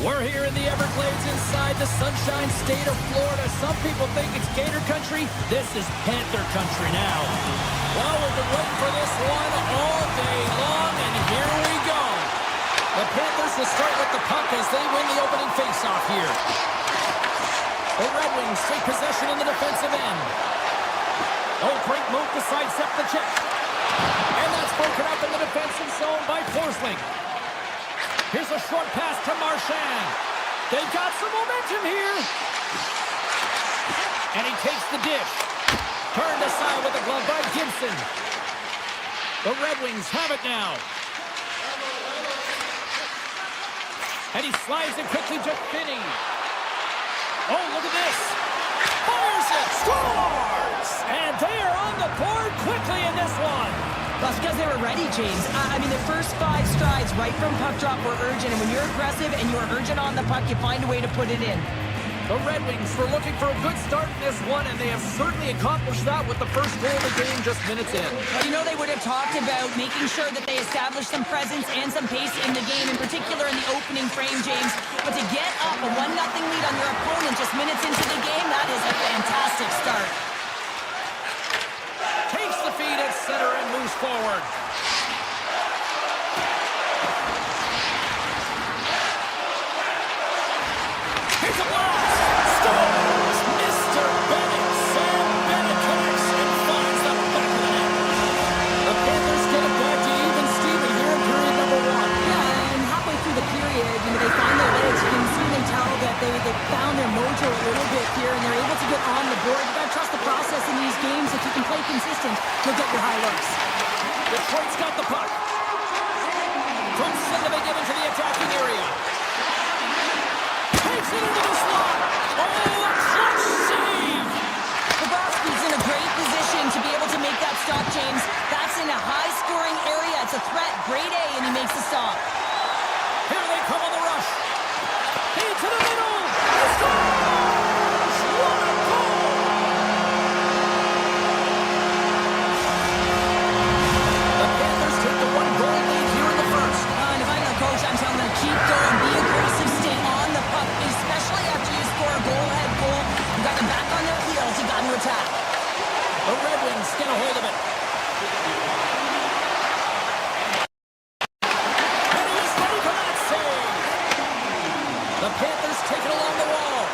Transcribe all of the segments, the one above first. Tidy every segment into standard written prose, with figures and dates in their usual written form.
We're here in the Everglades inside the Sunshine State of Florida. Some people think it's Gator country. This is Panther country now. Well, we've been waiting for this one all day long, and here we go. The Panthers will start with the puck as they win the opening faceoff here. The Red Wings take possession in the defensive end. Oh, great move to sidestep the check. And that's broken up in the defensive zone by Forsling. Here's a short pass to Marchand. They've got some momentum here. And he takes the dish. Turned aside with a glove by Gibson. The Red Wings have it now. And he slides it quickly to Finney. Oh, look at this. Fires it. Scores! And they are on the board quickly in this one. That's because they were ready, James. I mean, the first 5 strides right from puck drop were urgent, and when you're aggressive and you're urgent on the puck, you find a way to put it in. The Red Wings were looking for a good start in this one, and they have certainly accomplished that with the first goal of the game just minutes in. Well, you know, they would have talked about making sure that they established some presence and some pace in the game, in particular in the opening frame, James. But to get up a 1-0 lead on your opponent just minutes into the game, that is a fantastic start. Takes the feed at center and moves forward. Here's a blast. Scores! Mr. Bennett. Sam Bennett connects and finds the back of the net. The Panthers get it back to even Steven here in period number 1. Yeah, and halfway through the period, you know, they find their legs. You can certainly tell that they found their mojo a little bit here, and they're able to get on the board. You gotta trust the process in these games. If you can play consistent, you'll get your high looks. Detroit's got the puck. From center, they give into the attacking area. Takes it into the slot. Oh, a clutch save! Bobrovsky's in a great position to be able to make that stop, James. That's in a high-scoring area. It's a threat. Grade A, and he makes the stop. Here they come on the rush. Into the middle. He scores! What a goal! The Panthers take the 1-goal lead here in the first. And if I'm a coach, I'm telling them to keep going, be aggressive, stay on the puck, especially after you score a goal-ahead goal. You got them back on their heels. You got to attack. The Red Wings get a hold of it. And he is ready for that save. The Panthers take it along the wall.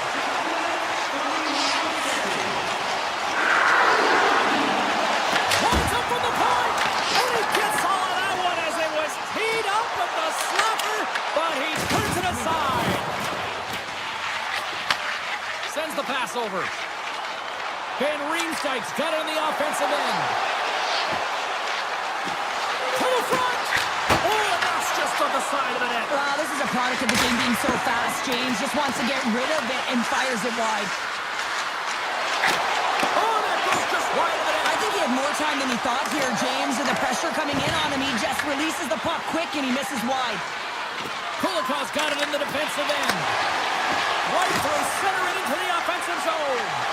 Lines up from the point. And he gets all of that one as it was teed up with the slapper, but he turns it aside. Sends the pass over. Van Riemsdyk's got it on the offensive end. To the front. Oh, and that's just on the side of the net. Wow, this is a product of the game being so fast. James just wants to get rid of it and fires it wide. Oh, that goes just wide of the net. I think he had more time than he thought here, James. With the pressure coming in on him, he just releases the puck quick and he misses wide. Kolikov's got it in the defensive end. Right through center and into the offensive zone.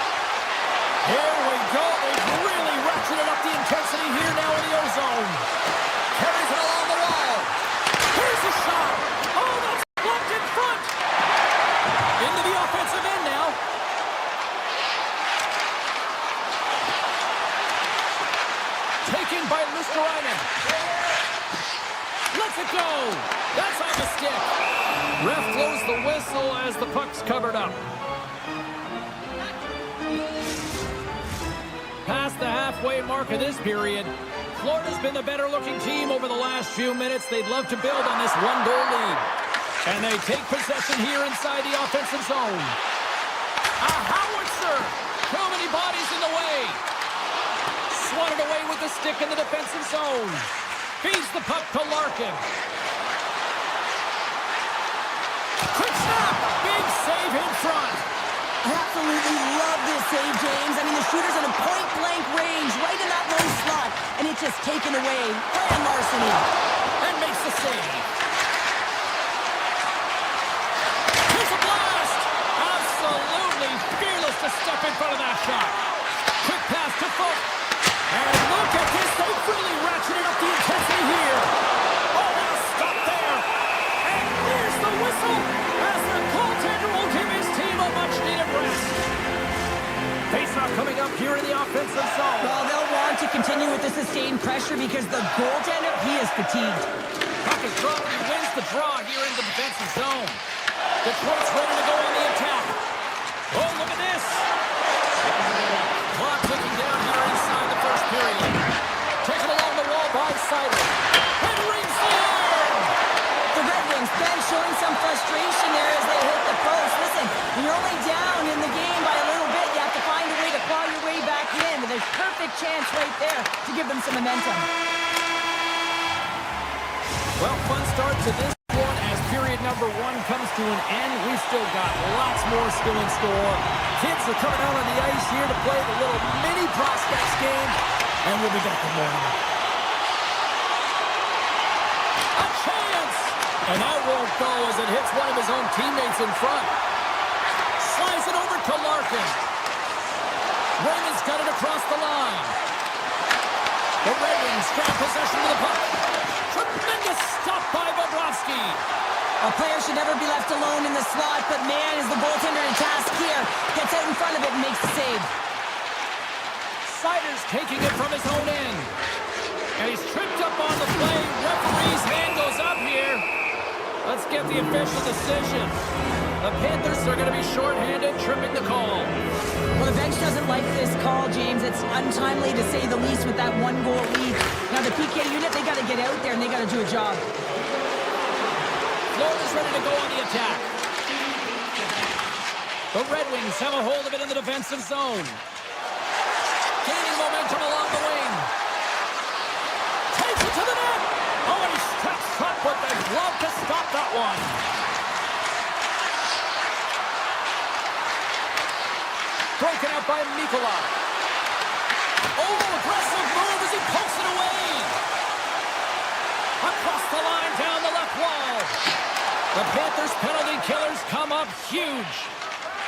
Here we go. They've really ratcheted up the intensity here now in the O-zone. Carries it along the wall. Here's a shot. Oh, that's blocked in front. Into the offensive end now. Taken by Lusterainen. Lets it go. That's on the stick. Ref blows the whistle as the puck's covered up. Past the halfway mark of this period, Florida's been the better-looking team over the last few minutes. They'd love to build on this 1-goal lead. And they take possession here inside the offensive zone. A howitzer! Too many bodies in the way. Swatted away with the stick in the defensive zone. Feeds the puck to Larkin. Quick snap! Big save in front. I absolutely love this save, James. I mean, the shooter's in a point-blank range, right in that low slot, and it's just taken away. Grand larceny. And makes the save. Here's a blast! Absolutely fearless to step in front of that shot. Quick pass to Folk. And look at this. They've really ratcheted up the intensity here. Oh, and a stop there. And here's the whistle as in the offensive zone. Well, they'll want to continue with the sustained pressure because the goaltender, he is fatigued. Puck is dropped. He wins the draw here in the defensive zone. Detroit's ready to go on the attack. Oh, look at this. Clock ticking down here inside the first period. Taken along the wall by Sider. And rings the iron. The Red Wings then showing some frustration there as they hit the post. Listen, when you're only down in the game by a little bit, you have to find a way to claw your way back in. And there's perfect chance right there to give them some momentum. Well, fun start to this one as period number 1 comes to an end. We've still got lots more still in store. Kids are coming out on the ice here to play the little mini prospects game, and we'll be back in the morning. A chance! And that won't go as it hits one of his own teammates in front. Slides it over to Larkin. Raymond's got it across the line. The Red Wings grab possession of the puck. Tremendous stop by Bobrovsky. A player should never be left alone in the slot, but man, is the goaltender in task here. Gets out in front of it and makes the save. Sider's taking it from his own end. And he's tripped up on the play. Referee's hand goes up here. Let's get the official decision. The Panthers are going to be shorthanded, tripping the call. Well, the bench doesn't like this call, James. It's untimely to say the least with that 1-goal lead. Now the PK unit, they got to get out there and they got to do a job. Florida's ready to go on the attack. The Red Wings have a hold of it in the defensive zone. Gaining momentum along the wing. Takes it to the net. Oh, and he steps up with the glove to stop that one. Broken out by Mikola. Oh, aggressive move as he pokes it away. Across the line, down the left wall. The Panthers penalty killers come up huge.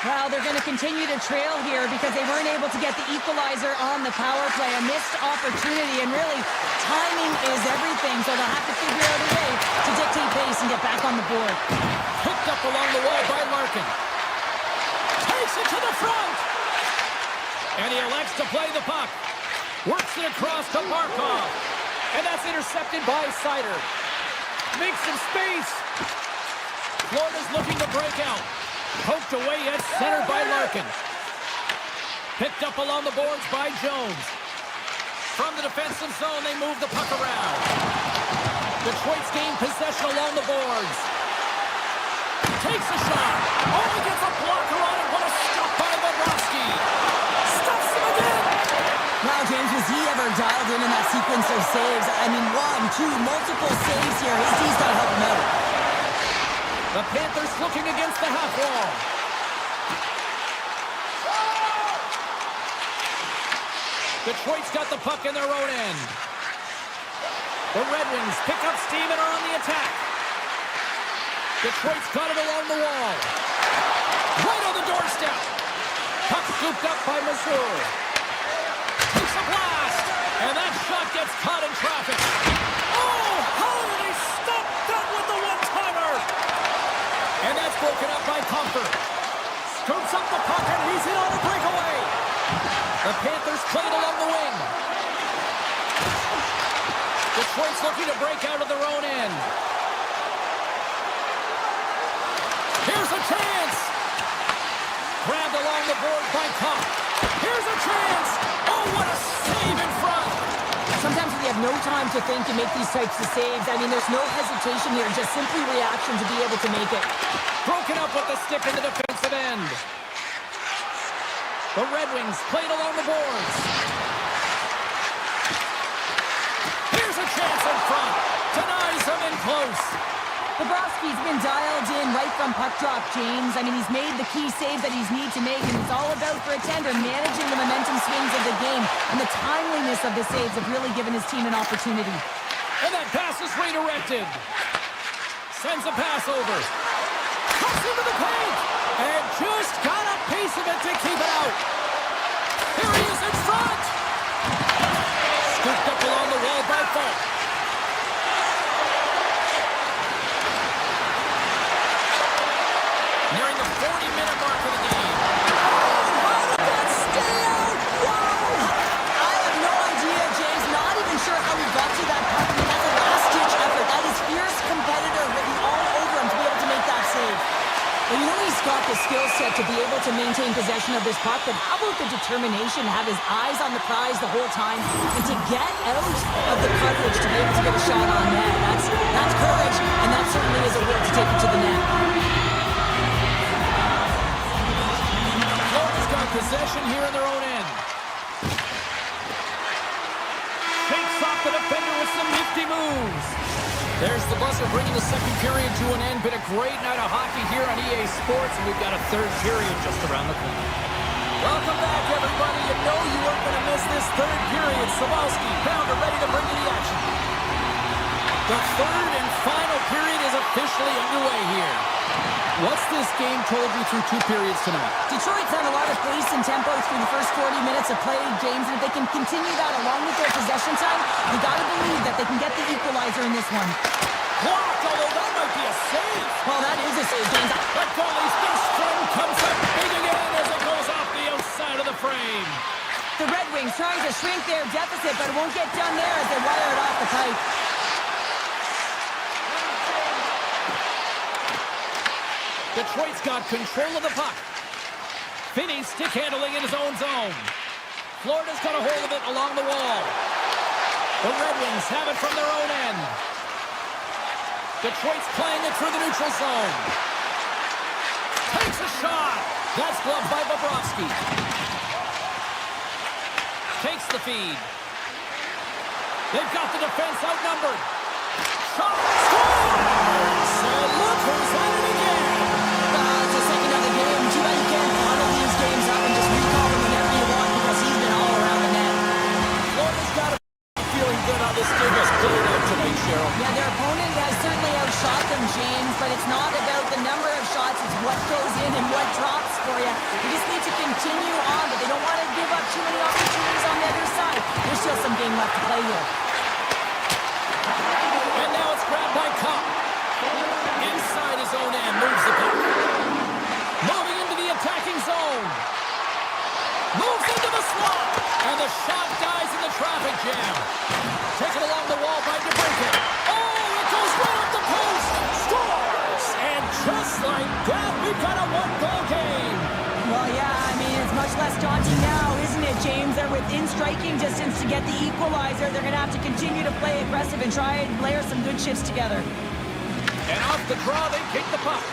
Well, they're going to continue to trail here because they weren't able to get the equalizer on the power play. A missed opportunity, and really, timing is everything, so they'll have to figure out a way to dictate pace and get back on the board. Picked up along the wall by Larkin. Takes it to the front. And he elects to play the puck. Works it across to Markov. And that's intercepted by Sider. Makes some space. Florida's looking to break out. Poked away at center by Larkin. Picked up along the boards by Jones. From the defensive zone, they move the puck around. Detroit's gained possession along the boards. Takes a shot. Oh, he gets a blocker on it. What a stop by Bobrovsky. Stops him again. Wow, James, was he ever dialed in that sequence of saves? I mean, 1, 2, multiple saves here. His D's got to help him out. The Panthers looking against the half wall. Detroit's got the puck in their own end. The Red Wings pick up steam and are on the attack. Detroit's got it along the wall. Right on the doorstep. Puck scooped up by Mazur. Takes a blast. And that shot gets caught in traffic. Oh, how did he stop that with the one-timer? And that's broken up by Comfort. Scoops up the puck and he's in on a breakaway. The Panthers played along the wing. Detroit's looking to break out of their own end. Here's a chance. Grabbed along the board by Kopp. Here's a chance. Oh, what a save in front. Sometimes we have no time to think and make these types of saves. I mean, there's no hesitation here, just simply reaction to be able to make it. Broken up with the stick in the defensive end. The Red Wings played along the boards. Here's a chance in front. Denies him in close. Bobrovsky's been dialed in right from puck drop, James. I mean, he's made the key saves that he's need to make, and it's all about, for a tender, managing the momentum swings of the game. And the timeliness of the saves have really given his team an opportunity. And that pass is redirected. Sends a pass over. Cuts into the paint. And just got a piece of it to keep it out. Here he is in front. Scooped up along the wall by Falk. Nearing the 40-minute mark of the game. Oh, how did that stay out? Wow! got the skill set to be able to maintain possession of this puck, but how about the determination to have his eyes on the prize the whole time and to get out of the coverage to be able to get a shot on net? That's courage, and that certainly is a will to take it to the net. Florida's got possession here in their own end. Shakes off the defender with some nifty moves. There's the buzzer bringing the second period to an end. Been a great night of hockey here on EA Sports, and we've got a third period just around the corner. Welcome back, everybody. You know you weren't going to miss this third period. Sabalski, Pounder, ready to bring you the action. The third and final period is officially underway here. What's this game told you through two periods tonight? Detroit's had a lot of pace and tempo through the first 40 minutes of play, James, and if they can continue that along with their possession time, you got to believe that they can get the equalizer in this one. Blocked, although that might be a save. Well, that is a save, James. The goalie's big string comes up big again as it goes off the outside of the frame. The Red Wings trying to shrink their deficit, but it won't get done there as they wire it off the pipe. Detroit's got control of the puck. Finney stick handling in his own zone. Florida's got a hold of it along the wall. The Red Wings have it from their own end. Detroit's playing it through the neutral zone. Takes a shot. That's gloved by Bobrovsky. Takes the feed. They've got the defense outnumbered. Shot. Scores! And look who's at it again. It's the second of the game. Too bad you can't bottle these games up and just recall them whenever you want because he's been all around the net. Florida's got to be feeling good how this game has cleared out tonight, Cheryl. Yeah, their opponent has certainly outshot them, James, but it's not about the number of shots. It's what goes in and what drops for you. You just need to continue on, but they don't want to give up too many opportunities on the other side. There's still some game left to play here. And now it's grabbed by Cup. Inside his own end, moves the puck. Moving into the attacking zone. Moves into the slot. And the shot dies in the traffic jam. Taken along the wall by DeBrincat. Oh, it goes right up the post. Scores! And just like that, we've got a one-goal game. Well, yeah, I mean, it's much less daunting now, isn't it, James? They're within striking distance to get the equalizer. They're going to have to continue to play aggressive and try and layer some good shifts together. And off the draw, they kick the puck.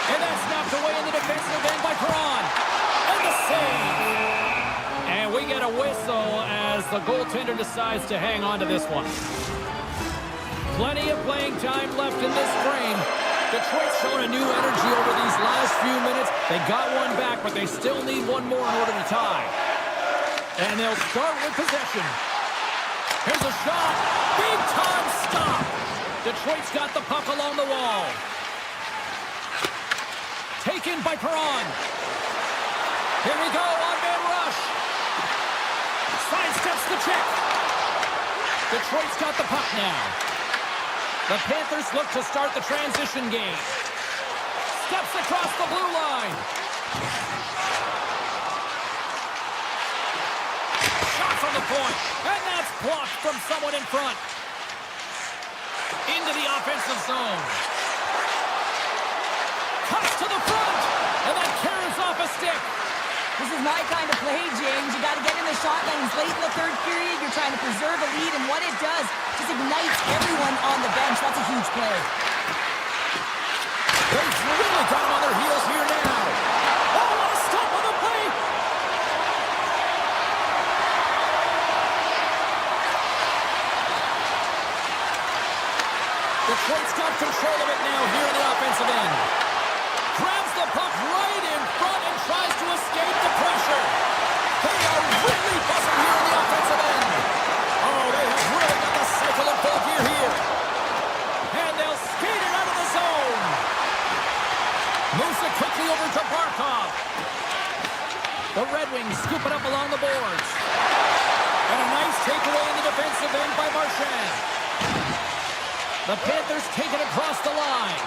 And that's knocked away in the defensive end by Perron. And the save. And we get a whistle as the goaltender decides to hang on to this one. Plenty of playing time left in this frame. Detroit's shown a new energy over these last few minutes. They got one back, but they still need one more in order to tie. And they'll start with possession. Here's a shot. Big time stop. Detroit's got the puck along the wall. Taken by Perron. Here we go, on-man rush. Sidesteps the check. Detroit's got the puck now. The Panthers look to start the transition game. Steps across the blue line. Shot from the point. And that's blocked from someone in front. Into the offensive zone. Cuts to the front. And that carries off a stick. This is my kind of play, James. You got to get in the shot lanes late in the third period. You're trying to preserve a lead, and what it does just ignites everyone on the bench. That's a huge play. They've really got them on their heels here now. Oh, what a stop on the play! Detroit's got control of it now here in the offensive end. Grabs the puck right in front and tries to escape the pressure. They are really buzzing here in the offensive end. Oh, they have really got the cycle in full gear here. And they'll skate it out of the zone. Moves it quickly over to Barkov. The Red Wings scoop it up along the boards. And a nice takeaway in the defensive end by Marchand. The Panthers take it across the line.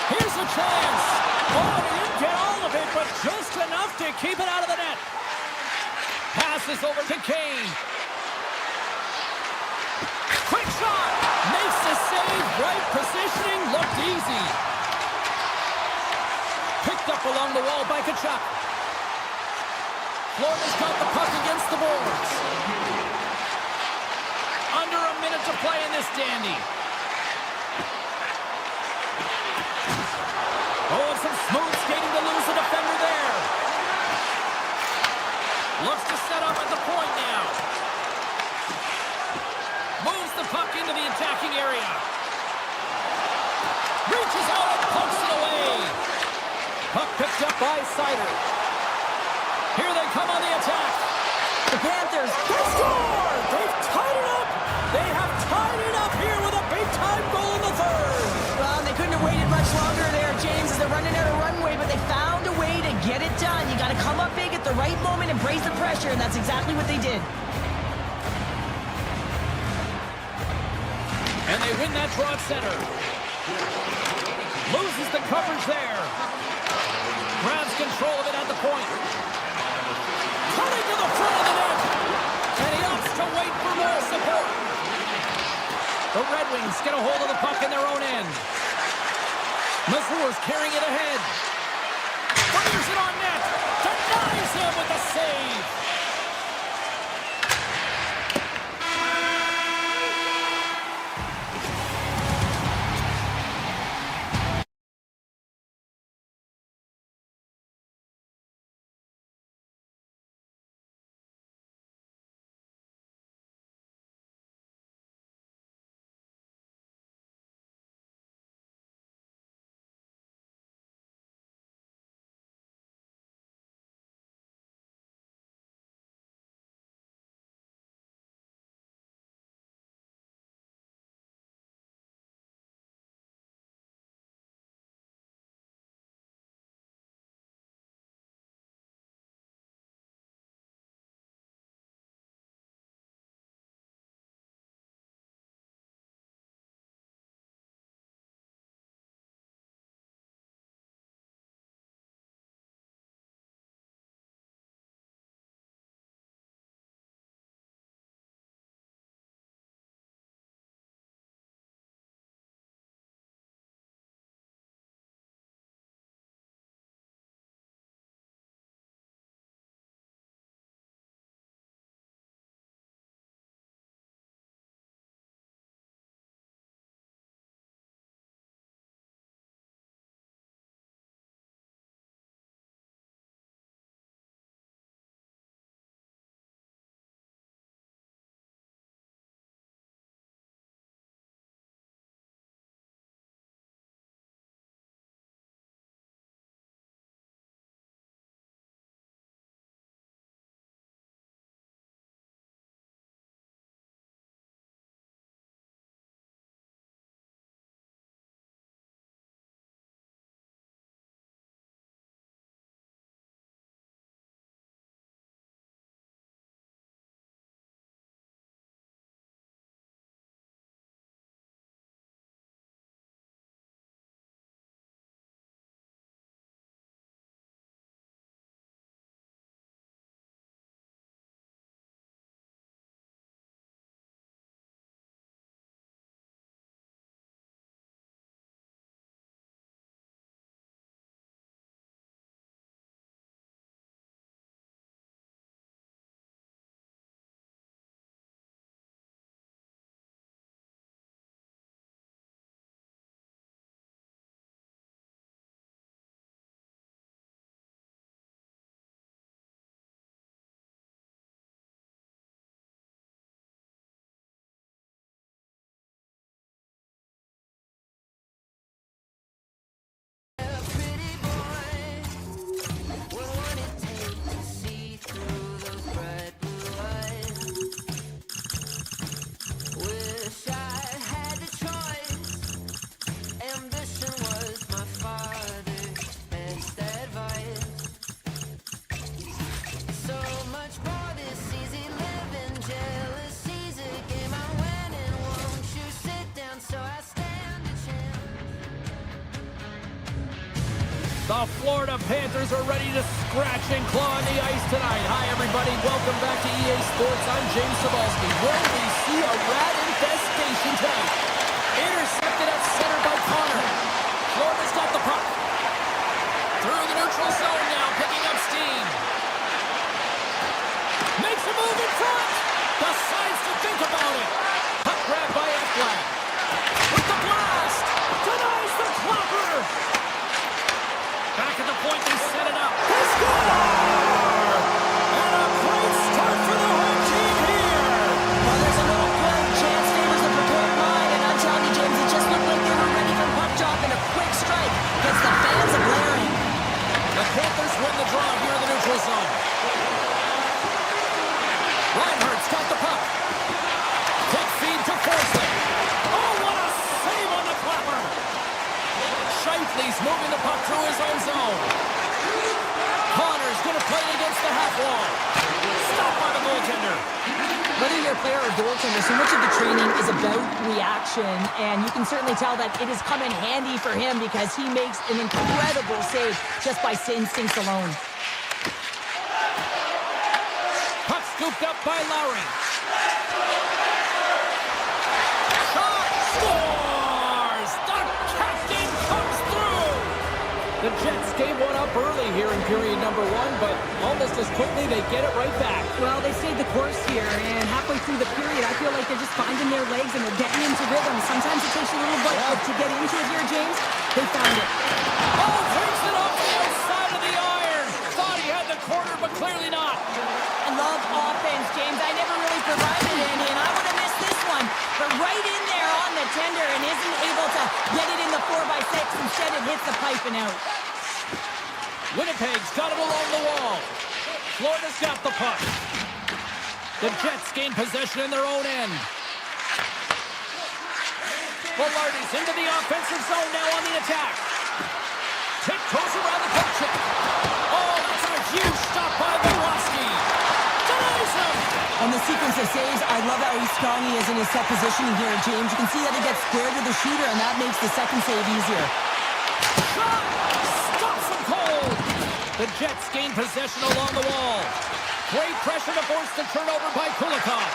Here's a chance. Oh, he didn't get all of it. point, but just enough to keep it out of the net. Passes over to Kane. Quick shot. Makes the save. Right positioning. Looked easy. Picked up along the wall by Kodiak. Florida's got the puck against the boards. Under a minute to play in this dandy. Oh, and some smooth skating to lose the defender there. Looks to set up at the point now. Moves the puck into the attacking area. Reaches out and pokes it away. Puck picked up by Sider. Here they come on the attack. The Panthers. They score! They've tied it up! They have tied it up here with a big-time goal in the third. Well, they couldn't have waited much longer there, James, as they're running out of runway, but they found a way to get it done. You got to come up big at the right moment and brace the pressure, and that's exactly what they did. And they win that draw at center. Loses the coverage there. Grabs control of it at the point. Coming to the front of the net. And he opts to wait for more support. The Red Wings get a hold of the puck in their own end. Mazur's carrying it ahead. Fires it on net. Denies him with the save. The Florida Panthers are ready to scratch and claw on the ice tonight. Hi, everybody. Welcome back to EA Sports. I'm James Cebulski. Will we see a rat infestation tonight? Intercepted at center by Connor. Florida's got the puck. Through the neutral zone now, picking up steam. Makes a move in front. Decides to think about it. Puck grab by Ekblad. With the blast. Denies the clopper. Back at the point, they set it up. They score! And a great start for the home team here. Well, there's a little quote. Chance favors the prepared mind. And I'm telling you, James, it just looked like they were ready for puck drop, and a quick strike gets the fans a-blaring. The Panthers win the draw here in the neutral zone. Reinhardt's got the puck. Quick feed to Forsling. Oh, what a save on the clapper. Scheifele's moving the puck through his own zone. Connor's going to play it against the half wall. Stopped by the goaltender. Whether you're a player or goaltender, so much of the training is about reaction, and you can certainly tell that it has come in handy for him because he makes an incredible save just by instincts alone. Puck scooped up by Lowry. Shot! Scores! The captain comes through! The Jets gave one up early here in period number one, but almost as quickly they get it right back. Well, they stayed the course here, and halfway through the period, I feel like they're just finding their legs and they're getting into rhythm. Sometimes it takes a little bit to get into it here, James. They found it. Oh, takes it off the outside of the iron. Thought he had the corner, but clearly not. I love offense, James. I never really provided any, and I would have missed this one. But right in there on the tender and isn't able to get it in the 4x6. Instead, it hits the pipe and out. Winnipeg's got it along the wall. Florida's got the puck. The Jets gain possession in their own end. Velarde's into the offensive zone now on the attack. Tiptoes around the puck check. Oh, that's a huge stop by Bobrovsky. Denies him. On the sequence of saves, I love how strong he is in his set positioning here, James. You can see that he gets squared with the shooter, and that makes the second save easier. Shot! Stops him cold. The Jets gain possession along the wall. Great pressure to force the turnover by Kodiak.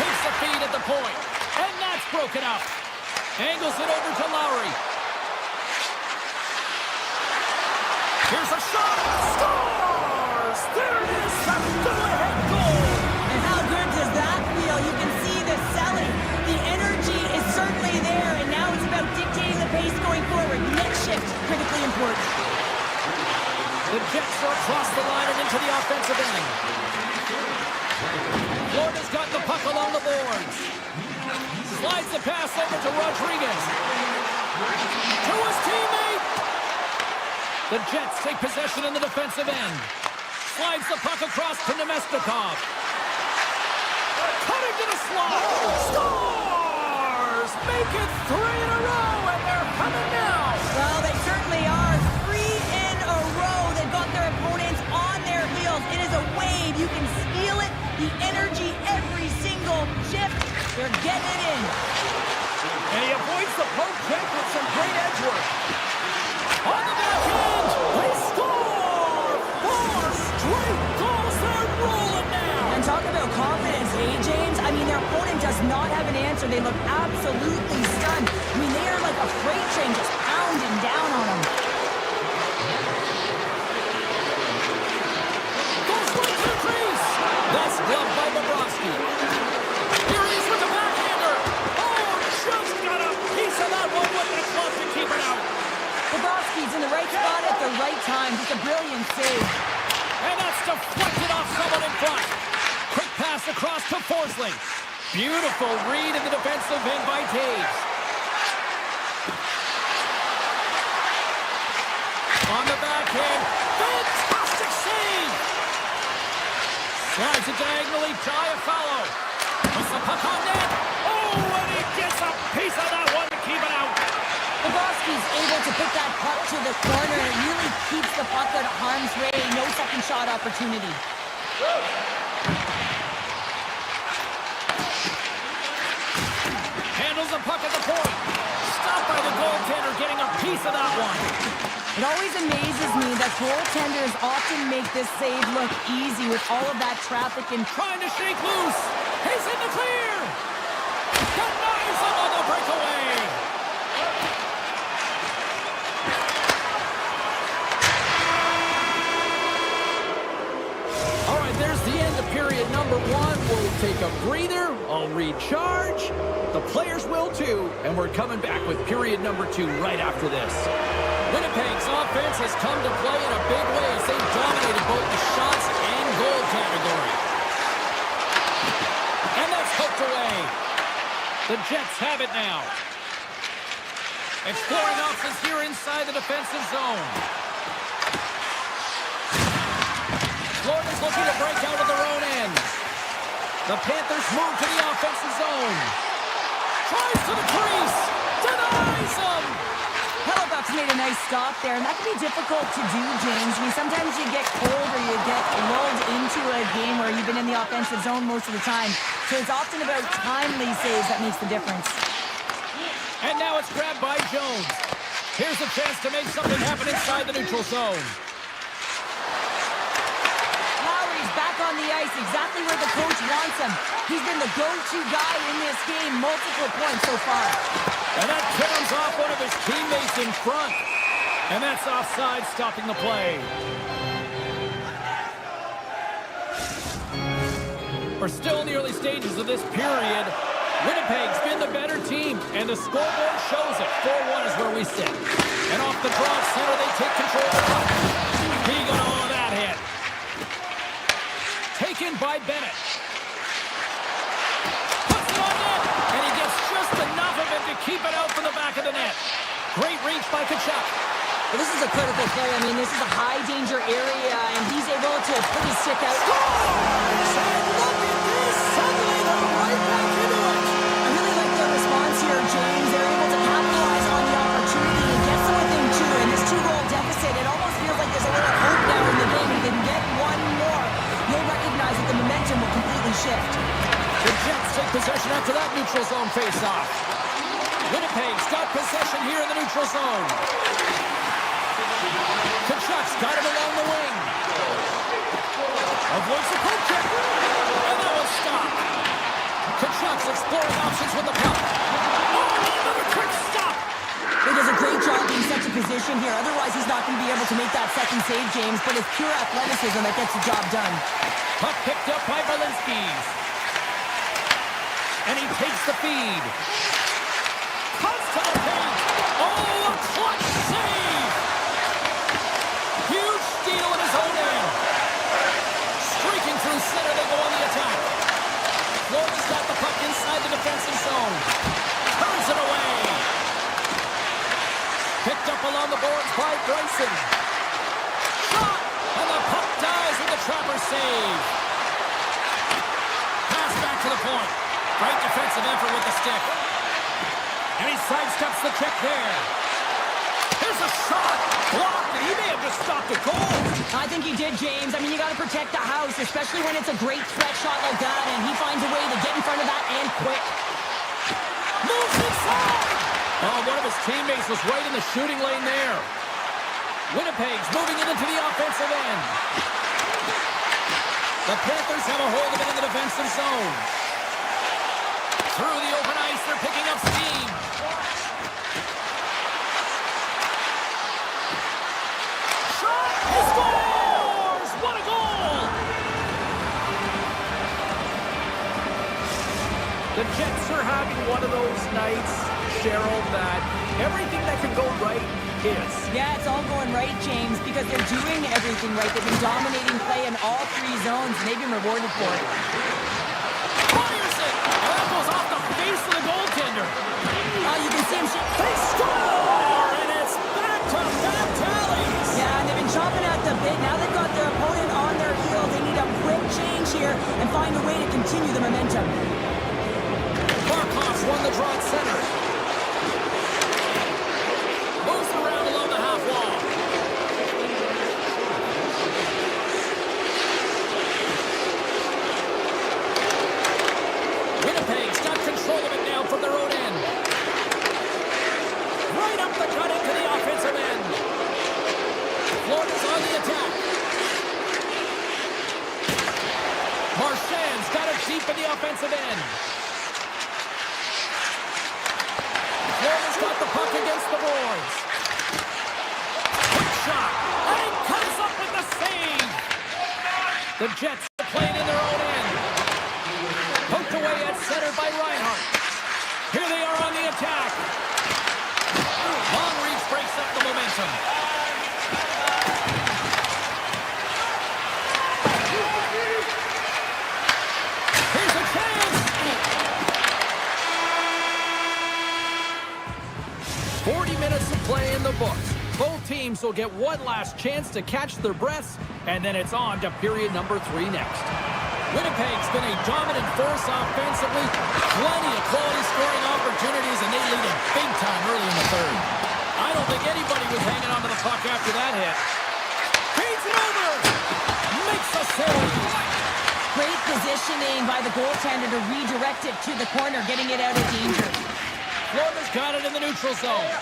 Takes the feed at the point, and that's broken up. Angles it over to Lowry. Here's a shot. Scores! There it is, a go-ahead goal. And how good does that feel? You can see the selling. The energy is certainly there, and now it's about dictating the pace going forward. Next shift, critically important. The Jets are across the line and into the offensive end. Florida's got the puck along the boards. Slides the pass over to Rodriguez. To his teammate. The Jets take possession in the defensive end. Slides the puck across to Nemestikov. Cutting to the slot. Scores! Make it 3 in a row, and they're coming now. Well, they certainly are. 3 in a row. They've got their opponents on their heels. It is a wave. You can feel it. The energy every single shift. They're getting it in. And he avoids the poke check with some great edge work. On the back end, they score! 4 straight goals. They're rolling now. And talk about confidence, hey, James? I mean, their opponent does not have an answer. They look absolutely stunned. I mean, they are like a freight train just pounding down on them. Goes right to the crease. That's gloved by Bobrovsky. Here he is with the backhander. Oh, just got a piece of that one with the glove to keep it out. Bobrovsky's in the right spot at the right time. Just a brilliant save. And that's deflected off someone in front. Quick pass across to Forsling. Beautiful read in the defensive end by Taves. On the backhand. Fantastic save. Slides it diagonally. Iafallo. Puts the puck on net. Oh, and he gets a piece of that one to keep it out. Bobrovsky's able to put that puck to the corner, and it really keeps the puck out of harm's way. No second shot opportunity. Handles the puck at the point. Stopped by Oh, the goaltender getting a piece of that one. It always amazes me that goaltenders often make this save look easy with all of that traffic and trying to shake loose. He's in the clear. Denies him on the breakaway. All right, there's the end of period number 1. We'll take a breather. I'll recharge. The players will too. And we're coming back with period number 2 right after this. Winnipeg's offense has come to play in a big way as they dominated both the shots and goal category. And that's hooked away. The Jets have it now. Exploring options here inside the defensive zone. Florida's looking to break out of their own end. The Panthers move to the offensive zone. Tries to the crease. Denies them. Kodiak's made a nice stop there, and that can be difficult to do, James. I mean, sometimes you get cold or you get lulled into a game where you've been in the offensive zone most of the time. So it's often about timely saves that makes the difference. And now it's grabbed by Jones. Here's a chance to make something happen inside the neutral zone. Lowry's back on the ice, exactly where the coach wants him. He's been the go-to guy in this game, multiple points so far. And that comes off one of his teammates in front. And that's offside, stopping the play. We're still in the early stages of this period. Winnipeg's been the better team, and the scoreboard shows it. 4-1 is where we sit. And off the draw center, they take control of the puck. He got all of that hit. Taken by Bennett. And he gets just enough of it to keep it out from the back of the net. Great reach by Kodiak. Well, this is a critical play. I mean, this is a high-danger area, and he's able to put his stick out. Scores! And look at this! Suddenly they're right back into it. I really like their response here, James. They're able to capitalize on the opportunity and get them within 2. And this 2-goal deficit, it almost feels like there's a little hope now in the game. If they can get one more, you'll recognize that the momentum will completely shift. The Jets take possession after that neutral zone face-off. Winnipeg's got possession here in the neutral zone. Kodiak's got it along the wing. Avoids the poke check. And that will stop. Kodiak's exploring options with the puck. Oh, another quick stop. He does a great job being such a position here. Otherwise, he's not going to be able to make that second save, James. But it's pure athleticism that gets the job done. Puck picked up by Balinskis. And he takes the feed. Cuts to the paint. Oh, a clutch save. Huge steal in his own end. Streaking through center, they go on the attack. Florida's got the puck inside the defensive zone. Turns it away. Picked up along the boards by Bryson. Shot! And the puck dies with the trapper save. Pass back to the point. Great defensive effort with the stick. And he sidesteps the check there. Here's a shot. Blocked. He may have just stopped a goal. I think he did, James. I mean, you got to protect the house, especially when it's a great threat shot like that, and he finds a way to get in front of that and quick. Moves inside. Oh, one of his teammates was right in the shooting lane there. Winnipeg's moving it into the offensive end. The Panthers have a hold of it in the defensive zone. Through the open ice, they're picking up steam. Shot! He scores! What a goal! The Jets are having one of those nights, Cheryl, that everything that can go right is. Yeah, it's all going right, James, because they're doing everything right. They've been dominating play in all 3 zones, and they've been rewarded for it. Off the face of the goaltender. You can see him. They score! And it's back-to-back tallies. Yeah, and they've been chomping at the bit. Now they've got their opponent on their heels. They need a quick change here and find a way to continue the momentum. Barkov's won the draw at center. Moves around along the half wall. Winnipeg's got control of it now from their own end. deep in the offensive end. Florida's got the puck against the boards. Quick shot. And he comes up with the save. The Jets are playing in their own end. Poked away at center by Reinhart. Here they are on the attack. Long reach breaks up the momentum. Here's a chance. 40 minutes of play in the books. Both teams will get one last chance to catch their breaths, and then it's on to period number 3 next. Winnipeg's been a dominant force offensively. Plenty of quality scoring opportunities, and they lead it big time early in the third. I don't think anybody was hanging onto the puck after that hit. Feeds it over. Makes a save. Great positioning by the goaltender to redirect it to the corner, getting it out of danger. Florida's got it in the neutral zone.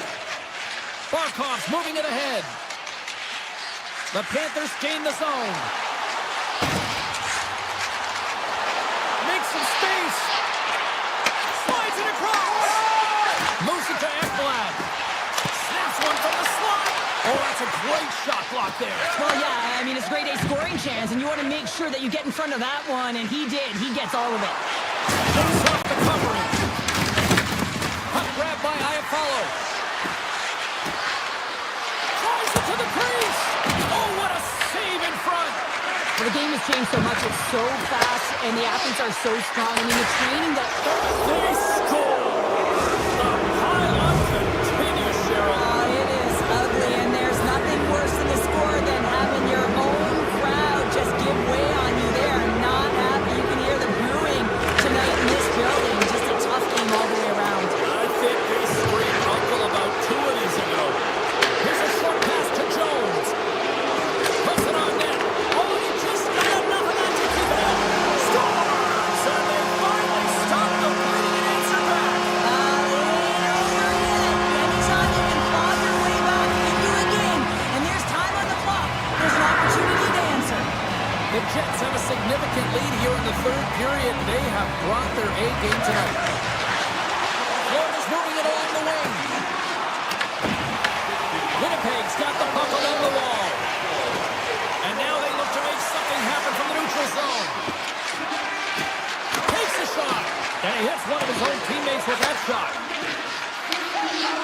Barkov's moving it ahead. The Panthers gain the zone. Makes some space. Slides it across. Moves it to Ekblad. Snaps one from the slot. Oh, that's a great shot block there. Well, yeah, I mean, it's a grade A scoring chance, and you want to make sure that you get in front of that one, and he did. He gets all of it. Takes off the covering. Puck grab by Iafallo. Tries it to the crease. Oh, what a save in front. Well, the game has changed so much. It's so fast, and the athletes are so strong. I mean, the training that... They score. The pile-on continues, Cheryl. Oh, it is ugly, and there's nothing worse in the score than having your own crowd just give way on you. They are not happy. You can hear the booing tonight in this building. Just a tough game all the way around. I think they screamed uncle about 2 of these ago. Here's a short pass to Jones. Puts it on net. Oh, he just got enough of that to keep it out. Scores! And they finally stop the bleeding and answer back. It ain't over yet. Anytime you can claw your way back into a game, and there's time on the clock, there's an opportunity to answer. The Jets have a significant lead here in the third period. They have brought their A game tonight. Florida's moving it along the wing. Winnipeg's got the puck along the wall. And now they look to make something happen from the neutral zone. Takes a shot. And he hits one of his own teammates with that shot.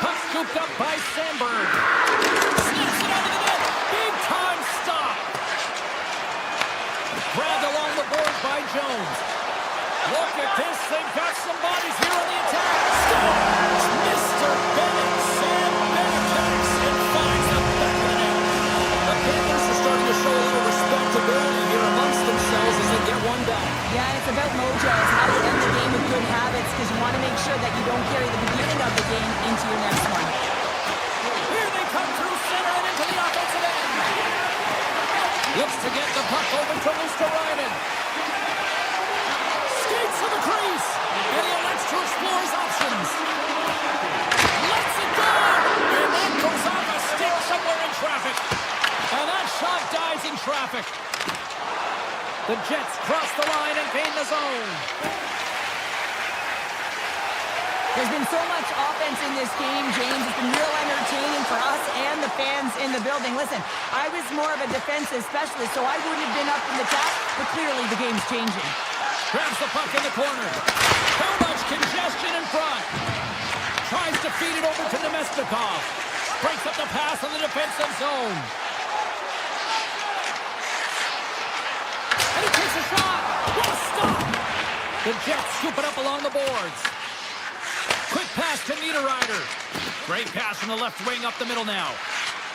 Puck scooped up by Sandberg. Snaps it out of the net. Big time stop. Grabbed along the boards by Jones. Look at this. They've got some bodies here on the attack. Scores! Mr. Bennett. Sam Bennett connects and finds the back of the net. The Panthers are starting to show a little respectability here amongst themselves as they get one back. Yeah, and it's about mojo. It's how to end the game with good habits, because you want to make sure that you don't carry the beginning of the game into your next one. Here they come through center and into the offensive end. Looks to get the puck over to Luosterainen. Skates to the crease. And he elects to explore his options. Lets it go. And that goes off a stick somewhere in traffic. And that shot dies in traffic. The Jets cross the line and gain the zone. There's been so much offense in this game, James. It's been real entertaining for us and the fans in the building. Listen, I was more of a defensive specialist, so I wouldn't have been up in the top, but clearly the game's changing. Grabs the puck in the corner. Too much congestion in front. Tries to feed it over to Nemestikov. Breaks up the pass in the defensive zone. And he takes a shot. What a stop. The Jets scoop it up along the boards. Quick pass to Niederreiter. Great pass from the left wing up the middle now.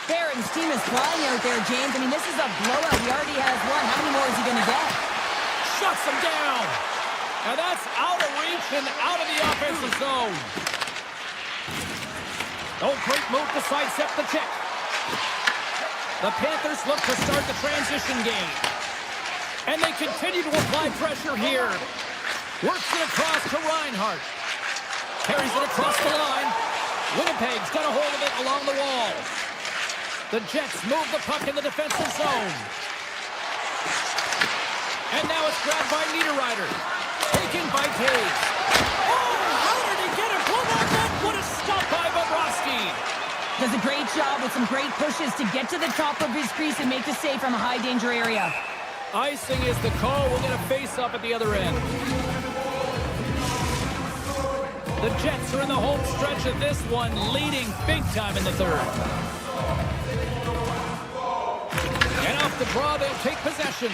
Barron's team is flying out there, James. I mean, this is a blowout. He already has one. How many more is he going to get? Shuts him down. And that's out of reach and out of the offensive zone. Oh, great move to sidestep the check. The Panthers look to start the transition game. And they continue to apply pressure here. Works it across to Reinhart. Carries it across the line. Winnipeg's got a hold of it along the wall. The Jets move the puck in the defensive zone. And now it's grabbed by Niederreiter. taken by Taves. Oh, how did he get it? Pull that net. What a stop by Bobrovsky. Does a great job with some great pushes to get to the top of his crease and make the save from a high-danger area. Icing is the call. We'll get a face-up at the other end. The Jets are in the home stretch of this one, leading big time in the third. And off the draw, they'll take possession.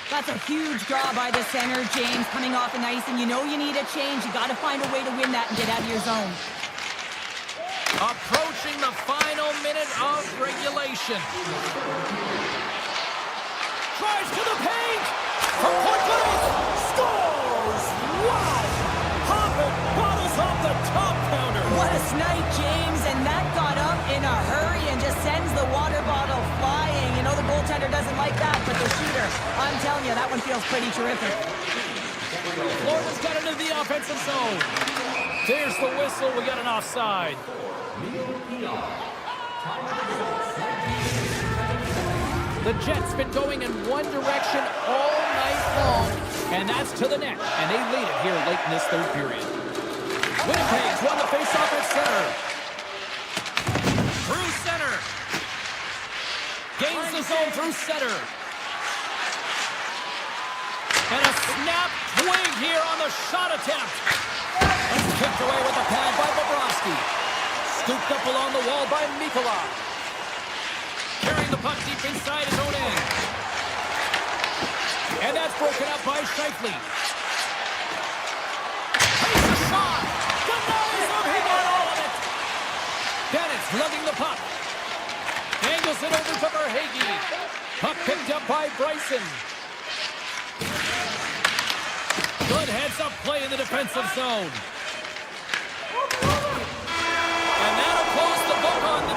That's a huge draw by the center, James, coming off an ice, and you know you need a change. You got to find a way to win that and get out of your zone. Approaching the final minute of regulation. Tries to the paint. From point blank. Scores! Wow! Hoppin bottles off the top counter. What a snipe, James, and that got up in a hurry and just sends the water bottle flying. You know the goaltender doesn't like that, but the shooter, I'm telling you, that one feels pretty terrific. Florida's got into the offensive zone. There's the whistle. We got an offside. The Jets been going in one direction all night long, and that's to the net, and they lead it here late in this third period. Winnipeg's won the face-off at center. Through center. Gains the zone through center. And a snap twig here on the shot attempt. It's kicked away with a pad by Bobrovsky. Scooped up along the wall by Mikola. Carrying the puck deep inside his own end. And that's broken up by Scheifele. Takes a shot. Denies him. He got all of it. Bennett's lugging the puck. Angles it over to Verhaeghe. Puck picked up by Bryson. Good heads-up play in the defensive zone. And that'll close the book on the...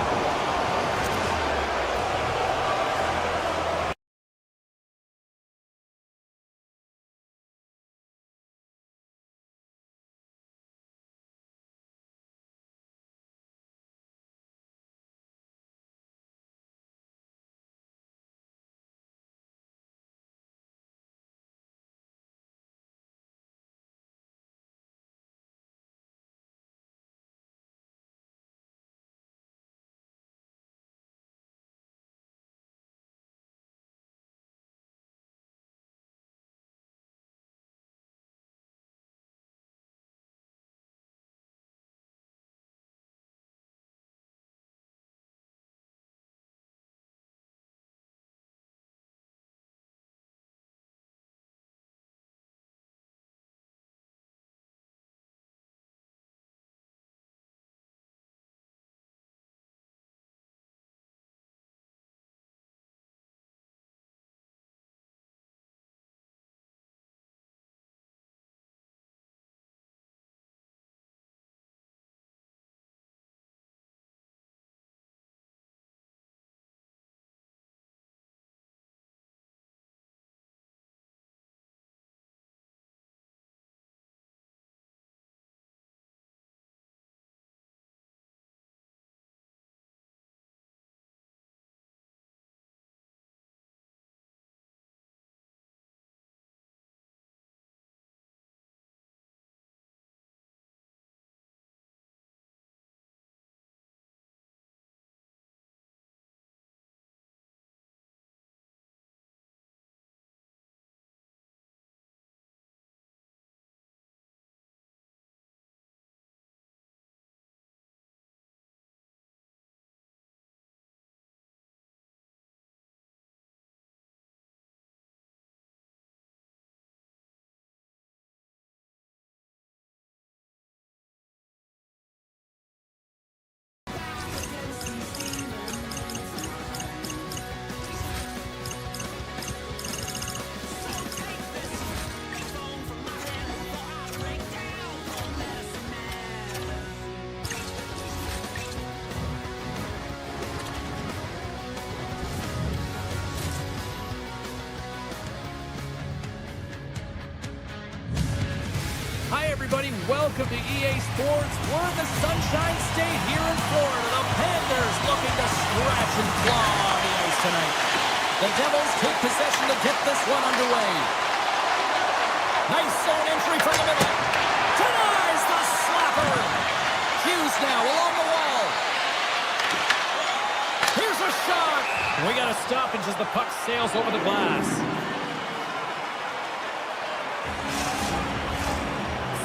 everybody. Welcome to EA Sports. We're in the Sunshine State here in Florida. The Panthers looking to scratch and claw on the ice tonight. The Devils take possession to get this one underway. Nice zone entry from the middle. Denies the slapper. Hughes now along the wall. Here's a shot. We got a stoppage as the puck sails over the glass.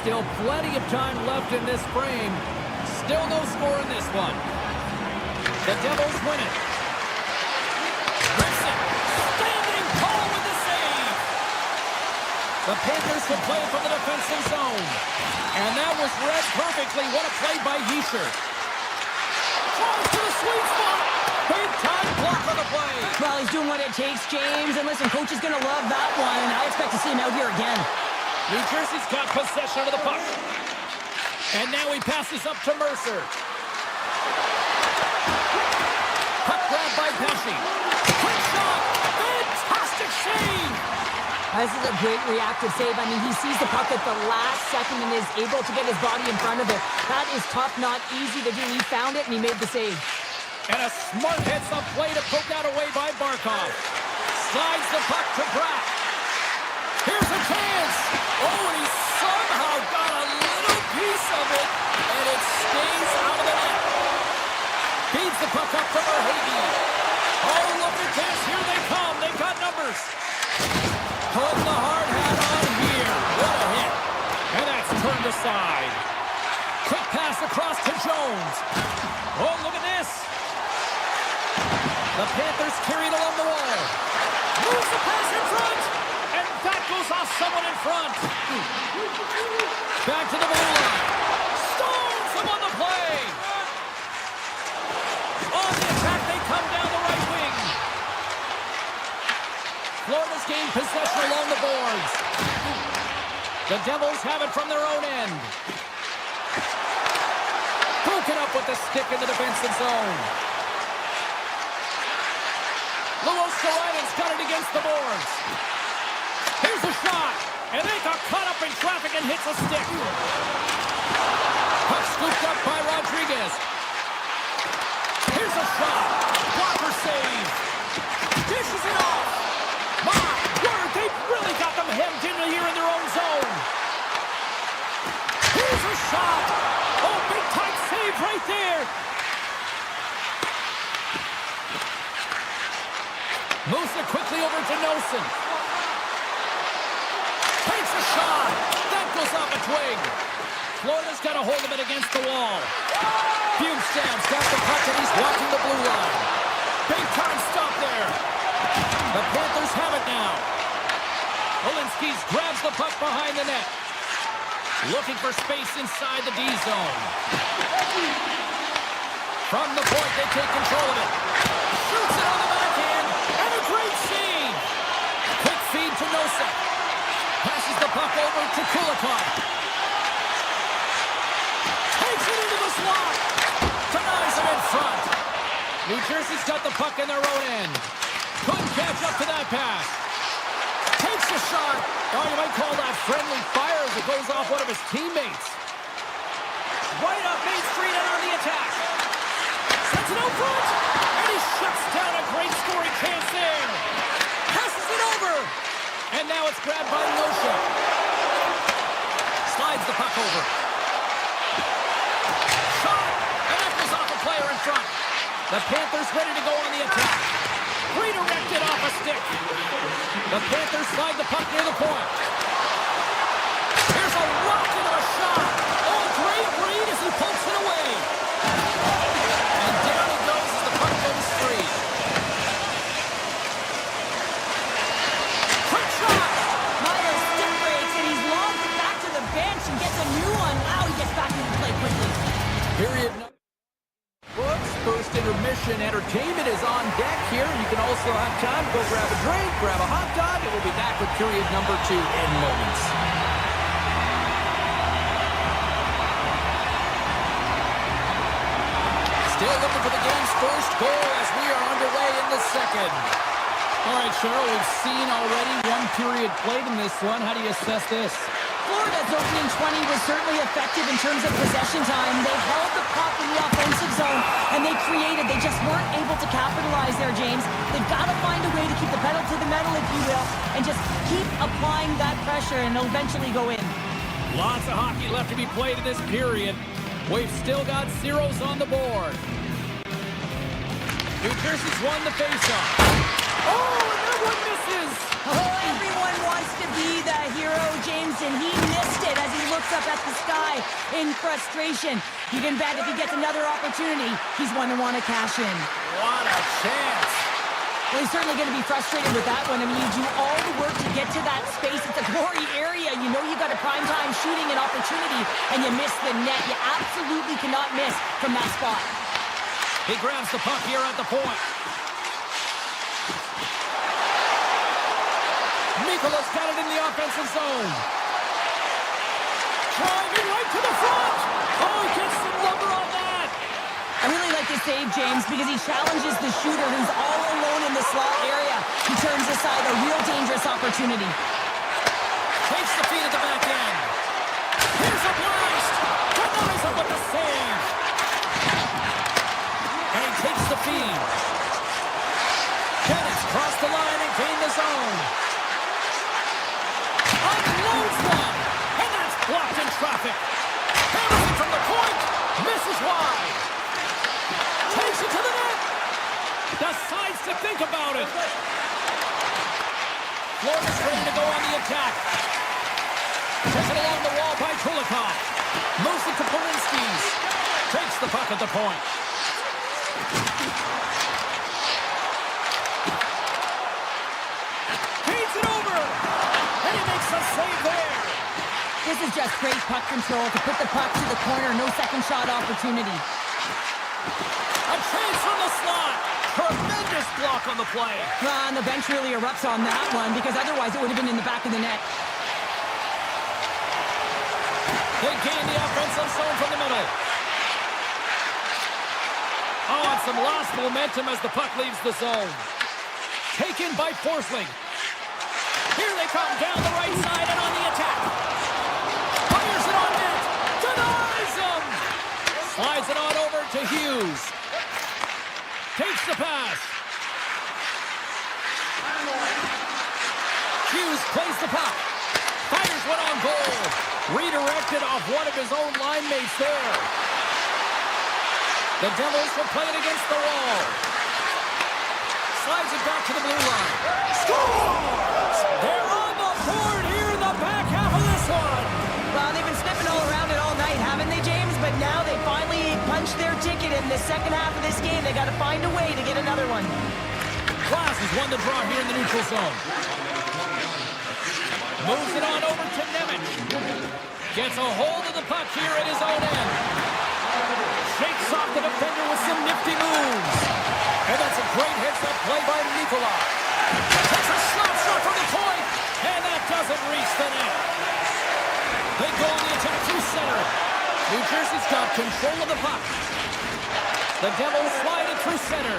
Still plenty of time left in this frame. Still no score in this one. The Devils win it. Gibson, standing tall with the save. The Panthers will play it from the defensive zone. And that was read perfectly. What a play by Yeischer. Tries to the sweet spot. Big time block on the play. Well, he's doing what it takes, James. And listen, coach is going to love that one. I expect to see him out here again. New Jersey's got possession of the puck. And now he passes up to Mercer. Puck grabbed by Pesci. Quick shot. Fantastic save. This is a great reactive save. I mean, he sees the puck at the last second and is able to get his body in front of it. That is tough, not easy to do. He found it and he made the save. And a smart heads-up play to poke that away by Barkov. Slides the puck to Bratt. Here's a chance. Oh, and he somehow got a little piece of it, and it stays out of the net. Feeds the puck up to Verhaeghe. Oh, look at this. Here they come. They got numbers. Put the hard hat on here. What a hit. And that's turned aside. Quick pass across to Jones. Oh, look at this. The Panthers carry it along the wall. Moves the pass in front. And that goes off someone in front. Back to the blue line. Stones him on the play. On the attack, they come down the right wing. Florida's gained possession along the boards. The Devils have it from their own end. Broken up with the stick in the defensive zone. Luos Korinen's got it against the boards. Here's a shot. And they got caught up in traffic and hits a stick. Puck scooped up by Rodriguez. Here's a shot. Blocker save. Dishes it off. My word, they've really got them hemmed in here in their own zone. Here's a shot. Oh, big time save right there. Moves it quickly over to Nelson. Takes a shot. That goes off a twig. Florida's got a hold of it against the wall. Bjugstad's got the puck and he's watching the blue line. Big time stop there. The Panthers have it now. Olinsky's grabs the puck behind the net. Looking for space inside the D zone. From the point, they take control of it. Shoots it on the backhand. And a great save. Quick feed to Nosek. Passes the puck over to Kulikov. Takes it into the slot. Denies him in front. New Jersey's got the puck in their own end. Couldn't catch up to that pass. Takes a shot. Oh, you might call that friendly fire as it goes off one of his teammates. Right up Main Street and on the attack. Sets it out front. And he shuts down a great scoring chance there. Passes it over. And now it's grabbed by Nosek. Slides the puck over. Shot. And that goes off a player in front. The Panthers ready to go on the attack. Redirected off a stick. The Panthers slide the puck near the point. Here's a rocket of a shot. Oh, great read as he pokes it away. And down he goes as the puck goes free. Quick shot. Myers stick breaks and he's lobbed it back to the bench and gets a new one. Wow, he gets back into play quickly. Period. First intermission entertainment is on deck here. You can also have time to go grab a drink, grab a hot dog, and we'll be back with period number 2 in moments. Still looking for the game's first goal as we are underway in the second. All right, Cheryl, we've seen already one period played in this one. How do you assess this? Florida's opening 20 was certainly effective in terms of possession time. They held the puck in the offensive zone, and they just weren't able able to capitalize there, James. They've got to find a way to keep the pedal to the metal, if you will, and just keep applying that pressure, and it'll eventually go in. Lots of hockey left to be played in this period. We've still got zeros on the board. New Jersey's won the faceoff. Oh, and that one misses! Oh, everyone wants to be the hero, James, and he missed it as he looks up at the sky in frustration. You can bet if he gets another opportunity, he's one to want to cash in. What a chance! Well, he's certainly going to be frustrated with that one. I mean, you do all the work to get to that space. It's a glory area. You know you got a primetime shooting an opportunity, and you miss the net. You absolutely cannot miss from that spot. He grabs the puck here at the point. Nicholas got it in the offensive zone. Driving right to the front. Oh, he gets some lumber on that. I really like this save, James, because he challenges the shooter who's all alone in the slot area. He turns aside a real dangerous opportunity. Takes the feed at the back end. Here's a blast. Denies him with the save. And he takes the feed. Kenneth crossed the line and gained the zone. Unloads one. And that's blocked in traffic. Hammers it from the point. Misses wide. Takes it to the net. Decides to think about it. Florida's ready to go on the attack. Taken along the wall by Kodiak. Moves it to Polinsky's. Takes the puck at the point. Feeds it over. And he makes a save there. This is just great puck control to put the puck to the corner. No second shot opportunity. A chance from the slot. Tremendous block on the play. And the bench really erupts on that one because otherwise it would have been in the back of the net. They gain the offensive zone from the middle. Oh, and some lost momentum as the puck leaves the zone. Taken by Forsling. Here they come down the right side and on the attack. Fires it on net. Denies him. Slides it on over to Hughes. Takes the pass. Hughes plays the puck. Fires one on goal. Redirected off one of his own line mates there. The Devils will play it against the wall. Slides it back to the blue line. Scores! They're on the board here in the back half of this one. Well, they've been sniffing all around it all night, haven't they, James? But now they finally punched their ticket in the second half of this game. They got to find a way to get another one. Glass has won the draw here in the neutral zone. Moves it on over to Nemec. Gets a hold of the puck here at his own end. Shakes off the defender with some nifty moves. And that's a great heads-up play by Nicola. Takes a slap shot from the point. And that doesn't reach the net. They go on the attack through center. New Jersey's got control of the puck. The Devils slide it through center.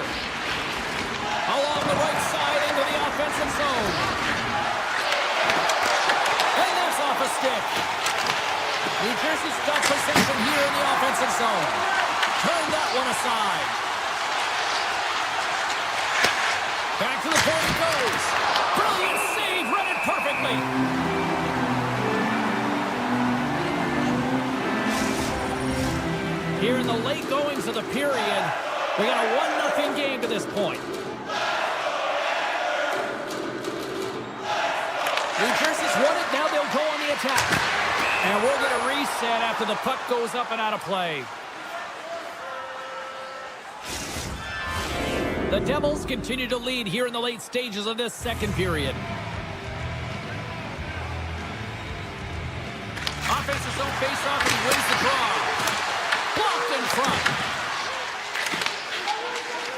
Along the right side into the offensive zone. And that's off a stick. New Jersey's got possession here in the offensive zone. Turn that one aside. Back to the point it goes. Brilliant save, read it perfectly. Here in the late goings of the period, we got a 1-0 game to this point. New Jersey's won it, now they'll go on the attack. And we'll get a reset after the puck goes up and out of play. The Devils continue to lead here in the late stages of this second period. Offensive zone face-off and he wins the draw. Blocked in front.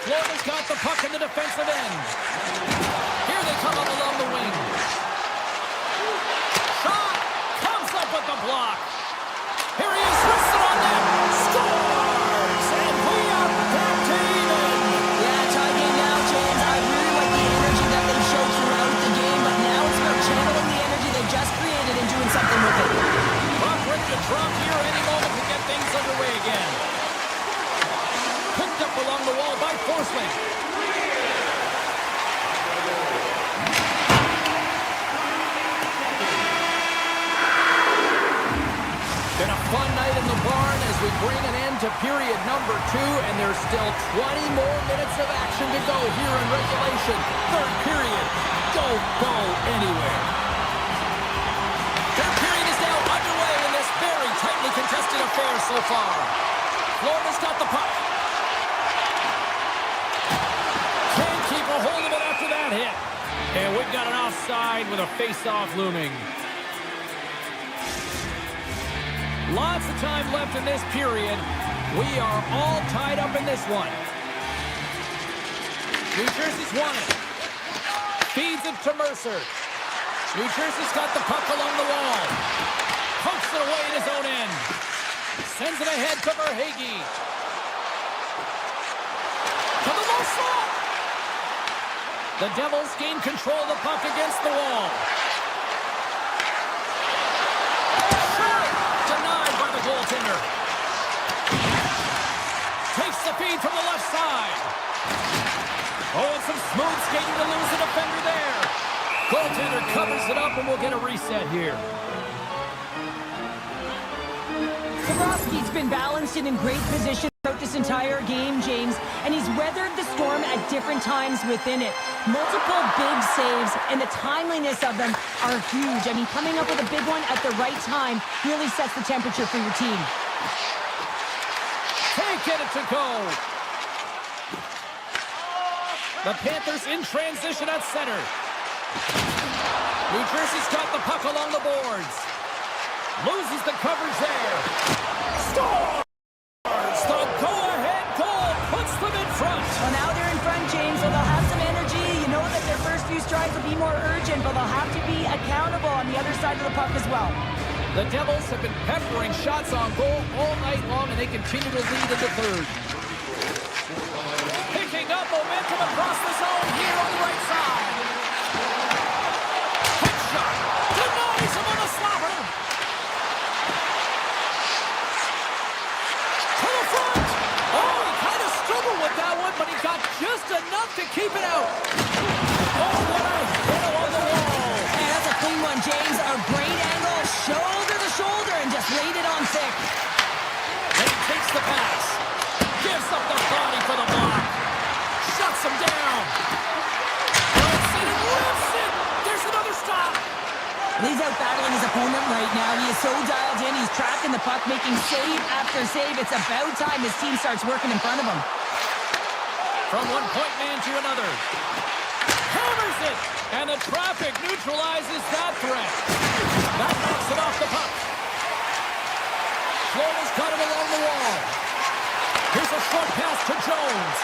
Florida's got the puck in the defensive end. Here they come up along the wing. Shot! Comes up with the block. Here he is, wristed on them. Scores! And we are back to even. Yeah, tie game now, James. I really like the energy that they showed throughout the game, but now it's about channeling the energy they just created and doing something with it. Puck ready to drop here any moment to get things underway again. Picked up along the wall by Forsling. we bring an end to period number 2, and there's still 20 more minutes of action to go here in regulation. Third period. Don't go anywhere. Third period is now underway in this very tightly contested affair so far. Florida's got the puck. Can't keep a hold of it after that hit. And we've got an offside with a face-off looming. Lots of time left in this period. We are all tied up in this one. New Jersey's won it. Feeds it to Mercer. New Jersey's got the puck along the wall. Pokes it away at his own end. Sends it ahead to Verhaeghe. To the low slot. The Devils gain control of the puck against the wall. Goaltender takes the feed from the left side. Oh, and some smooth skating to lose the defender there. Goaltender covers it up, and we'll get a reset here. Bobrovsky's been balanced and in great position throughout this entire game, James, and he's weathered the storm at different times within it. Multiple big saves, and the timeliness of them are huge. I mean, coming up with a big one at the right time really sets the temperature for your team. Can't get it to go. The Panthers in transition at center. New Jersey's got the puck along the boards. Loses the coverage there. Scores! The go-ahead goal puts them in front. Well, now they're in front, James, so they'll have some energy. You know that their first few strides will be more urgent, but they'll have to be accountable on the other side of the puck as well. The Devils have been peppering shots on goal all night long, and they continue to lead in the third. Picking up momentum across the zone here on the right side. Hit shot. Denies him on the slapper. To the front. Oh, he kind of struggled with that one, but he got just enough to keep it out. Oh, what a hit along the wall. And that's a clean one, James. A great angle, shoulder to shoulder, and just laid it on thick. And he takes the pass. Gives up the body for the block. Shuts him down. Rips it and lifts it. There's another stop. He's out battling his opponent right now. He is so dialed in. He's tracking the puck, making save after save. It's about time his team starts working in front of him. From one point man to another. Hammers it. And the traffic neutralizes that threat. That knocks it off the puck. Florida's got it along the wall. Here's a short pass to Jones.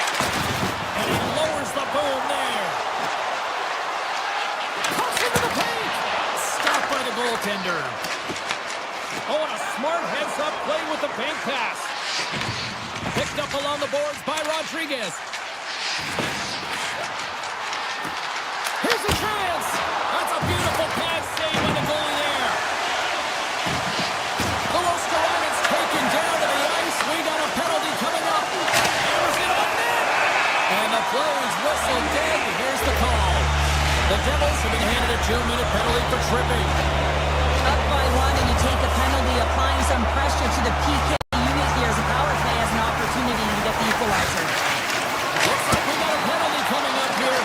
And he lowers the boom there. Pucks into the paint. Stopped by the goaltender. Oh, and a smart heads-up play with the bank pass. Picked up along the boards by Rodriguez. Here's a chance. That's a beautiful pass save by the goalie there. The Rostowani's taken down to the ice. We got a penalty coming up. Hammers it on net. And the play is whistled dead. Here's the call. The Devils have been handed a 2-minute penalty for tripping. Up by one, and you take a penalty, applying some pressure to the PK unit here as a power play has an opportunity to get the equalizer. Looks like we got a penalty coming up here.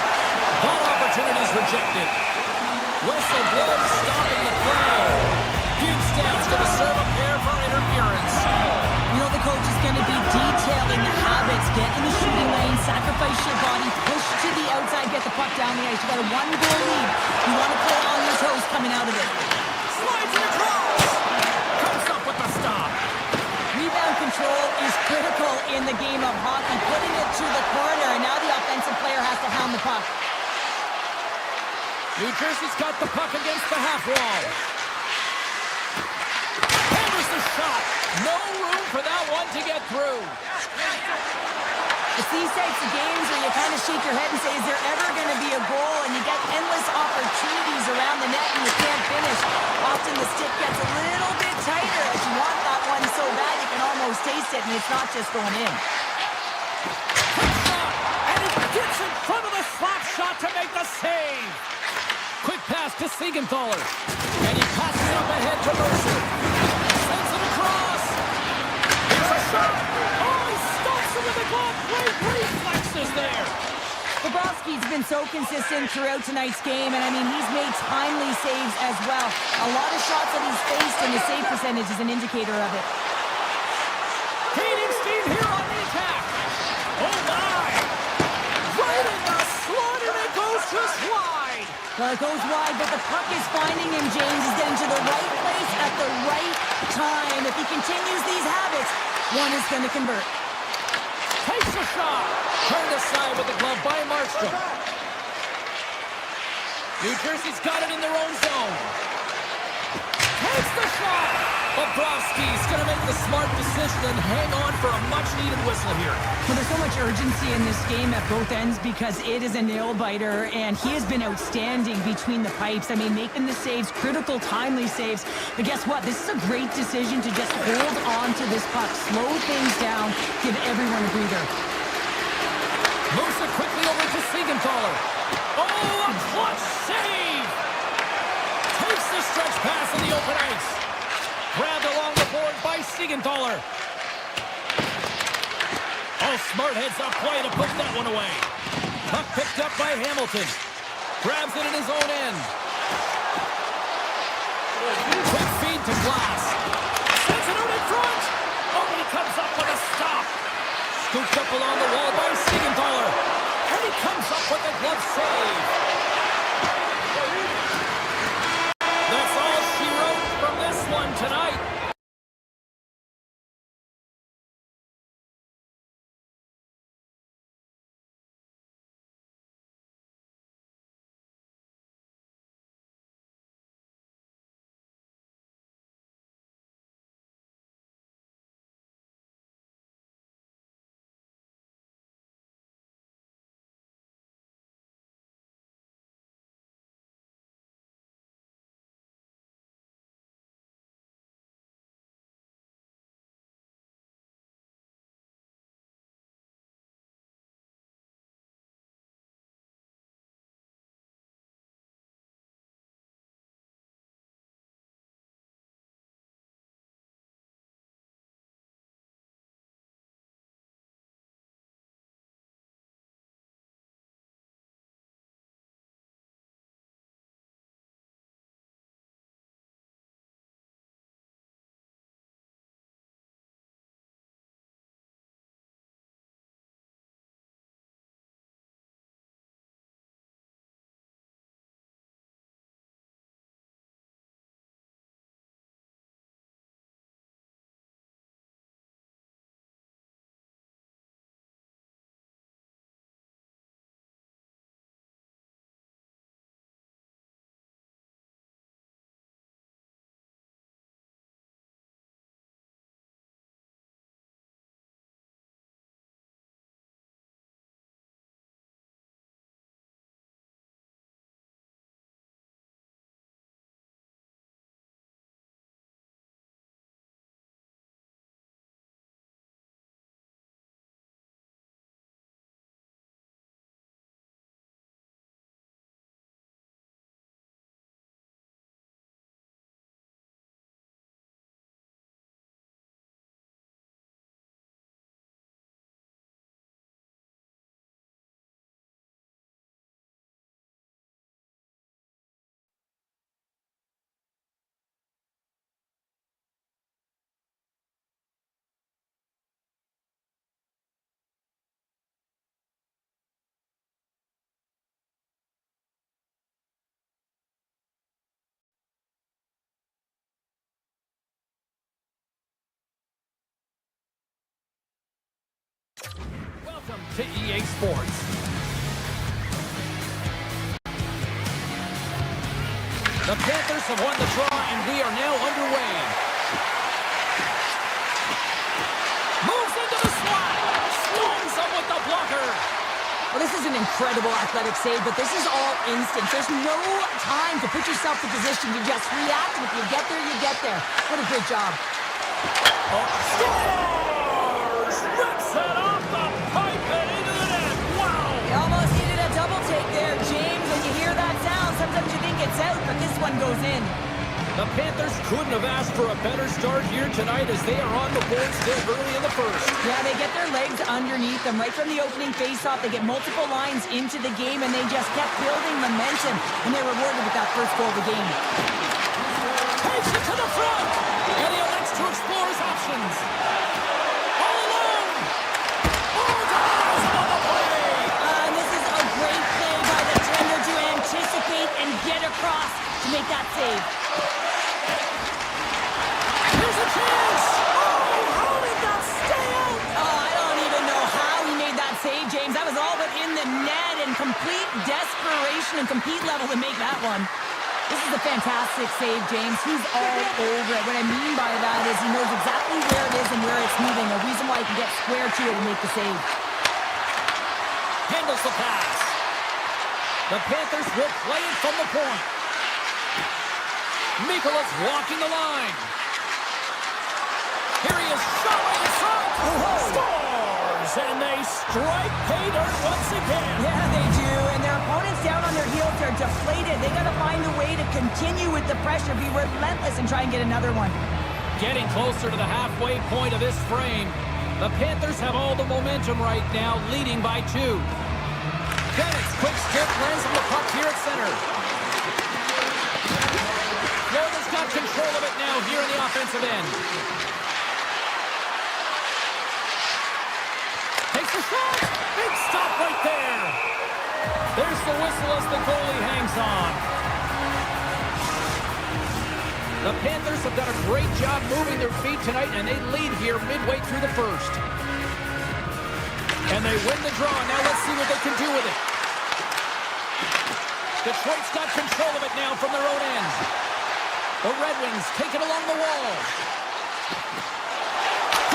That opportunity's rejected. Whistle blows, stopping the play. Bukestad's going to serve a pair for interference. You know the coach is going to be detailing the habits. Get in the shooting lane, sacrifice your body, push to the outside, get the puck down the ice. You got a 1-goal lead. You want to play on your toes coming out of it. Slides it across. Comes up with the stop. Rebound control is critical in the game of hockey. Putting it to the corner, and now the offensive player has to hound the puck. New Jersey's got the puck against the half wall. Hammers the shot. No room for that one to get through. It's these types of games where you kind of shake your head and say, is there ever going to be a goal? And you get endless opportunities around the net and you can't finish. Often the stick gets a little bit tighter as you want that one so bad you can almost taste it, and it's not just going in. Quick shot, and he gets in front of the slap shot to make the save. Quick pass to Siegenthaler, and he passes it up ahead to Mercer. Sends it across. Here's Oh, great reflexes there. Bobrovsky's been so consistent throughout tonight's game, and I mean, he's made timely saves as well. A lot of shots that he's faced, and the save percentage is an indicator of it. Gaining steam here on the attack. Oh, my. Right in the slot, and it goes just wide. Well, it goes wide, but the puck is finding him, James. He's getting to the right place at the right time. If he continues these habits, one is going to convert. Takes a shot. Turned aside with the glove by Markstrom. New Jersey's got it in their own zone. Takes the shot. Bobrovsky's going to make the smart decision and hang on for a much-needed whistle here. Well, there's so much urgency in this game at both ends because it is a nail-biter, and he has been outstanding between the pipes. I mean, making the saves, critical, timely saves. But guess what? This is a great decision to just hold on to this puck, slow things down, give everyone a breather. Moves it quickly over to Siegenthaler. Oh, a clutch save! Takes the stretch pass in the open ice. Grabbed along the board by Siegenthaler. Oh, smart heads up play to put that one away. Puck picked up by Hamilton. Grabs it in his own end. Quick feed to Glass. Sends it out in front. Oh, he comes up with a stop. Scooped up along the wall by Siegenthaler. And he comes up with a glove save. That's all she wrote from this one tonight. Welcome to EA Sports. The Panthers have won the draw, and we are now underway. Moves into the slot. Slams him with the blocker. Well, this is an incredible athletic save, but this is all instant. There's no time to put yourself in position. You just react, and if you get there, you get there. What a great job. Scores! Rips it off the pipe and into the net. Wow! You almost needed a double take there, James. When you hear that sound, sometimes you think it's out, but this one goes in. The Panthers couldn't have asked for a better start here tonight as they are on the board still early in the first. Yeah, they get their legs underneath them right from the opening faceoff. They get multiple lines into the game, and they just kept building momentum, and they're rewarded with that first goal of the game. Takes it to the front, and he elects to explore his options. All alone. Oh, dives on the play. And this is a great play by the defender to anticipate and get across to make that save. Here's a chance! Oh, how did that stay out? Oh, I don't even know how he made that save, James. That was all but in the net and complete desperation and compete level to make that one. This is a fantastic save, James. He's all over it. What I mean by that is he knows exactly where it is and where it's moving. A reason why he can get square to it and make the save. Handles the pass. The Panthers will play it from the point. Mikola's walking the line. Here he is, shot right in front. Scores, and they strike pay dirt once again. Yeah, they do, and their opponents down on their heels are deflated. They got to find a way to continue with the pressure, be relentless, and try and get another one. Getting closer to the halfway point of this frame. The Panthers have all the momentum right now, leading by 2. Bennett's quick stick lands on the puck here at center. Florida's got control of it now here in the offensive end. Takes a shot. Big stop right there. There's the whistle as the goalie hangs on. The Panthers have done a great job moving their feet tonight, and they lead here midway through the first. And they win the draw. Now let's see what they can do with it. Detroit's got control of it now from their own end. The Red Wings take it along the wall.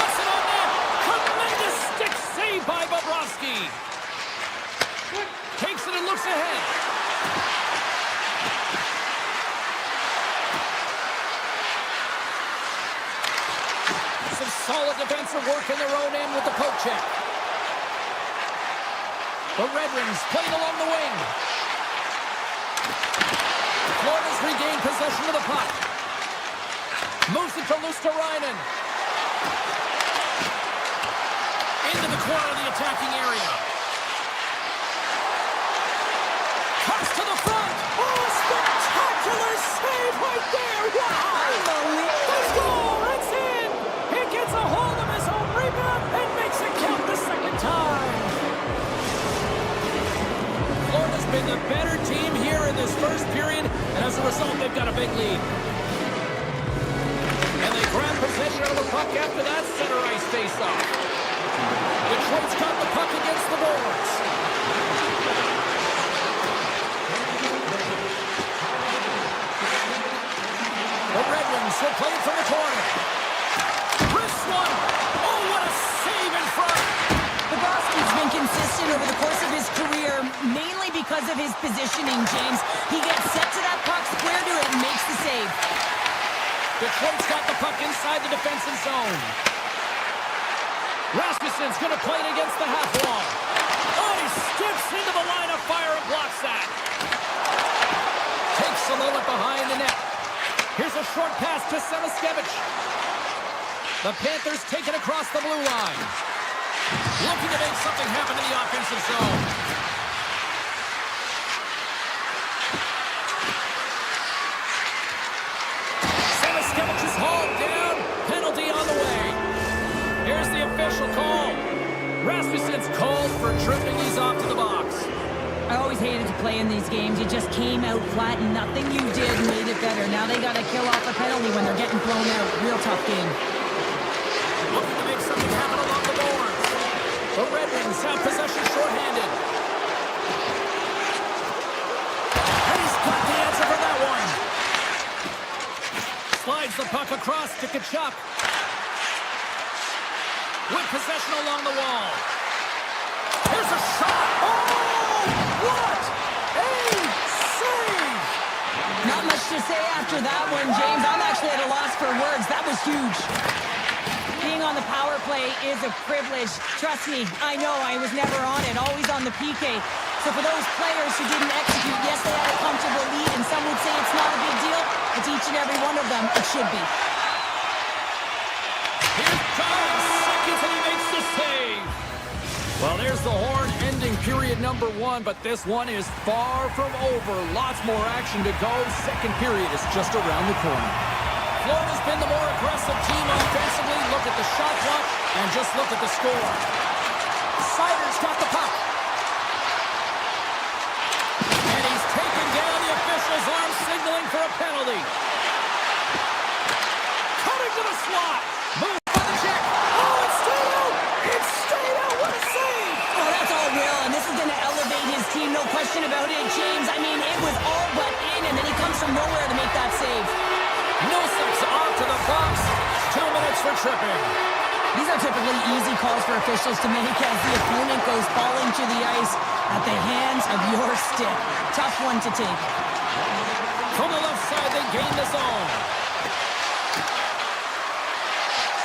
Puts it on net. Tremendous stick save by Bobrovsky. Takes it and looks ahead. Some solid defensive work in their own end with the poke check. The Red Wings playing along the wing. Florida's regained possession of the puck. Moves it to Luosterainen. Into the corner of the attacking area. Cuts to the front. Oh, spectacular save right there. Wow. The score. It's in. He gets a hold of his own rebound and makes it count the second time. Florida's been the better team here in this first period, and as a result, they've got a big lead. And they grab possession of the puck after that center ice faceoff. Detroit's got the puck against the boards. The Red Wings will play it from the corner. Chris one. Oh, what a save in front. Bobrovsky's been consistent over the course of his career, mainly because of his positioning, James. He gets set to that puck, square to it, and makes the save. Detroit's got the puck inside the defensive zone. Rasmussen's going to play it against the half wall. Oh, he skips into the line of fire and blocks that. Takes a moment behind the net. Here's a short pass to Semiskevich. The Panthers take it across the blue line. Looking to make something happen in the offensive zone. Semiskevich is hauled down. Penalty on the way. Here's the official call. Rasmussen's called for tripping. He's off to the box. I always hated to play in these games. You just came out flat and nothing you did made it better. Now they got to kill off a penalty when they're getting blown out. Real tough game. Looking to make something happen along the boards. The Red Wings have possession shorthanded. And he's got the answer for that one. Slides the puck across to Kachuk. With possession along the wall. Here's a shot. Oh, what a save! Not much to say after that one, James. I'm actually at a loss for words. That was huge. Being on the power play is a privilege. Trust me, I know I was never on it, always on the PK. So for those players who didn't execute, yes, they had a comfortable lead, and some would say it's not a big deal. It's each and every one of them. It should be. Here's John, seconds, and he makes the save. Well, there's the horn ending period number 1, but this one is far from over. Lots more action to go. Second period is just around the corner. Florida's been the more aggressive team offensively. Look at the shot clock and just look at the score. Sider's got the puck. And he's taken down. The official's arm signaling for a penalty. Cutting to the slot. Move by the check. Oh, it's straight out. It's straight out. What a save. Oh, that's all Will, and this is going to elevate his team. No question about it, James. I mean, it was all but in, and then he comes from nowhere to make that save. Nilsson's off to the box. 2 minutes for tripping. These are typically easy calls for officials to make as the opponent goes falling to the ice at the hands of your stick. Tough one to take. From the left side, they gain the zone.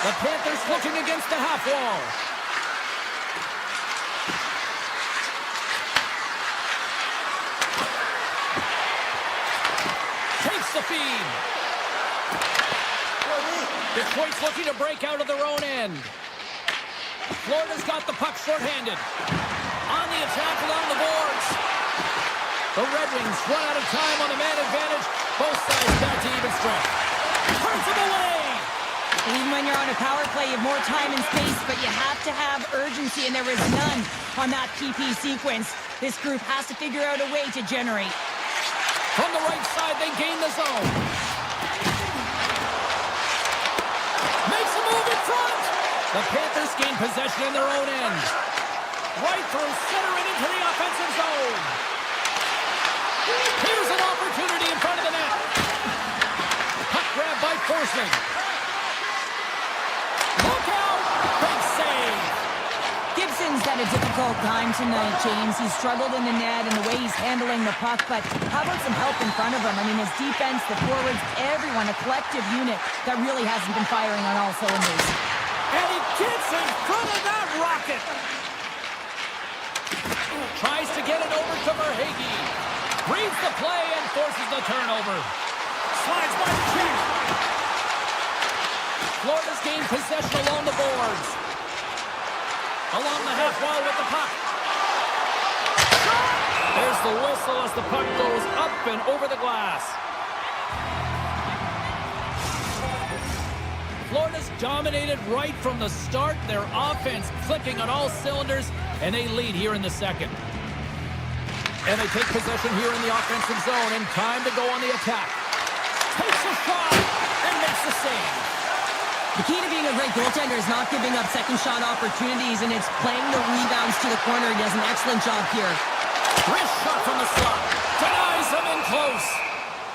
The Panthers looking against the half wall. Takes the feed. Detroit's looking to break out of their own end. Florida's got the puck shorthanded. On the attack along the boards. The Red Wings run out of time on the man advantage. Both sides back to even strength. Hurts him away. Even when you're on a power play, you have more time and space, but you have to have urgency, and there is none on that PP sequence. This group has to figure out a way to generate. From the right side, they gain the zone. Makes a move in front. The Panthers gain possession in their own end. Right through center and into the offensive zone. Here's an opportunity in front of the net. Puck grab by Forsling. Look out! Big save. Gibson's had a difficult time tonight, James. He's struggled in the net and the way he's handling the puck, but how about some help in front of him? I mean, his defense, the forwards, everyone, a collective unit that really hasn't been firing on all cylinders. And he gets in front of that rocket. Tries to get it over to Verhaeghe. Reads the play and forces the turnover. Slides by the check. Florida's gained possession along the boards. Along the half wall with the puck. There's the whistle as the puck goes up and over the glass. Florida's dominated right from the start. Their offense clicking on all cylinders, and they lead here in the second. And they take possession here in the offensive zone, and time to go on the attack. Takes a shot and makes the save. The key to being a great goaltender is not giving up second shot opportunities, and it's playing the rebounds to the corner. He does an excellent job here. Wrist shot from the slot. Denies him in close.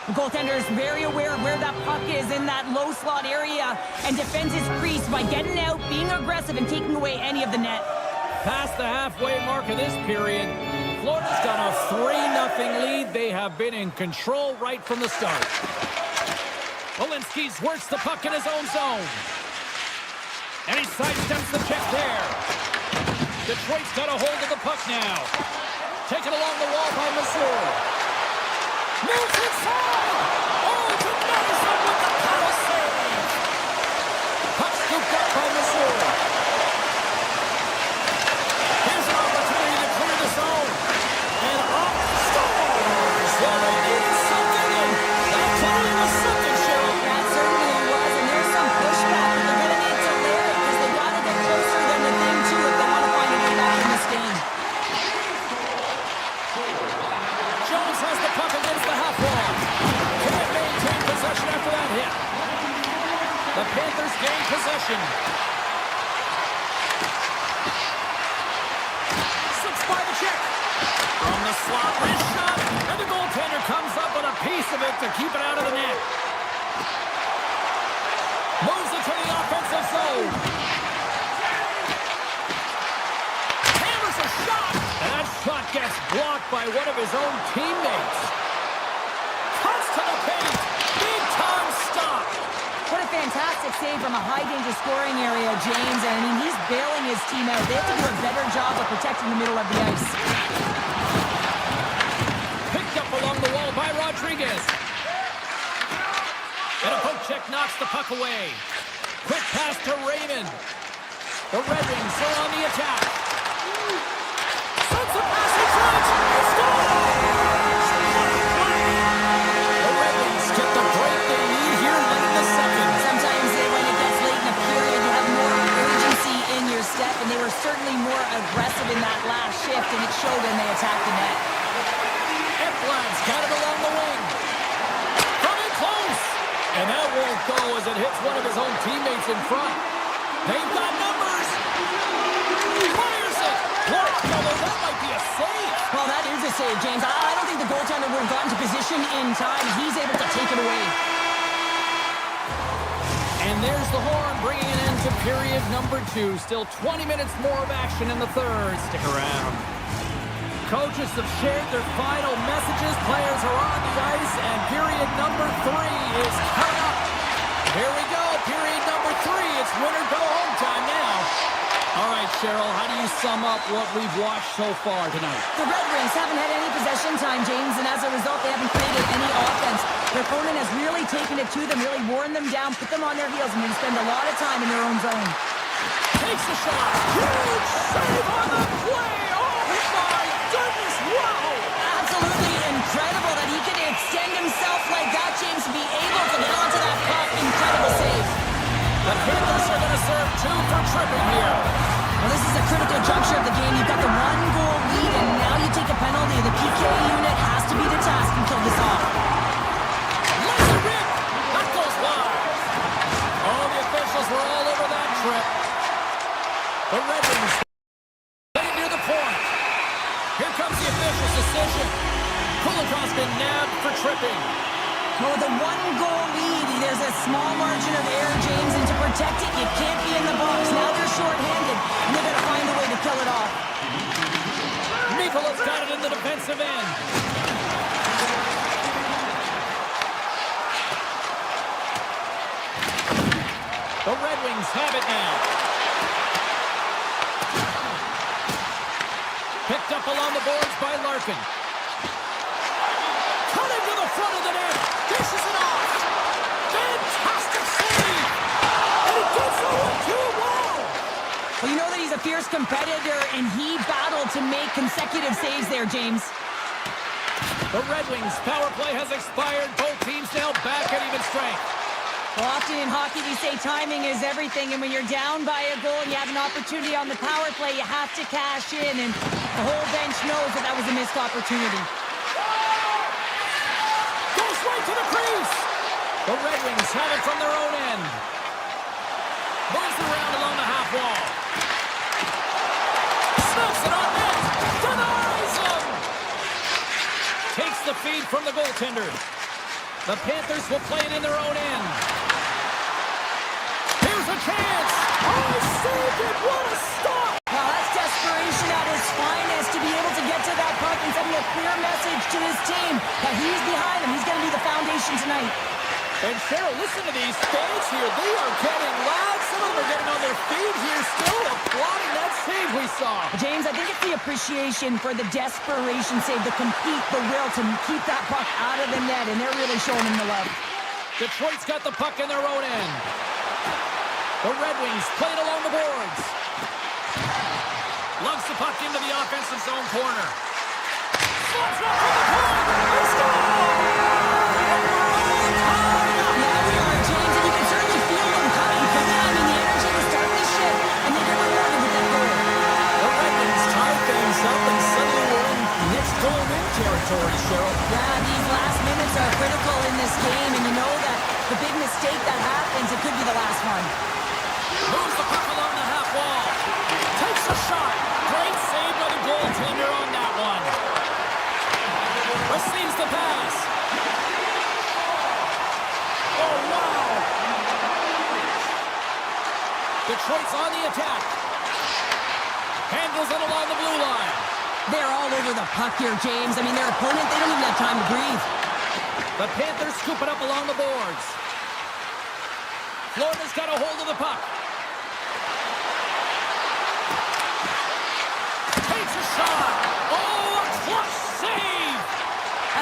The goaltender is very aware of where that puck is in that low slot area and defends his crease by getting out, being aggressive, and taking away any of the net. Past the halfway mark of this period, Florida's got a 3-0 lead. They have been in control right from the start. Walensky works the puck in his own zone. And he sidesteps the check there. Detroit's got a hold of the puck now. Taken along the wall by Missouri. Moves inside! Oh, denies him with the power save! Puck scooped up by Missouri. Here's an opportunity to clear the zone. And off scores! Well, they needed something, and that time was something, Cheryl. That certainly was, and there's some pushback, but they're going to need to layer it because they've got to get closer than the thing, too, if they want to find a way back in this game. Jones has the puck against the half wall. Can't maintain possession after that hit. The Panthers gain possession. Slips by the check. From the slot, wrist shot, and the goaltender comes up with a piece of it to keep it out of the net. Moves it to the offensive zone. Hammers a shot. And that shot gets blocked by one of his own teammates. Cuts to the paint. Big time stop. What a fantastic save from a high-danger scoring area, James. And, I mean, he's bailing his team out. They have to do a better job of protecting the middle of the ice. Picked up along the wall by Rodriguez. Check knocks the puck away. Quick pass to Raymond. The Red Wings are on the attack. Sends a pass in front. He scores! The Red Wings get the break they need here late in the second. Sometimes when it gets late in a period, you have more urgency in your step, and they were certainly more aggressive in that last shift, and it showed when they attacked the net. Ekblad's got it along the wing. Coming close. And that won't go as it hits one of his own teammates in front. They've got numbers. Fires it. What? That might be a save. Well, that is a save, James. I don't think the goaltender would have gotten to position in time. He's able to take it away. And there's the horn bringing an end to period number 2. Still 20 minutes more of action in the third. Stick around. Coaches have shared their final messages. Players are on the ice, and period number 3 is coming up. Here we go, period number 3. It's winner go home time now. All right, Cheryl, how do you sum up what we've watched so far tonight? The Red Wings haven't had any possession time, James, and as a result, they haven't created any offense. Their opponent has really taken it to them, really worn them down, put them on their heels, and they spend a lot of time in their own zone. Takes the shot. Huge save on the play. Oh, my goodness. Wow. Absolutely incredible that he can extend himself like that, James, to be able to get onto that puck. Incredible save. The Panthers are going to serve 2 for tripping here. Well, this is a critical juncture of the game. You've got the 1-goal lead, and now you take a penalty. The PK unit has to be the task and kill this off. Laser rip. That goes wide. Oh, the officials were all over that trip. The Red Wings getting near the point. Here comes the official's decision. Kodiak's been nabbed for tripping. Oh, the 1-goal lead. There's a small margin of error, James, and to protect it, you can't be in the box. Now they're short-handed, and they've got to find a way to kill it off. Mikola's got it in the defensive end. The Red Wings have it now. Picked up along the boards by Larkin. Cutting to the front of the net. Dishes it off. Fantastic save. And it gets over 2-1. Well, you know that he's a fierce competitor, and he battled to make consecutive saves there, James. The Red Wings' power play has expired. Both teams now back at even strength. Well, often in hockey, we say timing is everything, and when you're down by a goal and you have an opportunity on the power play, you have to cash in, and the whole bench knows that that was a missed opportunity. Goes right to the crease. The Red Wings have it from their own end. Moves around along the half wall. Snaps it on net. Denies him. Takes the feed from the goaltender. The Panthers will play it in their own end. Here's a chance. Oh, saved it. What a stop. Well, that's desperation at its finest to be able to get to that puck and sending a clear message to his team that he's behind him. He's going to be the foundation tonight. And Cheryl, listen to these fans here. They are getting loud. Some of them are getting on their feet here still, applauding that save we saw. James, I think it's the appreciation for the desperation save, the compete, the will to keep that puck out of the net, and they're really showing him the love. Detroit's got the puck in their own end. The Red Wings play it along the boards. Lugs the puck into the offensive zone corner. Slots up for the point. They score! Territory, Cheryl. Yeah, these last minutes are critical in this game, and you know that the big mistake that happens, it could be the last one. Moves the puck along the half wall. Takes a shot. Great save by the goaltender on that one. Receives the pass. Oh, wow. Detroit's on the attack. Handles it along the blue line. They're all over the puck here, James. I mean, their opponent, they don't even have time to breathe. The Panthers scoop it up along the boards. Florida's got a hold of the puck. Takes a shot. Oh, a clutch save.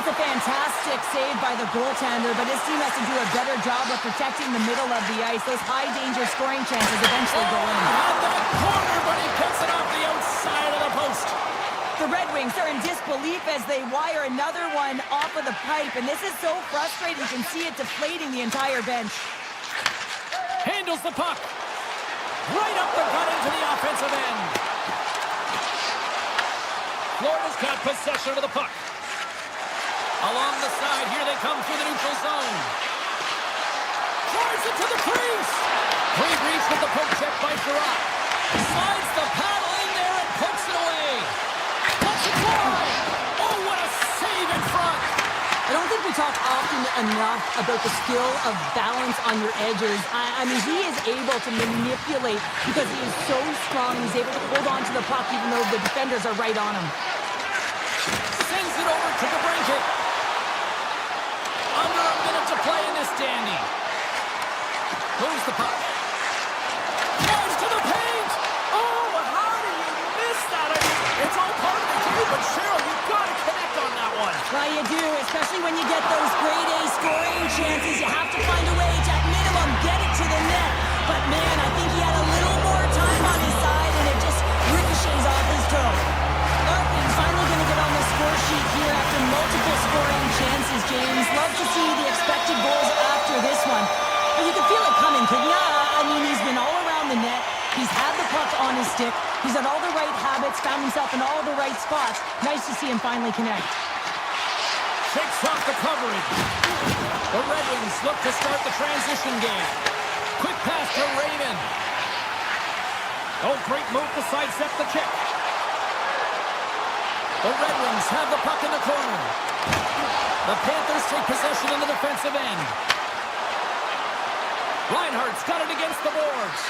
That's a fantastic save by the goaltender, but his team has to do a better job of protecting the middle of the ice. Those high-danger scoring chances eventually go in. On that corner, but he cuts it off the outside of the post. The Red Wings are in disbelief as they wire another one off of the pipe, and this is so frustrating. You can see it deflating the entire bench. Handles the puck. Right up the gut into the offensive end. Florida's got possession of the puck. Along the side, here they come through the neutral zone. Drives it to the crease. Free reach with the poke check by Giroux. Slides the paddle in there and pokes it away. Let's it fly. Oh, what a save in front. I don't think we talk often enough about the skill of balance on your edges. I mean, he is able to manipulate because he is so strong. He's able to hold on to the puck even though the defenders are right on him. Sends it over to the blanket. Under a minute to play in this dandy. Moves the puck. Drives to the paint. Oh, how do you miss that? I mean, it's all part of the game, but Cheryl, you've got to connect on that one. Well, you do, especially when you get those grade A scoring chances. You have to find a way to, at minimum, get it to the net. But, man, I think he had a little more time on his side, and it just ricochets off his toe. Larkin's finally going to get on the score sheet here after multiple scoring chances, James. Love to see the expected goals after this one. But you can feel it coming, couldn't you? I mean, he's been all around the net. He's had the puck on his stick. He's had all the right habits, found himself in all the right spots. Nice to see him finally connect. Shakes off the coverage. The Red Wings look to start the transition game. Quick pass to Raymond. Oh, great move to sidestep the check. The Red Wings have the puck in the corner. The Panthers take possession in the defensive end. Reinhardt's got it against the boards.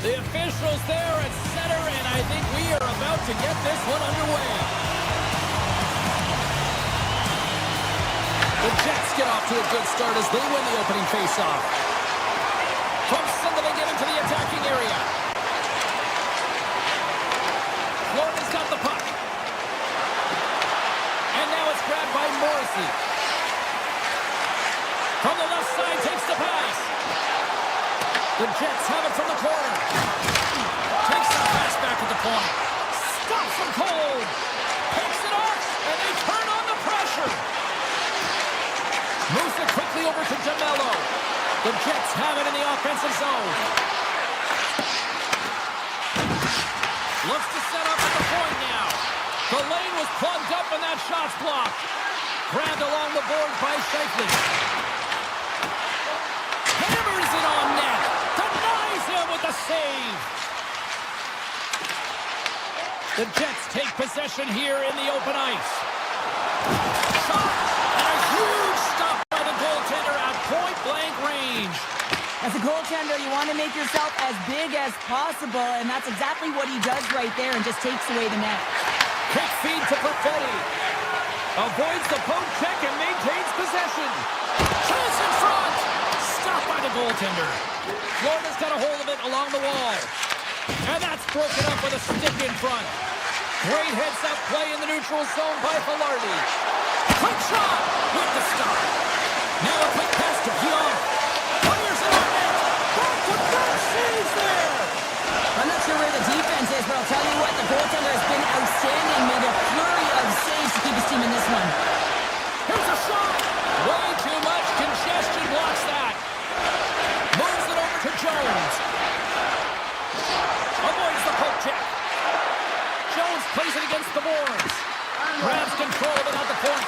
The officials there at center, and I think we are about to get this one underway. The Jets get off to a good start as they win the opening faceoff. From center, they get into the attacking area. Florida's got the puck. And now it's grabbed by Morrissey. From the left side, takes the pass. The Jets have it from the corner. Takes the pass back at the point. Stops them cold. Takes it off, and they turn on the pressure. Moves it quickly over to DeMello. The Jets have it in the offensive zone. Looks to set up at the point now. The lane was plugged up and that shot's blocked. Grabbed along the boards by Shifley. Hammers it on net. Denies him with the save. The Jets take possession here in the open ice. Shot! And a huge stop by the goaltender at point-blank range. As a goaltender, you want to make yourself as big as possible, and that's exactly what he does right there and just takes away the net. Quick feed to Perfetti. Avoids the poke check and maintains possession. Chance in front. Stopped by the goaltender. Florida's got a hold of it along the wall. And that's broken up with a stick in front. Great heads-up play in the neutral zone by Velarde. Quick shot with the stop. Now a quick pass to Kodiak. Fires it on net. Back-to-back saves there. I'm not sure where the defense is, but I'll tell you what, the goaltender has been outstanding. Made a flurry of saves to keep his team in this one. Here's a shot. Way too much congestion blocks that. Moves it over to Jones. Avoids the poke check. Jones plays it against the boards. Grabs control of it at the point.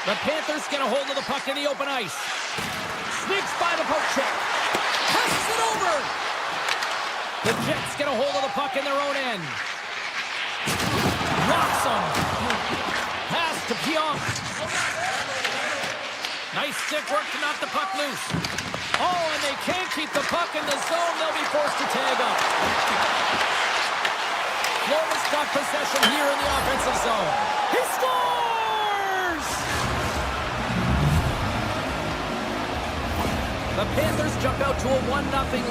The Panthers get a hold of the puck in the open ice. Sneaks by the poke check. Passes it over. The Jets get a hold of the puck in their own end. Rocks them. Pass to Pionk. Nice stick work to knock the puck loose. Oh, and they can't keep the puck in the zone. They'll be forced to tag up. Florida's got possession here in the offensive zone. He scores! The Panthers jump out to a 1-0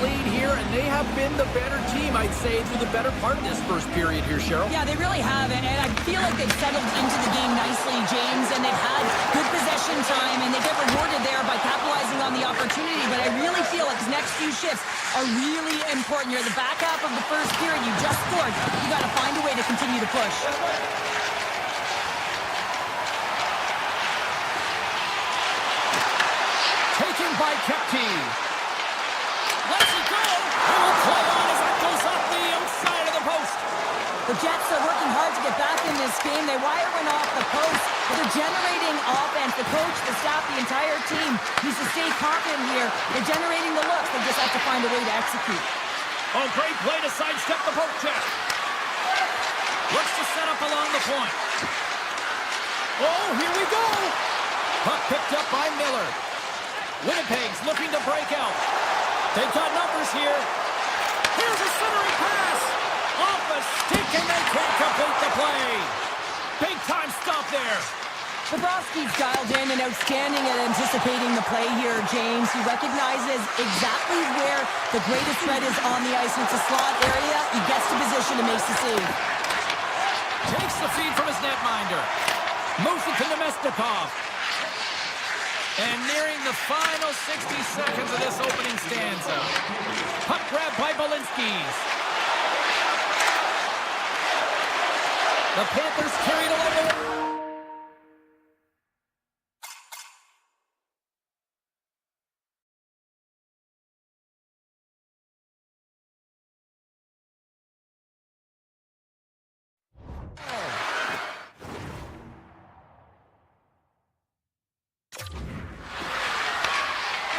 lead here, and they have been the better team, I'd say, through the better part of this first period here, Cheryl. Yeah, they really have, and I feel like they've settled into the game nicely, James, and they've had good possession time, and they get rewarded there by capitalizing on the opportunity, but I really feel like these next few shifts are really important. You're at the back half of the first period, you just scored. You got to find a way to continue to push. Taken by Kepke. Lets it go. He will play on as that goes off the outside of the post. The Jets are working hard to get back in this game. They wire one off the post, but they're generating offense. The coach, the staff, the entire team needs to stay confident here. They're generating the looks. They just have to find a way to execute. Oh, great play to sidestep the poke check. Looks to set up along the point. Oh, here we go. Puck picked up by Miller. Winnipeg's looking to break out. They've got numbers here. Here's a centering pass. Off a stick, and they can't complete the play. Big time stop there. Bobrovsky's dialed in and outstanding at anticipating the play here, James. He recognizes exactly where the greatest threat is on the ice. It's a slot area. He gets to position and makes the save. Takes the feed from his netminder. Moves it to Nemestikov. And nearing the final 60 seconds of this opening stanza. Puck grab by Balinskis. The Panthers carried along.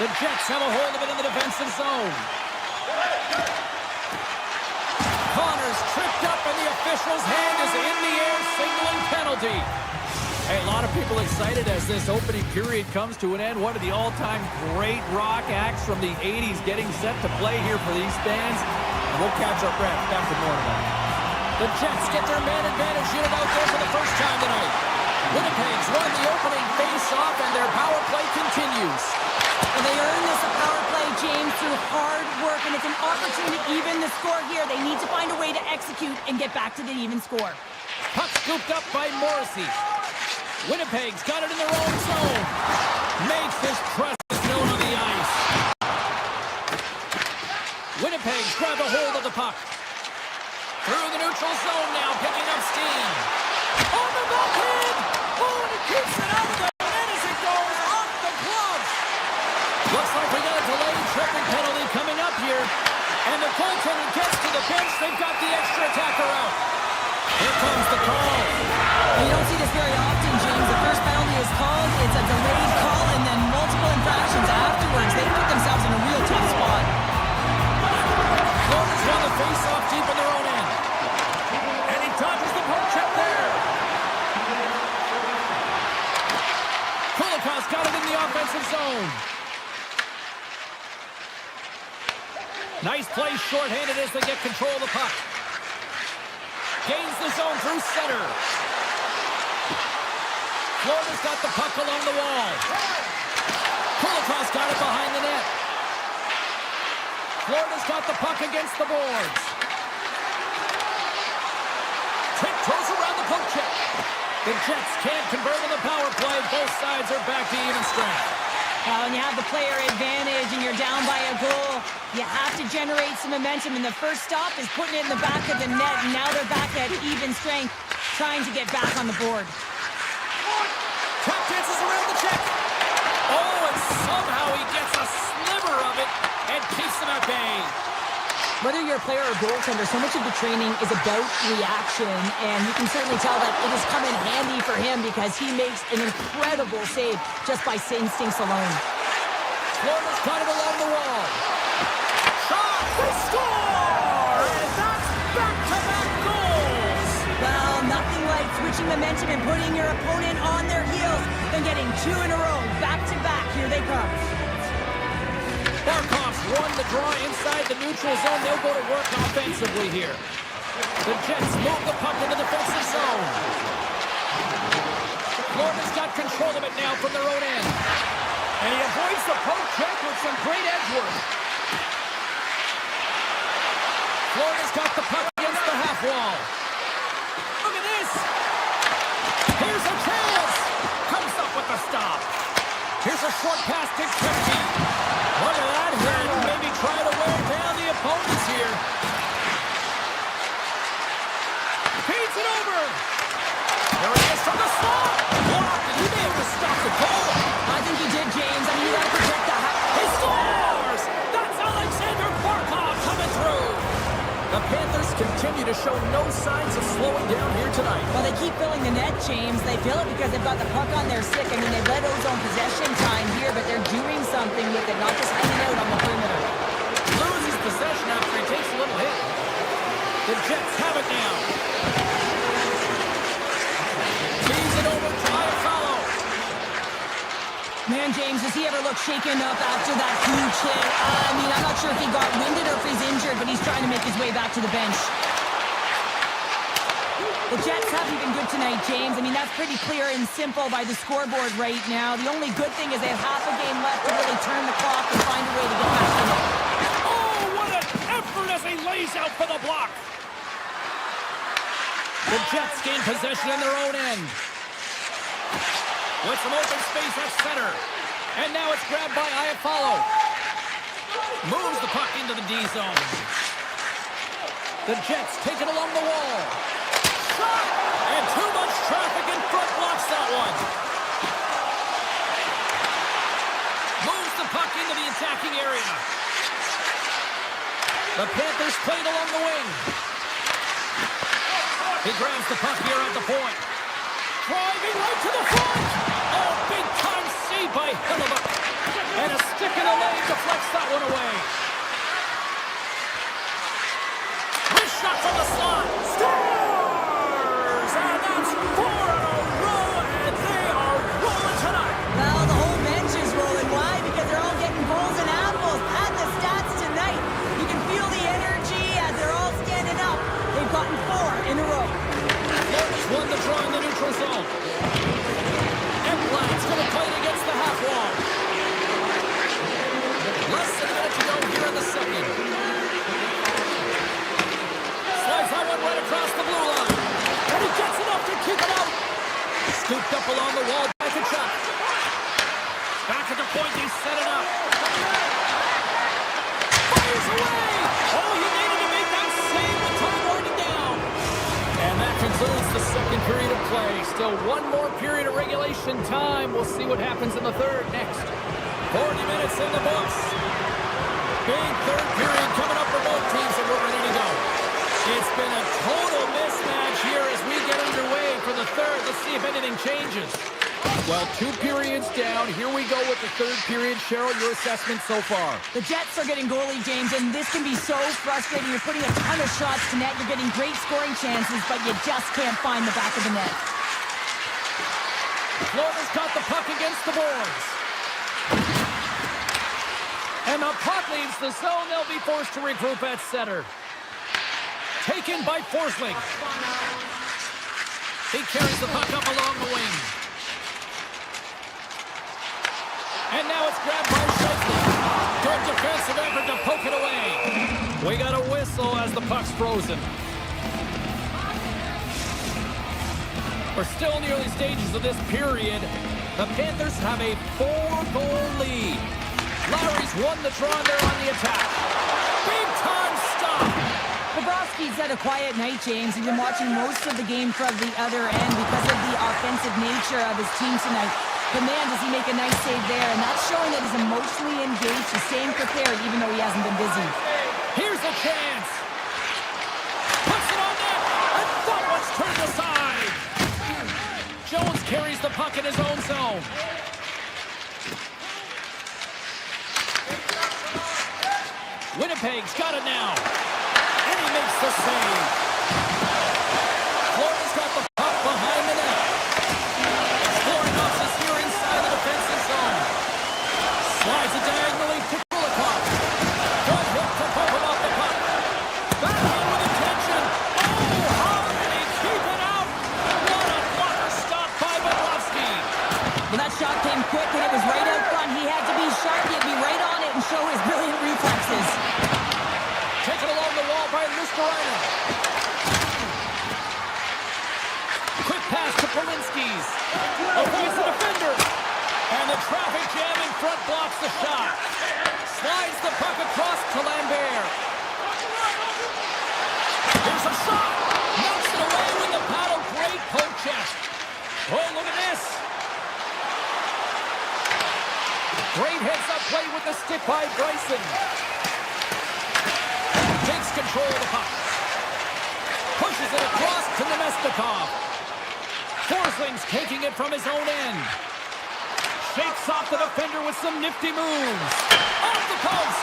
The Jets have a hold of it in the defensive zone. Connor's tripped up and the official's hand is in the air, signaling penalty. Hey, a lot of people excited as this opening period comes to an end. One of the all-time great rock acts from the 80s getting set to play here for these fans. And we'll catch our breath after more of that. The Jets get their man advantage unit out there for the first time tonight. Winnipeg's won the opening face-off, and their power play continues. Well, they earn this power play, James, through hard work, and it's an opportunity to even the score here. They need to find a way to execute and get back to the even score. Puck scooped up by Morrissey. Winnipeg's got it in their own zone. Makes his presence known on the ice. Winnipeg's grabbed a hold of the puck. Through the neutral zone now, picking up steam. On the backhand! Oh, and it keeps it out of the net as it goes off the glove. Looks like we got a delayed tripping penalty coming up here. And the goaltender gets to the bench. They've got the extra attacker out. Here comes the call. You don't see this very often, James. The first penalty is called. It's a delayed call, and then multiple infractions afterwards. They put themselves in a real tough spot. Florida's won the face-off deep in their own end. And he dodges the poke check there. Kodiak's got it in the offensive zone. Nice play shorthanded as they get control of the puck. Gains the zone through center. Florida's got the puck along the wall. Kodiak's got it behind the net. Florida's got the puck against the boards. Tiptoes around the poke check. The Jets can't convert on the power play. Both sides are back to even strength. When you have the player advantage and you're down by a goal, you have to generate some momentum. And the first stop is putting it in the back of the net. And now they're back at even strength, trying to get back on the board. Tap dances around the check. Oh, and somehow he gets a sliver of it and keeps them at bay. Whether you're a player or goaltender, so much of the training is about reaction, and you can certainly tell that it has come in handy for him because he makes an incredible save just by instincts alone. Florida's got it along the wall. Shot! They score! And that's back-to-back goals! Well, nothing like switching momentum and putting your opponent on their heels and getting two in a row, back-to-back. Here they come. Barkov's won the draw inside the neutral zone. They'll go to work offensively here. The Jets move the puck in the defensive zone. Florida's got control of it now from their own end. And he avoids the poke check with some great edge work. Florida's got the puck against the half wall. Look at this. Here's a chance. Comes up with the stop. Here's a short pass to Kripke. Look at that hit. Maybe try to wear down the opponents here. Feeds it over. There it is from the slot. Blocked, and he may have to stop the goal. I think he did, James. I mean, you got to protect the He scores! That's Alexander Barkov coming through. The Panthers continue to show no signs of slowing down here tonight. Well, they keep filling the net, James. They fill it because they've got the puck on their stick. I mean, they've let ozone possession time here, but they're doing something with it, not just hanging out on the perimeter. Loses possession after he takes a little hit. The Jets have it now. Feeds it over, try to follow. Man, James, does he ever look shaken up after that huge hit? I mean, I'm not sure if he got winded or if he's injured, but he's trying to make his way back to the bench. The Jets haven't been good tonight, James. I mean, that's pretty clear and simple by the scoreboard right now. The only good thing is they have half a game left to really turn the clock and find a way to get back in it. Oh, what an effort as he lays out for the block. The Jets gain possession in their own end. With some open space at center. And now it's grabbed by Iafallo. Moves the puck into the D zone. The Jets take it along the wall. Shot! And too much traffic in front blocks that one. Moves the puck into the attacking area. The Panthers played along the wing. He grabs the puck here at the point. Driving right to the front. Oh, big time save by Hellebuyck. And a stick in the leg deflects that one away. Wrist shot from the slot. Scores! And that's 4 in a row. And period of play. Still one more period of regulation time. We'll see what happens in the third next. 40 minutes in the books. Big third period coming up for both teams, and we're ready to go. It's been a total mismatch here as we get underway for the third. Let's see if anything changes. Well, 2 periods down. Here we go with the third period. Cheryl, your assessment so far? The Jets are getting goalie, James, and this can be so frustrating. You're putting a ton of shots to net. You're getting great scoring chances, but you just can't find the back of the net. Florida's got the puck against the boards. And the puck leaves the zone. They'll be forced to regroup at center. Taken by Forsling. He carries the puck up along the wing. And now it's grabbed by Shifley. Good defensive effort to poke it away. We got a whistle as the puck's frozen. We're still in the early stages of this period. The Panthers have a 4-goal lead. Lowry's won the draw there on the attack. Big-time stop. Bobrovsky's had a quiet night, James. He's been watching most of the game from the other end because of the offensive nature of his team tonight. But man, does he make a nice save there, and that's showing that he's emotionally engaged. He's staying prepared, even though he hasn't been busy. Here's a chance. Puts it on net, and someone's turned aside. Jones carries the puck in his own zone. Winnipeg's got it now, and he makes the save. Florida's got the puck behind the net. Slides it diagonally to Kodiak. Good hit to poke him off the puck. Back in with intention. Oh, how did he keep it out? What a blocker stop by Bobrovsky. Well, that shot came quick, and it was right out front. He had to be sharp. He had to be right on it and show his brilliant reflexes. Taken along the wall by Luskarainen. Quick pass to Polinski's. Avoids the defender. And the traffic jam in front blocks the shot. Slides the puck across to Lambert. Here's a shot. Knocks it away with the paddle. Great poke check. Oh, look at this. Great heads-up play with the stick by Bryson. Takes control of the puck. Pushes it across to Nemestikov. Forsling's taking it from his own end. Shakes off the defender with some nifty moves. Off the post.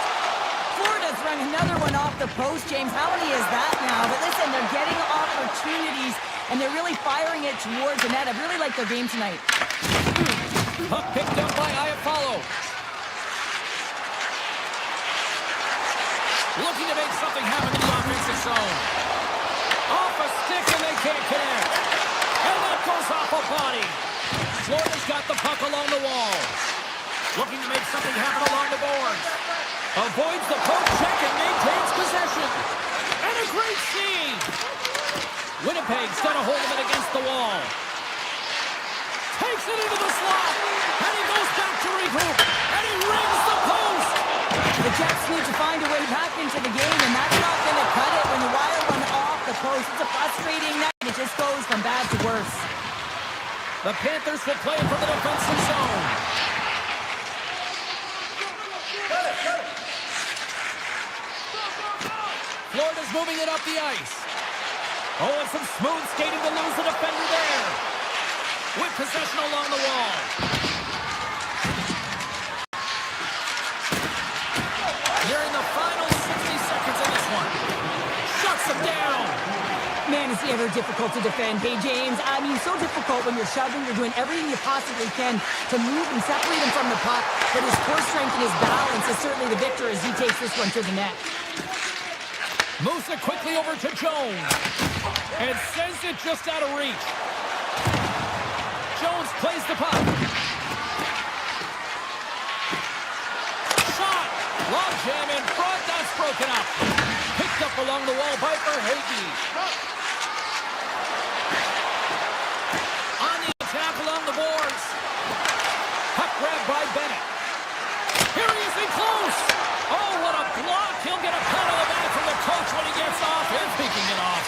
Florida's run another one off the post, James. How many is that now? But listen, they're getting opportunities, and they're really firing it towards the net. I really like their game tonight. Puck picked up by Iafallo. Looking to make something happen in the offensive zone. Off a stick, and they can't connect. And that goes off a body. Florida's got the puck along the wall. Looking to make something happen along the boards. Avoids the poke check and maintains possession. And a great save. Winnipeg's got a hold of it against the wall. Takes it into the slot. And he goes back to regroup. And he rings the post. The Jets need to find a way back into the game, and that's not going to cut it when you wire one off the post. It's a frustrating night. It just goes from bad to worse. The Panthers will play from the defensive zone. Florida's moving it up the ice. Oh, and some smooth skating to lose the defender there. With possession along the wall. Here in the final 60 seconds of this one. Shuts him down. Man, is he ever difficult to defend. Hey, James, I mean, so difficult when you're shoving. You're doing everything you possibly can to move and separate him from the puck. But his core strength and his balance is certainly the victor as he takes this one to the net. Moves it quickly over to Jones. And sends it just out of reach. Jones plays the puck. Shot! Long jam in front. That's broken up. Picked up along the wall by Verhaeghe. On the attack along the boards. Puck grabbed by Bennett. Here he is in close. Oh, what a block. He'll get a pat on the back from the coach when he gets off. If he can get off.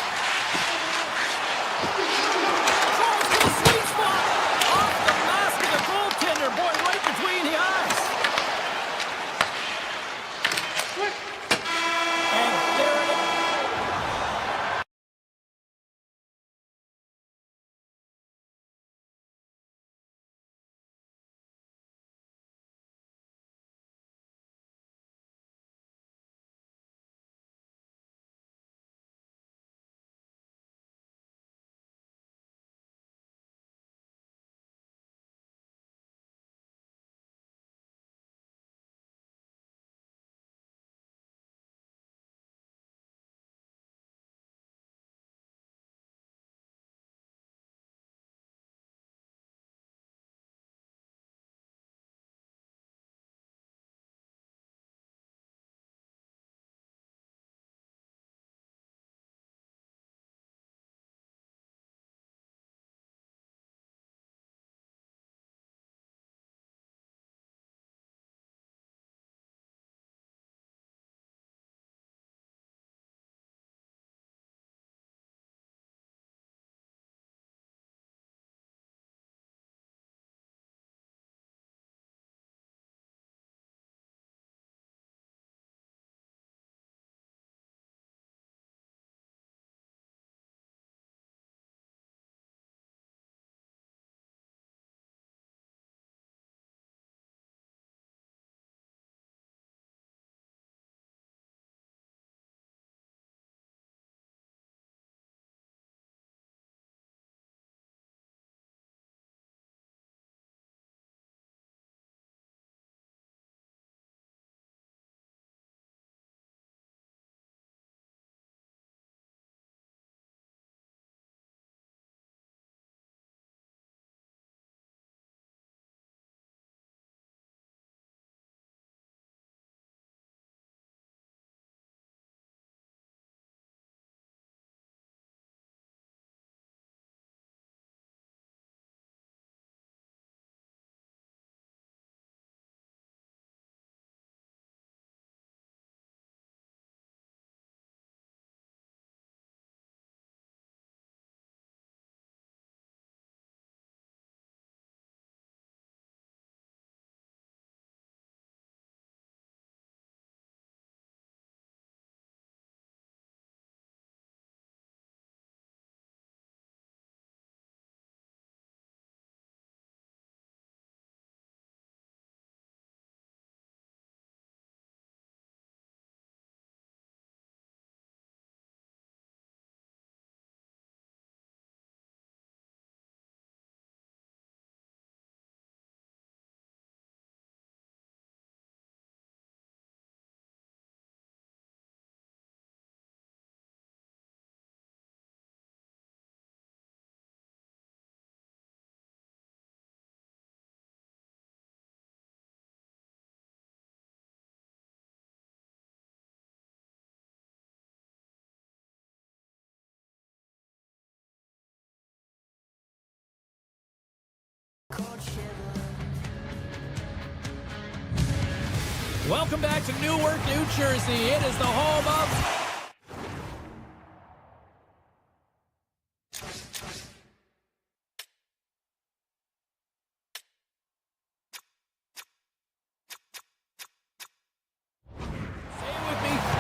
Welcome back to Newark, New Jersey. It is the home of...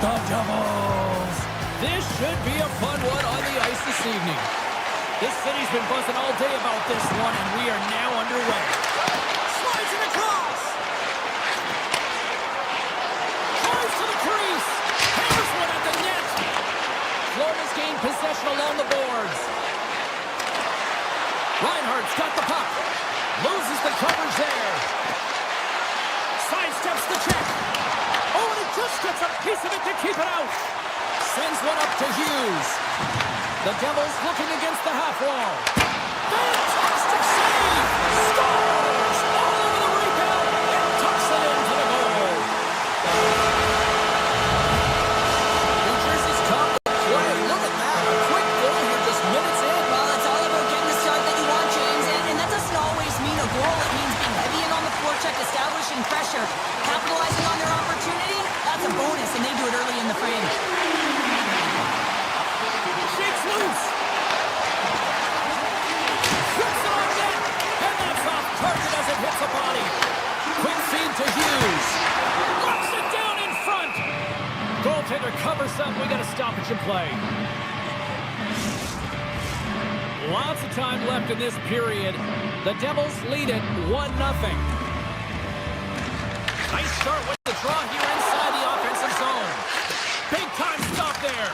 the Devils. This should be a fun one on the ice this evening. This city's been buzzing all day about this one, and we are now underway. Slides it across. Drives to the crease. Hammers one at the net. Florida's gained possession along the boards. Reinhardt's got the puck. Loses the coverage there. Sidesteps the check. Oh, and he just gets a piece of it to keep it out. Sends one up to Hughes. The Devils looking against the half wall. Fantastic save! Scores! All over the rebound and tucks it into the goal. New Jersey's top of the play. Look at that. A quick goal here just minutes in. Well, it's all about getting the start that you want, James. And that doesn't always mean a goal. It means being heavy in on the forecheck, establishing pressure, capitalizing on their opportunity. That's a bonus, and they do it early in the frame. Shakes loose. Puts it on net. And that's off target as it hits a body. Quick feed to Hughes. Knocks it down in front. Goaltender covers up. We got a stoppage in play. Lots of time left in this period. The Devils lead it 1-0. Nice start with the draw here inside the offensive zone. Big time stop there.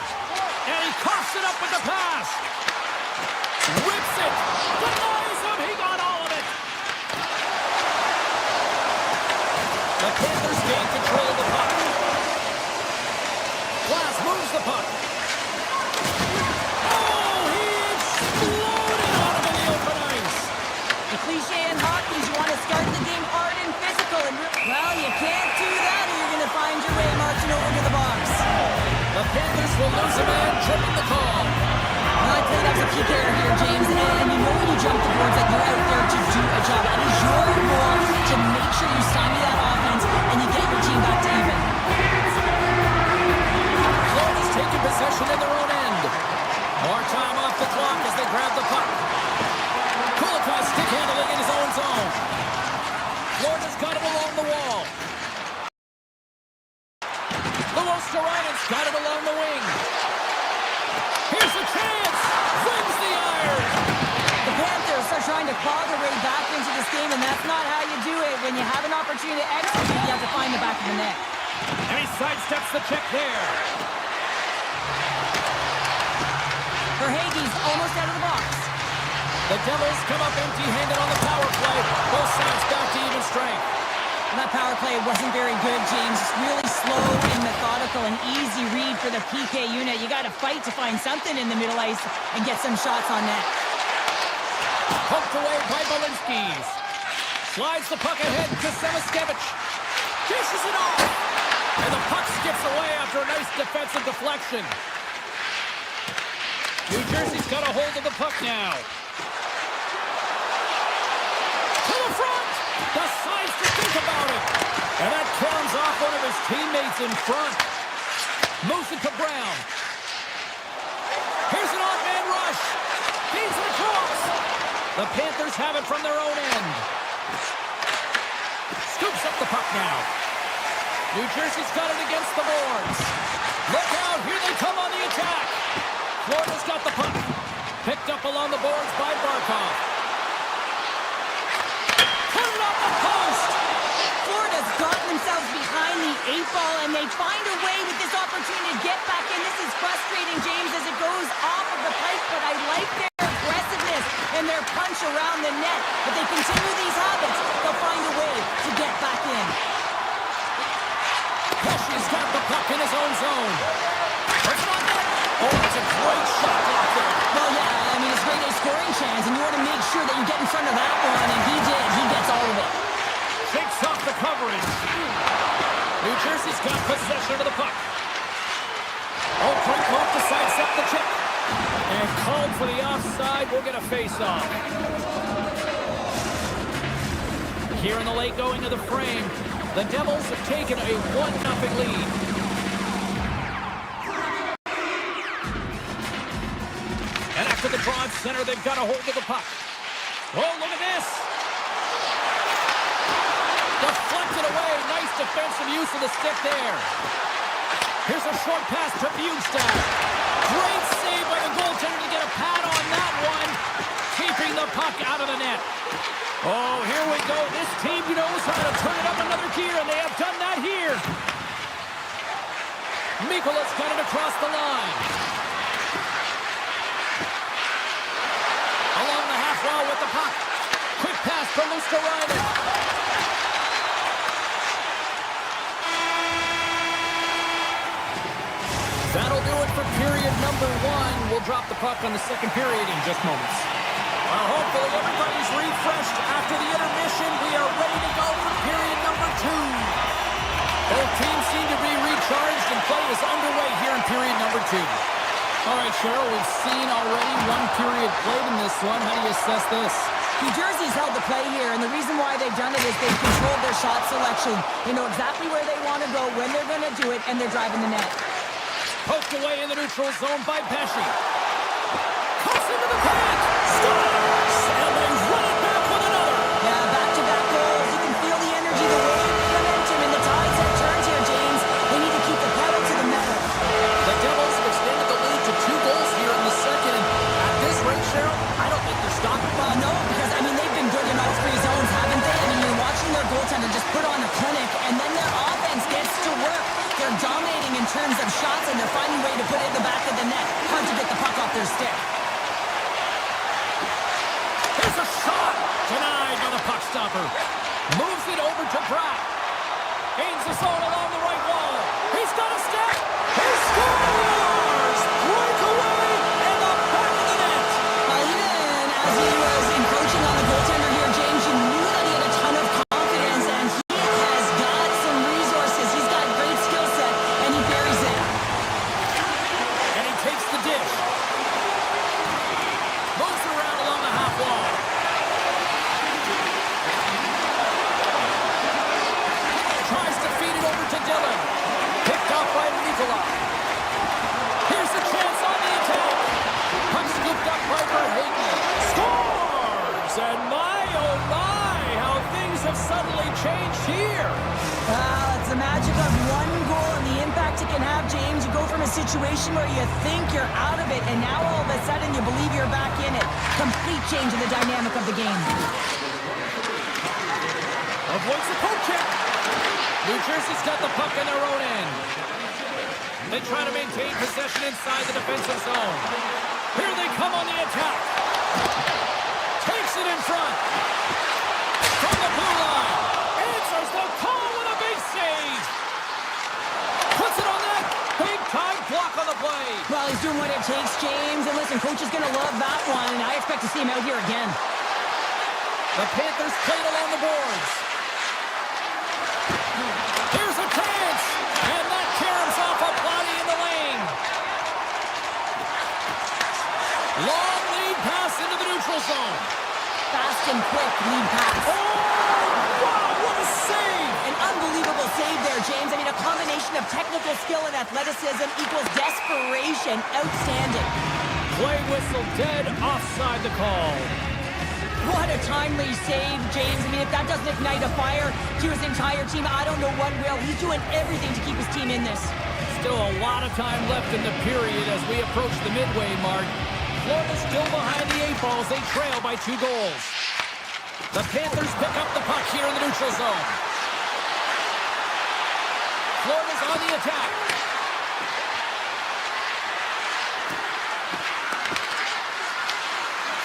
And he coughs it up with the pass. Whips it. Denies him. He got all of it. The Panthers gain control of the puck. Glass moves the puck. Oh, he exploded on him in the open ice. The cliche in hockey is you want to start the game hard and physical. And, well, you can't do that or you're going to find your way marching over to the box. The Panthers will lose a man, tripping the call. Well, I think that was a PK here, James. And you know when you jump the boards that you're out there to do a job. It is your role to make sure you stymie that offense and you get your team back to even. Florida's taking possession in their own end. More time off the clock as they grab the puck. Kodiak stick handling in his own zone. Florida's got it along the wall. Ryan's got it along the wing. Here's a chance. Wins the iron. The Panthers are trying to claw their way back into this game, and that's not how you do it. When you have an opportunity to execute, you have to find the back of the net. And he sidesteps the check there. Verhaeghe's almost out of the box. The Devils come up empty-handed on the power play. Both sides back to even strength. And that power play wasn't very good, James. It's really slow and methodical, an easy read for the PK unit. You got to fight to find something in the middle ice and get some shots on net. Poked away by Balinskis. Slides the puck ahead to Semiskevich. Dishes it off. And the puck skips away after a nice defensive deflection. New Jersey's got a hold of the puck now. To the front. Decides to think about it. And that turns off one of his teammates in front. Moves it to Brown. Here's an odd-man rush. Feeds it across. The Panthers have it from their own end. Scoops up the puck now. New Jersey's got it against the boards. Look out. Here they come on the attack. Florida's got the puck. Picked up along the boards by Barkov. Florida's gotten themselves behind the 8-ball, and they find a way with this opportunity to get back in. This is frustrating, James, as it goes off of the pipe, but I like their aggressiveness and their punch around the net. If they continue these habits, they'll find a way to get back in. Pesci's got the puck in his own zone. Oh, that's a great shot out there. Well, yeah, I mean, it's great a scoring chance, and you want to make sure that you get in front of that one, and he did. He gets all of it. Shakes off the coverage. New Jersey's got possession of the puck. Oh, Brinkhoff to sidestep the check. And called for the offside. We'll get a face-off. Here in the late going of the frame, the Devils have taken a 1-0 lead. And after the draw at center, they've got a hold of the puck. Oh, look at this. Deflected away. Nice defensive use of the stick there. Here's a short pass to Bjugstad. Great save by the goaltender to get a pad on that one. Keeping the puck out of the net. Oh, here we go. This team knows how to turn it up another gear, and they have done that here. Mikola's got it across the line. Along the half wall with the puck. Quick pass for Luosterainen. That'll do it for period number 1. We'll drop the puck on the second period in just moments. Well, hopefully everybody's refreshed after the intermission. We are ready to go for period number 2. Both teams seem to be recharged, and play is underway here in period number 2. All right, Cheryl, we've seen already one period played in this one. How do you assess this? New Jersey's held the play here, and the reason why they've done it is they've controlled their shot selection. They know exactly where they want to go, when they're going to do it, and they're driving the net. Poked away in the neutral zone by Pesci. Cuts into the paint. Scores! And they run it back with another. Yeah, back-to-back goals. You can feel the energy, the wave, the momentum, and the tides have turned here, James. They need to keep the pedal to the metal. The Devils have extended the lead to 2 goals here in the second. And at this rate, Cheryl, I don't think they're stopping. No, because, they've been good in all 3 zones, haven't they? You're watching their goaltender just put on a clinic, and then their offense gets to work. They're dominating in terms of shots, and they're finding a way to put it in the back of the net. Hard to get the puck off their stick. Here's a shot! Denied by the puck stopper. Moves it over to Pratt. Aims the zone along the right wall. He's got a step. He scores! Breakaway in the back of the net. Even as he was encroaching on the goaltender here, James, you knew that he had a ton of confidence, and he has got some resources. He's got great skill set, and he buries it. And he takes the dish. Moves it around along the half wall. Tries to feed it over to Dillon. Picked off by Nikola. Here's a chance on the attack. Puck scooped up by Verhaeghe. Scores! And my, oh my, how things have suddenly changed here. It's the magic of one goal and the impact it can have, James. You go from a situation where you think you're out of it, and now all of a sudden you believe you're back in it. Complete change in the dynamic of the game. Avoids the poke check. New Jersey's got the puck in their own end. They try to maintain possession inside the defensive zone. Here they come on the attack. Takes it in front. From the blue line. Answers the call with a big save. Puts it on that. Big time block on the play. Well, he's doing what it takes, James. And listen, coach is going to love that one, and I expect to see him out here again. The Panthers played along the boards. Here's a chance. And that caroms off a body in the lane. Long lead pass into the neutral zone. Fast and quick lead pass. Oh, wow, what a save. An unbelievable save there, James. A combination of technical skill and athleticism equals desperation. Outstanding. Play whistle dead, offside the call. What a timely save, James. If that doesn't ignite a fire to his entire team, I don't know what will. He's doing everything to keep his team in this. Still a lot of time left in the period as we approach the midway mark. Florida's still behind the 8 balls. They trail by 2 goals. The Panthers pick up the puck here in the neutral zone. Florida's on the attack.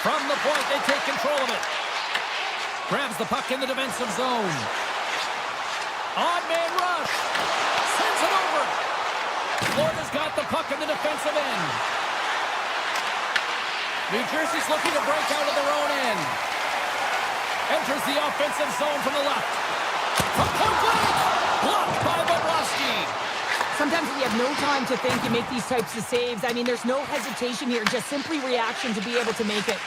From the point, they take control of it. Grabs the puck in the defensive zone. Odd man rush. Sends it over. Florida's got the puck in the defensive end. New Jersey's looking to break out of their own end. Enters the offensive zone from the left. From point blank. Blocked by Bobrovsky. Sometimes when you have no time to think, you make these types of saves. There's no hesitation here, just simply reaction to be able to make it.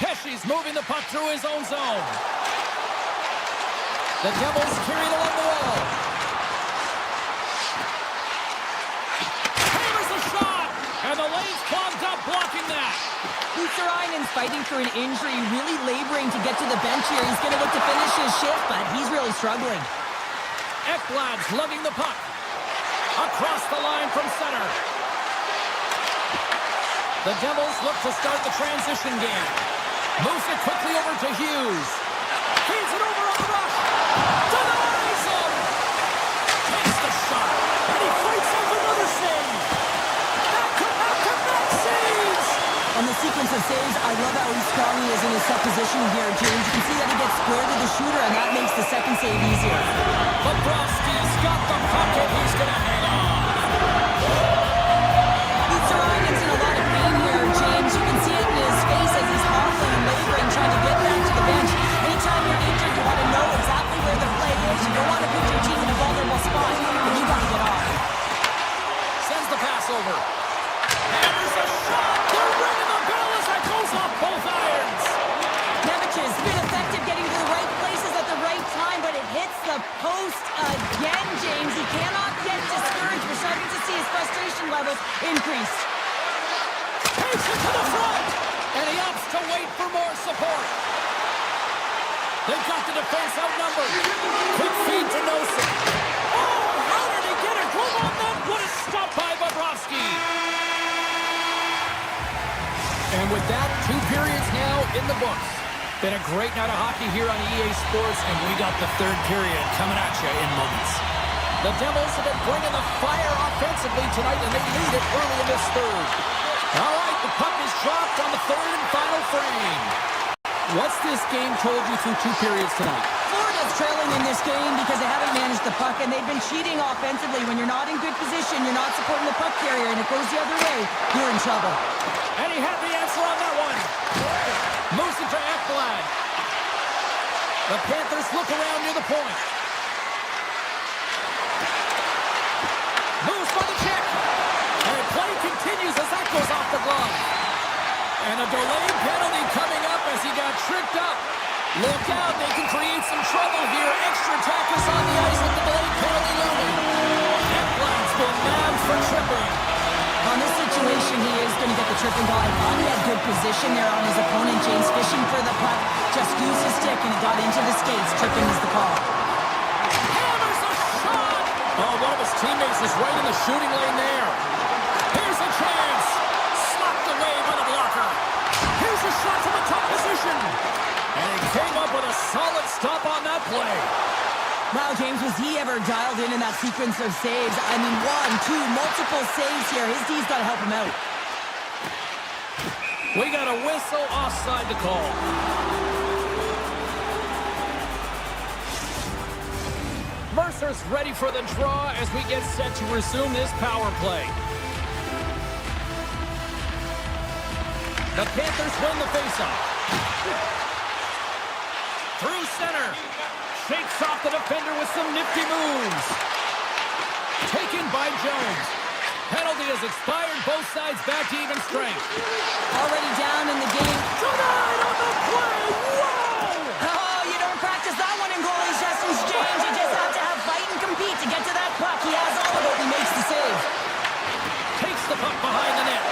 Pesci's moving the puck through his own zone. The Devils carry it along the wall. Hammers the shot! And the lane's clogged up blocking that. Lusserainen's fighting through an injury, really laboring to get to the bench here. He's going to look to finish his shift, but he's really struggling. Ekblad's lugging the puck. Across the line from center. The Devils look to start the transition game. Moves it quickly over to Hughes. Feeds it over on the rush. Denies him! Takes the shot. And he fights off another save. Back saves! On the sequence of saves, I love how strong he is in his set position here, James. You can see that he gets square to the shooter, and that makes the second save easier. Bobrovsky's got the pocket. He's going to hang on. Lusserainen's in a lot of pain here, James. You can see it in his face as he's hobbling and laboring, trying to get back to the bench. Anytime you're injured, you want to know exactly where the play is. You don't want to put your team in a vulnerable spot, but you got to get off. Sends the pass over. Hammers a shot. They're ringing the bell as that goes off both irons. Nemec's been effective getting to the right places at the right time, but it hits the post again, James. He cannot get discouraged. We're starting to see his frustration levels increase. Takes it to the front, and he opts to wait for more support. They've got the defense outnumbered. Quick feed to Nosen. Oh, how did he get it? Come on, then. What a stop by Bobrovsky. And with that, 2 periods now in the books. Been a great night of hockey here on EA Sports, and we got the 3rd period coming at you in moments. The Devils have been bringing the fire offensively tonight, and they lead it early in this 3rd. All right, the puck is dropped on the 3rd and final frame. What's this game told you through 2 periods tonight? Florida's trailing in this game because they haven't managed the puck, and they've been cheating offensively. When you're not in good position, you're not supporting the puck carrier, and it goes the other way, you're in trouble. And he had the answer on that one. Moves it to Ekblad. The Panthers look around near the point. Moves by the check. And play continues as that goes off the glove. And a delayed penalty coming up as he got tricked up. Look out, they can create some trouble here. Extra attackers on the ice with the delayed penalty looming. Ekblad's been nabbed for tripping. On this situation, he is going to get the tripping goal. I thought he had good position there on his opponent. James fishing for the puck. Just used his stick and he got into the skates. Tripping is the call. Hammers a shot! Oh, one of his teammates is right in the shooting lane there. Here's a chance. Slapped away by the blocker. Here's a shot from the top position. And he came up with a solid stop on that play. Wow, James, was he ever dialed in that sequence of saves? I mean, 1, 2, multiple saves here. His D's got to help him out. We got a whistle offside to call. Mercer's ready for the draw as we get set to resume this power play. The Panthers win the faceoff. Through center. Shakes off the defender with some nifty moves. Taken by Jones. Penalty has expired. Both sides back to even strength. Already down in the game. Denied on the play. Whoa! Oh, you don't practice that one in goalie sessions, James. You just have to have fight and compete to get to that puck. He has all of it and makes the save. Takes the puck behind the net.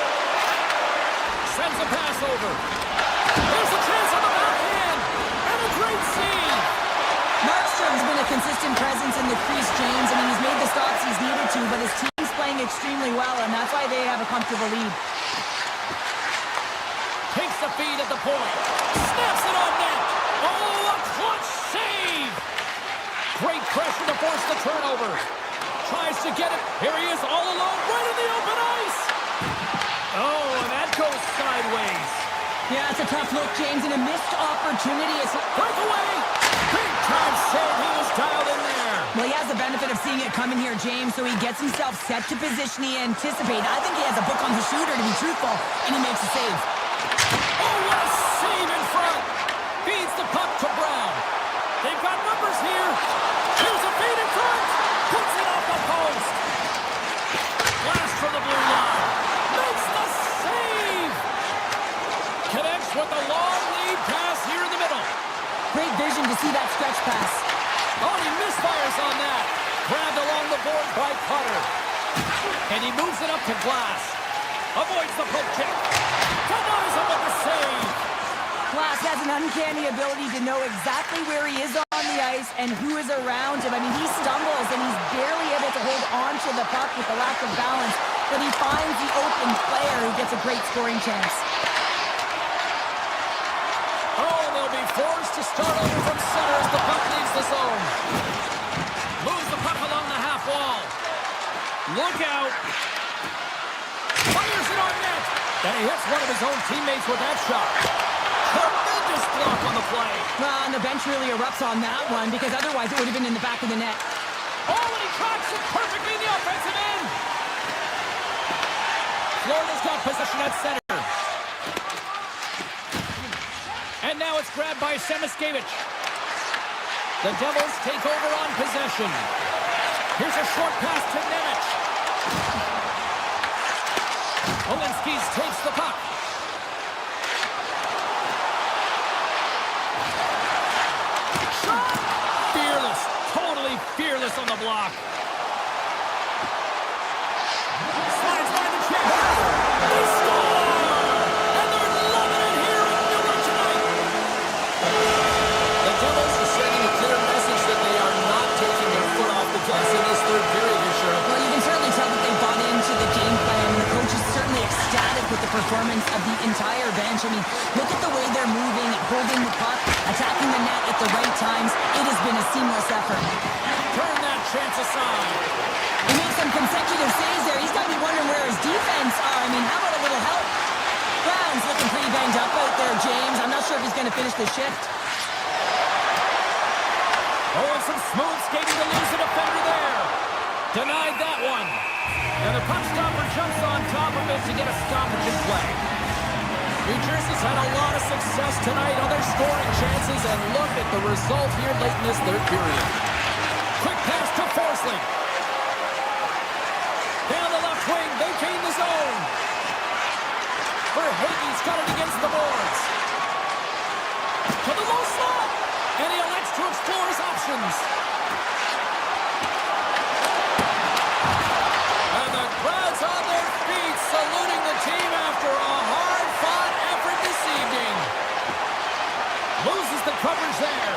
Sends a pass over. There's a chance on the backhand. And a great save. Markstrom's been a consistent presence in the crease, James. I mean, he's made the stops he's needed to, but his team's playing extremely well, and that's why they have a comfortable lead. Takes the feed at the point. Snaps it on net. Oh, a clutch save. Great pressure to force the turnover. Tries to get it. Here he is all alone, right in the open ice. Oh, and that goes sideways. Yeah, it's a tough look, James, and a missed opportunity. It's breakaway. Big time save. He was dialed in there. Well, he has the benefit of seeing it coming here, James, so he gets himself set to position he anticipated. I think he has a book on the shooter, to be truthful, and he makes a save. Oh, what a save in front. Feeds the puck to Brown. They've got numbers here. Here's a feed in front. Puts it off the post. Blast from the blue line. Makes the save. Connects with the long lead pass here in the middle. Great vision to see that stretch pass. A fires on that. Grabbed along the board by Cutter. And he moves it up to Glass. Avoids the poke check. Denies him with the save. Glass has an uncanny ability to know exactly where he is on the ice and who is around him. I mean, he stumbles and he's barely able to hold on to the puck with the lack of balance, but he finds the open player who gets a great scoring chance. Oh, they'll be forced to start over from center as the puck leaves the zone. Moves the puck along the half wall. Look out. Fires it on net. And he hits one of his own teammates with that shot. Tremendous block on the play. Well, and the bench really erupts on that one because otherwise it would have been in the back of the net. Oh, and he tracks it perfectly in the offensive end. Florida's got possession at center. And now it's grabbed by Semiskevich. The Devils take over on possession. Here's a short pass to Nemec. Olenskis takes the puck. Shot! Fearless. Totally fearless on the block. Slides by the chest. They score! And they're loving it here in New York tonight. The Devils are sending a clear message that they are not taking their foot off the gas in this third period here, Cheryl. Well, you can certainly tell that they bought into the game plan. The coach is certainly ecstatic with the performance of the entire bench. I mean, look at the way they're moving, holding the puck, attacking the net at the right times. It has been a seamless effort. Turn that chance aside. He made some consecutive saves there. He's got to be wondering where his defense are. I mean, how about a little help? Brown's looking pretty banged up out there, James. I'm not sure if he's going to finish the shift. Oh, and some smooth skating to lose a defender there. Denied that one. And the puck stopper jumps on top of it to get a stoppage in play. New Jersey's had a lot of success tonight on their scoring chances, and look at the result here late in this third period. Quick pass to Forsling. Down the left wing, they gain the zone. Verhaeghe's got it against the boards. To the low slot, and he elects to explore his options. And the crowd's on their feet, saluting the team after a hard-fought effort this evening. Loses the coverage there.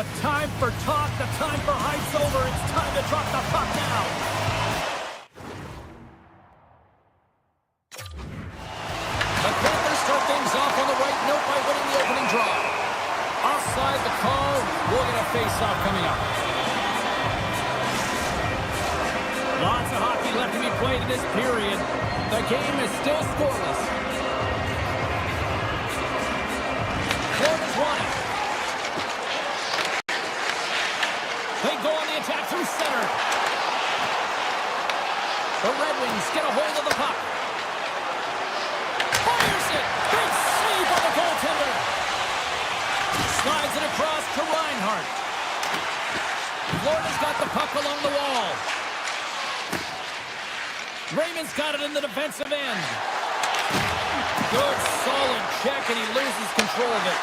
The time for talk, the time for hype's over. It's time to drop the puck now. The Panthers start things off on the right note by winning the opening draw. Offside the call. We'll get a face-off coming up. Lots of hockey left to be played in this period. The game is still scoreless. Florida's won it. They go on the attack through center. The Red Wings get a hold of the puck. Fires it! Big save by the goaltender. Slides it across to Reinhart. Florida's got the puck along the wall. Raymond's got it in the defensive end. Good, solid check, and he loses control of it.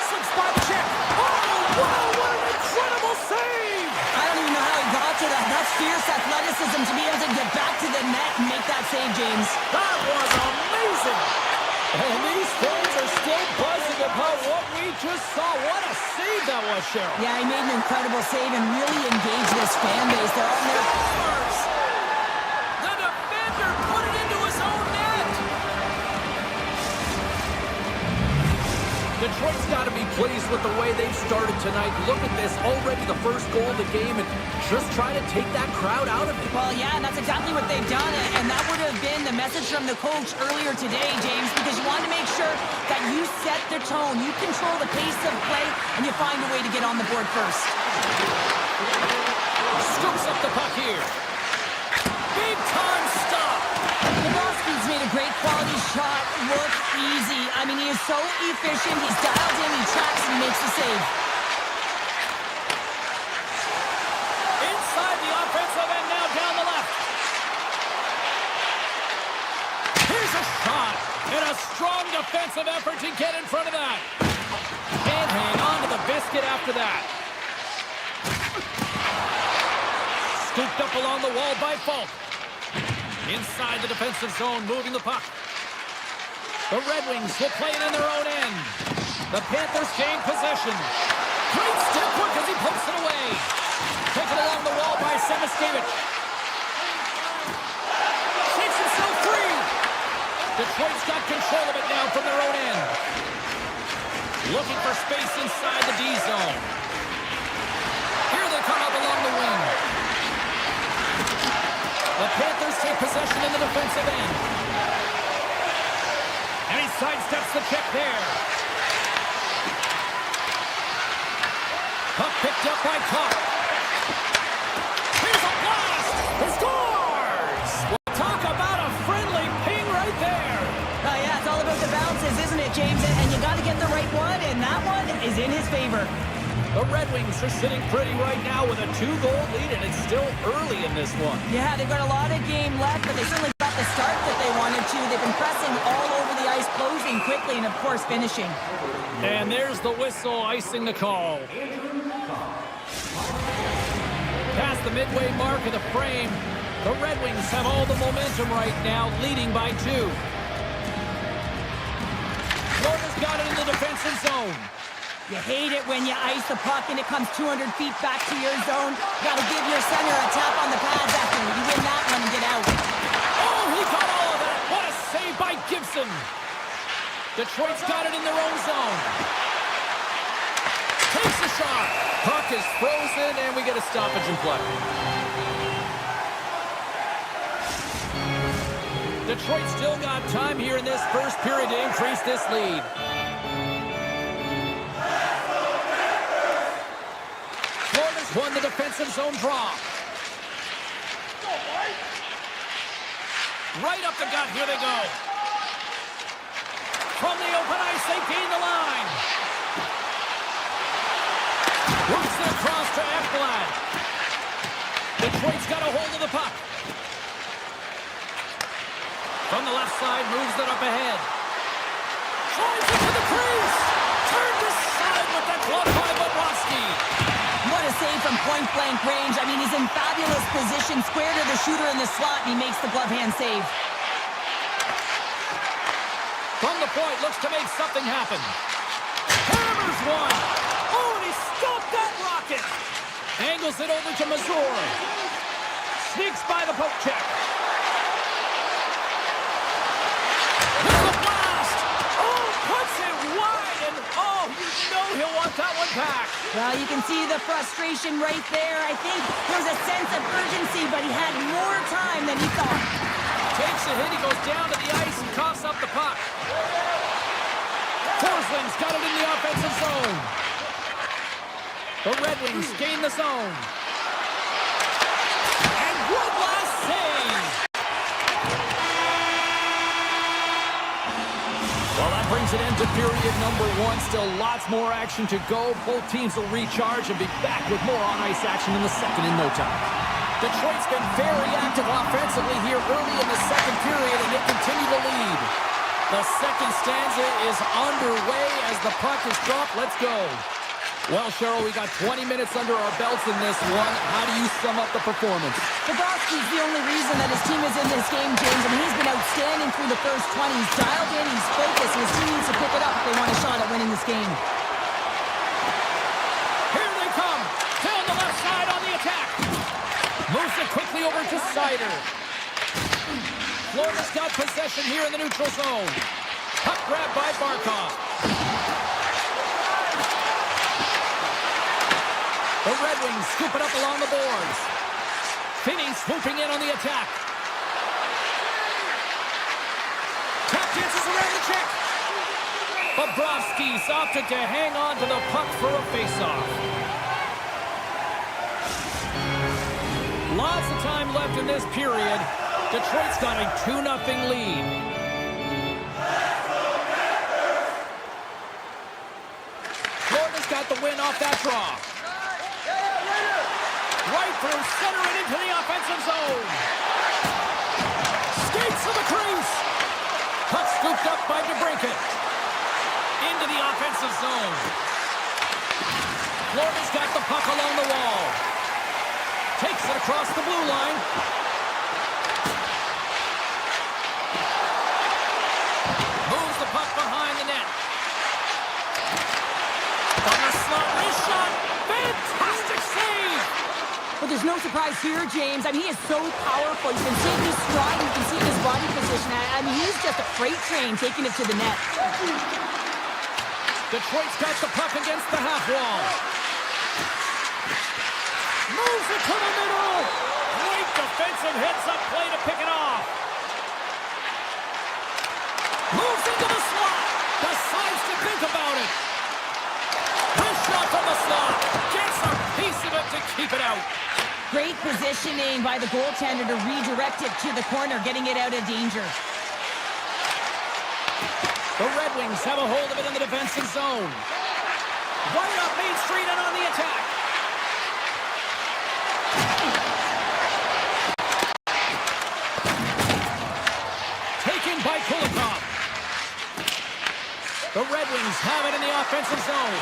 6-5 check. Oh, wow, what an incredible save! I don't even know how he got to that. That's fierce athleticism to be able to get back to the net and make that save, James. That was amazing! And these fans are still buzzing about what we just saw. What a save that was, Cheryl. Yeah, he made an incredible save and really engaged this fan base. They're on their... Scores! The defender put it into his own net! Detroit's got to be pleased with the way they've started tonight. Look at this, already the first goal of the game, and just try to take that crowd out of it. Well, yeah, and that's exactly what they've done, and that would have been the message from the coach earlier today, James, because you want to make sure that you set the tone, you control the pace of play, and you find a way to get on the board first. Scoops up the puck here. Big time stop. He's made a great quality shot look easy. I mean, he is so efficient. He's dialed in, he tracks, and he makes the save. Inside the offensive end, now down the left. Here's a shot, and a strong defensive effort to get in front of that. Can't hang on to the biscuit after that. Scooped up along the wall by Falk. Inside the defensive zone, moving the puck. The Red Wings will play it in their own end. The Panthers gain possession. Great step work as he pokes it away. Taken along the wall by Semiskevich. Shakes himself free. Detroit's got control of it now from their own end. Looking for space inside the D zone. Here they come up along the wing. The Panthers take possession in the defensive end. And he sidesteps the check there. Puck picked up by Koch. Here's a blast! He scores! Well, talk about a friendly ping right there. Oh, yeah, it's all about the bounces, isn't it, James? And you got to get the right one, and that one is in his favor. The Red Wings are sitting pretty right now with a 2-goal lead, and it's still early in this one. Yeah, they've got a lot of game left, but they certainly got the start that they wanted to. They've been pressing all over the ice, closing quickly, and, of course, finishing. And there's the whistle, icing the call. Past the midway mark of the frame, the Red Wings have all the momentum right now, leading by 2. Florida's got it in the defensive zone. You hate it when you ice the puck and it comes 200 feet back to your zone. You got to give your center a tap on the pads after you win that one and get out. Oh, he caught all of that. What a save by Gibson. Detroit's got it in their own zone. Takes a shot. Puck is frozen, and we get a stoppage in play. Detroit still got time here in this first period to increase this lead. Won the defensive zone draw. Right up the gut, here they go. From the open ice, they gain the line. Works it across to Ekblad. Detroit's got a hold of the puck. From the left side, moves it up ahead. Drives it to the crease. Turned aside with the glove by Bobrovsky. What a save from point-blank range. I mean, he's in fabulous position, square to the shooter in the slot, and he makes the glove hand save. From the point, looks to make something happen. Hammers one. Oh, and he stopped that rocket. Angles it over to Missouri. Sneaks by the poke check. There's a blast. Oh, puts it wide. And oh, you know he'll want that one back. Well, you can see the frustration right there. I think there was a sense of urgency, but he had more time than he thought. Takes a hit. He goes down to the ice and coughs up the puck. Forsling's got it in the offensive zone. The Red Wings gain the zone. And one last save. Well, that brings an end to period number one. Still lots more action to go. Both teams will recharge and be back with more on-ice action in the second in no time. Detroit's been very active offensively here early in the second period, and they continue to lead. The second stanza is underway as the puck is dropped. Let's go. Well, Cheryl, we got 20 minutes under our belts in this one. How do you sum up the performance? Bobrovsky's the only reason that his team is in this game, James. I mean, he's been outstanding through the first 20. He's dialed in, he's focused, and his team needs to pick it up if they want a shot at winning this game. Here they come. Down the left side on the attack. Moves it quickly over to Sider. Florida's got possession here in the neutral zone. Puck grab by Barkov. The Red Wings scoop it up along the boards. Finney swooping in on the attack. Tap dances around the check. Bobrovsky's opted to hang on to the puck for a faceoff. Lots of time left in this period. Detroit's got a 2-0 lead. Florida's got the win off that draw. Right through center and into the offensive zone. Skates to the crease. Puck scooped up by DeBrincat. Into the offensive zone. Florida's got the puck along the wall. Takes it across the blue line. Moves the puck behind the net. From the slot, wrist shot. Fantastic save. But there's no surprise here, James. I mean, he is so powerful. You can see his stride, you can see his body position. I mean, he's just a freight train taking it to the net. Detroit's got the puck against the half wall. Moves it to the middle. Great defensive heads-up play to pick it off. Moves into the slot. Decides to think about it. Wrist shot from the slot. Gets a piece of it to keep it out. Great positioning by the goaltender to redirect it to the corner, getting it out of danger. The Red Wings have a hold of it in the defensive zone. Right up Main Street and on the attack. Taken by Kodiak. The Red Wings have it in the offensive zone.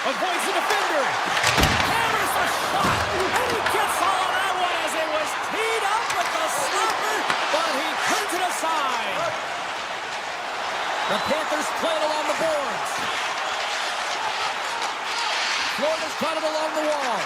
Avoids the defender. Hammers the shot. And he gets all of that one as it was teed up with the slapper, but he turns it aside. The Panthers play it along the boards. Florida's got it along the wall.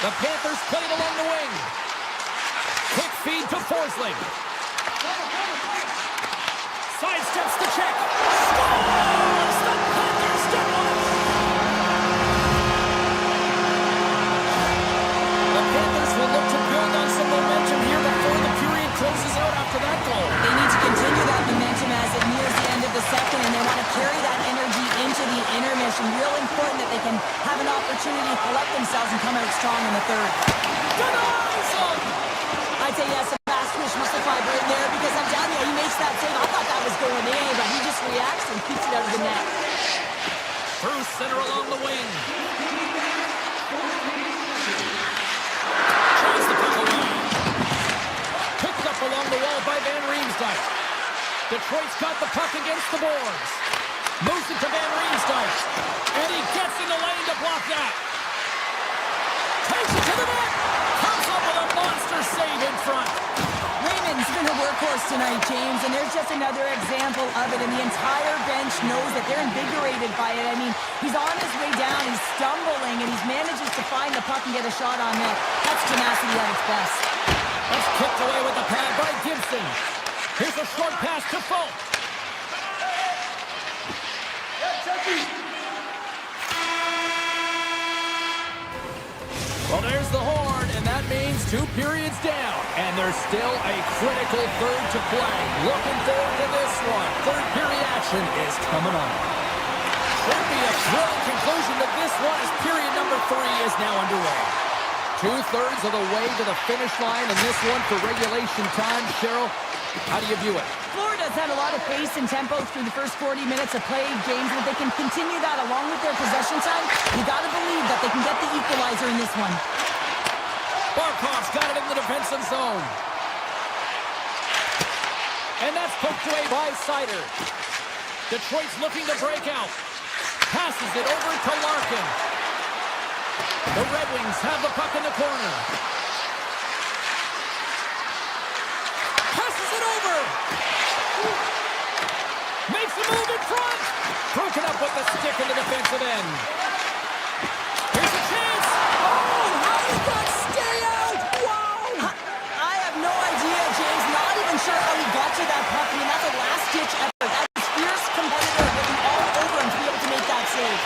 The Panthers play it along the wing. Quick feed to Forsling. Sidesteps the check. Scores! The Panthers get one! The Panthers will look to build on some momentum here before the period closes out after that goal. They need to continue that momentum as it nears the end of the second, and they want to carry that energy into the intermission. Real important that they can have an opportunity to collect themselves and come out strong in the third. Denies him! I'd say yes, a fast twitch muscle fiber in there because I'm telling you, he makes that save. I thought that was going in, but he just reacts and keeps it out of the net. Through center along the wing. Tries the puck away. Picked up along the wall by Van Riemsdyk. Detroit's got the puck against the boards. Moves it to Van Riemsdyk. And he gets in the lane to block that. Takes it to the net. Comes up with a monster save in front. Raymond's been a workhorse tonight, James, and there's just another example of it, and the entire bench knows that they're invigorated by it. I mean, he's on his way down, he's stumbling, and he manages to find the puck and get a shot on net. That's tenacity at its best. That's kicked away with the pad by Gibson. Here's a short pass to Folk. Well, there's the horn, and that means 2 periods down. And there's still a critical third to play. Looking forward to this one. Third period action is coming on. Should be a thrilling conclusion to this one as period number 3 is now underway. 2/3 of the way to the finish line in this one for regulation time. Cheryl, how do you view it? Florida's had a lot of pace and tempo through the first 40 minutes of play, James. If they can continue that along with their possession time, you got to believe that they can get the equalizer in this one. Barkov's got it in the defensive zone. And that's poked away by Sider. Detroit's looking to break out. Passes it over to Larkin. The Red Wings have the puck in the corner. Passes it over. Makes a move in front. Broken up with the stick in the defensive end. Here's a chance. Oh, how did that stay out? Wow. I have no idea, James. Not even sure how he got to that puck. I mean, that's a last-ditch effort. That's fierce competitor looking all over him to be able to make that save.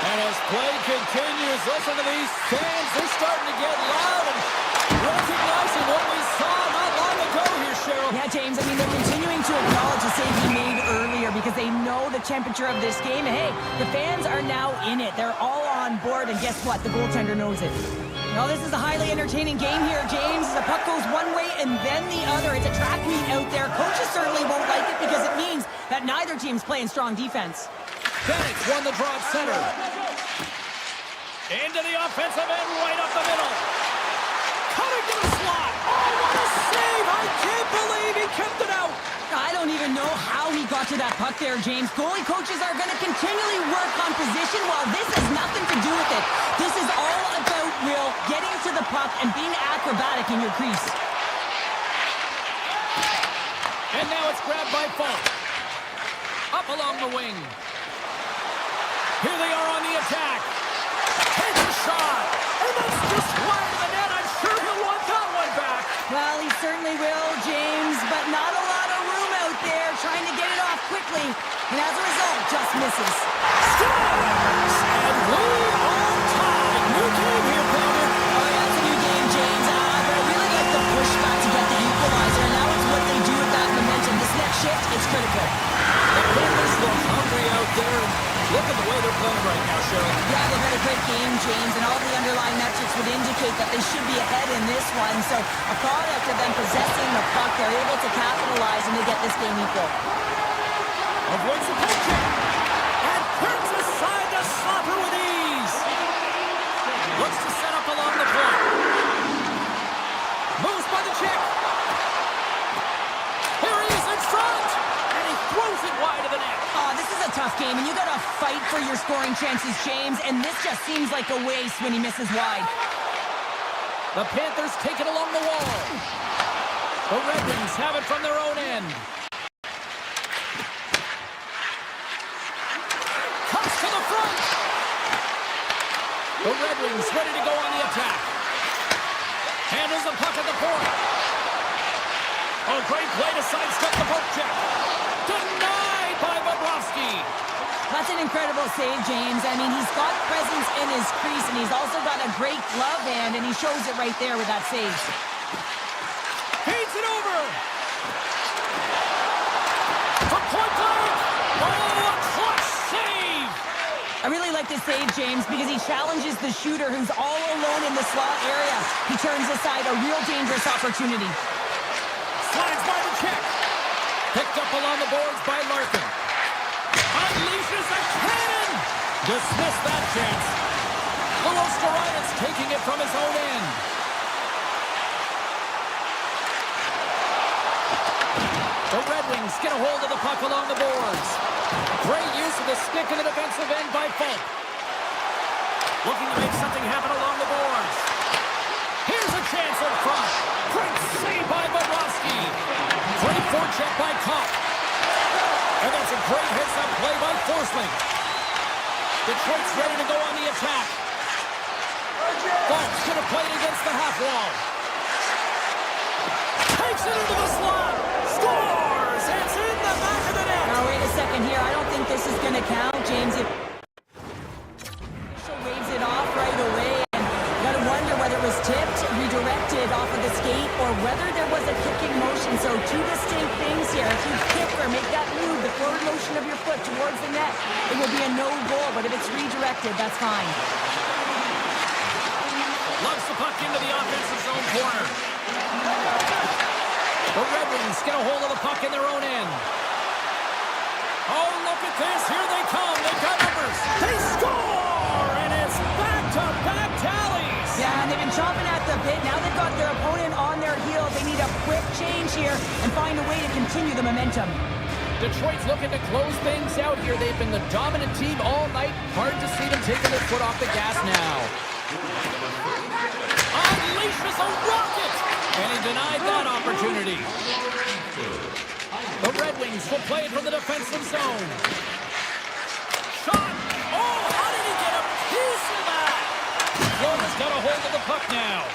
And as play continues, listen to these fans. They're starting to get loud and recognizing what we saw not long ago here, Cheryl. Yeah, James, I mean, they're continuing to acknowledge the save he made earlier because they know the temperature of this game. And hey, the fans are now in it. They're all on board, and guess what? The goaltender knows it. Well, this is a highly entertaining game here, James. The puck goes one way and then the other. It's a track meet out there. Coaches certainly won't like it because it means that neither team's playing strong defense. Bennett won the draw at center. Into the offensive end, right up the middle. Cutting to the slot. Oh, what a save! I can't believe he kept it out. I don't even know how he got to that puck there, James. Goalie coaches are going to continually work on position while this has nothing to do with it. This is all about, Will, getting to the puck and being acrobatic in your crease. And now it's grabbed by Folk. Up along the wing. Here they are on the attack. Takes a shot. And that's just wide of the net. I'm sure he'll want that one back. Well, he certainly will, James, but not a lot of room out there trying to get it off quickly. And as a result, just misses. Scores! And we are tied. New game here, Panther. Oh, yeah, it's a new game, James. But I really like the pushback to get the equalizer, and now it's what they do with that momentum. This next shift, it's critical. The Panthers look hungry out there. Look at the way they're playing right now, Cheryl. Yeah, they've had a great game, James, and all the underlying metrics would indicate that they should be ahead in this one. So a product of them possessing the puck, they're able to capitalize and they get this game equal. Avoids the poke check. And turns aside the slapper with ease. Looks to set up along the point. Moves by the check. Here he is in front. And he throws it wide of the net. Oh, this is a tough game, and you got to fight for your scoring chances, James, and this just seems like a waste when he misses wide. The Panthers take it along the wall. The Red Wings have it from their own end. Comes to the front. The Red Wings ready to go on the attack. Handles the puck at the point. Oh, great play to sidestep the poke check. Denied by Bobrovsky. That's an incredible save, James. I mean, he's got presence in his crease, and he's also got a great glove hand, and he shows it right there with that save. Feeds it over. From point blank. Oh, a clutch save. I really like this save, James, because he challenges the shooter who's all alone in the slot area. He turns aside a real dangerous opportunity. Slides by the check. Picked up along the boards by Larkin. Unleashes a cannon. Dismissed that chance. Luostarina's taking it from his own end. The Red Wings get a hold of the puck along the boards. Great use of the stick in the defensive end by Falk. Looking to make something happen along the boards. Here's a chance in front. Great save by Bobrovsky. Great forecheck by Kopp. And that's a great hits-up play by Forsling. Detroit's ready to go on the attack. Falk's going to play it against the half wall. Takes it into the slot. Scores! It's in the back of the net. Now, wait a second here. I don't think this is going to count, James. If waves it off right away, and you got to wonder whether it was tipped, redirected off of the skate, or whether there was a kicking motion. So two distinct things here. If you kick or make that move, the forward motion of your foot towards the net, it will be a no goal. But if it's redirected, that's fine. Loves the puck into the offensive zone corner. The Red Wings get a hold of the puck in their own end. Oh, look at this. Here they come. They've got numbers. They score! And it's back-to-back tallies. Yeah, and they've been chomping at the bit. Now they've got their opponent on their heels. They need a quick change here and find a way to continue the momentum. Detroit's looking to close things out here. They've been the dominant team all night. Hard to see them taking their foot off the gas now. Unleashes a rocket! And he denied that opportunity. The Red Wings will play it from the defensive zone. Shot! Oh, how did he get a piece of that? Florida's got a hold of the puck now.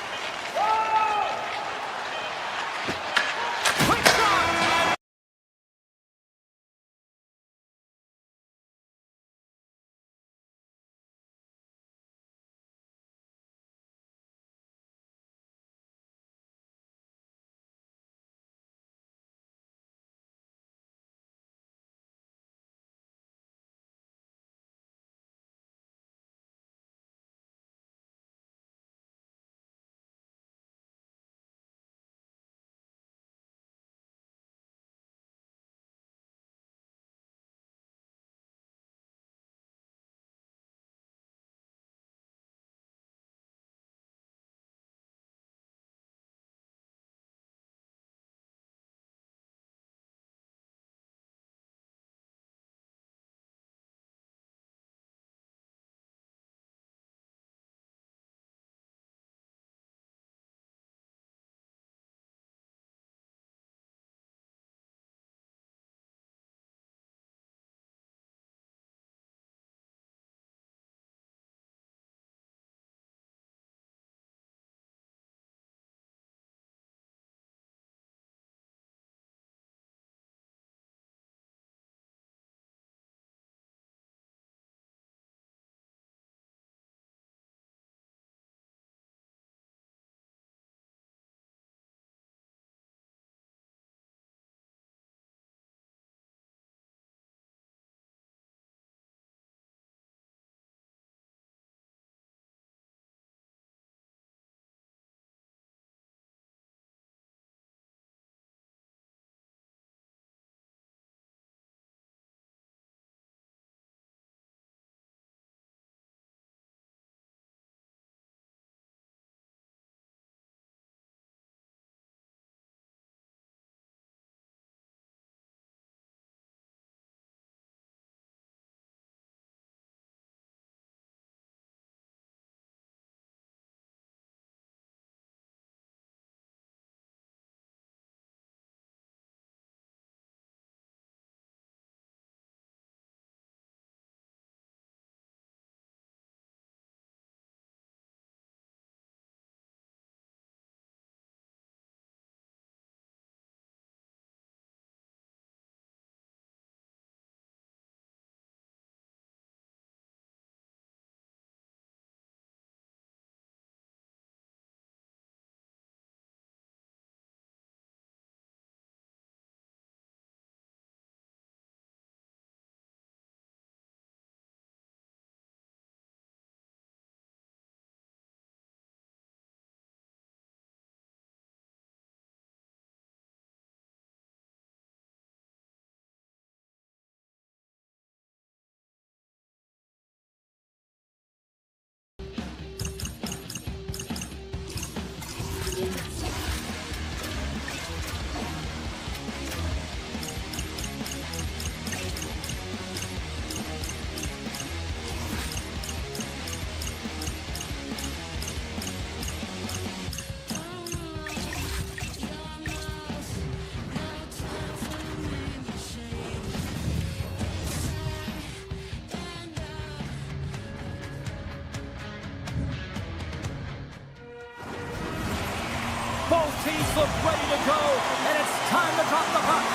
Both teams look ready to go, and it's time to drop the puck.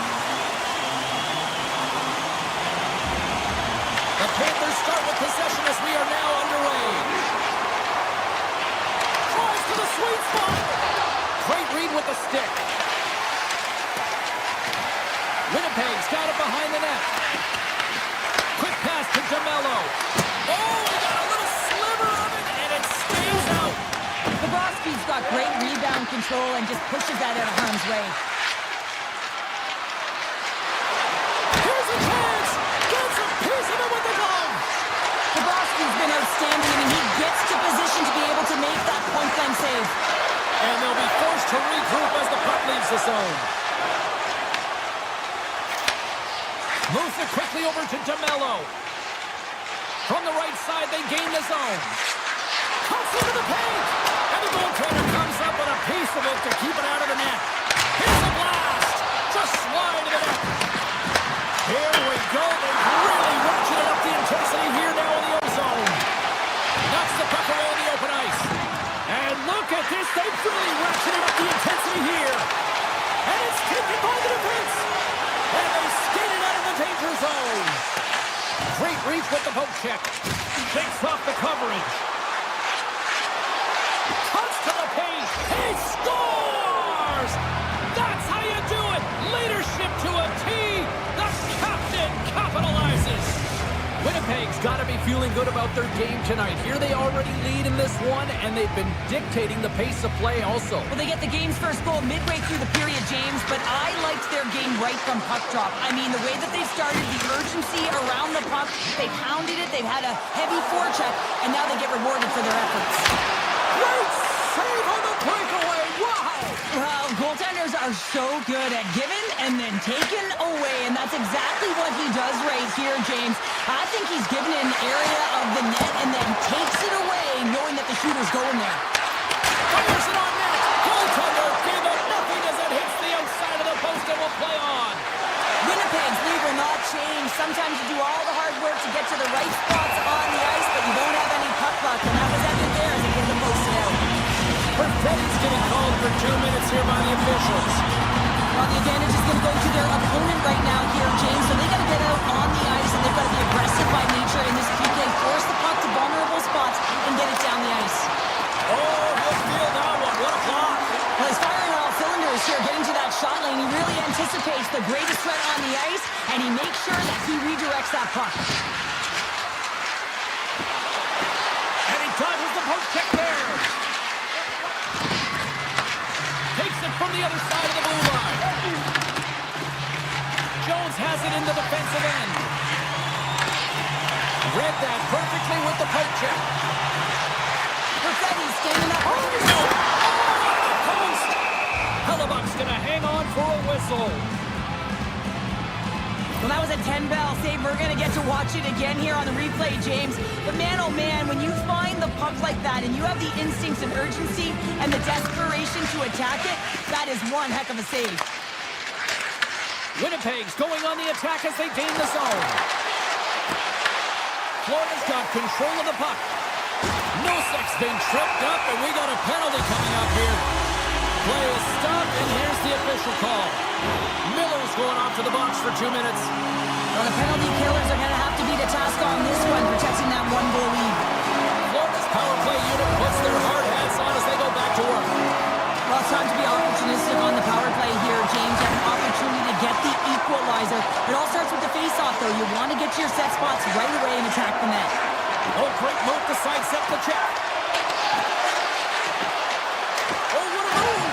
The Panthers start with possession as we are now underway. Tries to the sweet spot. Great read with the stick. Winnipeg's got it behind the net. Quick pass to DeMello. Oh, he got a little sliver of it, and it stays out. Bobrovsky's got great rebound control and just pushes that out of harm's way. Here's a chance. Gets a piece of it with the glove. Bobrovsky's been outstanding. I mean, he gets to position to be able to make that point-blank save. And they'll be forced to regroup as the puck leaves the zone. Moves it quickly over to DeMello. From the right side, they gain the zone. Cuts into the paint. And the goaltender comes up with a piece of it to keep it out of the net. Here's a blast. Just wide of the net. Here we go. They've really ratcheted up the intensity here now in the O-zone. Knocks the puck away in the open ice. And look at this. They've really ratcheted up the intensity here. And it's taken by the defense. And they skated out of the danger zone. Great reach with the poke check. Shakes off the coverage. Cuts to the paint. He scores! That's how you do it. Leadership to a T. The captain capitalizes. Winnipeg's got to be feeling good about their game tonight. Here they already lead in this one, and they've been dictating the pace of play also. Well, they get the game's first goal midway through the period, James, but I liked their game right from puck drop. I mean, the way that they started, the urgency around the puck, they pounded it, they've had a heavy forecheck, and now they get rewarded for their efforts. Great save on the breakaway. Wow! Well, goaltenders are so good at giving and then taking away, and that's exactly what he does right here, James. I think he's given an area of the net and then takes it away, knowing that the shooter's going there. Fires it on net. Goaltender gave it nothing as it hits the outside of the post and will play on. Winnipeg's lead will not change. Sometimes you do all the hard work to get to the right spots on the ice, but you don't have any puck luck, and that was ended there as they get the post out. Perfetti's getting called for 2 minutes here by the officials. Well, the advantage is going to go to their opponent right now here, James, so they got to get out on the ice, and they've got to be aggressive by nature in this PK, force the puck to vulnerable spots, and get it down the ice. Oh, he'll feel that one. What a block. Well, he's firing on all cylinders here, getting to that shot lane. He really anticipates the greatest threat on the ice, and he makes sure that he redirects that puck. And he dodges the post check there. Takes it from the other side of the blue line. Jones has it in the defensive end. Read that perfectly with the poke check. Perfetti's standing up. Oh, the post! Hellebuck's going to hang on for a whistle. Well, that was a 10-bell save. We're going to get to watch it again here on the replay, James. But man, oh man, when you find the puck like that and you have the instincts and urgency and the desperation to attack it, that is one heck of a save. Winnipeg's going on the attack as they gain the zone. Florida's got control of the puck. Nosek's been tripped up, and we got a penalty coming up here. Play is stopped, and here's the official call. Miller's going off to the box for 2 minutes. Well, the penalty killers are going to have to be the task on this one, protecting that one-goal lead. Florida's power play unit puts their hard hats on as they go back to work. Well, it's time to be opportunistic on the power play here, James. You have an opportunity to get the equalizer. It all starts with the face-off, though. You want to get your set spots right away and attack the net. Oh, great move to sidestep the check. Oh, what a move!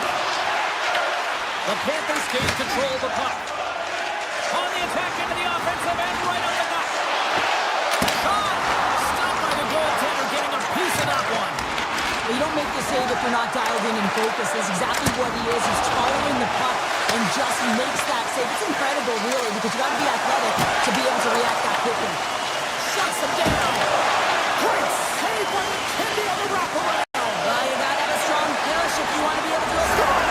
The Panthers gain control of the puck. On the attack into the offensive end, right on the nut. Shot! Stopped by the goaltender, getting a piece of that one. Well, you don't make the save if you're not dialed in and focused. That's exactly what he is. He's following the puck and just makes that save. It's incredible, really, because you got to be athletic to be able to react that quickly. Shuts him down. Great save by McKenzie on the wraparound. Well, you got to have a strong push if you want to be able to go score.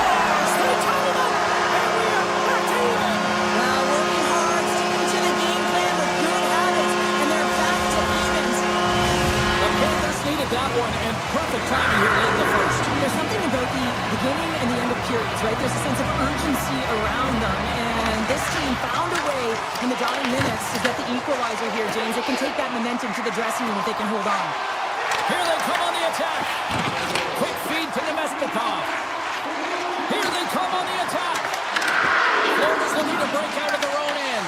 They tie it up, and we are back to even. Well, working hard, sticking to the game plan with good habits, and they're back to evens. The Panthers needed that one, and perfect timing here late in the first. There's something about the beginning and the end of periods, right? There's a sense of urgency around them, and this team found a way in the dying minutes to get the equalizer here, James. They can take that momentum to the dressing room if they can hold on. Here they come on the attack. Quick feed to Nemestikov. Here they come on the attack. Florida's looking to break out of their own end.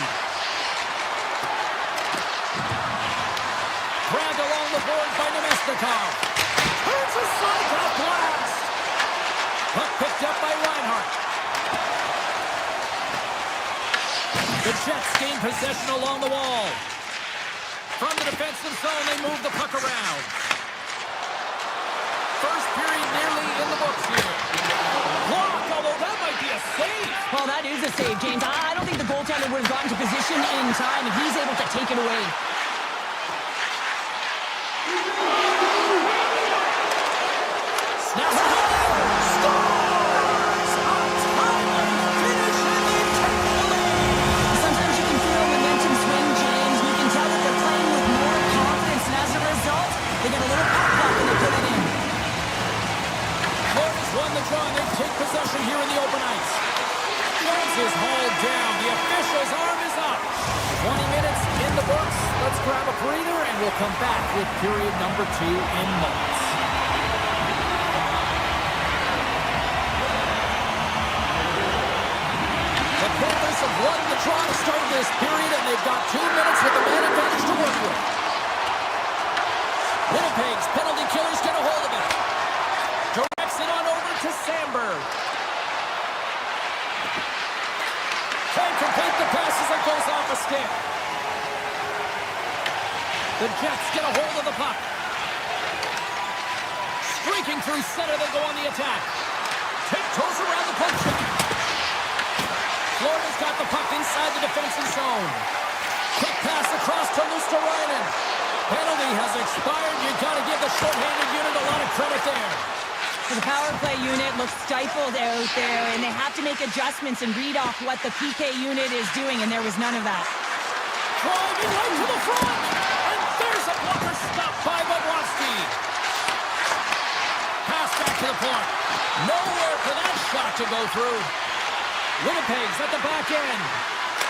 Grabbed along the boards by Nemestikov. Turns aside for a blast. Puck picked up by Reinhart. The Jets gain possession along the wall. From the defensive zone, they move the puck around. First period nearly in the books here. Blocked, although that might be a save. Well, that is a save, James. I don't think the goaltender would have gotten to position in time, and he's able to take it away. Snaps it home. Scores! A timely finish, and they take the lead. Sometimes you can feel momentum swing, James. You can tell that they're playing with more confidence, and as a result, they get a little pop and they put it in. Florida's won the draw, and they take possession here in the open ice. Lance is hauled down. The official's arm is up. 20 minutes in the books. Let's grab a breather, and we'll come back with period number 2 in moments. The Panthers have won the draw to start this period, and they've got 2 minutes with the man advantage to work with. Winnipeg's penalty killers get a hold of it. Directs it on over to Sandberg. Can't complete the pass as it goes off a stick. The Jets get a hold of the puck. Streaking through center, they go on the attack. Tiptoes around the poke check. Florida's got the puck inside the defensive zone. Quick pass across to Luosterainen. Penalty has expired. You've got to give the shorthanded unit a lot of credit there. So the power play unit looks stifled out there, and they have to make adjustments and read off what the PK unit is doing, and there was none of that. Driving right to the front. And there's a blocker stop by Bobrovsky. Pass back to the point. Nowhere for that shot to go through. Winnipeg's at the back end.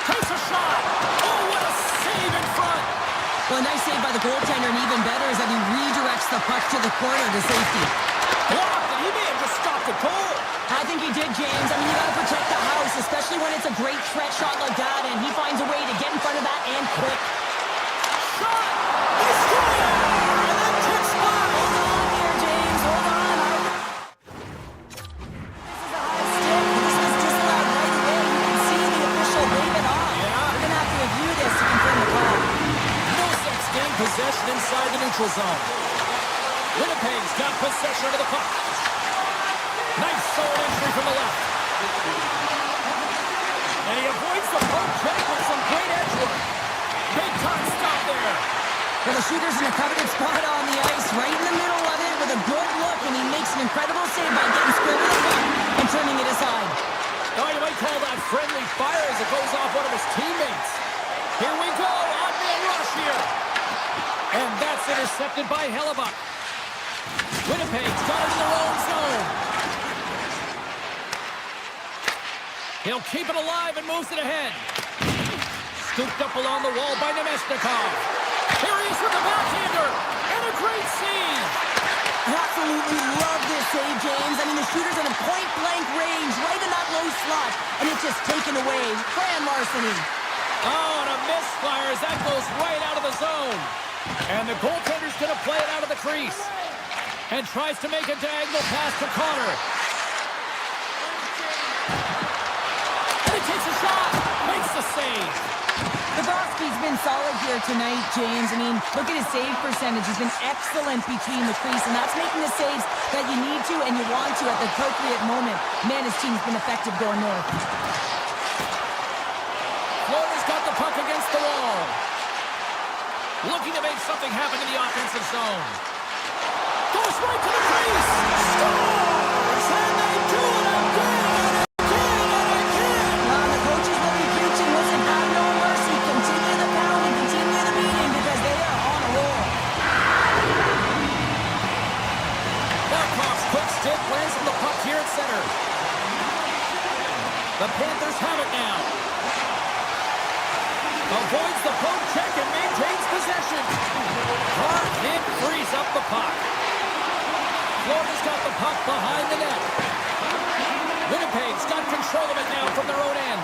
Takes a shot. Oh, what a save in front. Well, a nice save by the goaltender, and even better is that he redirects the puck to the corner to safety. Blocked, and he may have just stopped the goal. I think he did, James. I mean, you got to protect the house, especially when it's a great threat shot like that, and he finds a way to get in front of that and quick. Shot! He scored! And that kick spot! Hold on here, James. Hold on. This is a high stick. This was disallowed right away. You can see the official wave it off. Yeah. We're going to have to review this to confirm the call. No sex gain possession inside the neutral zone. Winnipeg's got possession of the puck. Nice solid entry from the left. And he avoids the poke check with some great edge work. Big time stop there. Well, the shooter's in a coveted spot on the ice, right in the middle of it with a good look, and he makes an incredible save by getting square with the puck and turning it aside. Oh, you might call that friendly fire as it goes off one of his teammates. Here we go, odd man rush here. And that's intercepted by Hellebuck. Winnipeg's got it in their own zone. He'll keep it alive and moves it ahead. Scooped up along the wall by Nemestikov. Here he is with the backhander. And a great save. Absolutely love this save, James. I mean, the shooter's in a point-blank range, right in that low slot, and it's just taken away. Grand larceny. Oh, and a misfire as that goes right out of the zone. And the goaltender's going to play it out of the crease. And tries to make a diagonal pass to Connor. And he takes a shot. Makes the save. Bobrovsky's been solid here tonight, James. I mean, look at his save percentage. He's been excellent between the crease, and that's making the saves that you need to and you want to at the appropriate moment. Man, his team's been effective going north. Florida's got the puck against the wall. Looking to make something happen in the offensive zone. Goes right to the crease. Scores! And they do it again and again and again. Well, the coaches will be preaching, listen, have no mercy. Continue the pounding, continue the beating, because they are on a roll. Barkov's quick stick lands on the puck here at center. The Panthers have it now. Avoids the poke check and maintains possession. Hard hit frees up the puck. Florida's got the puck behind the net. Winnipeg's got control of it now from their own end.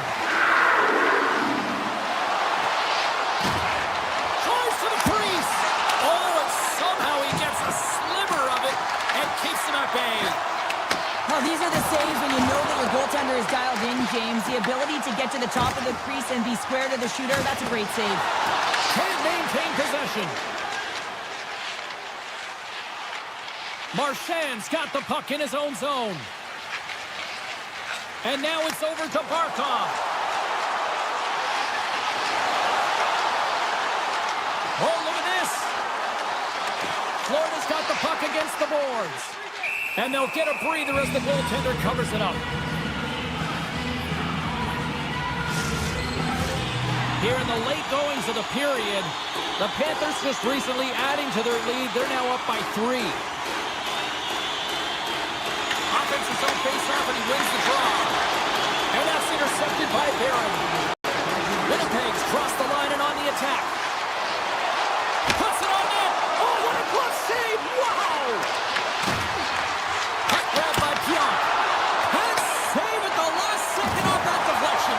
Tries to the crease. Oh, and somehow he gets a sliver of it and keeps him at bay. Well, these are the saves when you know that your goaltender is dialed in, James. The ability to get to the top of the crease and be square to the shooter, that's a great save. Can't maintain possession. Marchand's got the puck in his own zone. And now it's over to Barkov. Oh, look at this. Florida's got the puck against the boards. And they'll get a breather as the goaltender covers it up. Here in the late goings of the period, the Panthers just recently adding to their lead. They're now up by 3. Offensive zone face-off, and he wins the draw. And that's intercepted by Barron. Winnipeg's crossed the line and on the attack. Puts it on net. Oh, what a glove save! Wow! Puck grabbed by Kodiak. And save at the last second off that deflection.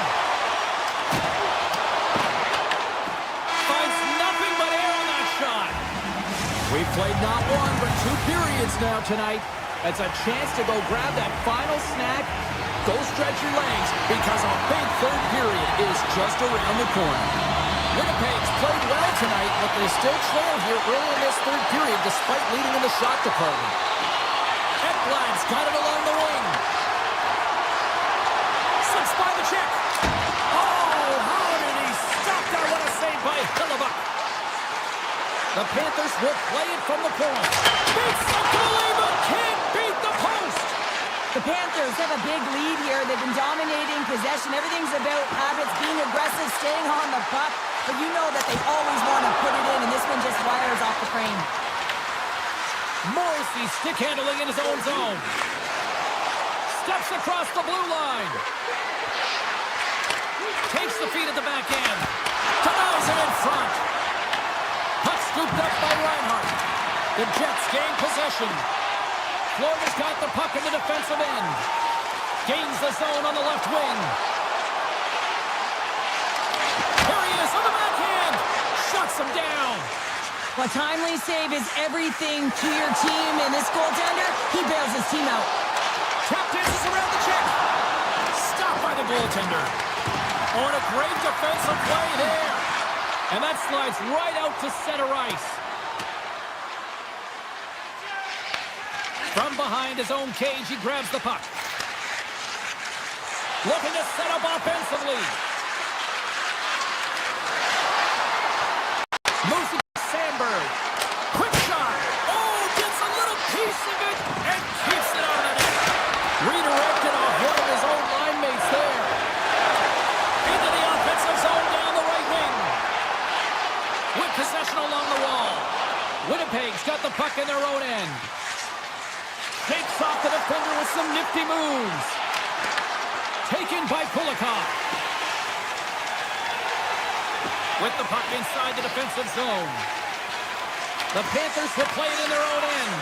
Finds nothing but air on that shot. We've played not one, but 2 periods now tonight. It's a chance to go grab that final snack. Go stretch your legs because a big third period is just around the corner. Winnipeg's played well tonight, but they still trail here early in this third period despite leading in the shot department. Ekblad's got it along the wing. Slips by the check. Oh, how did he stop that? What a save by Hellebuyck. The Panthers will play it from the point. Beats the goalie, but can't beat the post. The Panthers have a big lead here. They've been dominating possession. Everything's about habits, being aggressive, staying on the puck. But you know that they always want to put it in, and this one just wires off the frame. Morrissey stick handling in his own zone. Steps across the blue line. Takes the feed at the back end. Denies it in front. Puck scooped up by Reinhart. The Jets gain possession. Florida's got the puck in the defensive end. Gains the zone on the left wing. Here he is on the backhand. Shuts him down. A timely save is everything to your team, and this goaltender, he bails his team out. Tap dances around the check. Stopped by the goaltender. Oh, and a great defensive play there. And that slides right out to center ice. From behind his own cage, he grabs the puck. Looking to set up offensively. Moves it to Sandberg. Quick shot. Oh, gets a little piece of it and keeps it out of the net. Redirected off one of his own line mates there. Into the offensive zone down the right wing. With possession along the wall. Winnipeg's got the puck in their own end. Takes off the defender with some nifty moves. Taken by Kodiak. With the puck inside the defensive zone. The Panthers will play it in their own end.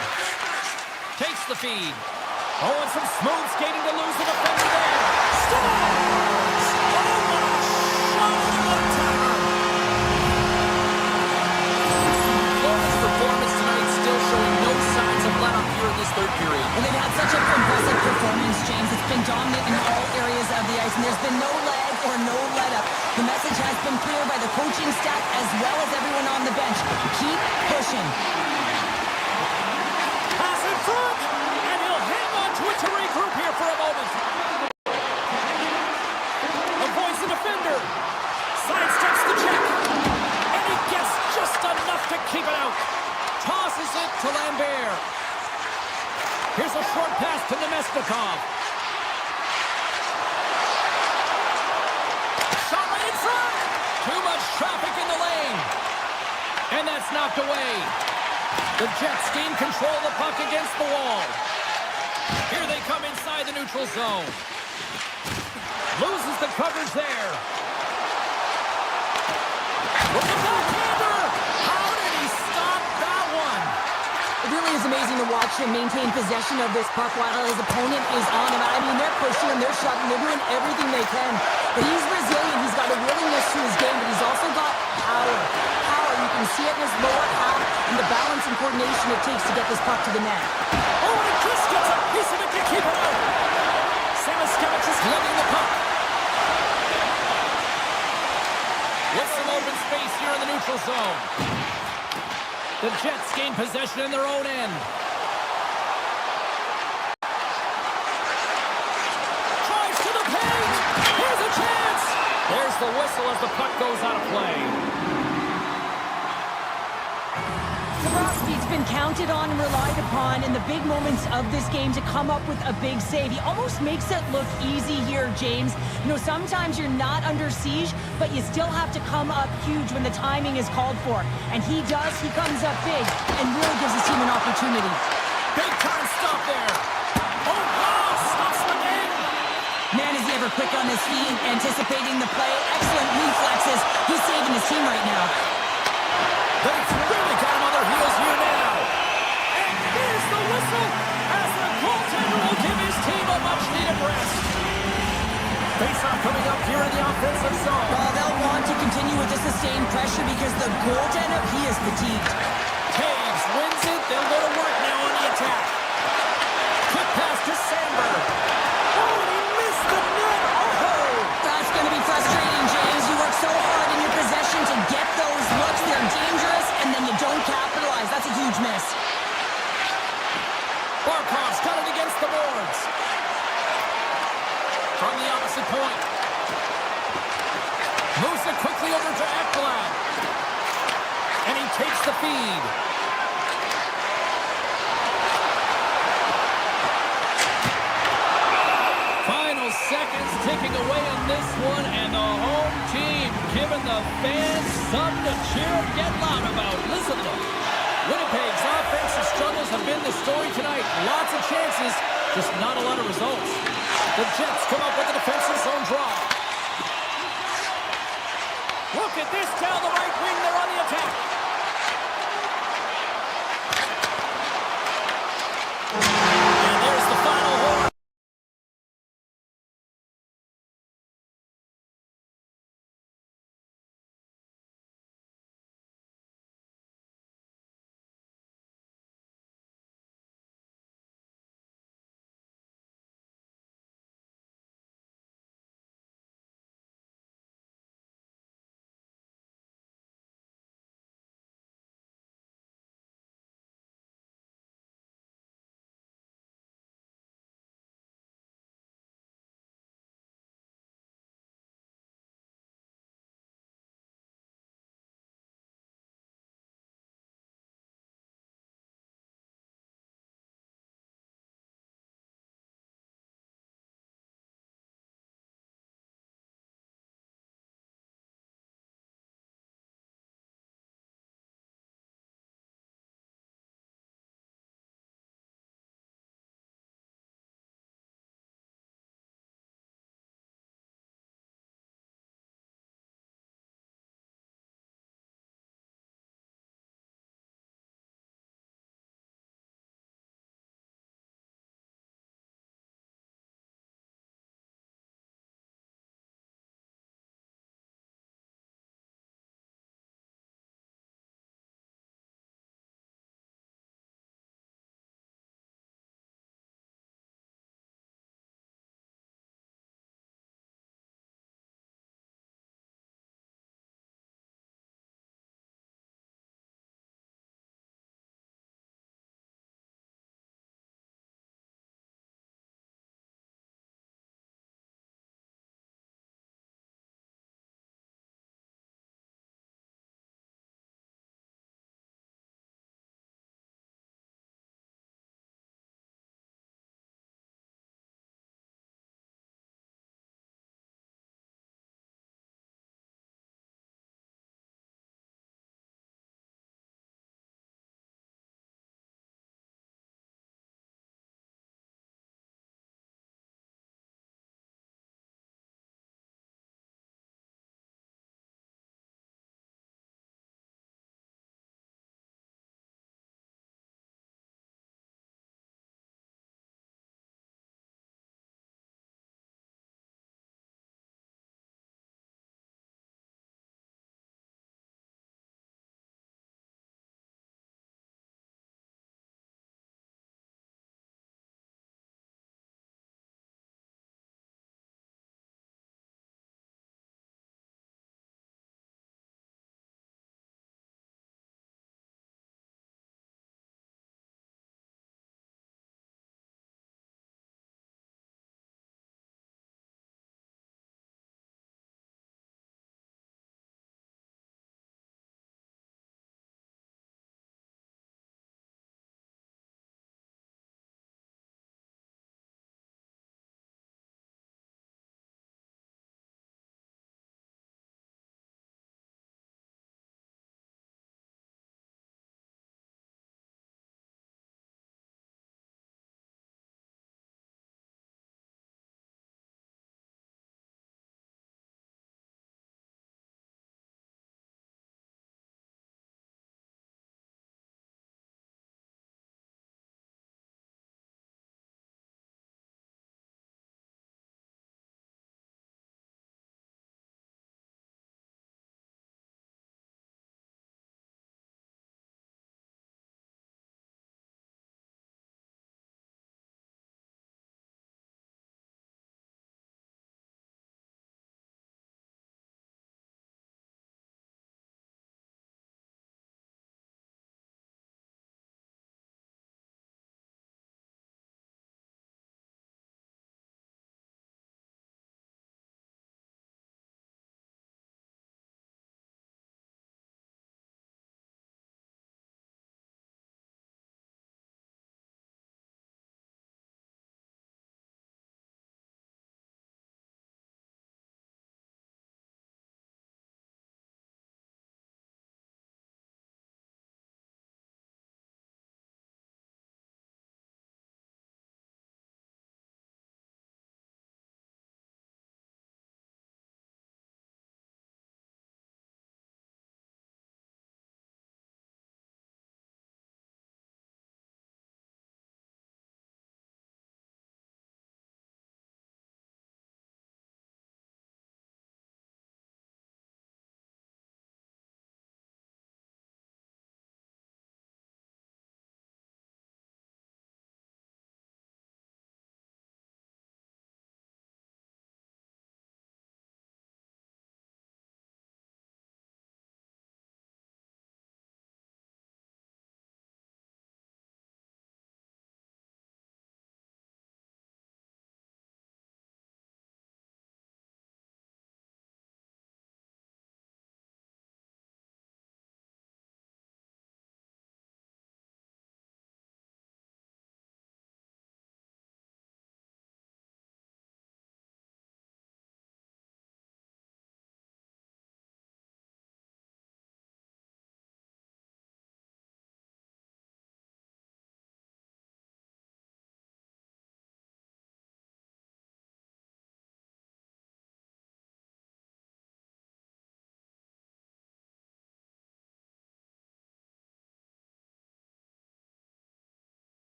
Takes the feed. Oh, and some smooth skating to lose the defender there. Scores! Oh, what a shot on the one-timer! Florida's performance tonight still showing no signs of let-up here in this third period. Well, they've had such an impressive performance, James. It's been dominant in all areas of the ice, and there's been no lag or no let-up. The message has been clear by the coaching staff as well as everyone on the bench. Keep pushing. Pass in front, and he'll hang on to it to regroup here for a moment. Avoids the defender. Sidesteps the check. And he gets just enough to keep it out. Tosses it to Lambert. Here's a short pass to Nemestikov. Shot right in front. Too much traffic in the lane. And that's knocked away. The Jets gain control of the puck against the wall. Here they come inside the neutral zone. Loses the coverage there. With the backhander! How did he stop that one? It really is amazing to watch him maintain possession of this puck while his opponent is on him. I mean, they're pushing him, they're shoving, they're doing everything they can. But he's resilient. He's got a willingness to his game, but he's also got power. Power, you can see it in his lower half and the balance and coordination it takes to get this puck to the net. Oh, and Chris gets a piece of it to keep it out. Samoskevich is lugging the puck. With some open space here in the neutral zone. The Jets gain possession in their own end. Drives to the paint. Here's a chance. There's the whistle as the puck goes out of play. He's been counted on and relied upon in the big moments of this game to come up with a big save. He almost makes it look easy here, James. You know, sometimes you're not under siege, but you still have to come up huge when the timing is called for. And he does. He comes up big and really gives his team an opportunity. Big time stop there. Oh, wow, stops the game. Man, is he ever quick on his feet, anticipating the play. Excellent reflexes. He's saving his team right now. But it's really got him on their heels here now. And here's the whistle as the goaltender will give his team a much-needed rest. Face-off coming up here in the offensive zone. Well, they'll want to continue with the sustained pressure because the goaltender, he is fatigued. Taves wins it. They'll go to work now on the attack. Quick pass to Sandberg. Oh, and he missed the net. Oh! That's going to be frustrating, James. You work so hard in your possession to get those looks. They're dangerous, and then you don't capitalize. That's a huge miss. Barkov's got it against the boards. From the opposite point. Moves it quickly over to Ekblad. And he takes the feed. Final seconds ticking away on this one, and the home team giving the fans something to cheer and get loud about. Listen to them. Winnipeg's offensive struggles have been the story tonight. Lots of chances, just not a lot of results. The Jets come up with a defensive zone draw. Look at this down the right wing. They're on the attack.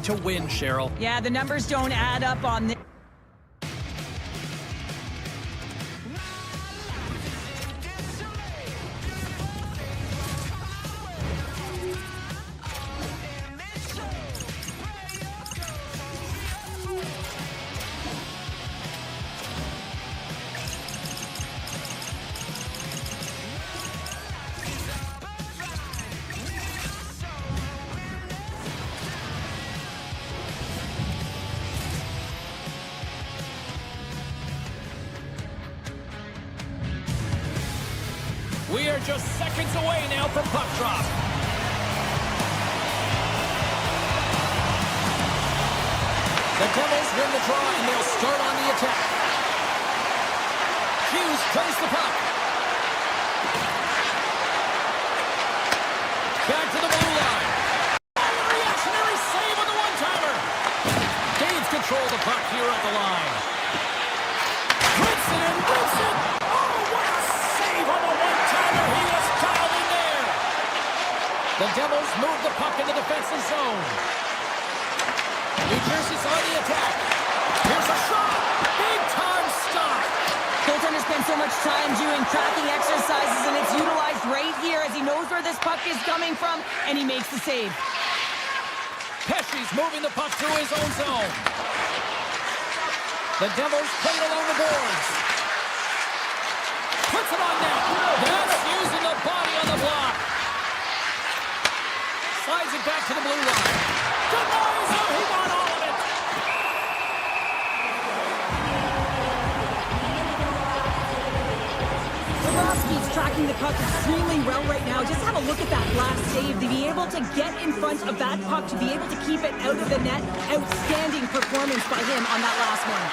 to win, Cheryl. Yeah, the numbers don't add up on this. We are just seconds away now from puck drop. The Devils win the draw, and they'll start on the attack. Hughes plays the puck. Back to the blue line. Oh, reactionary save on the one-timer. Canes control the puck here at the line. Rinson and Rinson. Oh, what a save on the one-timer. He was dialed in there. The Devils move the puck in the defensive zone. New Jersey's on the attack. Here's a shot. Big-time stop. Goaltender spends so much time doing tracking exercises, and it's utilized right here as he knows where this puck is coming from, and he makes the save. Pesci's moving the puck through his own zone. The Devils play it along the boards. Puts it on net. That's using the body on the block. Slides it back to the blue line. Denies him. He got all of it. Bobrovsky's tracking the puck extremely well right now. Just have a look at that last save. To be able to get in front of that puck, to be able to keep it out of the net, outstanding performance by him on that last one.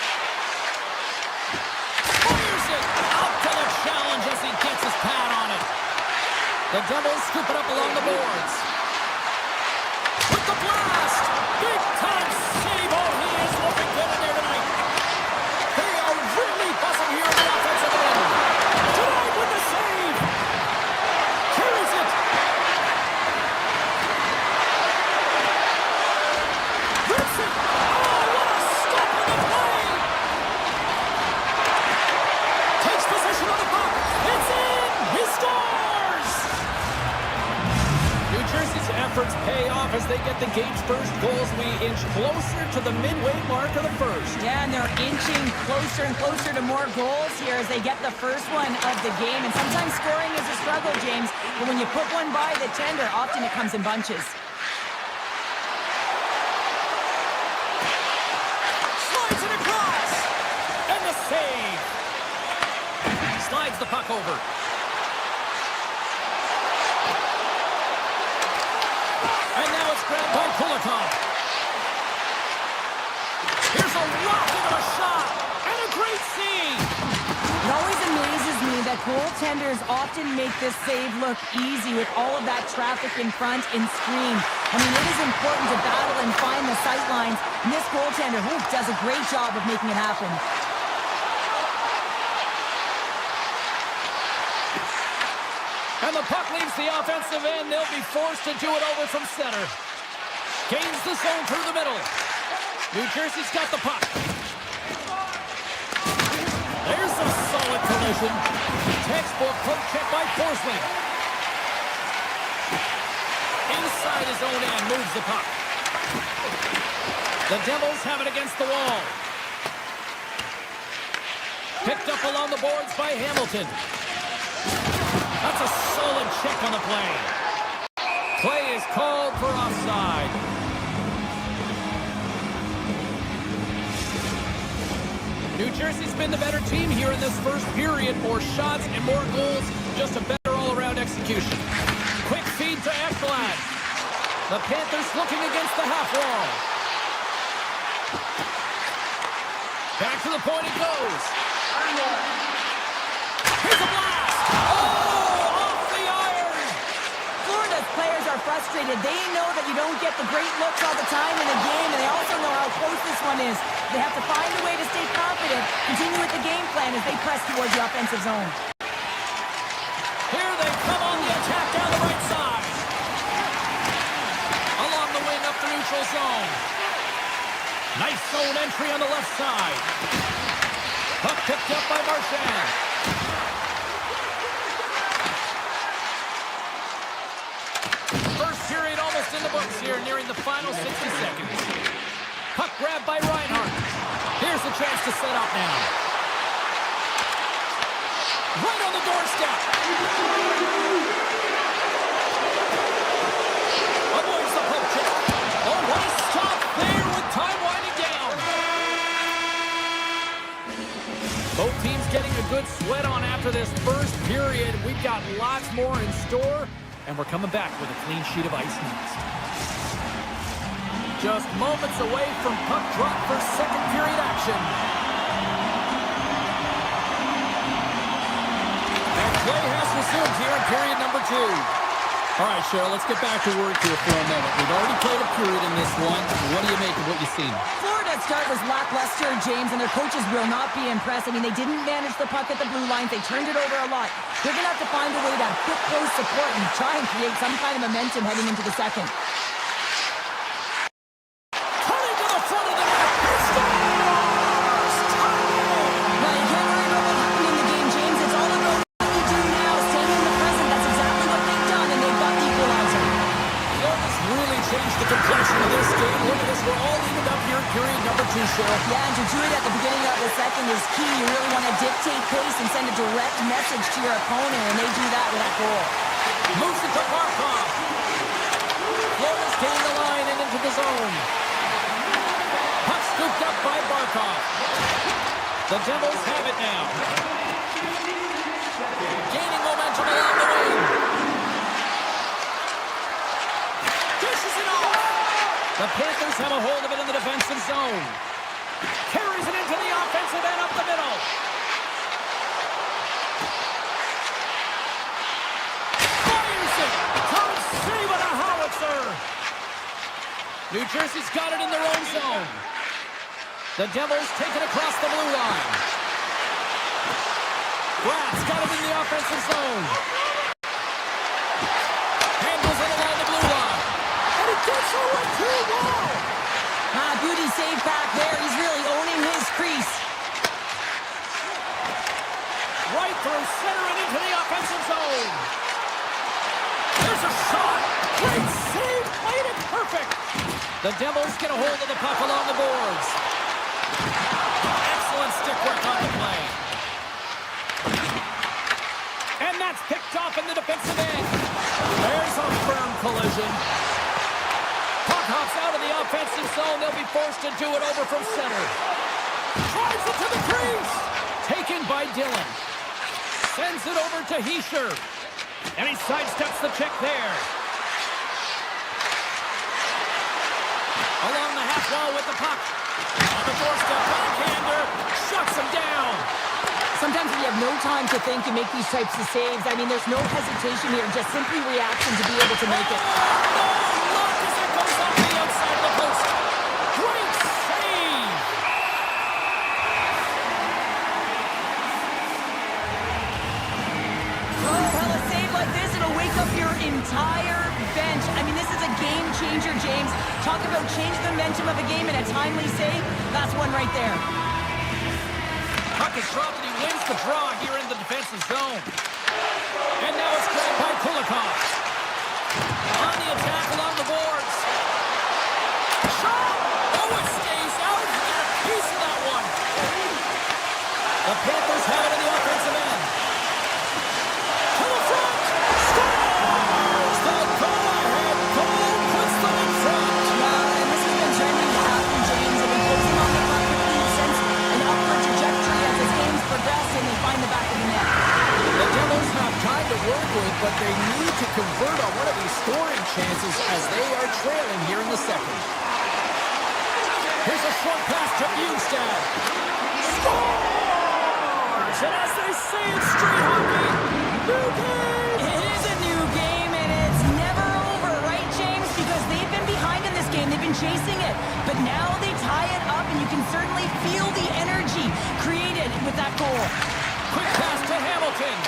Fires it out to the challenge as he gets his pad on it. The Devils scoop it up along the boards. With the blast! Big time save! Oh, he is looking good in there tonight. They are really buzzing here in the offensive end. Tonight with the save! Carries it! Vincent! Oh, what a stop in the play! Takes possession of the puck. It's in! He scores! New Jersey's efforts pay off as they get the Gates first goals. We inch closer to the midway mark of the first. Yeah, and they're inching closer and closer to more goals here as they get the first one of the game. And sometimes scoring is a struggle, James, but when you put one by the tender, often it comes in bunches. Slides it across! And the save! Slides the puck over. And now it's grabbed by Kodiak. Here's a rocket of a shot! And a great save! It always amazes me that goaltenders often make this save look easy with all of that traffic in front and screen. I mean, it is important to battle and find the sight lines, and this goaltender does a great job of making it happen. And the puck leaves the offensive end. They'll be forced to do it over from center. Gains the zone through the middle. New Jersey's got the puck. There's a solid collision. Textbook poke check by Forsling. Inside his own end, moves the puck. The Devils have it against the wall. Picked up along the boards by Hamilton. That's a solid check on the play. Play is called for offside. New Jersey's been the better team here in this first period. More shots and more goals. Just a better all-around execution. Quick feed to Ekblad. The Panthers looking against the half wall. Back to the point it goes. Here's a blast! Oh, off the iron! Florida's players are frustrated. They know that you don't get the great looks all the time in a game, and they also know how close this one is. They have to find a way to stay confident, continue with the game plan as they press towards the offensive zone. Here they come on the attack down the right side. Along the wing up the neutral zone. Nice zone entry on the left side. Puck picked up by Marchand. First period almost in the books here, nearing the final 60 seconds. Puck grabbed by Reinhart. Here's the chance to set up now. Right on the doorstep. Avoids the poke check. Oh, what a stop there with time winding down. Both teams getting a good sweat on after this first period. We've got lots more in store, and we're coming back with a clean sheet of ice next. Just moments away from puck drop for second period action. And play has resumed here in period number 2. All right, Cheryl, let's get back to work here for a moment. We've already played a period in this one. What do you make of what you've seen? Florida's start was lackluster, James, and their coaches will not be impressed. I mean, they didn't manage the puck at the blue lines. They turned it over a lot. They're going to have to find a way to have quick, close support and try and create some kind of momentum heading into the second. Turning to the front of the net. Scores! Now, you can't worry about what happened in the game, James. It's all about what we do now, staying in the present. That's exactly what they've done, and they've got the equalizer. Florida's really changed the complexion of this game. Look at this. We're all evened up here in period number 2, Cheryl. Yeah, and to do it at the beginning of the second is key. You really want to dictate pace and send a direct message to your opponent, and they do that with that goal. Moves it to Barkov. Florida's getting the line and into the zone. Puck scooped up by Barkov. The Devils have it now. Gaining momentum along the wing. Dishes it off. The Panthers have a hold of it in the defensive zone. Carries it into the offensive end up the middle. Fires it. Turns save on a howitzer. New Jersey's got it in their own zone. The Devils take it across the blue line. Bratt's got it in the offensive zone. Handles it along the blue line. And it gets over too well. Beauty save back there. He's really owning his crease. Right through center and into the offensive zone. There's a shot. Great save. Played it perfect. The Devils get a hold of the puck along the boards. Excellent stick work on the play. And that's picked off in the defensive end. There's a firm collision. Puck hops out of the offensive zone. They'll be forced to do it over from center. Drives it to the crease. Taken by Dillon. Sends it over to Hischier. And he sidesteps the check there. Along the half wall with the puck. On the doorstep, backhander. Shuts him down. Sometimes when you have no time to think and make these types of saves, I mean, there's no hesitation here. Just simply reaction to be able to make it. Entire bench. I mean, this is a game changer, James. Talk about change the momentum of a game and a timely save. That's one right there. Puck is dropped and he wins the draw here in the defensive zone. And now it's grabbed by Kulikov. On the attack along the boards. Shot! Oh, it stays out. He got a piece of that one. The Panthers have it in the offensive end. To the front. Work with, but they need to convert on one of these scoring chances as they are trailing here in the second. Here's a short pass to Bjugstad. Scores! And as they say in street hockey, new game! It is a new game, and it's never over, right, James? Because they've been behind in this game. They've been chasing it. But now they tie it up, and you can certainly feel the energy created with that goal. Quick pass to Hamilton.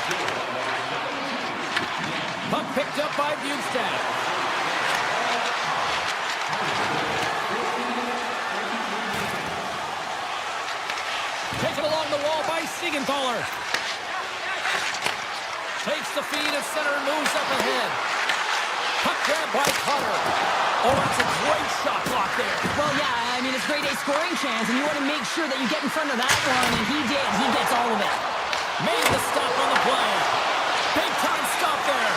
Puck picked up by Bjugstad. Siegenthaler. Takes the feed at center and moves up ahead. Puck grab by Cutter. Oh, that's a great shot block there. Well, yeah, I mean, it's grade A scoring chance, and you want to make sure that you get in front of that one, and he did. He gets all of it. Made the stop on the play. Big time stop there.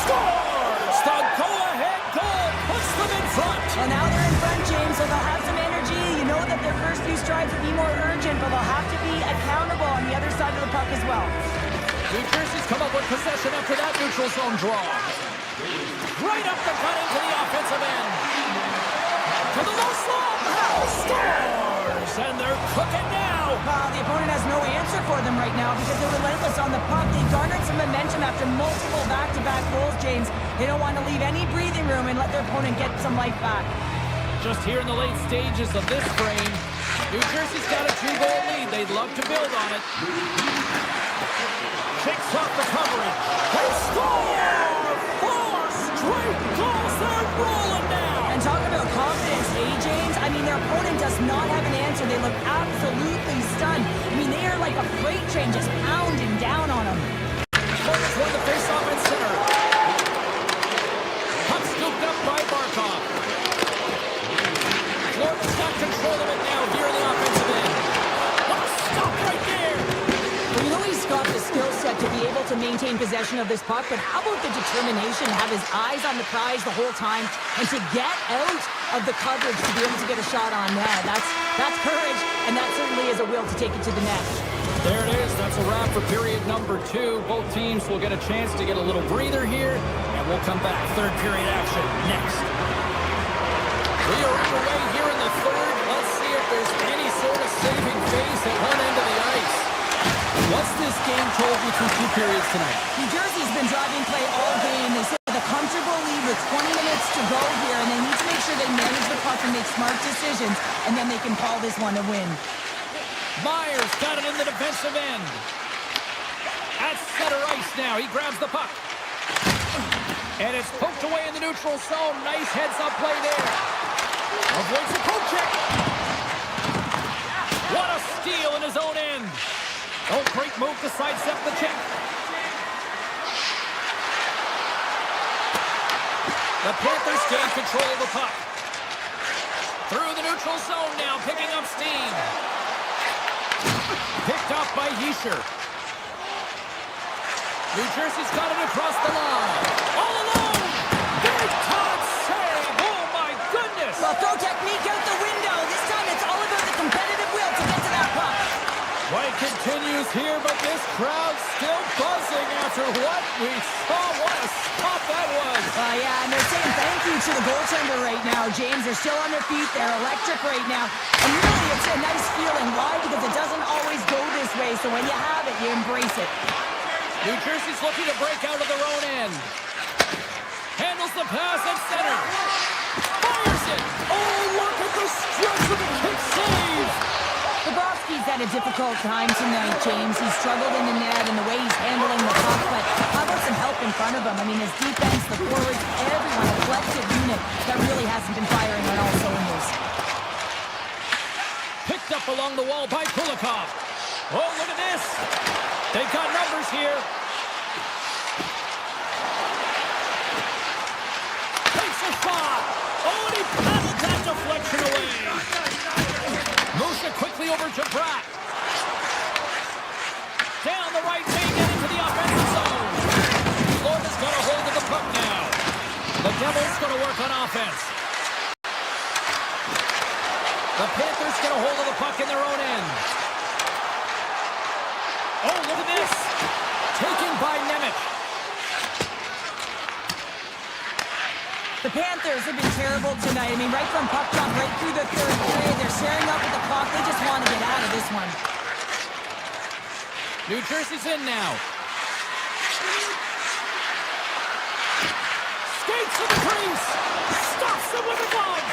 Scores! The go-ahead goal puts them in front. Well, now they're in front, James, so they'll have some energy. You know that their first few strides will be more urgent, but they'll have to be accountable on the other side of the puck as well. New Jersey's come up with possession after that neutral zone draw. Right up the gut into the offensive end. To the low slot. Scores! And they're cooking now. The opponent has no answer for them right now because they're relentless on the puck. They garnered some momentum after multiple back-to-back goals, James. They don't want to leave any breathing room and let their opponent get some life back. Just here in the late stages of this frame, New Jersey's got a 2-goal lead. They'd love to build on it. Kicks off the coverage. They score! 4 straight goals. They're rolling now. And talk about confidence, James? I mean, their opponent does not have an answer. They look absolutely stunned. I mean, they are like a freight train just pounding down on them. Florida's won the face-off in center. Puck scooped up by Barkov. Florida's got control of it now here in the offensive end. What a stop right there. Well, you know he's got the skill set to be able to maintain possession of this puck, but how about the determination to have his eyes on the prize the whole time and to get out of the coverage to be able to get a shot on net? That's courage, and that certainly is a will to take it to the net. There it is. That's a wrap for period number 2. Both teams will get a chance to get a little breather here, and we'll come back. Third period action next. We are underway here in the third. Let's see if there's any sort of saving face at one end of the ice. What's this game told you through 2 periods tonight? New Jersey's been driving play all game. They sit with a comfortable lead with 20 minutes to go here, and they need to make sure they manage the puck and make smart decisions, and then they can call this one a win. Myers got it in the defensive end. At center ice now. He grabs the puck. And it's poked away in the neutral zone. Nice heads-up play there. Avoids the poke check. What a steal in his own end. Oh, great move to sidestep the check. The Panthers gain control of the puck. Through the neutral zone now, picking up steam. Picked off by Hischier. New Jersey's got it across the line. All alone! Big time save! Oh, my goodness! Well, throw technique out the window. This time it's all about the competitive will to get to that puck. Play continues here, but this crowd's still buzzing after what we saw. What a stop that was! Yeah, and they're saying thank you to the goaltender right now, James. They're still on their feet. They're electric right now. And really, it's a nice feeling. Why? Because it doesn't always go this way, so when you have it, you embrace it. New Jersey's looking to break out of their own end. Handles the pass at center. Fires it! Oh, look at the stretch of the kick save! Bobrovsky's had a difficult time tonight, James. He's struggled in the net and the way he's handling the puck, but how about some help in front of him? I mean, his defense, the forwards, everyone, a collective unit that really hasn't been firing on all cylinders. Picked up along the wall by Kulikov. Oh, look at this! They've got numbers here. Takes a shot! Oh, and he paddled that deflection away! Moves it quickly over to Bratt. Down the right wing and into the offensive zone. Florida's got a hold of the puck now. The Devils going to work on offense. The Panthers get a hold of the puck in their own end. Oh, look at this. Taken by Nemec. The Panthers have been terrible tonight. I mean, right from puck drop, right through the third period. They're sharing up with the clock. They just want to get out of this one. New Jersey's in now. Skates to the crease. Stops him with a glove.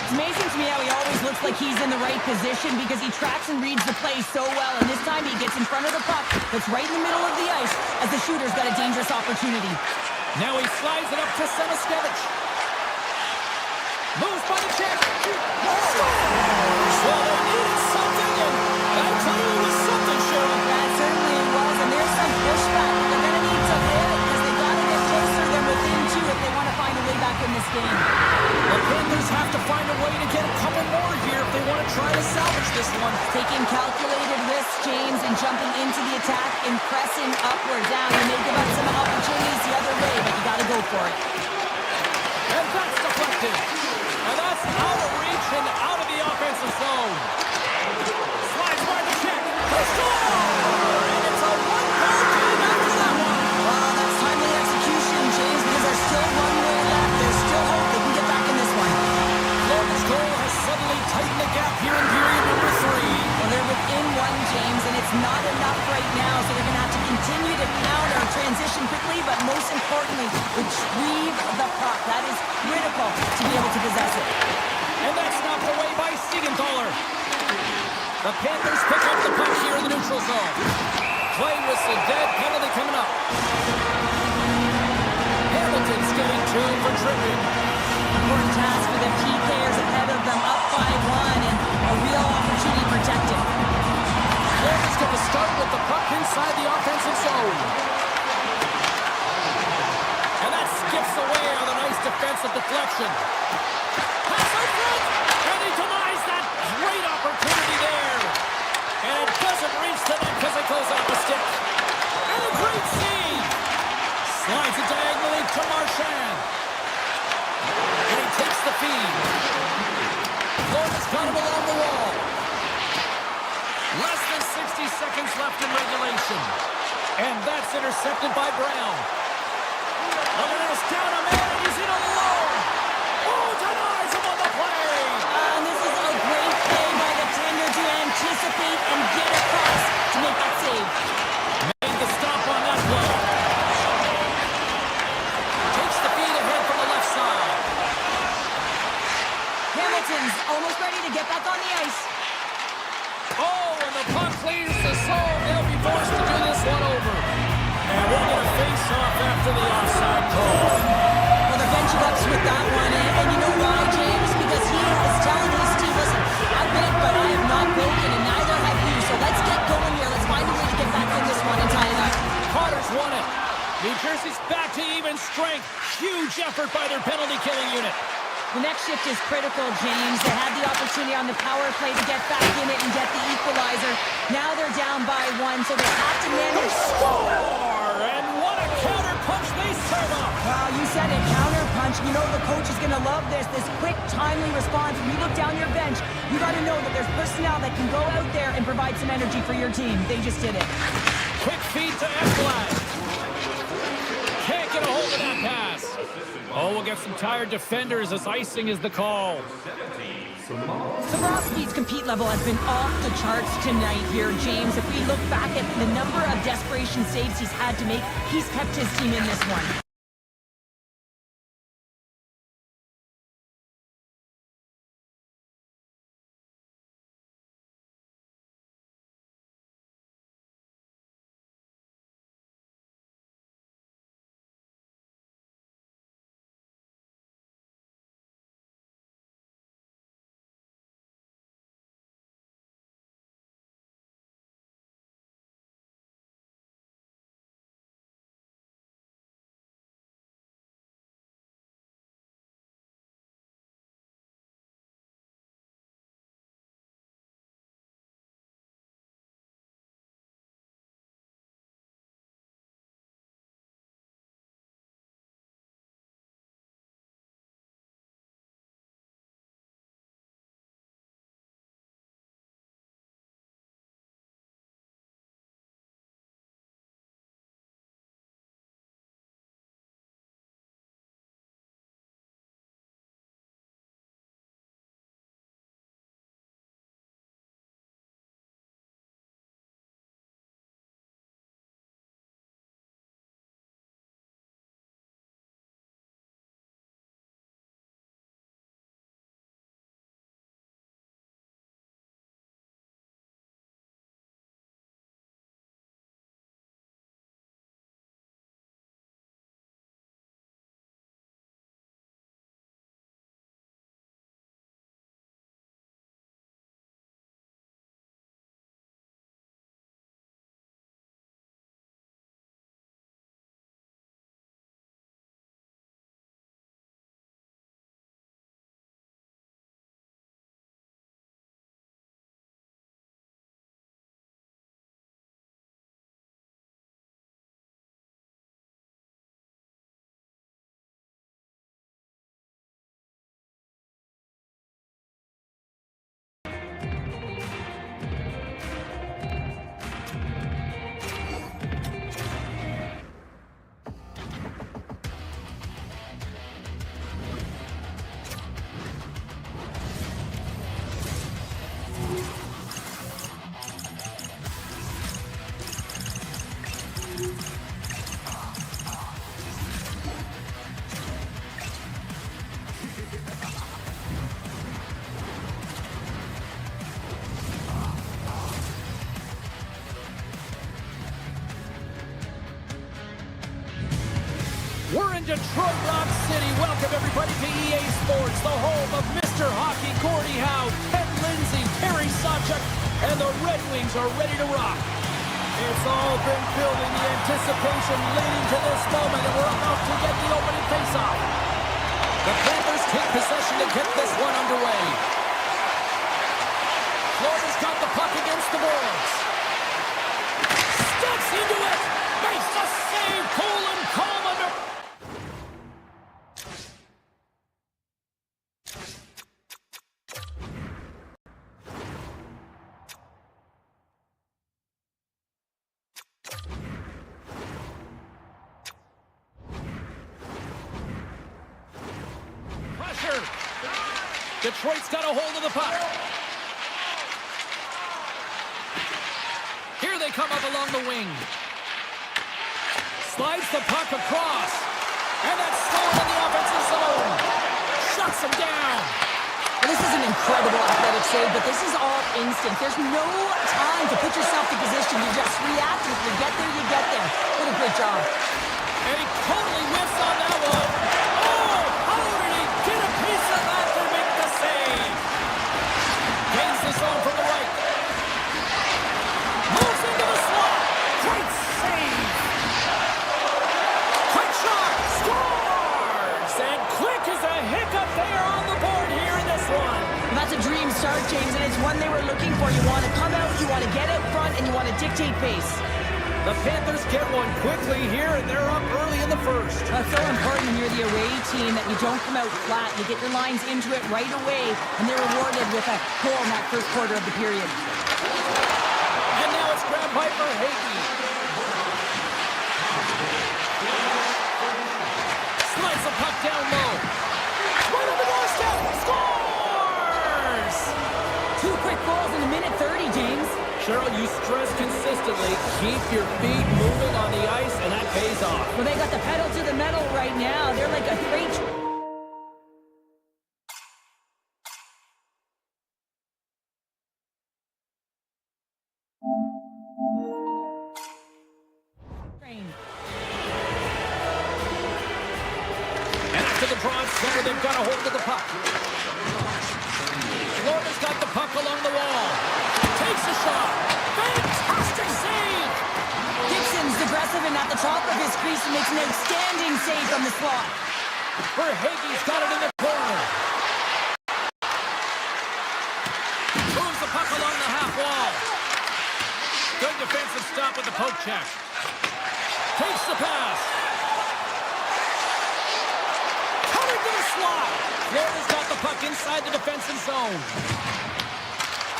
It's amazing to me how he always looks like he's in the right position because he tracks and reads the play so well. And this time he gets in front of the puck that's right in the middle of the ice as the shooter's got a dangerous opportunity. Now he slides it up to Semiskevich. Moves by the check. Scores! Well, they needed something, and I tell you, it was something. this one. Taking calculated risks, James, and jumping into the attack and pressing upward down. You may give up some opportunities the other way, but you got to go for it. And that's deflected. And that's out of reach and out of the offensive zone. Slides by the check. They score! And it's a one-goal game after that one. Well, that's timely execution, James, because there's still one way left. There's still hope they can get back in this one. Florida's goal has suddenly tightened the gap here in period number 3. Well, they're within one, James, and it's not enough right now, so they're going to have to continue to counter, transition quickly, but most importantly, retrieve the puck. That is critical to be able to possess it. And that's knocked away by Siegenthaler. The Panthers pick up the puck here in the neutral zone. Play whistle dead, penalty coming up. Hamilton's getting 2 for tripping. Important task for the key players ahead of them, up by 1, and a real opportunity protected. Florida's going to start with the puck inside the offensive zone. And that skips away on a nice defensive deflection. Pass out front, and he denies that great opportunity there. And it doesn't reach the net because it goes off the stick. And a great save. Slides it diagonally to Marchand. And he takes the feed. Florida's got him along the wall. Less than 60 seconds left in regulation. And that's intercepted by Brown. Look at this, down a man, and he's in alone. Oh, denies him on the play. And this is a great play by the tender to anticipate and get across to make that save. Made the stop on that play. Takes the feed ahead from the left side. Hamilton's almost ready to get back on the ice. Oh, and the puck clears the zone. They'll be forced to do this one over. And we're going to face off after the offside call. Well, they're benching ups with that one, and you know why, James? Because he is telling his team, listen, I've been, but I have not broken, and neither have you. So let's get going here. Let's find a way to get back in this one and tie it up. Carter's won it. New Jersey's back to even strength. Huge effort by their penalty-killing unit. The next shift is critical, James. They had the opportunity on the power play to get back in it and get the equalizer. Now they're down by 1, so they have to manage. Score! And what a counter punch they serve up. Wow, you said it, counter punch. You know the coach is going to love this quick, timely response. When you look down your bench, you got to know that there's personnel that can go out there and provide some energy for your team. They just did it. Quick feed to Ekblad. Can't get a hold of that pass. Oh, we'll get some tired defenders as icing is the call. Bobrovsky's compete level has been off the charts tonight here, James. If we look back at the number of desperation saves he's had to make, he's kept his team in this one. Detroit Rock City, welcome everybody to EA Sports, the home of Mr. Hockey, Gordie Howe, Ted Lindsay, Terry Sawchuk, and the Red Wings are ready to rock. It's all been building, the anticipation leading to this moment, and we're about to get the opening faceoff. The Panthers take possession to get this one underway. Florida's got the puck against the boards. Steps into it, makes the save, cool and calm under... Pressure. Detroit's got a hold of the puck. Here they come up along the wing. Slides the puck across. And that's stolen in the offensive zone. Shuts him down. Well, this is an incredible athletic save, but this is all instinct. There's no time to put yourself in position. You just react. If you get there, you get there. What a great job. And he totally whiffs on that one. Oh, how did he get a piece of that to make the save? Gains the zone from the right. Moves into the slot. Great save. Quick shot. Scores. And quick as a hiccup there on the board here in this one. And that's a dream start, James, and it's one they were looking for. You want to come out, you want to get out front, and you want to dictate pace. The Panthers get one quickly here, and they're up early in the first. That's so important when you're the away team that you don't come out flat. You get your lines into it right away, and they're rewarded with a goal in that first quarter of the period. And now it's grabbed by Verhaeghe. Slides the puck down low. Right on the doorstep. Scores! 2 quick goals in a minute 30, James. Cheryl, you stress consistently, keep your feet moving on the ice, and that pays off. Well, they got the pedal to the metal right now. They're like a freight train. And after the draw center, they've got a hold of the puck. Florida's got the puck along the wall. Takes a shot. Fantastic save! Gibson's aggressive and at the top of his crease and makes an outstanding save from the slot. Verhaeghe's got it in the corner. Moves the puck along the half wall. Good defensive stop with the poke check. Takes the pass. Coming to the slot. Florida's got the puck inside the defensive zone.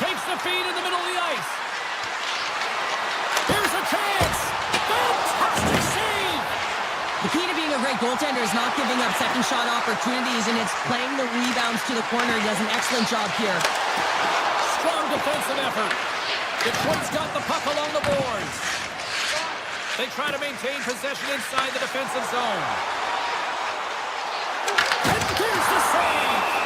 Takes the feed in the middle of the ice. Here's a chance. Fantastic save. The key to being a great goaltender is not giving up second shot opportunities, and it's playing the rebounds to the corner. He does an excellent job here. Strong defensive effort. Detroit's got the puck along the boards. They try to maintain possession inside the defensive zone. And here's the save.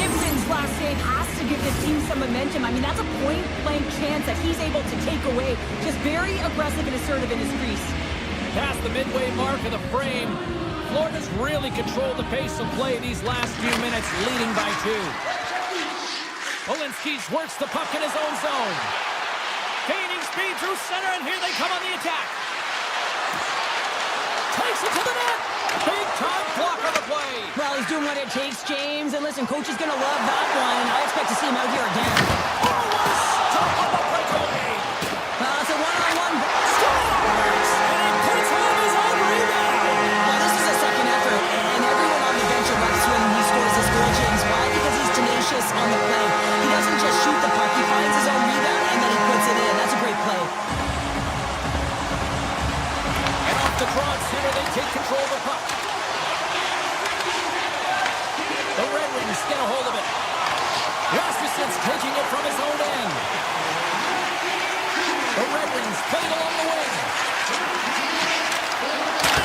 Gibson's last save has to give this team some momentum. I mean, that's a point-blank chance that he's able to take away. Just very aggressive and assertive in his crease. Past the midway mark of the frame, Florida's really controlled the pace of play these last few minutes, leading by 2. Polinskis works the puck in his own zone. Gaining speed through center, and here they come on the attack. Takes it to the net. Big time block on the play. Well, he's doing what it takes, James. And listen, coach is going to love that one. I expect to see him out here again. Oh, what a stop on the breakaway. It's a one-on-one. Scores! And he puts home his own rebound. Well, this is a second effort, and everyone on the bench erupts when he scores this goal, James. Why? Because he's tenacious on the play. He doesn't just shoot the puck. He finds his own rebound, and then he puts it in. That's a great play. And off the draw center, they take control of the puck. The Red Wings get a hold of it. Rasmussen's taking it from his own end. The Red Wings play it along the wing.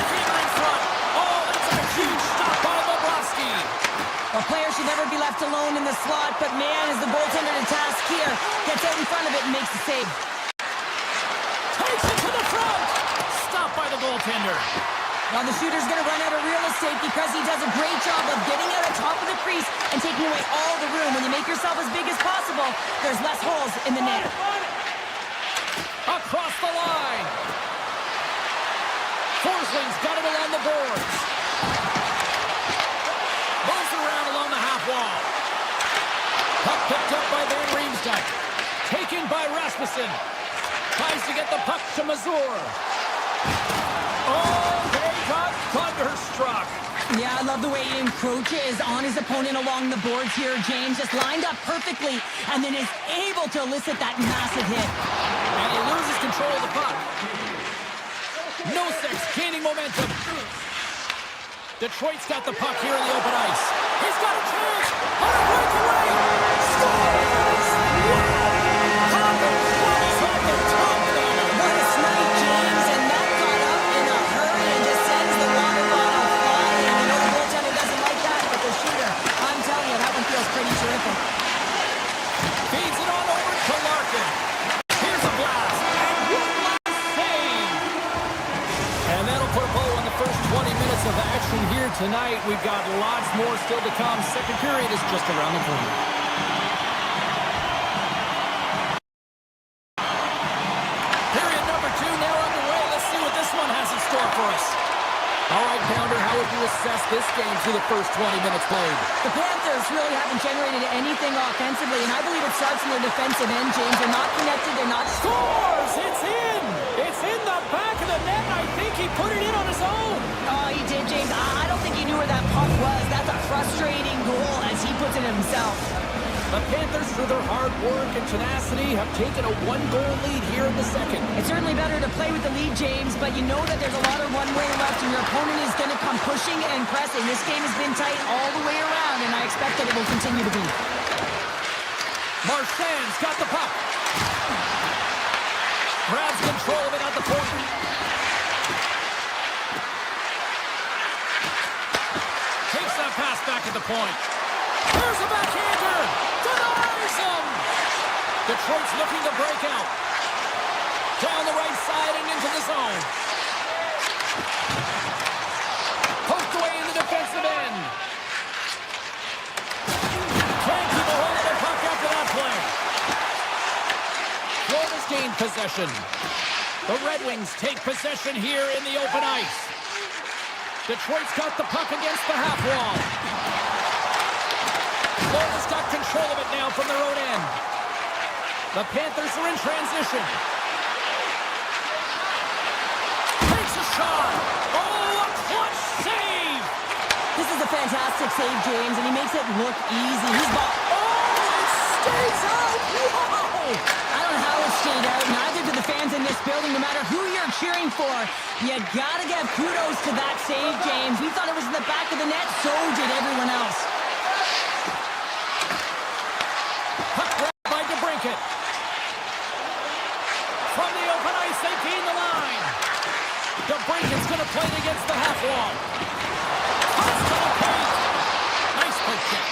Fever in front. Oh, that's a huge stop by Bobrovsky. A player should never be left alone in the slot, but man, is the goaltender to task here. Gets out in front of it and makes the save. Takes it by the goaltender. Well, the shooter's going to run out of real estate because he does a great job of getting out on top of the crease and taking away all the room. When you make yourself as big as possible, there's less holes in the net. Across the line. Forsling's got it along the boards. Moves around along the half wall. Puck picked up by Van Riemsdyk. Taken by Rasmussen. Tries to get the puck to Mazur. Oh, they got thunderstruck. Yeah, I love the way he encroaches on his opponent along the boards here, James. Just lined up perfectly and then is able to elicit that massive hit. And he loses control of the puck. Nosek gaining momentum. Detroit's got the puck here in the open ice. He's got a chance on a breakaway. Scores! What a snipe, James, and that got up in a hurry and just sends the water bottle flying. You know the goaltender doesn't like that, but the shooter, I'm telling you, that one feels pretty terrific. Feeds it on over to Larkin. Here's a blast. And one save. And that'll put a bow on the first 20 minutes of action here tonight. We've got lots more still to come. Second period is just around the corner. Period number 2 now underway. Let's see what this one has in store for us. All right, Pounder, how would you assess this game through the first 20 minutes played? The Panthers really haven't generated anything offensively, and I believe it starts in their defensive end, James. They're not connected. They're not... Scores! It's in! It's in the back of the net. I think he put it in on his own. Oh, he did, James. I don't think he knew where that puck was. That's a frustrating goal as he puts it himself. The Panthers, through their hard work and tenacity, have taken a one-goal lead here in the second. It's certainly better to play with the lead, James, but you know that there's a lot of runway left, and your opponent is going to come pushing and pressing. This game has been tight all the way around, and I expect that it will continue to be. Marchand's got the puck. Grabs control of it at the point. Takes that pass back at the point. There's a backhander. Denies him. Detroit's looking to break out. Down the right side and into the zone. Poked away in the defensive end. Can't keep a hold of the puck after that play. Florida's gained possession. The Red Wings take possession here in the open ice. Detroit's got the puck against the half wall. Florida's got control of it now from their own end. The Panthers are in transition. Takes a shot. Oh, a clutch save. This is a fantastic save, James, and he makes it look easy. He's ball. Oh, it stays out. Whoa. I don't know how it stayed out. Neither do the fans in this building, no matter who you're cheering for. You gotta give kudos to that save, James. We thought it was in the back of the net, so did everyone else. Puck grabbed by DeBrincat. From the open ice, they gain the line. DeBrincat's going to play it against the half wall. Toss to the paint. Nice play check.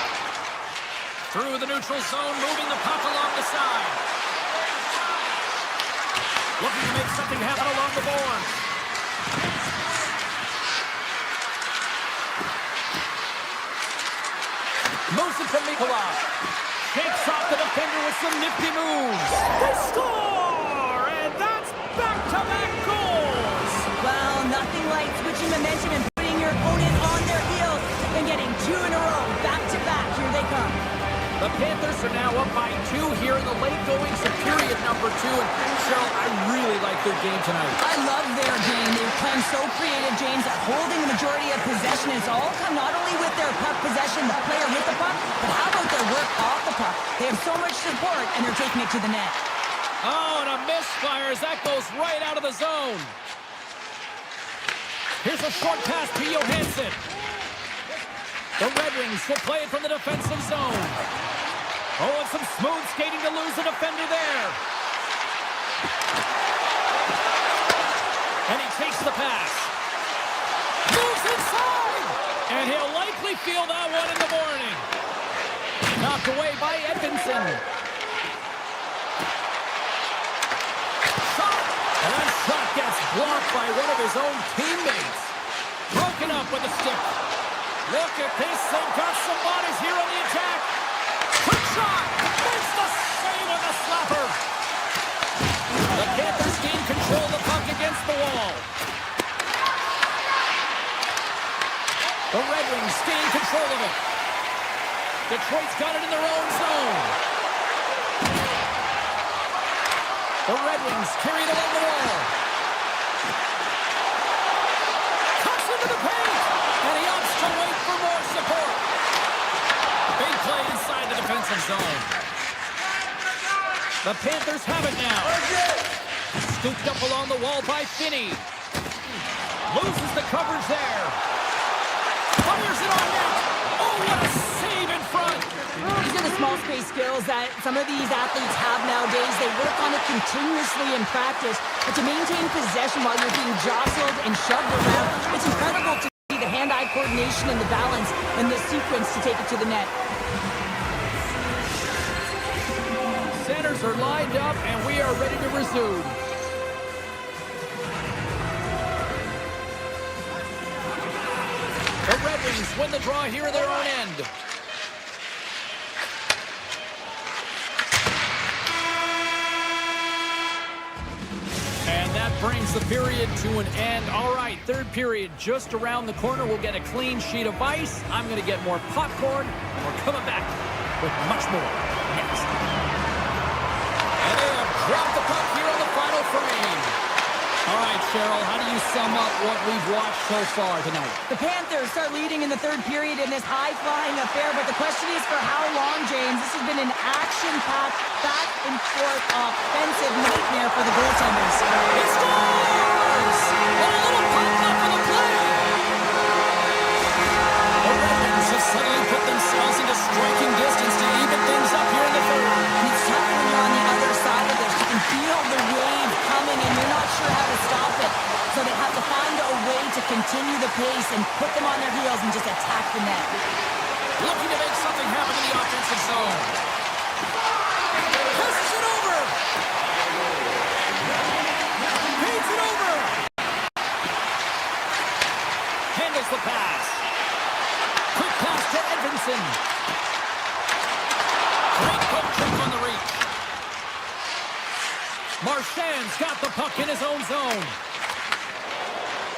Through the neutral zone, moving the puck along the side. Looking to make something happen along the boards. Moves it to Mikolov. Shakes off the defender with some nifty moves. They score! And that's back-to-back goals! Well, nothing like switching momentum and putting your opponent on their heels and getting 2 in a row. Back-to-back, here they come. The Panthers are now up by 2 here in the late goings of period number 2. And Cheryl, I really like their game tonight. I love their game. They're playing so creative, James, holding the majority of possession. It's all come not only with their puck possession, the player with the puck, but how about their work off the puck? They have so much support, and they're taking it to the net. Oh, and a misfire as that goes right out of the zone. Here's a short pass to Johansson. The Red Wings will play it from the defensive zone. Oh, and some smooth skating to lose the defender there. And he takes the pass. Moves inside! And he'll likely feel that one in the morning. Knocked away by Edvinsson. Shot! And that shot gets blocked by one of his own teammates. Broken up with a stick. Look at this. They've got some bodies here on the attack. Quick shot. Makes the save on the slapper. The Panthers gain control of the puck against the wall. The Red Wings stay in control of it. Detroit's got it in their own zone. The Red Wings carry it along the wall. Cuts into the paint. And he opts to wait for more support. Big play inside the defensive zone. The Panthers have it now. Scooped up along the wall by Finney. Loses the coverage there. Fires it on net. Oh, what a save in front. These are the small space skills that some of these athletes have nowadays. They work on it continuously in practice. But to maintain possession while you're being jostled and shoved around, it's incredible to see the hand-eye coordination and the balance in this sequence to take it to the net. Centers are lined up, and we are ready to resume. The Red Wings win the draw here in their own end. And that brings the period to an end. All right, third period just around the corner. We'll get a clean sheet of ice. I'm going to get more popcorn, and we're coming back with much more next. And they have dropped the puck here on the final frame. All right, Cheryl, how do you sum up what we've watched so far tonight? The Panthers start leading in the third period in this high-flying affair, but the question is for how long, James? This has been an action-packed, back-and-forth offensive nightmare for the goaltenders. He scores! A little pop-up for the play! The Red Wings have suddenly put themselves into striking distance to even things up here in the third. And it's tough when you're on the other side of this. You can feel the wave coming, and you're not sure how to stop it. So they have to find a way to continue the pace and put them on their heels and just attack the net. Looking to make something happen in the offensive zone. Passes it over. Paints it over. Handles the pass. Quick pass to Edmondson. Great poke check on the reach. Marchand's got the puck in his own zone.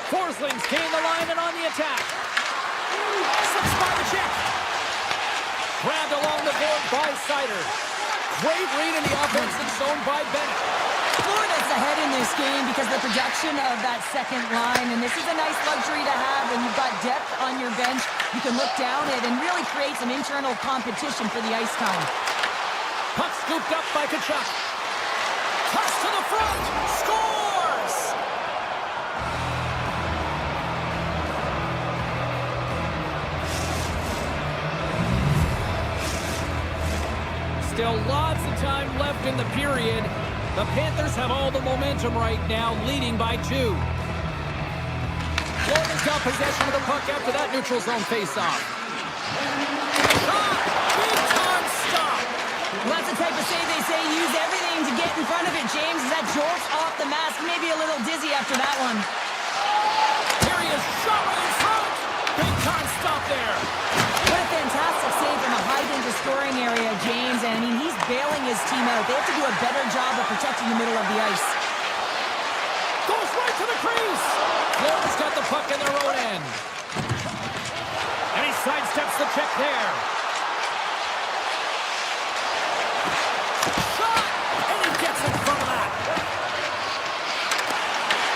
Forsling's gained the line and on the attack. Slips by the check. Grabbed along the board by Sider. Great read in the offensive zone by Bennett. Florida's ahead in this game because of the production of that second line, and this is a nice luxury to have when you've got depth on your bench. You can look down it and really create some internal competition for the ice time. Puck scooped up by Kachuk. Toss to the front. Scores! Still lots of time left in the period. The Panthers have all the momentum right now, leading by 2. Florida's got possession of the puck after that neutral zone faceoff. Shot! Big time stop! Well, that's the type of save they say use everything to get in front of it, James. As that jolts off the mask, maybe a little dizzy after that one. Here he is, shot right in front! Big time stop there! What a fantastic save from a high-danger scoring area, James. And, I mean, he's bailing his team out. They have to do a better job of protecting the middle of the ice. Goes right to the crease! Florida's got the puck in their own end. And he sidesteps the check there. Shot! And he gets in front of that.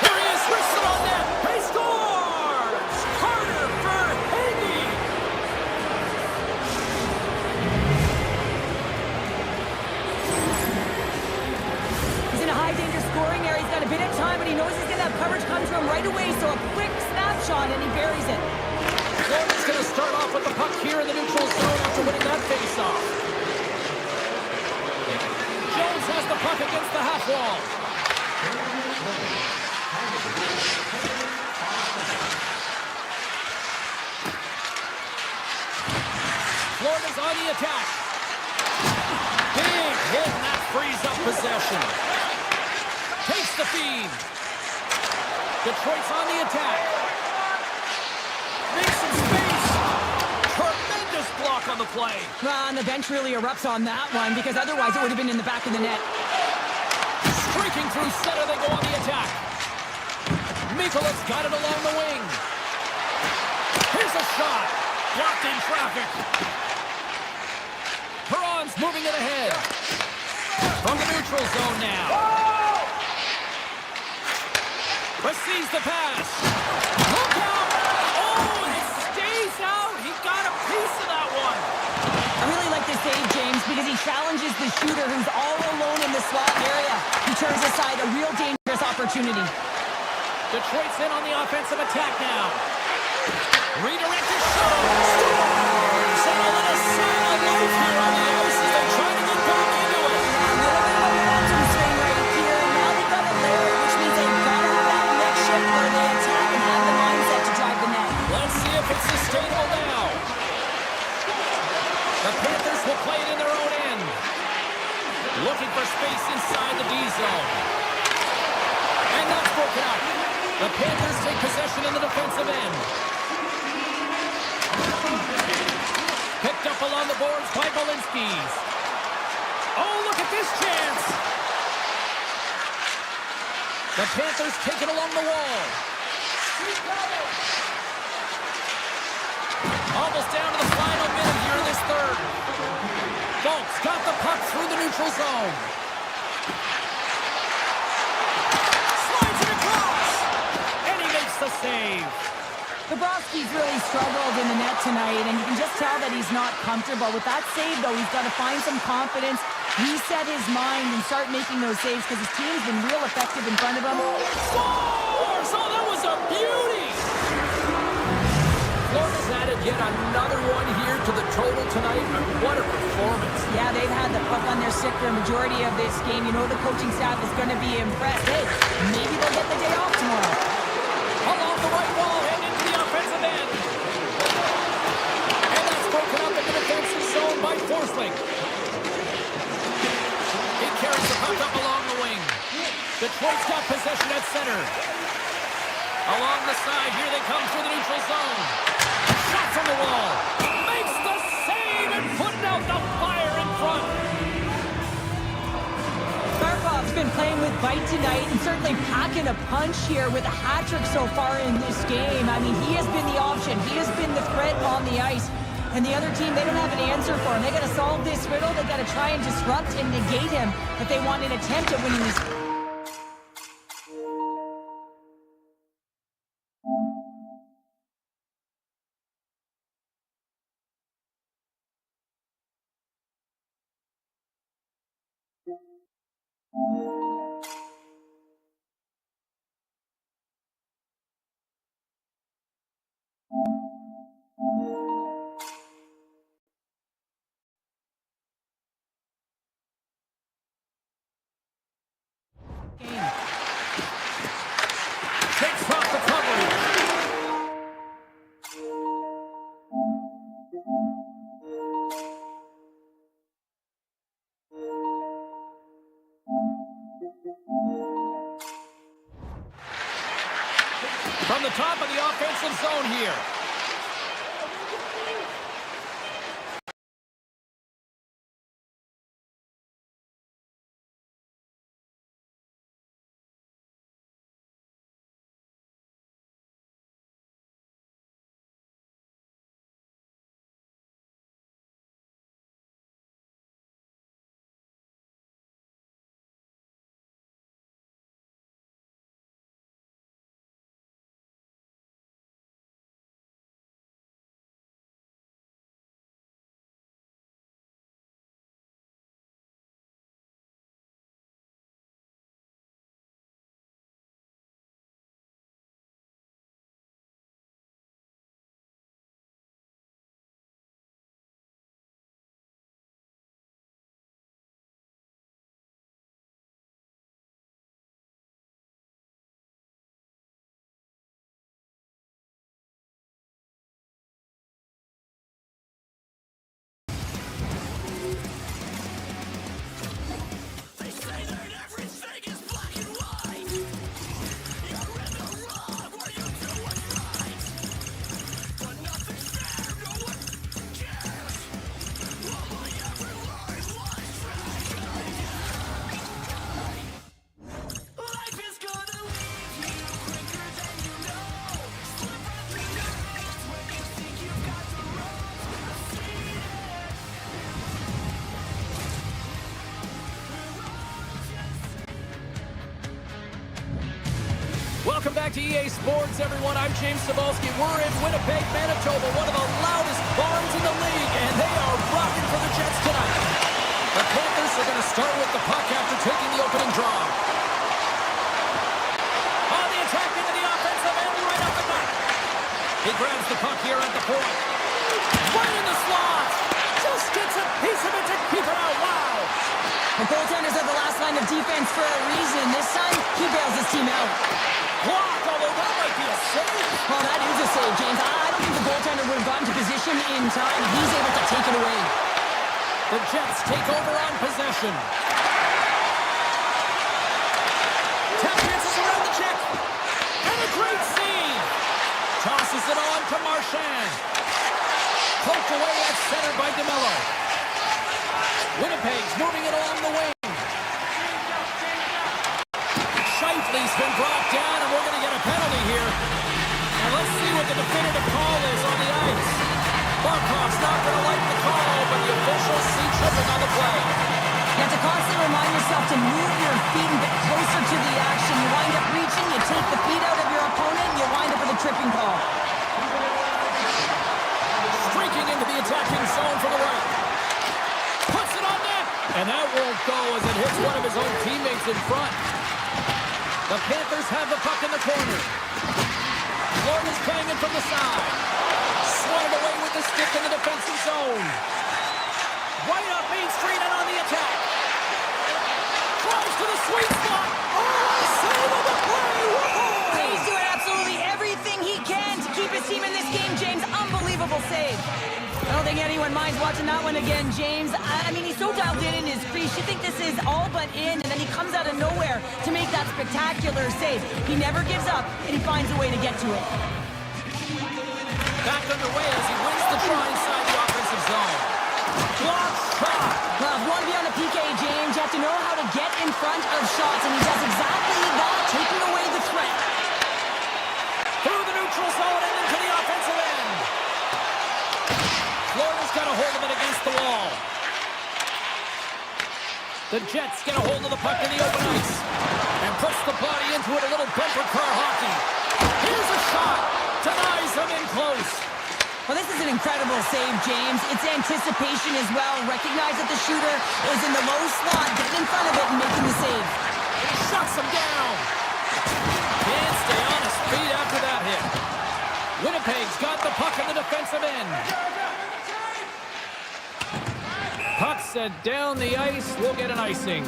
Here he is, wrists it on net. He scores! Carter for Hagee! He's in a high-danger scoring area. He's got a bit of time, but he knows he's going to have coverage come to him right away. So a quick snapshot, and he buries it. Florida's going to start off with the puck here in the neutral zone after winning that faceoff. Jones has the puck against the half wall. Florida's on the attack. Big hit, and that frees up possession. Takes the feed. Detroit's on the attack. Makes some space. Tremendous block on the play. And the bench really erupts on that one because otherwise it would have been in the back of the net. Streaking through center, they go on the attack. Mikolas got it along the wing. Here's a shot. Blocked in traffic. Perron's moving it ahead. From the neutral zone now. Receives the pass. Look out! Oh, and it stays out. He got a piece of that one. I really like this save, James, because he challenges the shooter who's all alone in the slot area. He turns aside a real dangerous opportunity. Detroit's in on the offensive attack now. Redirected shot. Stars and a little sign of life here on the ice as they try to get back into it. A little bit of a momentum swing right here, and now they've got a layer, which means they've got to have that next shift where they attack and have the mindset to drive the net. Let's see if it's sustainable now. The Panthers will play it in their own end. Looking for space inside the D zone. And that's broken up. The Panthers take possession in the defensive end. Picked up along the boards by Bolinski's. Oh, look at this chance. The Panthers take it along the wall. Almost down to the final minute here in this third. Folks got the puck through the neutral zone. Slides it across. And he makes the save. Bobrovsky's really struggled in the net tonight, and you can just tell that he's not comfortable. With that save, though, he's got to find some confidence, reset his mind, and start making those saves because his team's been real effective in front of him. Scores! Oh, that was a beauty! Florida's added yet another one here to the total tonight, and what a performance. Yeah, they've had the puck on their stick for a majority of this game. You know the coaching staff is going to be impressed. Hey, maybe they'll get the day off tomorrow. Along the right wall and into the offensive end. And that's broken up in the defensive zone by Forsling. He carries the puck up along the wing. Detroit's got possession at center. Along the side, here they come through the neutral zone. Shot from the wall. Makes the save and putting out the fire in front. Barkov's been playing with bite tonight and certainly packing a punch here with a hat trick so far in this game. I mean, he has been the option. He has been the threat on the ice. And the other team, they don't have an answer for him. They got to solve this riddle. They got to try and disrupt and negate him if they want an attempt at winning this. Takes off the coverage. From the top of the offensive zone here. Welcome back to EA Sports, everyone. I'm James Cebulski. We're in Winnipeg, Manitoba, one of the loudest barns in the league, and they are rocking for the Jets tonight. The Panthers are going to start with the puck after taking the opening draw. On the attack into the offensive end, right up the net. He grabs the puck here at the point. Right in the slot. Just gets a piece of it to keep it out. Wow. The goaltenders are the last line of defense for a reason. This time, he bails his team out. Blocked, although that might be a save. Well, that is a save, James. I don't think the goaltender would have gotten to position in time. He's able to take it away. The Jets take over on possession. Tap dances around the check. And a great save. Tosses it on to Marchand. Poked away at center by DeMello. Winnipeg's moving it along the wing. Scheifele's been brought down, and we're going to get a penalty here. And let's see what the definitive call is on the ice. Barkov's not going to like the call, but the officials see tripping on the play. You have to constantly remind yourself to move your feet and get closer to the action. You wind up reaching, you take the feet out of your opponent, and you wind up with a tripping call. Streaking into the attacking zone for the right. Puts it on net. And that won't go as it hits one of his own teammates in front. The Panthers have the puck in the corner. Florida's playing it from the side. Swatted away with the stick in the defensive zone. Right up Main Street and on the attack. Drives to the sweet spot. Oh, save of the play. Whoa! He's doing absolutely everything he can to keep his team in this game, James. Unbelievable save. I don't think anyone minds watching that one again, James. I mean, he's so dialed in his crease. You think this is all but in, and then he comes out of nowhere to make that spectacular save. He never gives up, and he finds a way to get to it. Back underway as he wins the draw inside the offensive zone. Block shot. Well, if you want to be on a PK, James, you have to know how to get in front of shots, and he does exactly that, taking away the threat. Through the neutral zone and into the offensive end. Florida's got a hold of it against the wall. The Jets get a hold of the puck in the open ice and push the body into it, a little bumper car hockey. Here's a shot. Denies him in close. Well, this is an incredible save, James. It's anticipation as well. Recognize that the shooter is in the low slot, getting in front of it and making the save. Shuts him down. Can't stay on his feet after that hit. Winnipeg's got the puck in the defensive end. Puck set down the ice. We'll get an icing.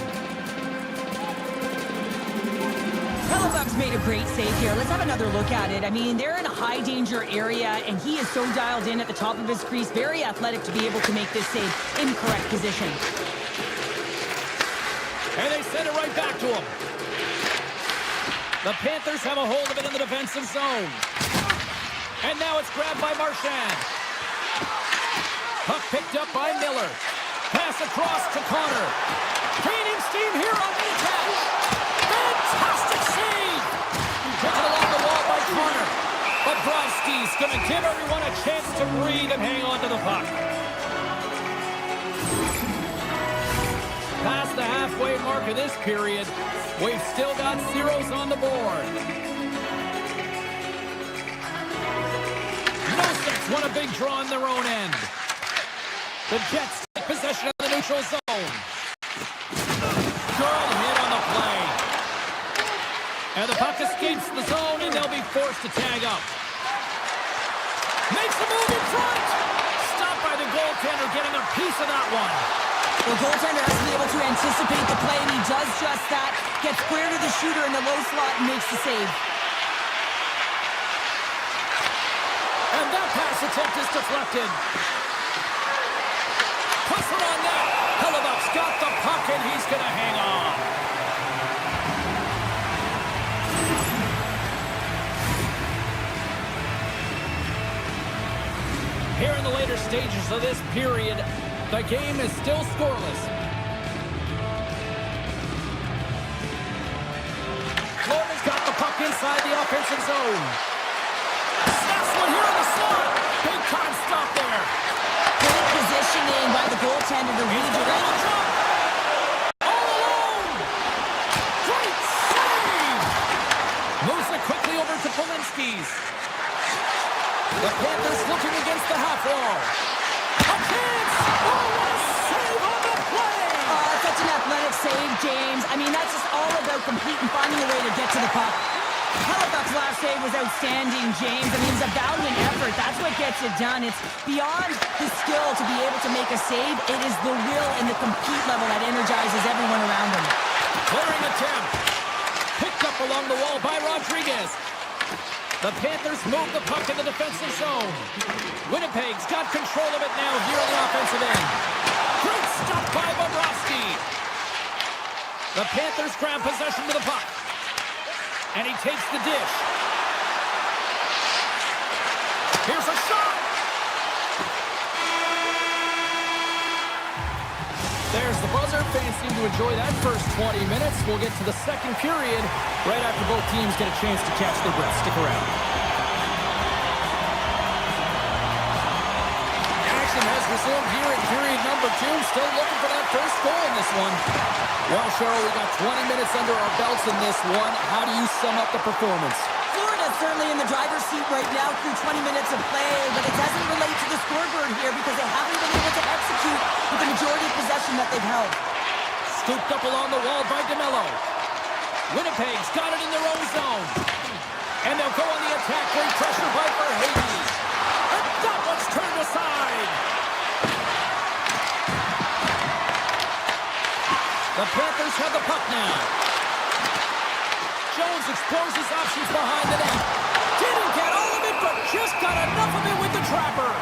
Hellebuck's made a great save here. Let's have another look at it. I mean, they're in a high-danger area, and he is so dialed in at the top of his crease. Very athletic to be able to make this save in correct position. And they send it right back to him. The Panthers have a hold of it in the defensive zone. And now it's grabbed by Marchand. Puck picked up by Miller. Pass across to Connor. Gaining steam here on the attack. Fantastic save! Taken along the wall by Connor. Bobrovsky's going to give everyone a chance to breathe and hang on to the puck. Past the halfway mark of this period, we've still got zeros on the board. Noseks won a big draw on their own end. The Jets take possession of the neutral zone. Good hit on the play. And the puck escapes the zone, and they'll be forced to tag up. Makes the move in front. Stopped by the goaltender, getting a piece of that one. The goaltender has to be able to anticipate the play, and he does just that. Gets square to the shooter in the low slot and makes the save. And that pass attempt is deflected. Puts it on net. Hellebuck's got the puck, and he's going to hang on. Here in the later stages of this period, the game is still scoreless. Florida's got the puck inside the offensive zone. Snaps one here in the slot. Big time stop there. Good positioning by the goaltender to redirect. All alone. Great save. Moves it quickly Huskies. The Panthers looking against the half wall. A chance! Oh, what a save on the play! Oh, such an athletic save, James. I mean, that's just all about complete and finding a way to get to the puck. Halifax's last save was outstanding, James. I mean, it's a valiant effort. That's what gets it done. It's beyond the skill to be able to make a save. It is the will and the compete level that energizes everyone around him. Clearing attempt. Picked up along the wall by Rodriguez. The Panthers move the puck in the defensive zone. Winnipeg's got control of it now here on the offensive end. Great stop by Bobrovsky. The Panthers grab possession to the puck. And he takes the dish. Here's a shot. There's the buzzer. Fans seem to enjoy that first 20 minutes. We'll get to the second period right after both teams get a chance to catch their breath. Stick around. Action has resumed here in period number 2. Still looking for that first goal in this one. Well, Cheryl, we got 20 minutes under our belts in this one. How do you sum up the performance? Florida's certainly in the driver's seat right now through 20 minutes of play, but it doesn't relate to the scoreboard here because they haven't been able to execute with the majority of possession that they've held. Scooped up along the wall by DeMello. Winnipeg's got it in their own zone. And they'll go on the attack. Great pressure by Verhage. And that one's turned aside. The Panthers have the puck now. Jones explores his options behind the net. Didn't get all of it, but just got enough of it with the trapper.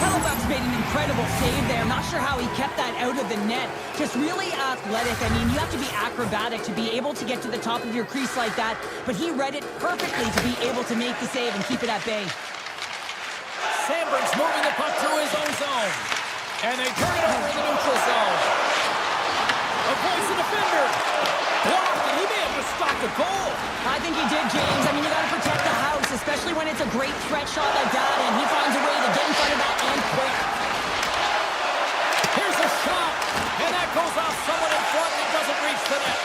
Halifax made an incredible save there. I'm not sure how he kept that out of the net. Just really athletic. I mean, you have to be acrobatic to be able to get to the top of your crease like that, but he read it perfectly to be able to make the save and keep it at bay. Sandberg's moving the puck through his own zone. And they turn it over in the neutral zone. Avoids the defender. Blocked, and he may have just stopped a goal. I think he did, James. I mean, you got to protect the house, especially when it's a great threat shot like that, and he finds a way to get in front of that and quick. Here's a shot, and that goes off someone in front and doesn't reach the net.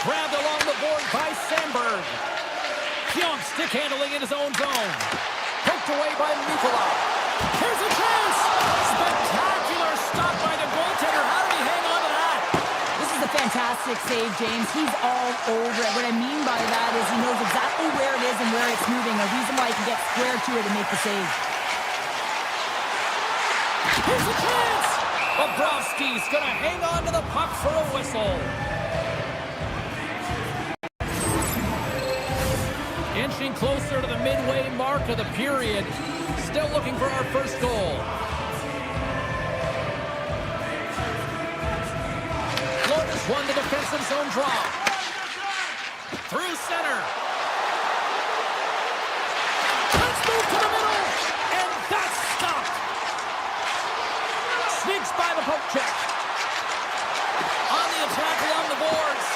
Grabbed along the board by Sandberg. Young stick handling in his own zone. Poked away by Nikolai. Here's a chance. Spectacular stop by the goaltender. How did he hang on to that? This is a fantastic save, James. He's all over it. What I mean by that is he knows exactly where it is and where it's moving. A reason why he can get square to it and make the save. Here's a chance. Bobrovsky's going to hang on to the puck for a whistle. Inching closer to the midway mark of the period. Still looking for our first goal. Florida's won the defensive zone draw. Through center. Let's move to the middle. And that's stopped. Sneaks by the poke check. On the attack along the boards.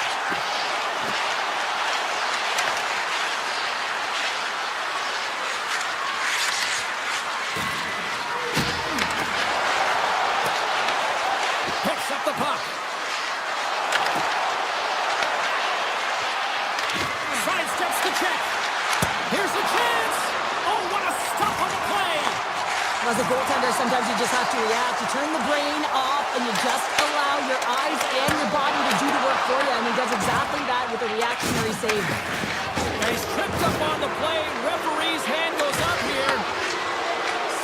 Picks up the puck. Sidesteps the check. Here's a chance. Oh, what a stop on the play. As a goaltender, sometimes you just have to react. You turn the brain off and you just allow your eyes and your body to do the work for you. And he does exactly that with a reactionary save. And he's tripped up on the play. Referee's hand goes up here.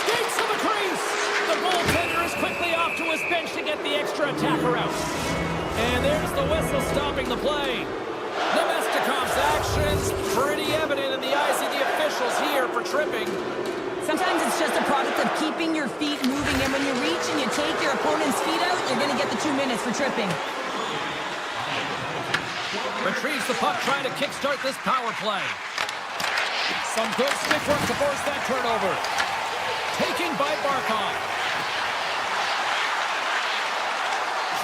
Skates to the crease. The goaltender is quickly off to his bench to get the extra attacker out. And there's the whistle stopping the play. Nemestikov's actions pretty evident in the eyes of the officials here for tripping. Sometimes it's just a product of keeping your feet moving, and when you reach and you take your opponent's feet out, you're going to get the 2 minutes for tripping. Retrieves the puck, trying to kickstart this power play. Some good stick work to force that turnover. Taken by Barkov.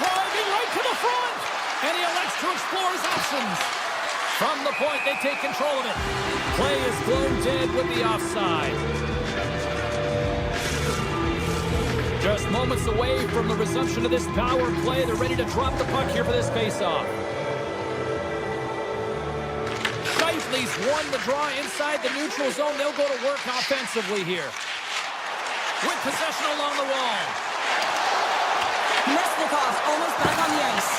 Driving right to the front, and he elects to explore his options. From the point, they take control of it. Play is blown dead with the offside. Just moments away from the resumption of this power play. They're ready to drop the puck here for this faceoff. least won the draw inside the neutral zone. They'll go to work offensively here. With possession along the wall. Mesnikov almost back on the ice.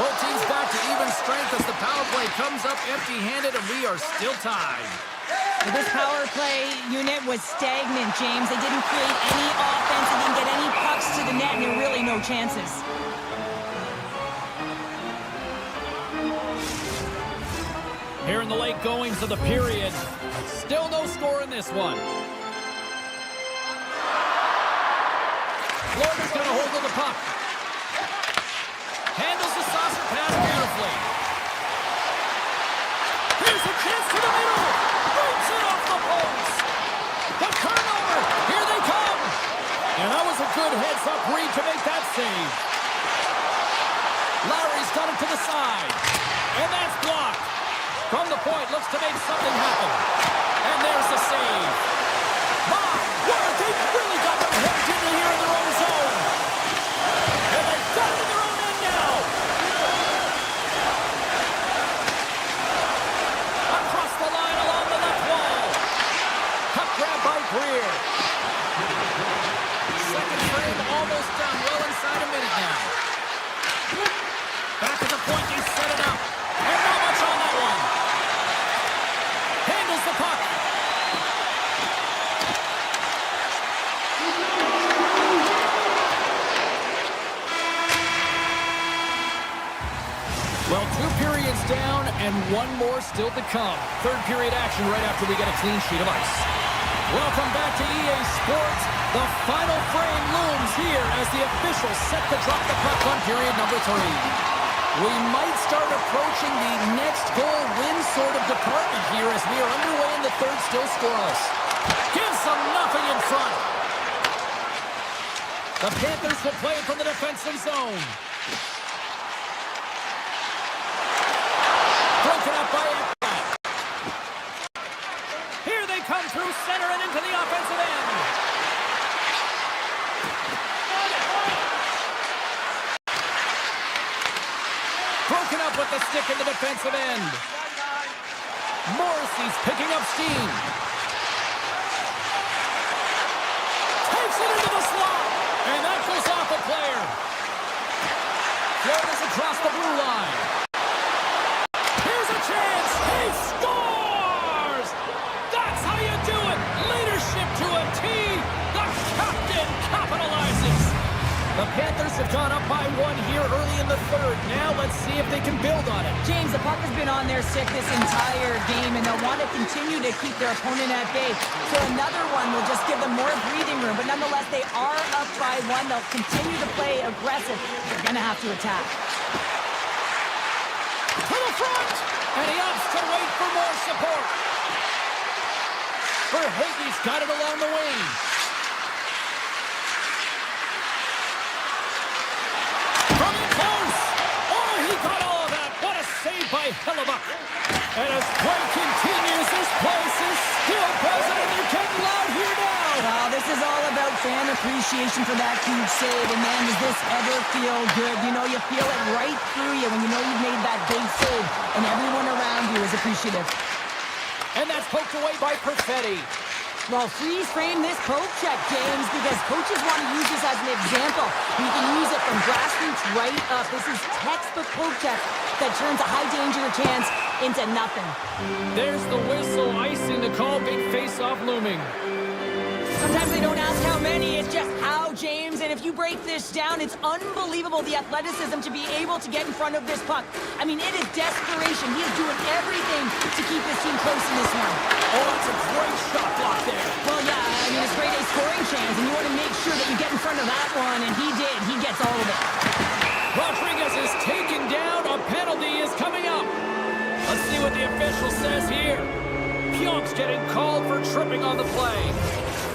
Both teams back to even strength as the power play comes up empty-handed, and we are still tied. This power play unit was stagnant, James. They didn't create any offense. They didn't get any pucks to the net, and there were really no chances. Here in the late goings of the period. Still no score in this one. Florida's got a hold of the puck. Handles the saucer pass beautifully. Here's a chance to the middle. Breaks it off the post. The turnover. Here they come. And that was a good heads-up read to make that save. Lowry's got it to the side. And that's blocked. From the point, looks to make something happen. And there's the save. My word, they've really got them hemmed in here in their own zone. And they've got it in their own end now. Across the line along the left wall. Puck grab by Greer. Second frame almost done. Well inside a minute now. Back at the point, they set it up. And not much on that one. Handles the puck. Well, 2 periods down and 1 more still to come. Third period action right after we get a clean sheet of ice. Welcome back to EA Sports. The final frame looms here as the officials set to drop the puck on period number 3. We might start approaching the next goal win sort of department here as we are underway in the third, still scoreless. Gives them nothing in front. The Panthers will play it from the defensive zone. Broken up by Eppler. Here they come through center and into the offensive end. Broken up with the stick in the defensive end. Morrissey's picking up steam. Takes it into the slot. And that goes off a player. Florida's across the blue line. Here's a chance. He scores! That's how you do it. Leadership to a T. The captain capitalizes. The Panthers have gone up by 1 here early in the third. Now let's see if they can build on it. James, the puck has been on their stick this entire game, and they'll want to continue to keep their opponent at bay. So another one will just give them more breathing room. But nonetheless, they are up by 1. They'll continue to play aggressive. They're going to have to attack. To the front! And he opts to wait for more support. Verhaeghe's got it along the wing. From in close! Oh, he got all of that! What a save by Hellebuyck! And as play continues, this place is still buzzing, and they're getting loud here now! Wow, this is all about fan appreciation for that huge save. And man, does this ever feel good. You know, you feel it right through you when you know you've made that big save, and everyone around you is appreciative. And that's poked away by Perfetti. Well, freeze frame this poke check, James, because coaches want to use this as an example. You can use it from grassroots right up. This is textbook poke check that turns a high-danger chance into nothing. There's the whistle, icing the call, big face-off looming. Sometimes they don't ask how many, it's just how, James. And if you break this down, it's unbelievable the athleticism to be able to get in front of this puck. I mean, it is desperation. He is doing everything to keep his team close in this one. Oh, that's a great shot block there. Well, yeah, I mean, it's grade A scoring chance, and you want to make sure that you get in front of that one, and he did. He gets all of it. Rodriguez is taken down. A penalty is coming up. Let's see what the official says here. Pionk's getting called for tripping on the play.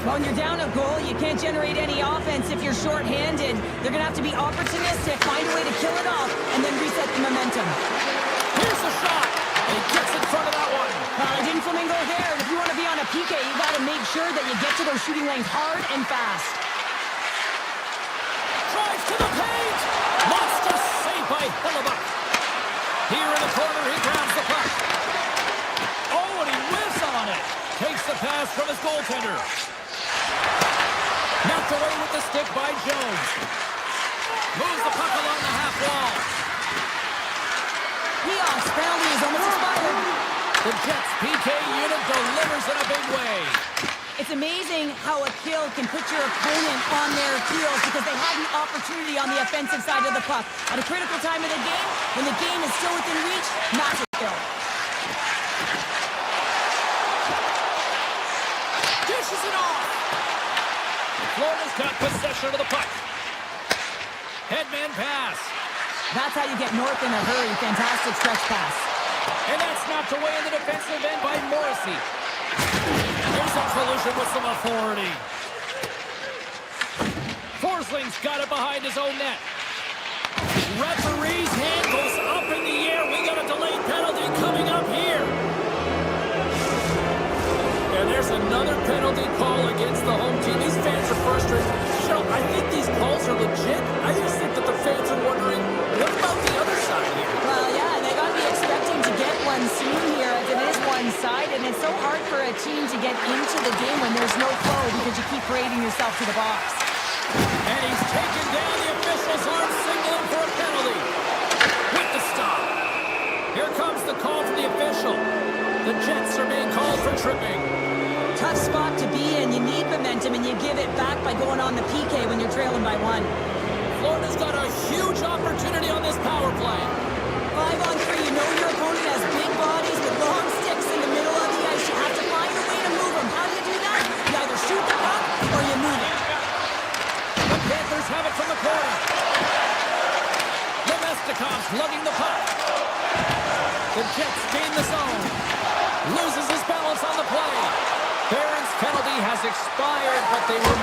Well, when you're down a goal, you can't generate any offense if you're shorthanded. They're going to have to be opportunistic, find a way to kill it off, and then reset the momentum. Here's the shot. And he gets in front of that one. Didn't Flamingo there. And if you want to be on a PK, you got to make sure that you get to those shooting lanes hard and fast. Drives to the paint. Monster save by Hellebuyck. Here in the corner, he grabs the puck. Oh, the pass from his goaltender. Knocked away with the stick by Jones. Moves the puck along the half wall. Leon's penalty is almost expired. The Jets PK unit delivers in a big way. It's amazing how a kill can put your opponent on their heels because they had an opportunity on the offensive side of the puck. At a critical time of the game, when the game is still within reach, massive kill. Dishes it off. Florida's got possession of the puck. Headman pass. That's how you get north in a hurry. Fantastic stretch pass. And that's knocked away in the defensive end by Morrissey. Here's a collision with some authority. Forsling's got it behind his own net. Referee's hand goes up in the air. We got a delayed penalty coming up here. And there's another penalty call against the home team. These fans are frustrated. Cheryl, I think these calls are legit. I just think that the fans are wondering, what about the other side here? Well, yeah, they got to be expecting to get one soon here as it is one-sided. And it's so hard for a team to get into the game when there's no flow because you keep parading yourself to the box. And he's taken down. The officials aren't signaling for a penalty. With the stop. Here comes the call from the official. The Jets are being called for tripping. Tough spot to be in. You need momentum, and you give it back by going on the PK when you're trailing by one. Florida's got a huge opportunity on this power play. 5-on-3. You know your opponent has big bodies with long sticks in the middle of the ice. You have to find a way to move them. How do you do that? You either shoot the puck or you move it. The Panthers have it from the corner. Lemesnikov's lugging the puck. The Jets gain the zone. Loses his balance on the play. Barron's penalty has expired, but they were...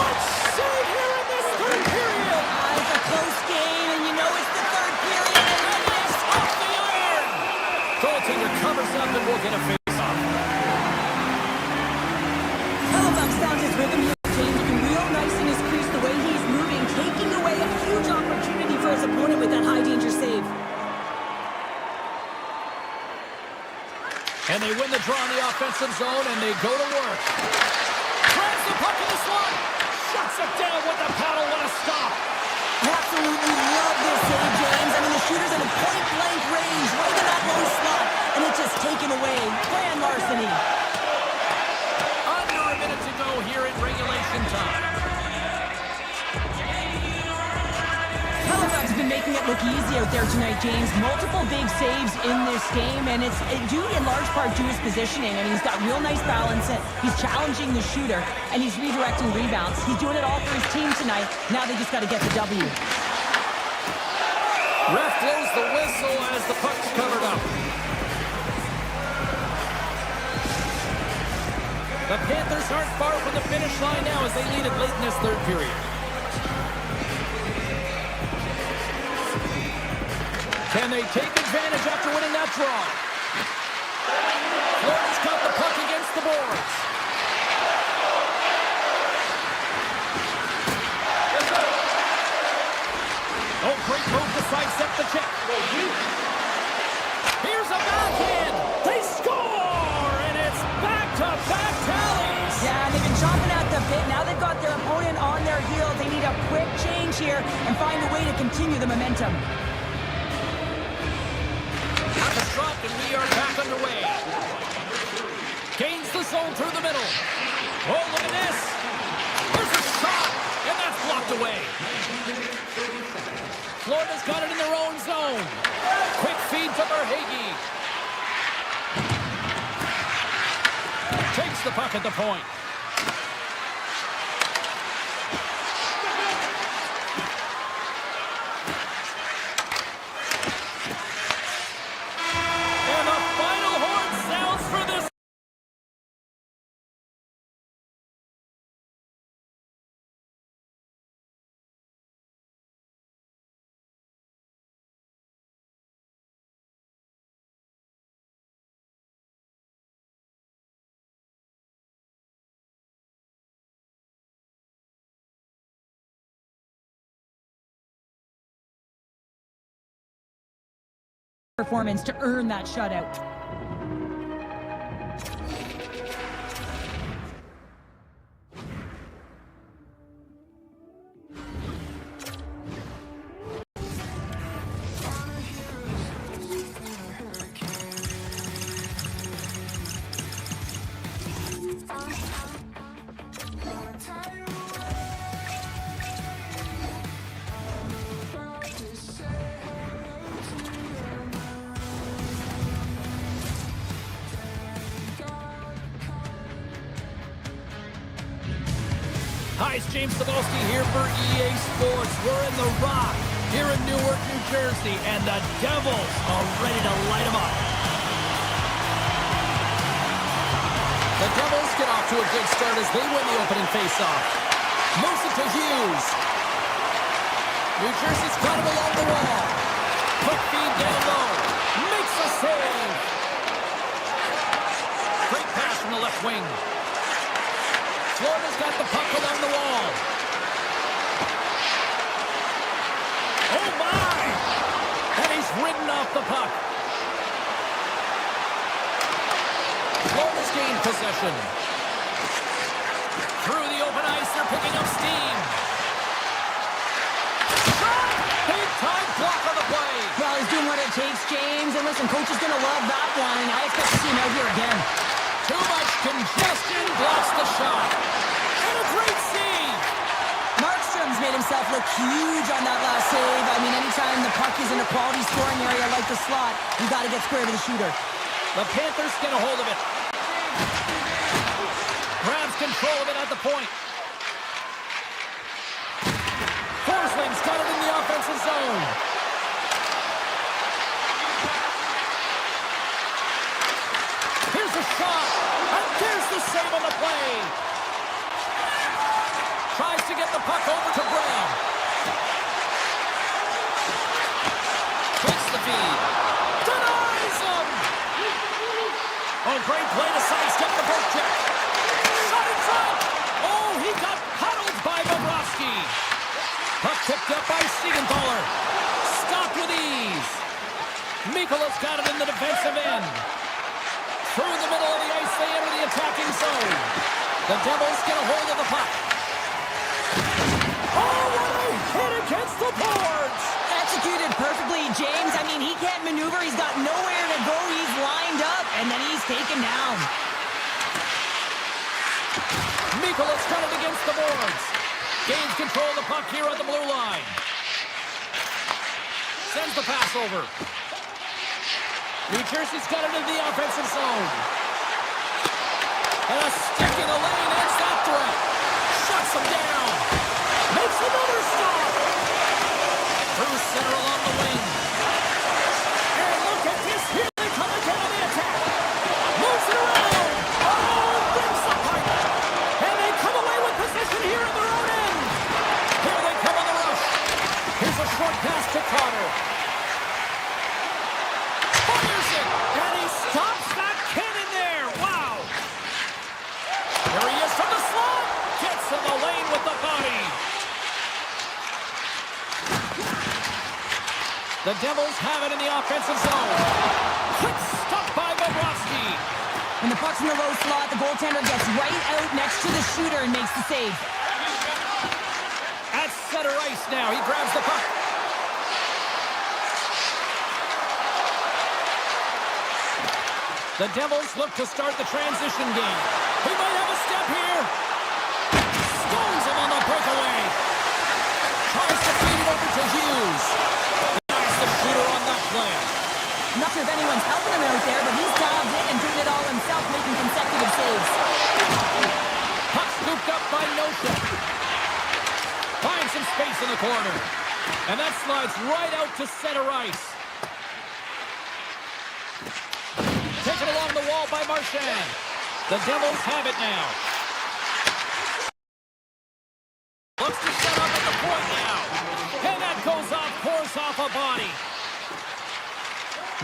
Let's save here in this third period. It's a close game, and you know it's the third period. And it's off the iron. Goaltender covers up, and we'll get a face-off. Halifax found his rhythm here. James been real nice in his crease the way he's moving, taking away a huge opportunity for his opponent with that high-danger save. And they win the draw in the offensive zone, and they go to work. Grabs the puck in the slot. Shuts it down with the paddle. What a stop. Absolutely love this save, James. I mean, the shooter's in a point-blank range, right in that low slot, and it's just taken away. Grand larceny. Under a minute to go here in regulation time. Halifax has been making it look easy out there tonight, James. Multiple big saves in this game, and it's due in large part to his positioning. And he's got real nice balance. He's challenging the shooter, and he's redirecting rebounds. He's doing it all for his team tonight. Now they just got to get the W. Ref blows the whistle as the puck's covered up. The Panthers aren't far from the finish line now as they lead it late in this third period. Can they take advantage after winning that draw? Florida's got the puck against the boards. Oh, great move to sidestep the check. Here's a backhand. They score, and it's back-to-back tallies. Yeah, they've been chomping at the bit. Now they've got their opponent on their heels. They need a quick change here and find a way to continue the momentum. Dropped, and we are back underway. Gains the zone through the middle. Oh, look at this. There's a shot, and that's blocked away. Florida's got it in their own zone. Quick feed to Verhage. Takes the puck at the point. Performance to earn that shutout. Hi, it's James Cebulski here for EA Sports. We're in the Rock here in Newark, New Jersey, and the Devils are ready to light them up. The Devils get off to a good start as they win the opening faceoff. Moves it to Hughes. New Jersey's got him along the wall. Quick feed down low. Makes a save. Great pass from the left wing. Florida's got the puck along the wall. Oh, my! And he's ridden off the puck. Florida's gained possession. Through the open ice, they're picking up steam. Shot! Big time block on the play. Well, he's doing what it takes, James. And listen, coach is going to love that one. I expect to see him out here again. Too much congestion blocks the shot. And a great save. Markstrom's made himself look huge on that last save. I mean, anytime the puck is in a quality scoring area like the slot, you got to get square to the shooter. The Panthers get a hold of it. Grabs control of it at the point. Forsling's got it in the offensive zone. Here's a shot. And there's the save on the play. Tries to get the puck over to Brown. Takes the feed. Denies him. Oh, great play to sidestep the poke check. Shot in front. Oh, he got huddled by Bobrovsky. Puck tipped up by Siegenthaler. Stopped with ease. Mikola's got it in the defensive end. Through the middle of the ice, they enter the attacking zone. The Devils get a hold of the puck. Oh, what a hit against the boards! Executed perfectly, James. I mean, he can't maneuver. He's got nowhere to go. He's lined up, and then he's taken down. Mikola's got it against the boards. Gains control of the puck here on the blue line. Sends the pass over. New Jersey's got it in the offensive zone. And a stick in the lane ends that threat. Shuts him down. Makes another stop. Through center along the wing. And look at this. Here they come again on the attack. Moves it around. Oh, brings the pipe. And they come away with possession here in their own end. Here they come on the rush. Here's a short pass to Carter. Fires it. And he stops that cannon there. Wow. There he is from the slot. Gets in the lane with the body. The Devils have it in the offensive zone. Quick stop by Bobrovsky. When the puck's in the low slot, the goaltender gets right out next to the shooter and makes the save. At center ice now. He grabs the puck. The Devils look to start the transition game. He might have a step here. Stones him on the breakaway. Tries to feed it over to Hughes. Denies the shooter on that play. Not sure if anyone's helping him out there, but he's dialed in and doing it all himself, making consecutive saves. Puck scooped up by Nosha. Finds some space in the corner. And that slides right out to center ice. Taken along the wall by Marchand. The Devils have it now. Looks to set up at the point now. And that goes off, pours off a body.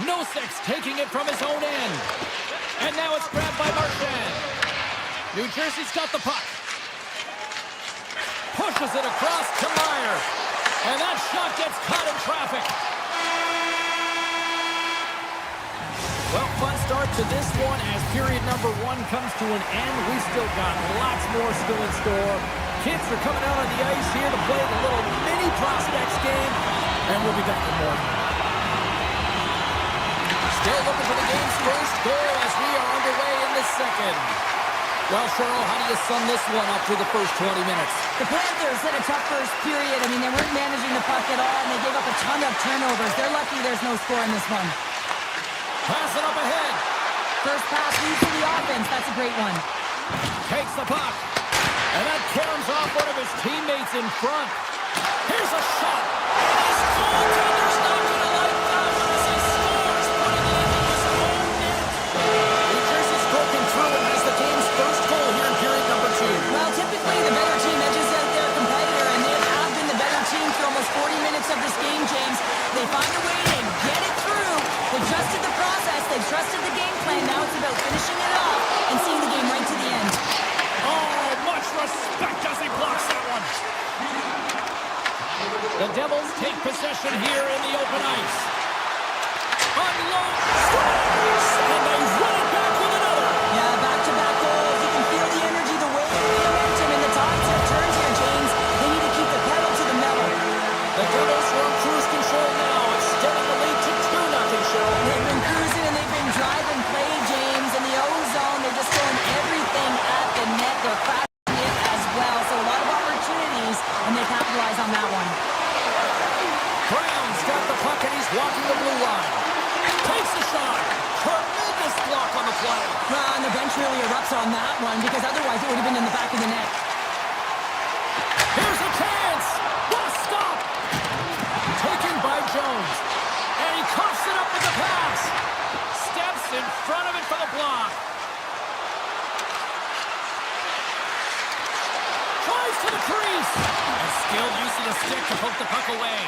Nosek's taking it from his own end. And now it's grabbed by Marchand. New Jersey's got the puck. Pushes it across to Meyer. And that shot gets caught in traffic. Well, fun start to this one as period number 1 comes to an end. We still got lots more still in store. Kids are coming out on the ice here to play the little mini prospects game, and we'll be back in more. Still looking for the game's first goal as we are underway in the second. Well, Cheryl, how do you sum this one up through the first 20 minutes? The Panthers had a tough first period. I mean, they weren't managing the puck at all, and they gave up a ton of turnovers. They're lucky there's no score in this one. Pass it up ahead. First pass leads to the offense. That's a great one. Takes the puck. And that caroms off off one of his teammates in front. Here's a shot. His goaltender's not going to like that as he scores, putting it into his own net. New Jersey's broken through and has the game's first goal here in period number 2. Well, typically the better team edges out their competitor, and they have been the better team for almost 40 minutes of this game, James. They find a way to get it through. They've trusted the process. They've trusted the game plan. Now it's about finishing it off and seeing the game right to the end. Oh, much respect as he blocks that one. The Devils take possession here in the open ice. Unload, scores, and they run it back with another. Yeah, back-to-back goals. You can feel the energy, the wave, the momentum, and the tides have turned here, James. They need to keep the pedal to the metal. The Devils are on cruise control now, extending the lead to 2-0, Cheryl. They've been cruising and they've been driving play, James. In the O-zone, they're just throwing everything at the net. They're crashing it as well. So a lot of opportunities, and they capitalize on that one. Brown's got the puck and he's walking the blue line. Takes a shot. Tremendous block on the play. Well, and the bench really erupts on that one because otherwise it would have been in the back of the net. Here's a chance. What a stop. Taken by Jones. And he coughs it up with the pass. Steps in front of it for the block. Tries to the crease. And skilled use of the stick to poke the puck away.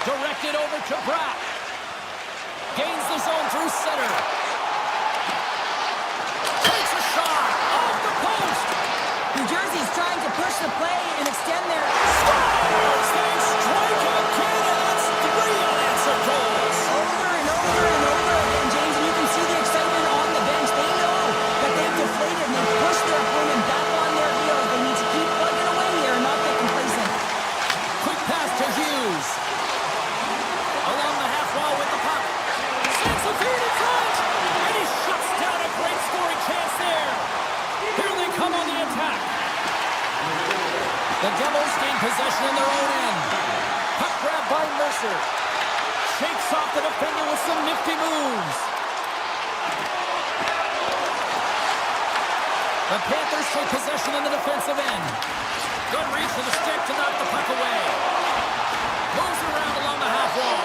Directed over to Pratt. Gains the zone through center. Takes a shot off the post. New Jersey's trying to push the play and extend their... Scores! They strike again, and that's 3 unanswered goals. Over and over and over again, James, and you can see the excitement on the bench. They know that they've deflated and they've pushed their opponent back on their heels. They need to keep plugging away here and not get complacent. Quick pass to Hughes. Along the half wall with the puck. Sends the feed in front, and he shuts down a great scoring chance there. Here they come on the attack. The Devils gain possession in their own end. Puck grab by Mercer. Shakes off the defender with some nifty moves. The Panthers take possession in the defensive end. Good reach for the stick to knock the puck away. Moves around along the half wall.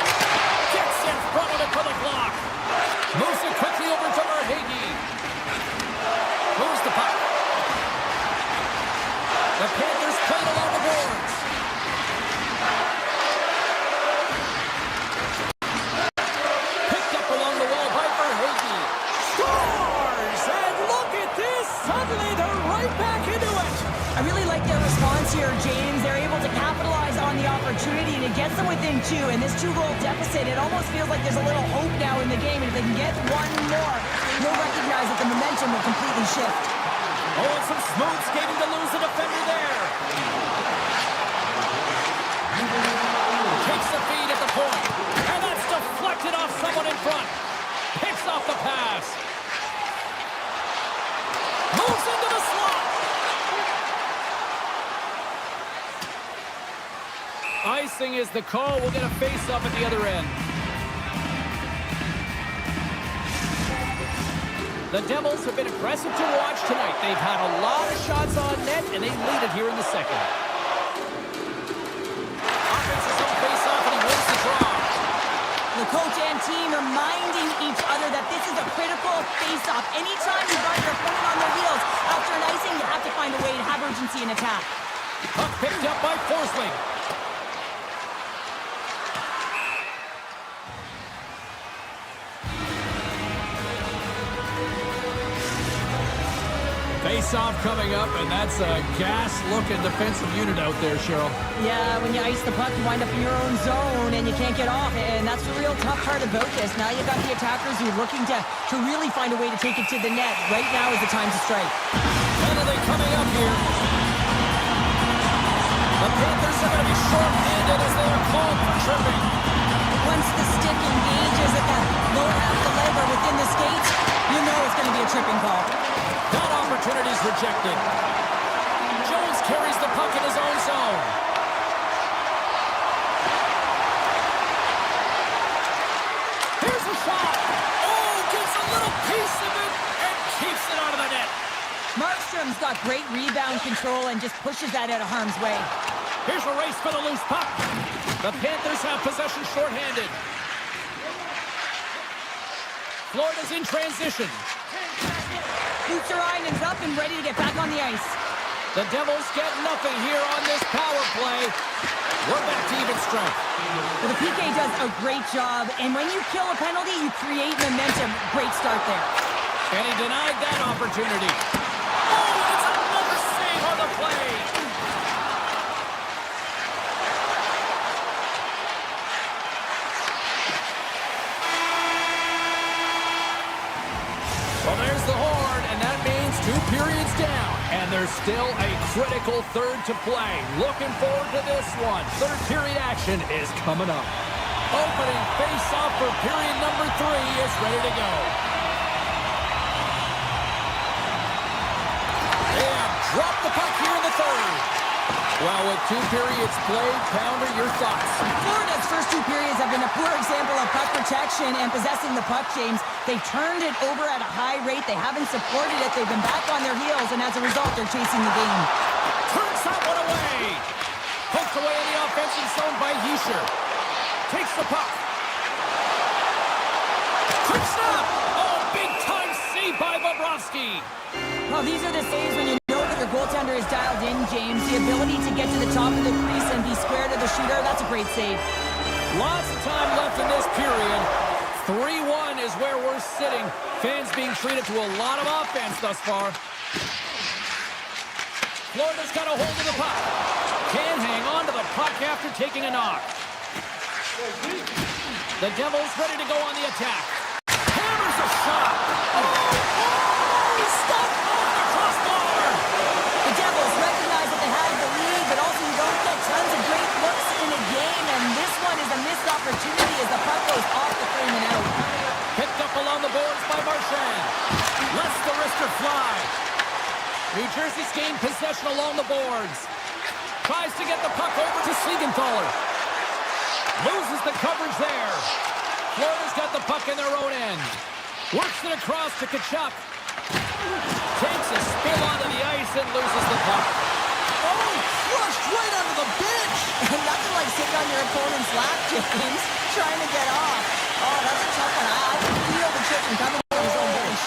Gets in front of it for the block. Moves it quickly over to Verhaeghe. Moves the puck. The Panthers play it along the boards. Picked up along the wall by Verhaeghe. Scores! And look at this! Suddenly they're right back into it. I really like their response here, James. They're able to capitalize on the opportunity and it gets them within 2. And this 2-goal deficit, it almost feels like there's a little hope now in the game. And if they can get one more, you'll recognize that the momentum will completely shift. Oh, and some smooth skating to lose the defender there. Takes the feed at the point. And that's deflected off someone in front. Picks off the pass. Moves into the slot. Icing is the call. We'll get a face-off at the other end. The Devils have been aggressive to watch tonight. They've had a lot of shots on net, and they lead it here in the second. Offense is on face-off, and he wins the draw. The coach and team reminding each other that this is a critical face-off. Anytime you got your opponent on their heels after an icing, you have to find a way to have urgency in attack. Puck picked up by Forsling. Face-off coming up, and that's a gas-looking defensive unit out there, Cheryl. Yeah, when you ice the puck, you wind up in your own zone, and you can't get off it, and that's the real tough part about this. Now you got the attackers who are looking to really find a way to take it to the net. Right now is the time to strike. Penalty coming up here. The Panthers are going to be short-handed as they are called for tripping. Once the stick engages at the lower half of the leg or within the skates, you know it's going to be a tripping call. That opportunity is rejected. Jones carries the puck in his own zone. Here's a shot. Oh, gets a little piece of it and keeps it out of the net. Markstrom's got great rebound ground control and just pushes that out of harm's way. Here's a race for the loose puck. The Panthers have possession shorthanded. Florida's in transition. Lutzerainen's up and ready to get back on the ice. The Devils get nothing here on this power play. We're back to even strength. But the PK does a great job, and when you kill a penalty, you create momentum. Great start there. And he denied that opportunity. Oh, it's another save on the play. Well, there's the horn, and that means 2 periods down. And there's still a critical third to play. Looking forward to this one. Third period action is coming up. Opening face-off for period number 3 is ready to go. And drop the puck here in the third. Well, with 2 periods played, Pounder, your thoughts? Florida's first 2 periods have been a poor example of puck protection and possessing the puck, James. They've turned it over at a high rate. They haven't supported it. They've been back on their heels, and as a result, they're chasing the game. Turns that one away. Poked away in the offensive zone by Heischer. Takes the puck. Quick stop. Oh, big-time save by Bobrovsky. Well, these are the saves when you know that your goaltender is dialed in, James. The ability to get to the top of the crease and be square to the shooter, that's a great save. Lots of time left in this period. 3-1 is where we're sitting. Fans being treated to a lot of offense thus far. Florida's got a hold of the puck. Can hang on to the puck after taking a knock. The Devils ready to go on the attack. Hammers a shot. Oh, stop off the crossbar. The Devils recognize that they have the lead, but also you don't get tons of great looks in a game, and this one is a missed opportunity as the puck goes off the frame and out. Picked up along the boards by Marchand. Lets the wrister fly. New Jersey's gained possession along the boards. Tries to get the puck over to Siegenthaler. Loses the coverage there. Florida's got the puck in their own end. Works it across to Kachuk. Takes a spill onto the ice and loses the puck. Oh, crushed right onto the bench. Nothing like sitting on your opponent's lap, James, trying to get off. Oh, that's a tough one. I can feel the chicken coming on his own bench.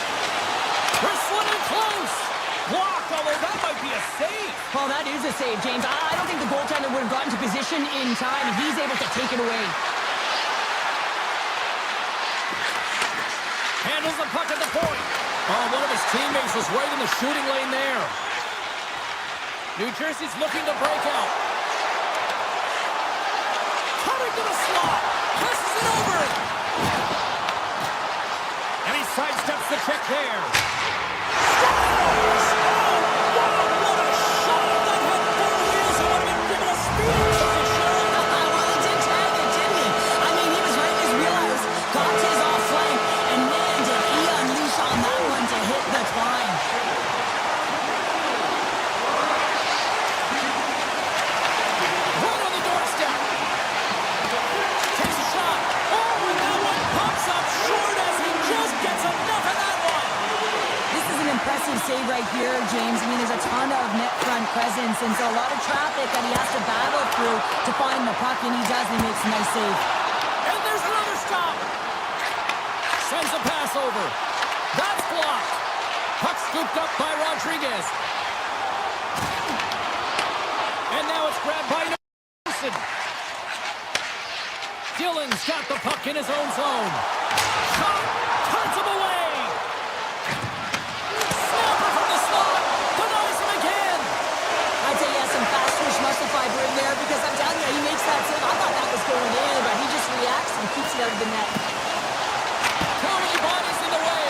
Bristling in close. Blocked, although that might be a save. Well, that is a save, James. I don't think the goaltender would have gotten to position in time, and he's able to take it away. Handles the puck at the point. Oh, one of his teammates was right in the shooting lane there. New Jersey's looking to break out. Cutting to the slot. Passes it over. And he sidesteps the check there. Scores! Save right here, James. I mean, there's a ton of net front presence, and so a lot of traffic that he has to battle through to find the puck, and he does, and he makes a nice save. And there's another stop. Sends a pass over. That's blocked. Puck scooped up by Rodriguez. And now it's grabbed by Nelson. Dillon's got the puck in his own zone. Shot. Turns him away. Muscle fiber in there because I'm telling you, he makes that save. I thought that was going in, but he just reacts and keeps it out of the net. Tony Bonnie's in the way.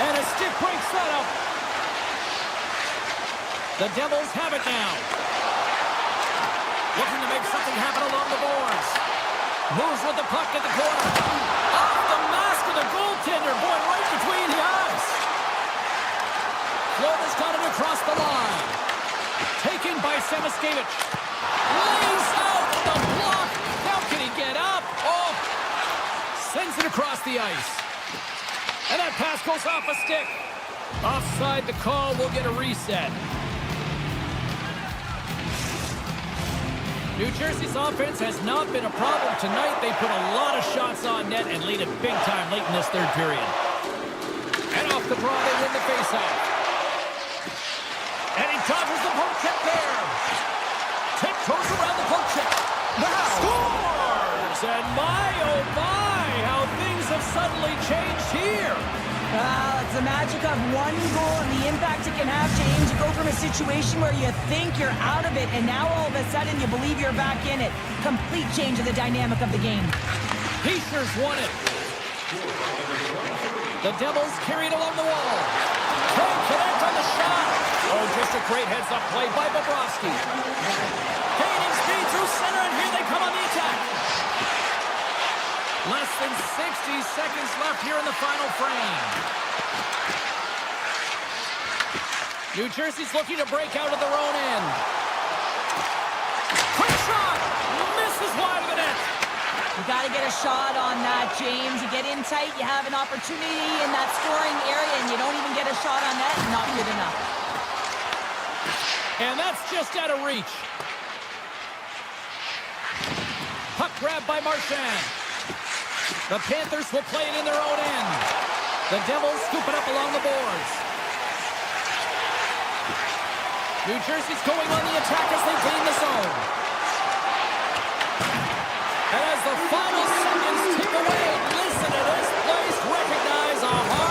And a stick break setup. The Devils have it now. Looking to make something happen along the boards. Moves with the puck at the corner. Off the mask of the goaltender. Boy, right between the eyes. Florida's got it across the line. Taken by Semaskevich. Lays out the block. Now can he get up? Oh! Sends it across the ice. And that pass goes off a stick. Offside the call. We'll get a reset. New Jersey's offense has not been a problem tonight. They put a lot of shots on net and lead it big time late in this third period. And off the draw, they win the faceoff. And he dodges the poke check there. Tiptoes around the poke check. Scores! And my, oh my, how things have suddenly changed here. Well, it's the magic of one goal and the impact it can have, James. You go from a situation where you think you're out of it, and now all of a sudden you believe you're back in it. Complete change of the dynamic of the game. Pacers won it. The Devils carried along the wall. Can't connect on the shot. Oh, just a great heads-up play by Bobrovsky. Gaining speed through center, and here they come on the attack. Less than 60 seconds left here in the final frame. New Jersey's looking to break out of their own end. Quick shot! Misses wide of the net. You got to get a shot on that, James. You get in tight, you have an opportunity in that scoring area, and you don't even get a shot on that. Not good enough. And that's just out of reach. Puck grab by Marchand. The Panthers will play it in their own end. The Devils scoop it up along the boards. New Jersey's going on the attack as they gain the zone. And as the final seconds tick away, listen to this place recognize a hard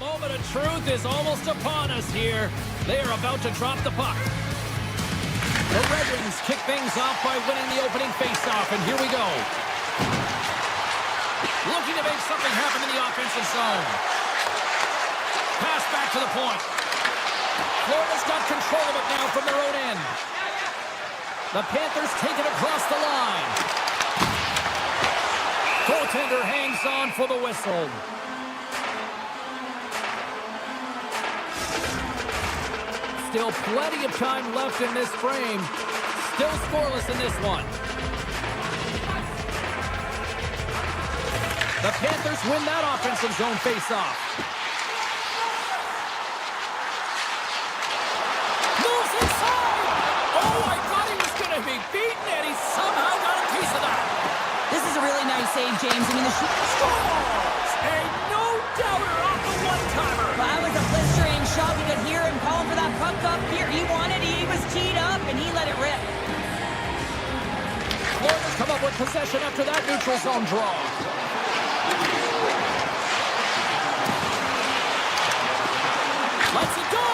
moment of truth is almost upon us here. They are about to drop the puck. The Red Wings kick things off by winning the opening faceoff, and here we go. Looking to make something happen in the offensive zone. Pass back to the point. Florida's got control of it now from their own end. The Panthers take it across the line. Goaltender hangs on for the whistle. Still plenty of time left in this frame. Still scoreless in this one. The Panthers win that offensive zone faceoff. Moves inside! Oh, I thought he was going to be beaten, and he somehow got a piece of that. This is a really nice save, James. I mean, the Scores! A no-doubter off the one-timer. Well, that was a blistering shot. We could hear him calling for that puck up here. He wanted it. He was teed up, and he let it rip. Florida's come up with possession after that neutral zone draw. Lets it go!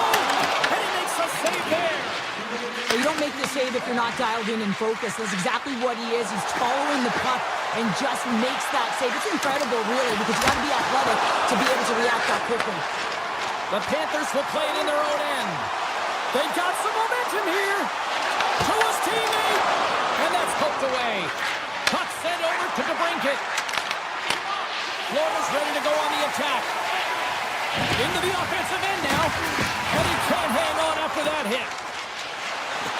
And he makes a save there. You don't make the save if you're not dialed in and focused. That's exactly what he is. He's following the puck and just makes that save. It's incredible, really, because you got to be athletic to be able to react that quickly. The Panthers will play it in their own end. They've got some momentum here. To his teammate. And that's poked away. Puck sent over to DeBrincat. Florida's ready to go on the attack. Into the offensive end now. And he can't hang on after that hit.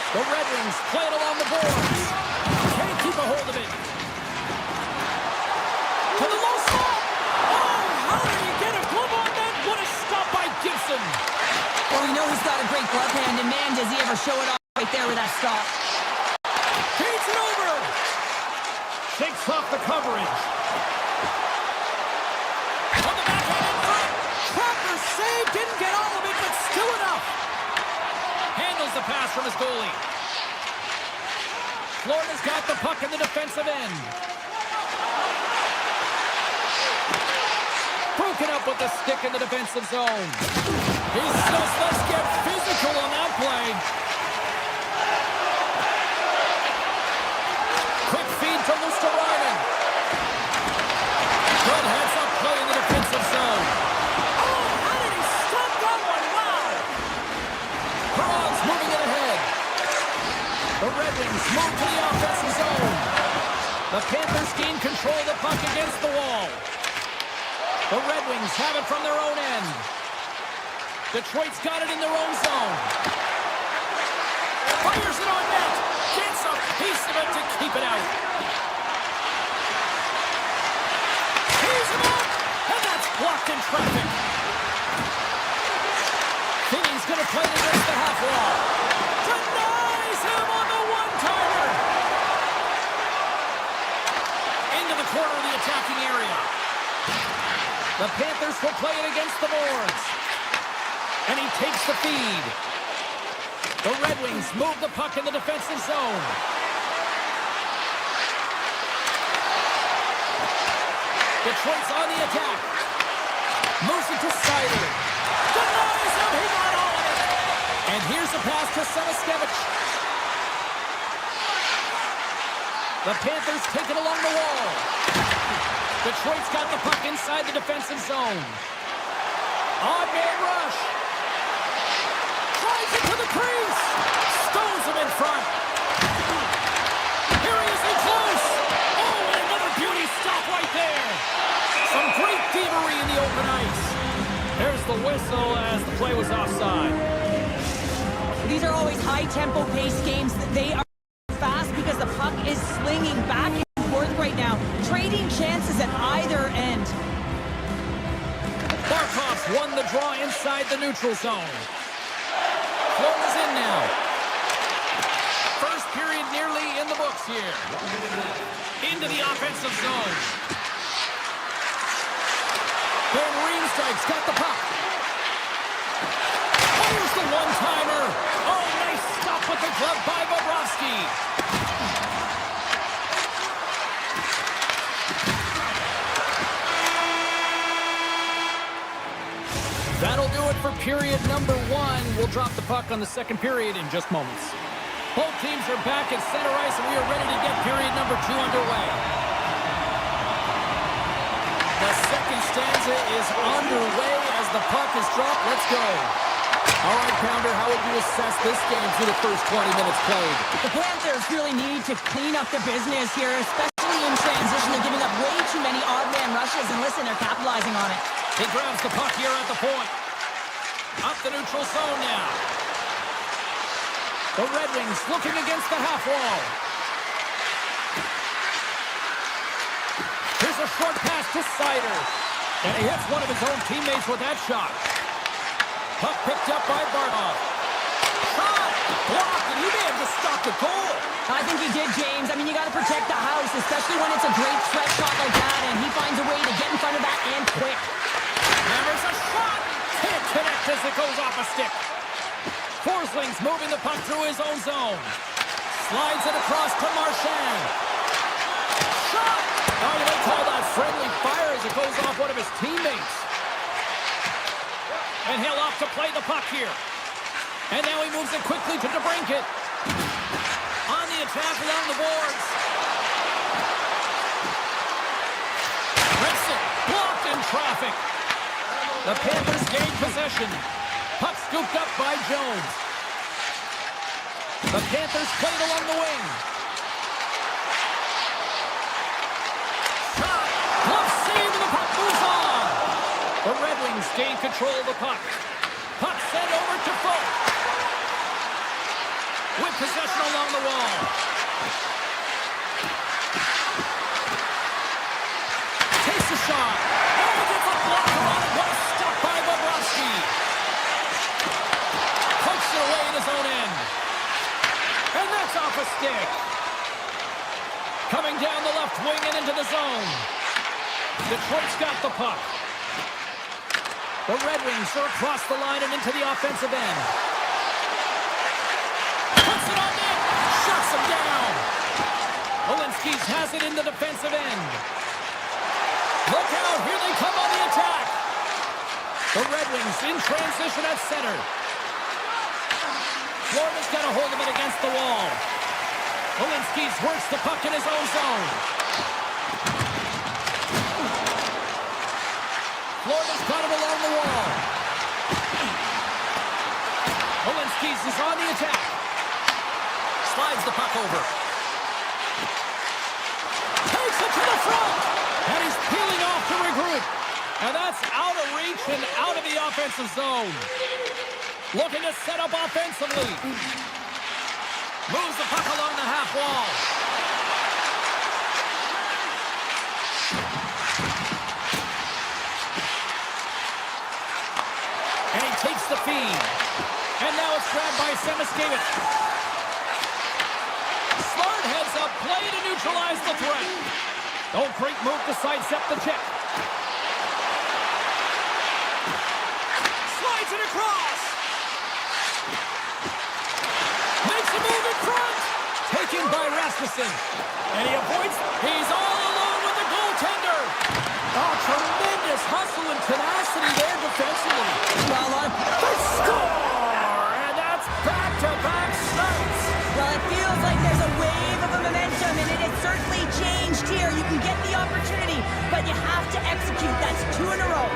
The Red Wings play it along the boards. Can't keep a hold of it. To the low slot. Oh, how did he get a glove on that? What a stop by Gibson. Well, we know he's got a great glove hand, and man, does he ever show it off right there with that stop. Feeds it over. Shakes off the coverage. On the backhand in front. Chapter saved. Didn't get all of it, but still enough. Handles the pass from his goalie. Florida's got the puck in the defensive end. Broken up with the stick in the defensive zone. He says, let's get physical on that play. Quick feed to Luosterainen. Good heads-up play in the defensive zone. Oh, how did he stop that one? Wow! Perron's moving it ahead. The Red Wings move to the offensive zone. The Panthers gain control of the puck against the wall. The Red Wings have it from their own end. Detroit's got it in their own zone. Fires it on net. Gets a piece of it to keep it out. Tees him up. And that's blocked in traffic. Finney's going to play it against the half wall. Denies him on the one-timer. Into the corner of the attacking area. The Panthers will play it against the boards. And he takes the feed. The Red Wings move the puck in the defensive zone. Detroit's on the attack. Moves it to Seider. Denies him. He got all of it. And here's a pass to Samaskevich. The Panthers take it along the wall. Detroit's got the puck inside the defensive zone. Odd man rush. Drives it to the crease. Stones him in front. Here he is in close. Oh, and another beauty stop right there. Some great thievery in the open ice. There's the whistle as the play was offside. These are always high-tempo pace games. They are fast because the puck is slinging back and forth right now, trading chances at either end. Barkov's won the draw inside the neutral zone. Florida's in now. First period nearly in the books here. Into the offensive zone. Van Riemsdyk's got the puck. Fires the one-timer. Oh, nice stop with the glove by Bobrovsky. That'll do it for period number 1. We'll drop the puck on the second period in just moments. Both teams are back at center ice, and we are ready to get period number 2 underway. The second stanza is underway as the puck is dropped. Let's go. All right, Pounder, how would you assess this game through the first 20 minutes played? The Panthers really need to clean up their business here, especially in transition. They're giving up way too many odd man rushes, and listen, they're capitalizing on it. He grabs the puck here at the point. Up the neutral zone now. The Red Wings looking against the half wall. Here's a short pass to Sider. And he hits one of his own teammates with that shot. Puck picked up by Bartov. Shot! Blocked, and he may have just stopped the goal. I think he did, James. I mean, you got to protect the house, especially when it's a great threat shot like that, and he finds a way to get in front of that and quick. Hammers a shot! Can't connect as it goes off a stick. Forsling's moving the puck through his own zone. Slides it across to Marchand. Shot! Oh, you may call that friendly fire as it goes off one of his teammates. And he'll opt to play the puck here. And now he moves it quickly to DeBrincat. On the attack along the boards. Rips it. Blocked in traffic. The Panthers gain possession. Puck scooped up by Jones. The Panthers played along the wing. Shot! Glove save, and the puck moves on. The Red Wings gain control of the puck. Puck sent over to Folk. With possession along the wall. Takes a shot. Oh, gets a blocker on it. What a stop by Bobrovsky. Pokes it away in his own end. And that's off a stick. Coming down the left wing and into the zone. Detroit's got the puck. The Red Wings are across the line and into the offensive end. Puts it on net. Shuts him down. Walensky's has it in the defensive end. Look out. Here they come on the attack. The Red Wings in transition at center. Florida's got a hold of it against the wall. Walensky's works the puck in his own zone. Florida's got it along the wall. Walensky's is on the attack. Slides the puck over. Takes it to the front. And he's peeling off to regroup. And that's out of reach and out of the offensive zone. Looking to set up offensively. Moves the puck along the half wall. And he takes the feed. And now it's grabbed by Semiskevich. Smart heads up, play to neutralize the threat. Oh, great move to sidestep the check. Slides it across. Makes a move in front. Taken by Rasmussen. And he avoids. He's all alone with the goaltender. Oh, tremendous hustle and tenacity there defensively. Well, They score! And that's back-to-back strikes. well, it feels like there's a wave of momentum, and it has certainly changed here. You can get the opportunity, but you have to execute. That's 2 in a row.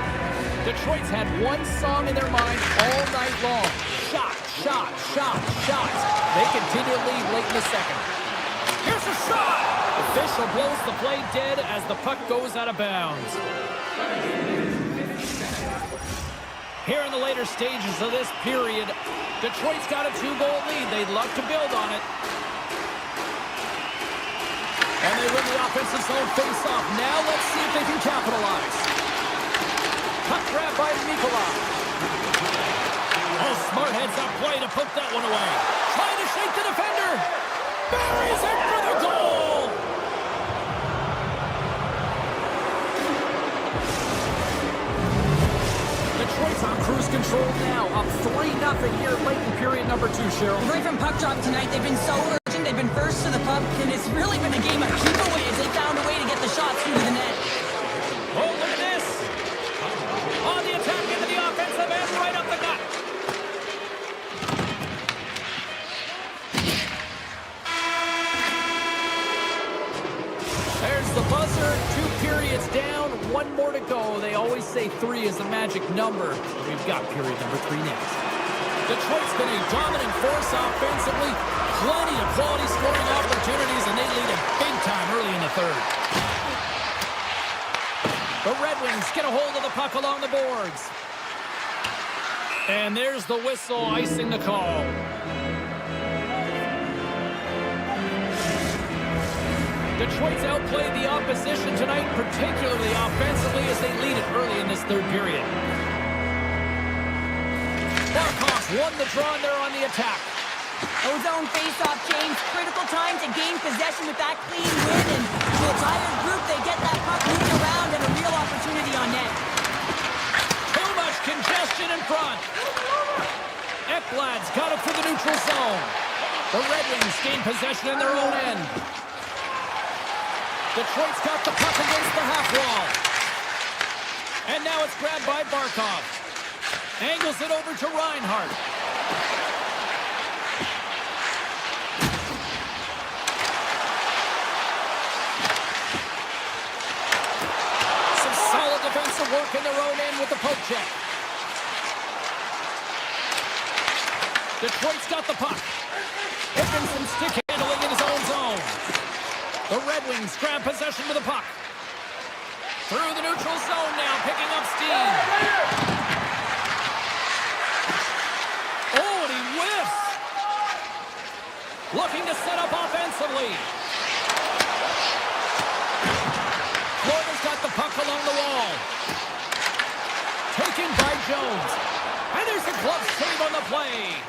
Detroit's had one song in their mind all night long. Shot, shot, shot, shot. They continue to lead late in the second. Here's a shot! Official blows the play dead as the puck goes out of bounds. Here in the later stages of this period, Detroit's got a 2-goal lead. They'd love to build on it. And they win the offensive zone face-off. Now let's see if they can capitalize. Puck grab by Mikula. Oh, smart heads up play to put that one away. Trying to shake the defender. Buries it for the goal. Detroit's on cruise control now. Up 3-0 here late in period number 2, Cheryl. Right from puck drop tonight, they've been so urgent. They've been first to the puck, and it's really been a game of keep-aways. They found a way to get the shots through to the net. Oh, look at this. On the attack into the offensive end. say 3 is the magic number. We've got period number 3 next. Detroit's been a dominant force offensively. Plenty of quality scoring opportunities, and they lead it big time early in the third. The Red Wings get a hold of the puck along the boards. And there's the whistle icing the call. Detroit's outplayed the opposition tonight, particularly offensively, as they lead it early in this third period. Barkov won the draw there on the attack. Ozone face-off, James. Critical time to gain possession with that clean win. And to a tired group, they get that puck moved around and a real opportunity on net. Too much congestion in front. Ekblad's got it through the neutral zone. The Red Wings gain possession in their own end. Detroit's got the puck against the half wall. And now it's grabbed by Barkov. Angles it over to Reinhart. Some solid defensive work in their own end with the poke check. Detroit's got the puck. Hitting some stick handling in his own zone. The Red Wings grab possession with the puck. Through the neutral zone now, picking up steam. Oh, and he whiffs. Looking to set up offensively. Florida's got the puck along the wall. Taken by Jones. And there's a glove save on the play.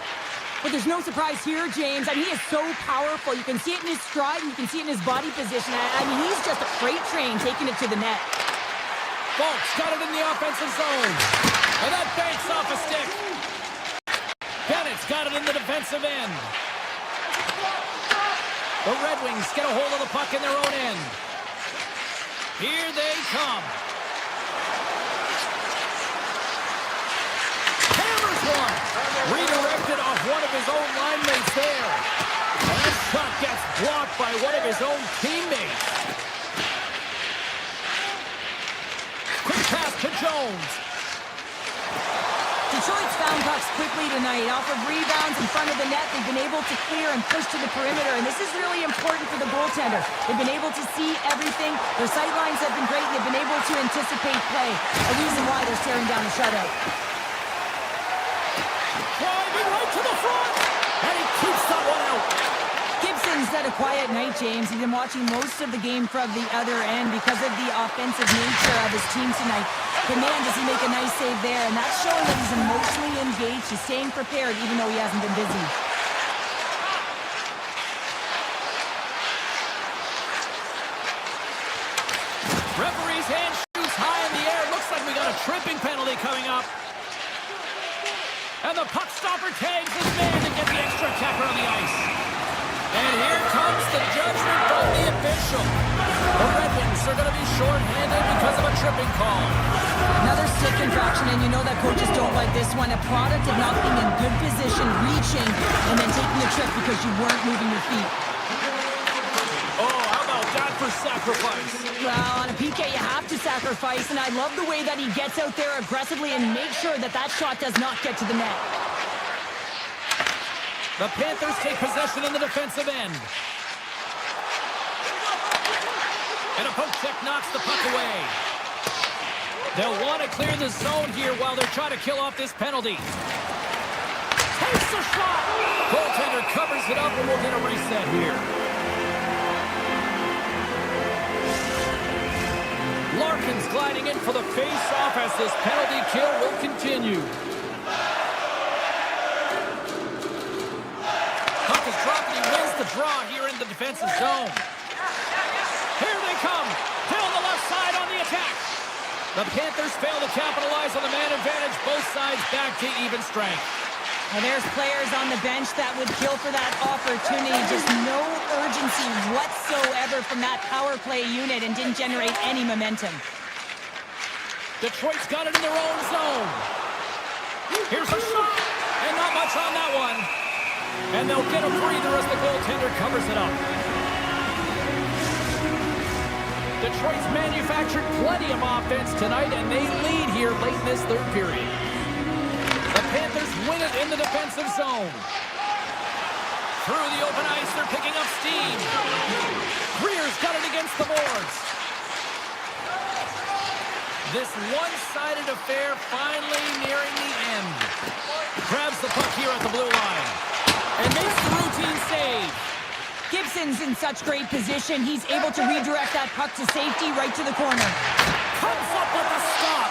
But there's no surprise here, James. I mean, he is so powerful. You can see it in his stride, and you can see it in his body position. I mean, he's just a freight train taking it to the net. Folks got it in the offensive zone. And that banks off a stick. Bennett's got it in the defensive end. The Red Wings get a hold of the puck in their own end. Here they come. Hammers one. Redirected off one of his own line mates there. And that shot gets blocked by one of his own teammates. Quick pass to Jones. Detroit's found pucks quickly tonight. Off of rebounds in front of the net, they've been able to clear and push to the perimeter, and this is really important for the goaltender. They've been able to see everything. Their sight lines have been great, and they've been able to anticipate play. A reason why they're staring down a shutout. Driving right to the front, and he keeps that one out. Gibson's had a quiet night, James. He's been watching most of the game from the other end because of the offensive nature of his team tonight. But man, does he make a nice save there, and that's showing that he's emotionally engaged. He's staying prepared even though he hasn't been busy. Referee's hand shoots high in the air. Looks like we got a tripping penalty coming up. And the puck stopper tags his man to get the extra attacker on the ice. And here comes the judgment from the official. The Red Wings are going to be shorthanded because of a tripping call. Another stick infraction, and you know that coaches don't like this one. A product of not being in good position, reaching, and then taking a trip because you weren't moving your feet. Oh, how about that for sacrifice? Well, on a PK, you have to sacrifice, and I love the way that he gets out there aggressively and makes sure that that shot does not get to the net. The Panthers take possession in the defensive end. And a poke check knocks the puck away. They'll want to clear the zone here while they're trying to kill off this penalty. Takes the shot! Goaltender covers it up, and we'll get a reset here. Larkin's gliding in for the face-off as this penalty kill will continue. Puck is dropped, and he wins the draw here in the defensive zone. Here they come. Down the left side on the attack. The Panthers fail to capitalize on the man advantage. Both sides back to even strength. Well, there's players on the bench that would kill for that opportunity. Just no urgency whatsoever from that power play unit and didn't generate any momentum. Detroit's got it in their own zone. Here's a shot. And not much on that one. And they'll get a breather as the goaltender covers it up. Detroit's manufactured plenty of offense tonight, and they lead here late in this third period. The Panthers win it in the defensive zone. Through the open ice, they're picking up steam. Greer's got it against the boards. This one-sided affair finally nearing the end. Grabs the puck here at the blue line. And makes the routine save. Gibson's in such great position. He's able to redirect that puck to safety right to the corner. Comes up with a stop.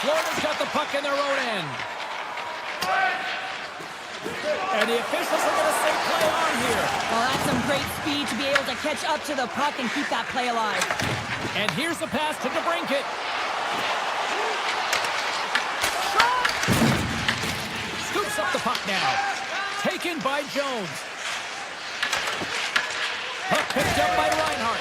Florida's got the puck in their own end. And the officials are going to say play on here. Well, that's some great speed to be able to catch up to the puck and keep that play alive. And here's the pass to DeBrincat. Scoops up the puck now. Taken by Jones. Puck picked up by Reinhart.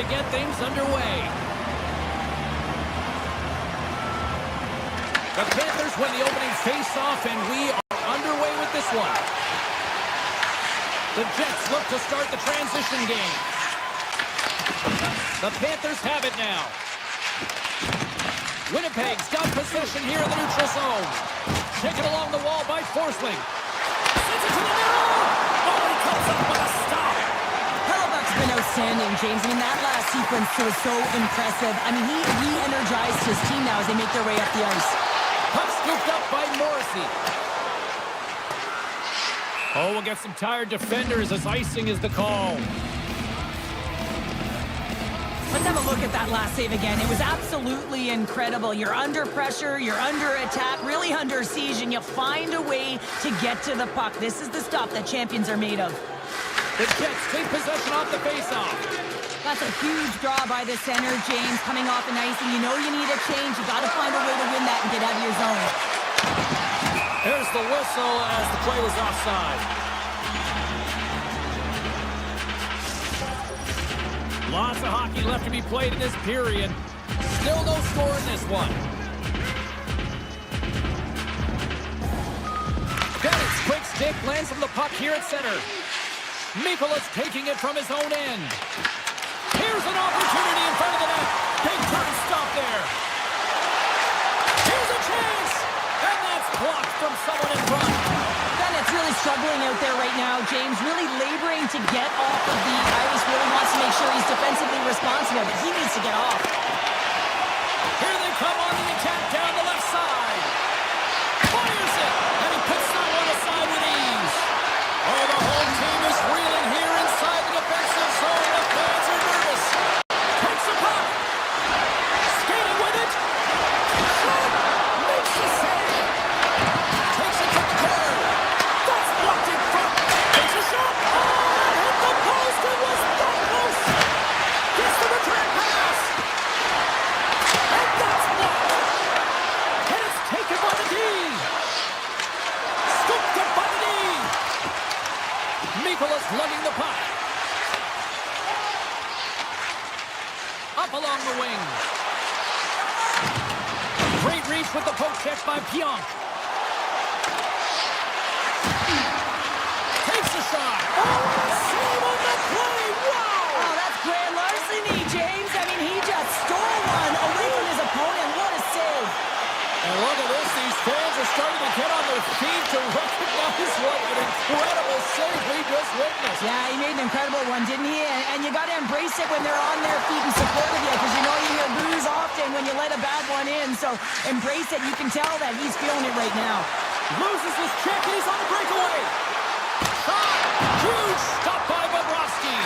to get things underway. The Panthers win the opening face-off, and we are underway with this one. The Jets look to start the transition game. The Panthers have it now. Winnipeg's got possession here in the neutral zone. Taken along the wall by Forsling. Sends it to the middle. Oh, he comes up with a stop. Hellebuck's been outstanding, James. I mean, that last sequence was so impressive. I mean, he re-energized his team now as they make their way up the ice. Puck scooped up by Morrissey. Oh, we'll get some tired defenders as icing is the call. Let's have a look at that last save again. It was absolutely incredible. You're under pressure, you're under attack, really under siege, and you find a way to get to the puck. This is the stuff that champions are made of. The Jets take possession off the faceoff. That's a huge draw by the center, James, coming off an icing. You know you need a change. You got to find a way to win that and get out of your zone. There's the whistle as the play was offside. Lots of hockey left to be played in this period. Still no score in this one. Bennett's quick stick lands from the puck here at center. Mikolas taking it from his own end. Here's an opportunity in front of the net. Big time stop there. Here's a chance. And that's blocked from someone in front. Bennett's really struggling out there right now, James. Really laboring to get off of the ice. Really wants to make sure he's defensively responsible, but he needs to get off. Here they come on the attack down the left side. Fires it. And he puts that one aside with ease. Oh, the home team is reeling here inside the defensive zone. The fans are nervous. Takes the puck. Skating with it. Shot. Makes the save. Takes it to the corner. That's blocked in front. Takes a shot. Oh, hit the post. It was that close. Gets the return pass. And that's blocked. And it's taken by the D. Scooped up by the D. Mikolas lugging the puck. Up along the wing. Great reach with the poke check by Pionk. Takes a shot. Oh, save on the play. Wow. Oh, that's grand larceny, James. I mean, he just stole one away from his opponent. What a save. And look at this. These fans are starting to get on their feet to recognize what an incredible save we just witnessed. Yeah, he made an incredible one, didn't he? And you got to embrace it when they're on their feet in support of you, because you know you hear boos often when you let a bad one in. So embrace it. You can tell that he's feeling it right now. Loses his check. He's on the breakaway. Shot. Huge stop by Bobrovsky.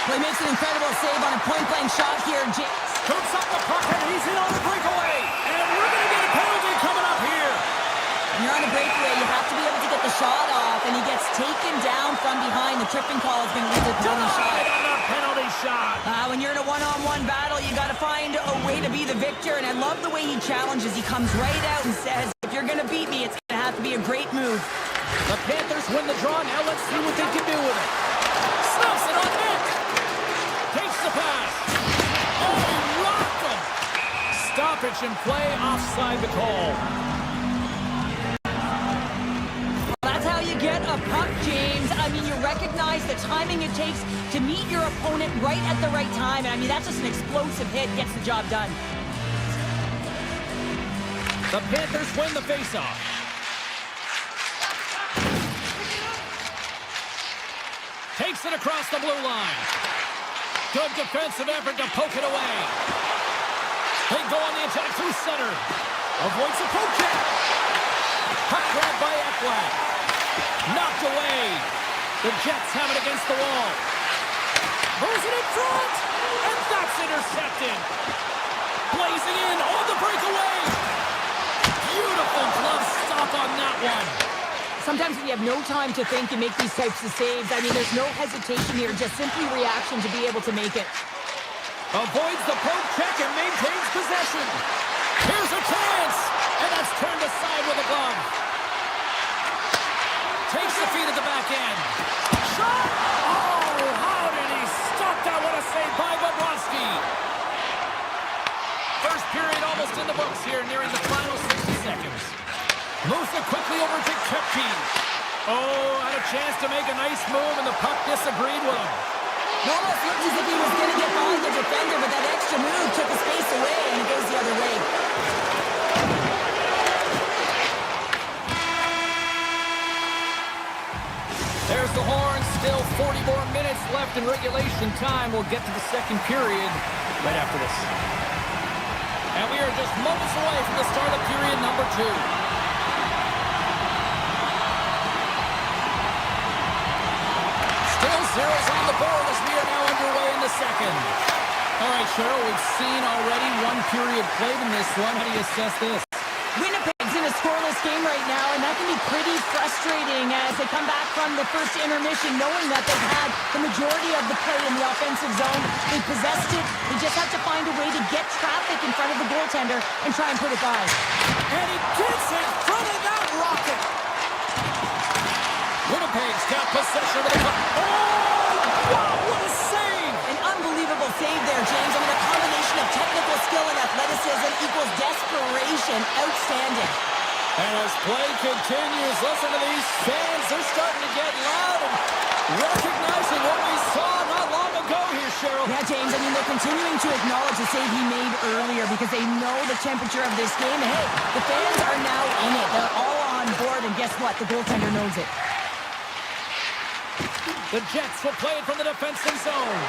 Well, he makes an incredible save on a point-blank shot here. Scoops up the puck and he's in on the breakaway. And we're going to get a penalty coming up here. When you're on a breakaway, you have to be able to get the shot off, and he gets taken down from behind. The tripping call has been ruled a penalty shot. On the penalty shot. When you're in a one-on-one battle, you got to find a way to be the victor, and I love the way he challenges. He comes right out and says, if you're going to beat me, it's going to have to be a great move. The Panthers win the draw. Now let's see what they can do with it. Stuffs it on net. Takes the pass. Oh, he rocked him. Stoppage in play. Offside the call. That's how you get a puck, James. I mean, you recognize the timing it takes to meet your opponent right at the right time. And I mean, that's just an explosive hit. Gets the job done. The Panthers win the faceoff. Takes it across the blue line. Good defensive effort to poke it away. They go on the attack through center. Avoids the poke check. Puck grabbed by Ekblad. Knocked away. The Jets have it against the wall. Throws it in front. And that's intercepted. Blazing in on the breakaway. Beautiful glove stop on that one. Sometimes when you have no time to think and make these types of saves, I mean, there's no hesitation here, just simply reaction to be able to make it. Avoids the poke check and maintains possession. Here's a chance. And that's turned aside with a glove. Takes the feed at the back end. Shot! Oh, how did he stop that? What a save by Bobrovsky. First period almost in the books here, nearing the final 60 seconds. Moves it quickly over to Kepke. Oh, had a chance to make a nice move, and the puck disagreed with him. It almost looked as if he was going to get by the defender, but that extra move took the space away, and it goes the other way. There's the horn. Still 40 more minutes left in regulation time. We'll get to the second period right after this. And we are just moments away from the start of period number 2. Still zeros on the board as we are now underway in the second. All right, Cheryl, we've seen already one period played in this one. How do you assess this? Winnipeg's in a scoreless game right now, and that can be pretty frustrating as they come back from the first intermission knowing that they've had the majority of the play in the offensive zone. They possessed it. They just have to find a way to get traffic in front of the goaltender and try and put it by. And he gets in front of that rocket. Winnipeg's got possession of the puck. Oh, wow, what a save! An unbelievable save there, James. I mean, a combination of technical skill and athleticism equals desperation. Outstanding. And as play continues, listen to these fans. They're starting to get loud and recognizing what we saw not long ago here, Cheryl. Yeah, James, I mean, they're continuing to acknowledge the save he made earlier because they know the temperature of this game. And, hey, the fans are now in it. They're all on board, and guess what? The goaltender knows it. The Jets will play it from the defensive zone.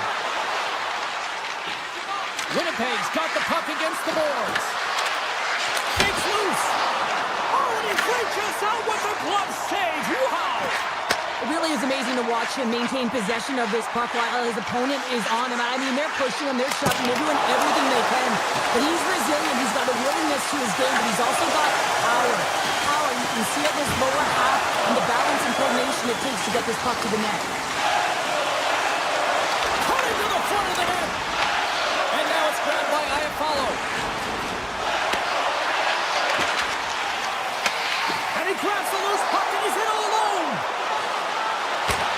Winnipeg's got the puck against the boards. Shakes loose. Oh, and he reaches out with a glove save. Wow! It really is amazing to watch him maintain possession of this puck while his opponent is on him. I mean, they're pushing him, they're shoving, they're doing everything they can. But he's resilient. He's got a willingness to his game, but he's also got power. Power, you can see it in his lower half and the balance and coordination it takes to get this puck to the net. Cutting to the front of the net. And now it's grabbed by Iafallo. And he grabs the loose puck and he's in all alone.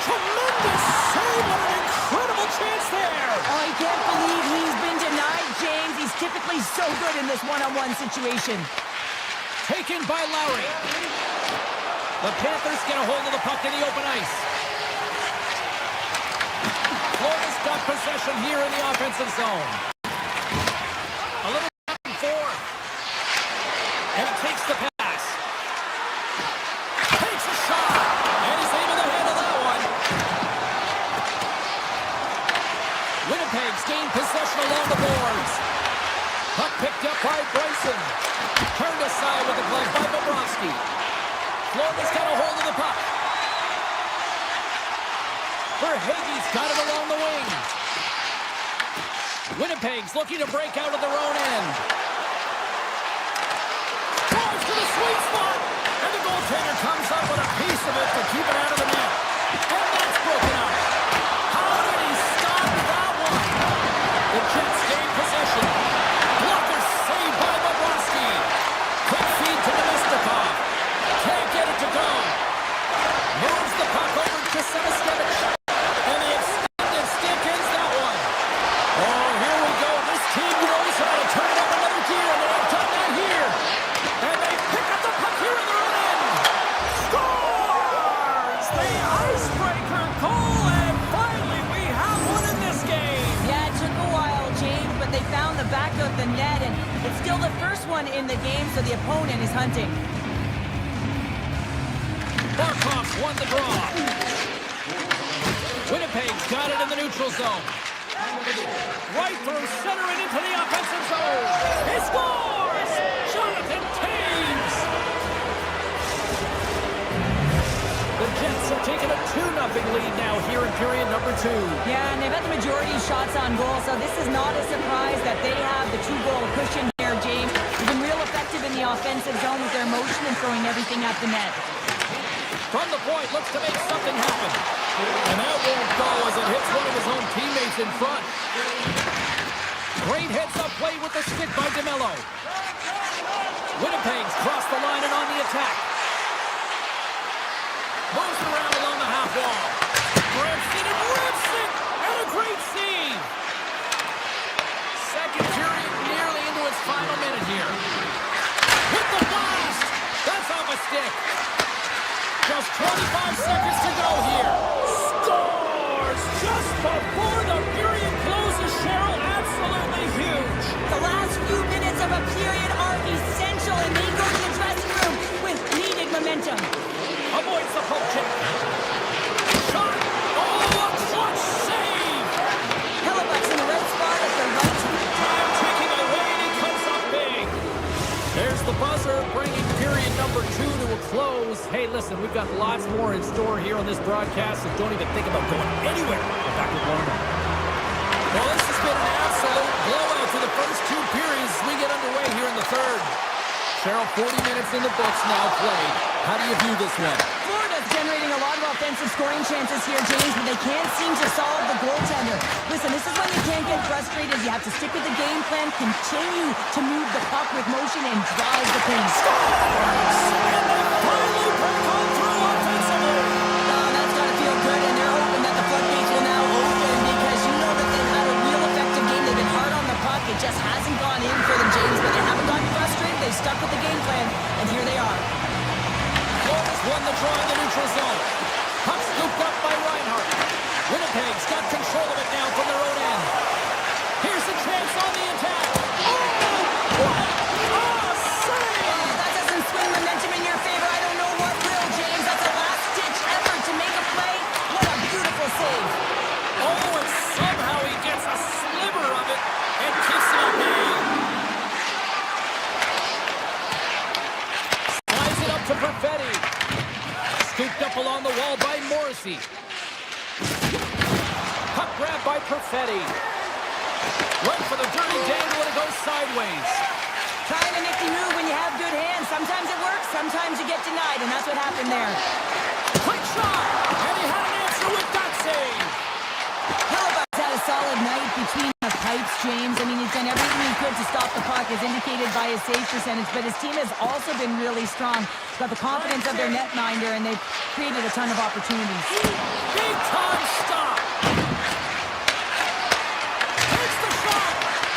Tremendous save. What an incredible chance there. Oh, I can't believe he's been denied, James. He's typically so good in this one-on-one situation. Taken by Lowry. The Panthers get a hold of the puck in the open ice. Florida's got possession here in the offensive zone. A little back and forth. And he takes the pass. Takes a shot. And he's able to handle that one. Winnipeg's gained possession along the boards. Puck picked up by Bryson. Turned aside with the glove by Bobrovsky. Florida's got a hold of the puck. Verhaeghe's got it along the wing. Winnipeg's looking to break out of their own end. Drives to the sweet spot. And the goaltender comes up with a piece of it to keep it out of the net. And that's broken up. How did he stop that one? The Jets gain possession. Blocker saved by Bobrovsky. Quick feed to Nemestikov. Can't get it to go. Moves the puck over to Semiskevich. And the extended stick ends that one. Oh, here we go. This team knows how to turn up another gear, and they have done that here. And they pick up the puck here in their own end. Scores! The icebreaker goal, and finally we have one in this game. Yeah, it took a while, James, but they found the back of the net, and it's still the first one in the game, so the opponent is hunting. Barkov's won the draw. Winnipeg's got it in the neutral zone. Right through center and into the offensive zone. He scores! Jonathan Toews! The Jets are taking a 2-0 lead now here in period number 2. Yeah, and they've had the majority of shots on goal, so this is not a surprise that they have the 2-goal cushion here, James. They've been real effective in the offensive zone with their motion and throwing everything at the net. From the point, looks to make something happen. And that won't go as it hits one of his own teammates in front. Great heads-up play with the stick by DeMello. Winnipeg's crossed the line and on the attack. Moves around along the half wall. Grabs it and rips it! And a great save! Second period nearly into its stick. Just 25 seconds to go here. Scores just before the period closes, Cheryl. Absolutely huge. The last few minutes of a period are essential, and they go to the dressing room with needed momentum. Avoids the poke check. Shot. Oh, a clutch save. Hellebuck's in the right spot at the right time. Time ticking away, and he comes up big. There's the buzzer, bringing period number 2 to a close. Hey, listen, we've got lots more in store here on this broadcast, so don't even think about going anywhere. We're back with more. Well, this has been an absolute blowout to the first 2 periods as we get underway here in the third. Cheryl, 40 minutes in the books now played. How do you view this one? Florida's generating a lot of offensive scoring chances here, James, but they can't seem to solve the goaltender. Listen, this is when you can't get frustrated. You have to stick with the game plan, continue to move the puck with motion, and drive the pace. Scores! And they finally break on through offensively. Oh, that's got to feel good, and they're hoping that the floodgates will now open because you know that they've had a real effective game. They've been hard on the puck. It just hasn't gone in for them, James, but they haven't gotten frustrated. They've stuck with the game plan, and here they are. Florida's won the draw in the neutral zone. Puck scooped up by Reinhart. Winnipeg's got control of it now from their own end. Here's a chance on the attack. Oh, what a save! Oh, that doesn't swing momentum in your favor. I don't know what will, James. That's a last-ditch effort to make a play. What a beautiful save. Oh, and somehow he gets a sliver of it and keeps it at bay. Slides it up to Perfetti. Scooped up along the wall by Morrissey. Puck grab by Perfetti. Right for the dirty dangle when it goes sideways. Trying a nifty move when you have good hands. Sometimes it works, sometimes you get denied, and that's what happened there. Quick shot! And he had an answer with that save. Hellebuck's had a solid night between the pipes, James. I mean, he's done everything he could to stop the puck, as indicated by his save percentage, but his team has also been really strong. Got the confidence of their netminder, and they've created a ton of opportunities. Big time stop. Takes the shot.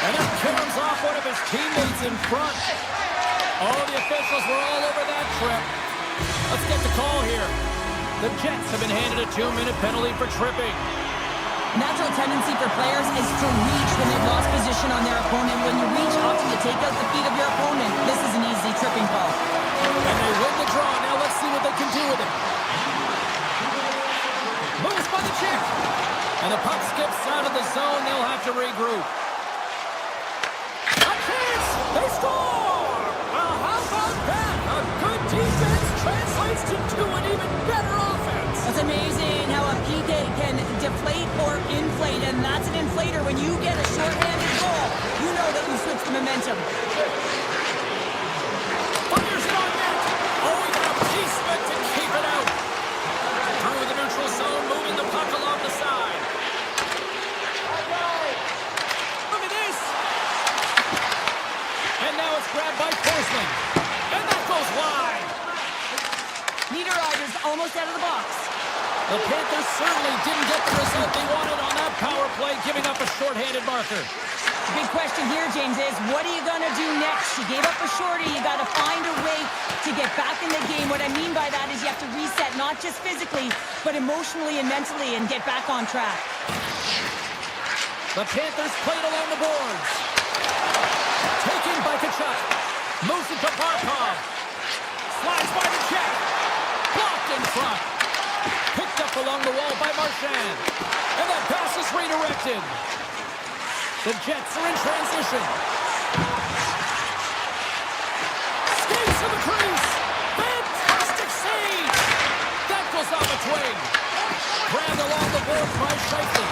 And it caroms off one of his teammates in front. All the officials were all over that trip. Let's get the call here. The Jets have been handed a 2-minute penalty for tripping. Natural tendency for players is to reach when they've lost position on their opponent. When you reach, often you take out the feet of your opponent. This is an easy tripping call. And they win the draw. Now let's see what they can do with it. Moves by the check. And the puck skips out of the zone. They'll have to regroup. A chance! They score! Well, how about that? A good defense translates to an even better offense. It's amazing how a PK can deflate or inflate, and that's an inflator. When you get a shorthanded goal, you know that you switch the momentum. Fires it on net. Oh, he got a piece of it to keep it out. Through the neutral zone, moving the puck along the side. Look at this. And now it's grabbed by Forsling. And that goes wide. Niederreiter's almost out of the box. The Panthers certainly didn't get the result they wanted on that power play, giving up a shorthanded marker. The big question here, James, is what are you going to do next? You gave up a shorty. You got to find a way to get back in the game. What I mean by that is you have to reset, not just physically, but emotionally and mentally, and get back on track. The Panthers played along the boards. Taken by Kachuk. Moves it to Barkov. Slides by the check. Blocked in front. Picked up along the wall by Marchand. And that pass is redirected. The Jets are in transition. Skates to the crease. Fantastic save. That goes off its wing. Grabbed along the boards by Scheifele.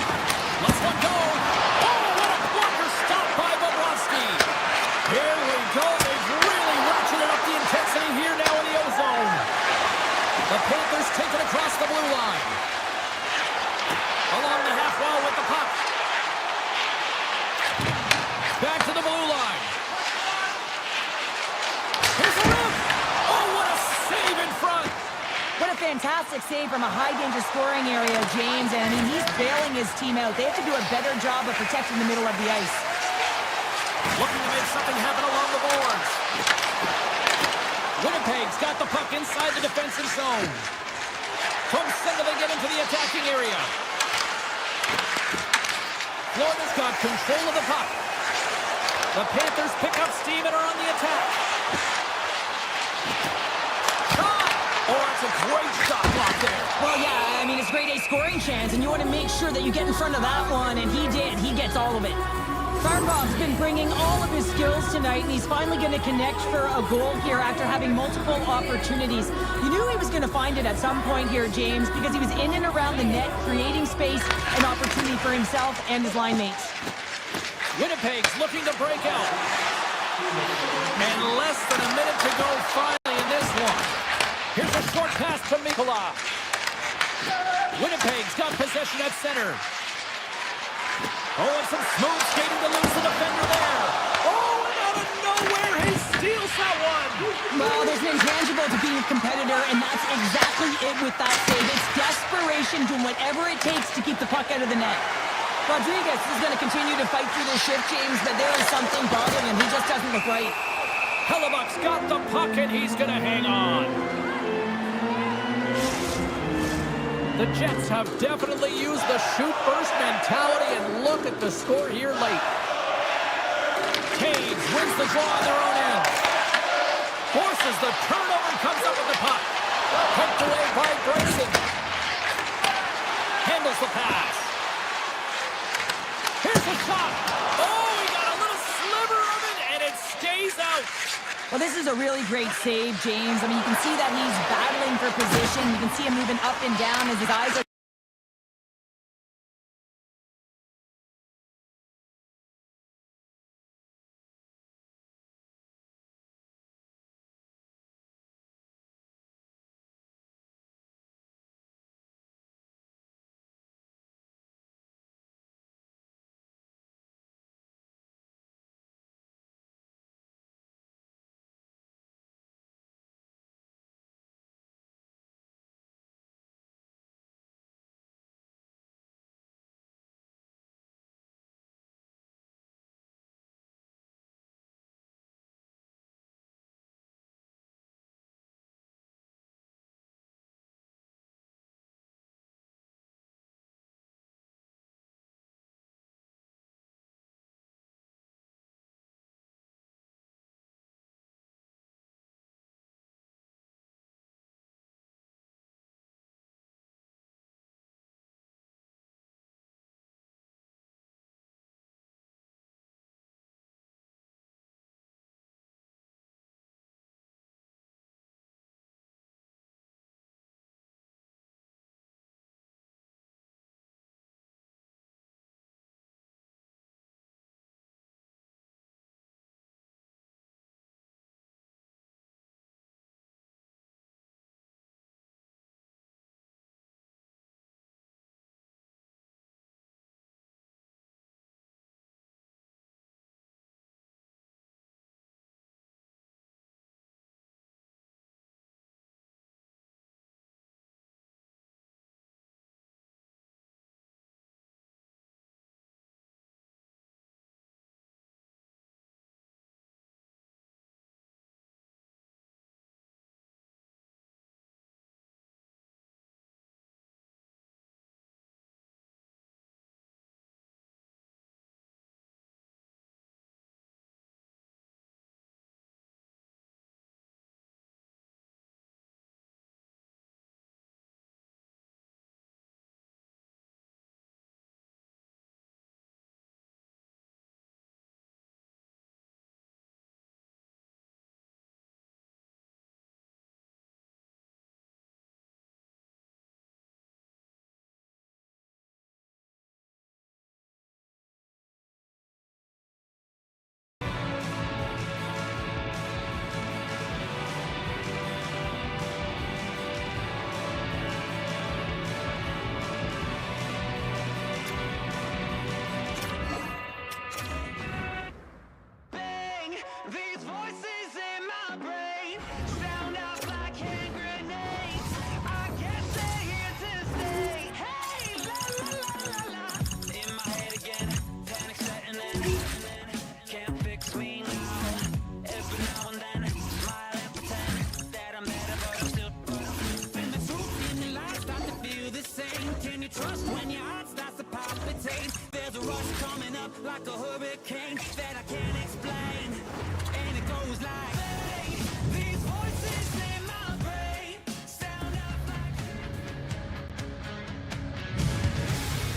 Let's one go. Oh, what a blocker stop by Bobrovsky. Here we go. They've really ratcheted up the intensity here now in the O-zone. The Panthers take it across the blue line. Along the half wall with the puck. Back to the blue line. Here's a rim. Oh, what a save in front. What a fantastic save from a high-danger scoring area, James. And I mean, he's bailing his team out. They have to do a better job of protecting the middle of the ice. Looking to make something happen along the boards. Winnipeg's got the puck inside the defensive zone. From center, they get into the attacking area. Florida's got control of the puck. The Panthers pick up steam and are on the attack. Shot! Oh, it's a great shot block there. Well, yeah, I mean, it's grade A scoring chance, and you want to make sure that you get in front of that one, and he did. He gets all of it. Farnbom's been bringing all of his skills tonight, and he's finally going to connect for a goal here after having multiple opportunities. You knew he was going to find it at some point here, James, because he was in and around the net, creating space and opportunity for himself and his line mates. Winnipeg's looking to break out. And less than a minute to go finally in this one. Here's a short pass to Mikkola. Winnipeg's got possession at center. Oh, and some smooth skating to lose the defender there. Oh, and out of nowhere, he steals that one. Well, there's an intangible to being a competitor, and that's exactly it with that save. It's desperation, doing whatever it takes to keep the puck out of the net. Rodriguez is going to continue to fight through this shift, James, but there is something bothering him. He just doesn't look right. Hellebuck's got the puck, and he's going to hang on. The Jets have definitely used the shoot-first mentality, and look at the score here late. Caves wins the draw on their own end. Forces the turnover and comes up with the puck. Poked away by Bryson. Handles the pass. Here's the shot. Oh, he got a little sliver of it, and it stays out. Well, this is a really great save, James. I mean, you can see that he's battling for position. You can see him moving up and down as his eyes are trust when your heart starts to palpitate. There's a rush coming up like a hurricane that I can't explain. And it goes like, hey, these voices in my brain sound out like...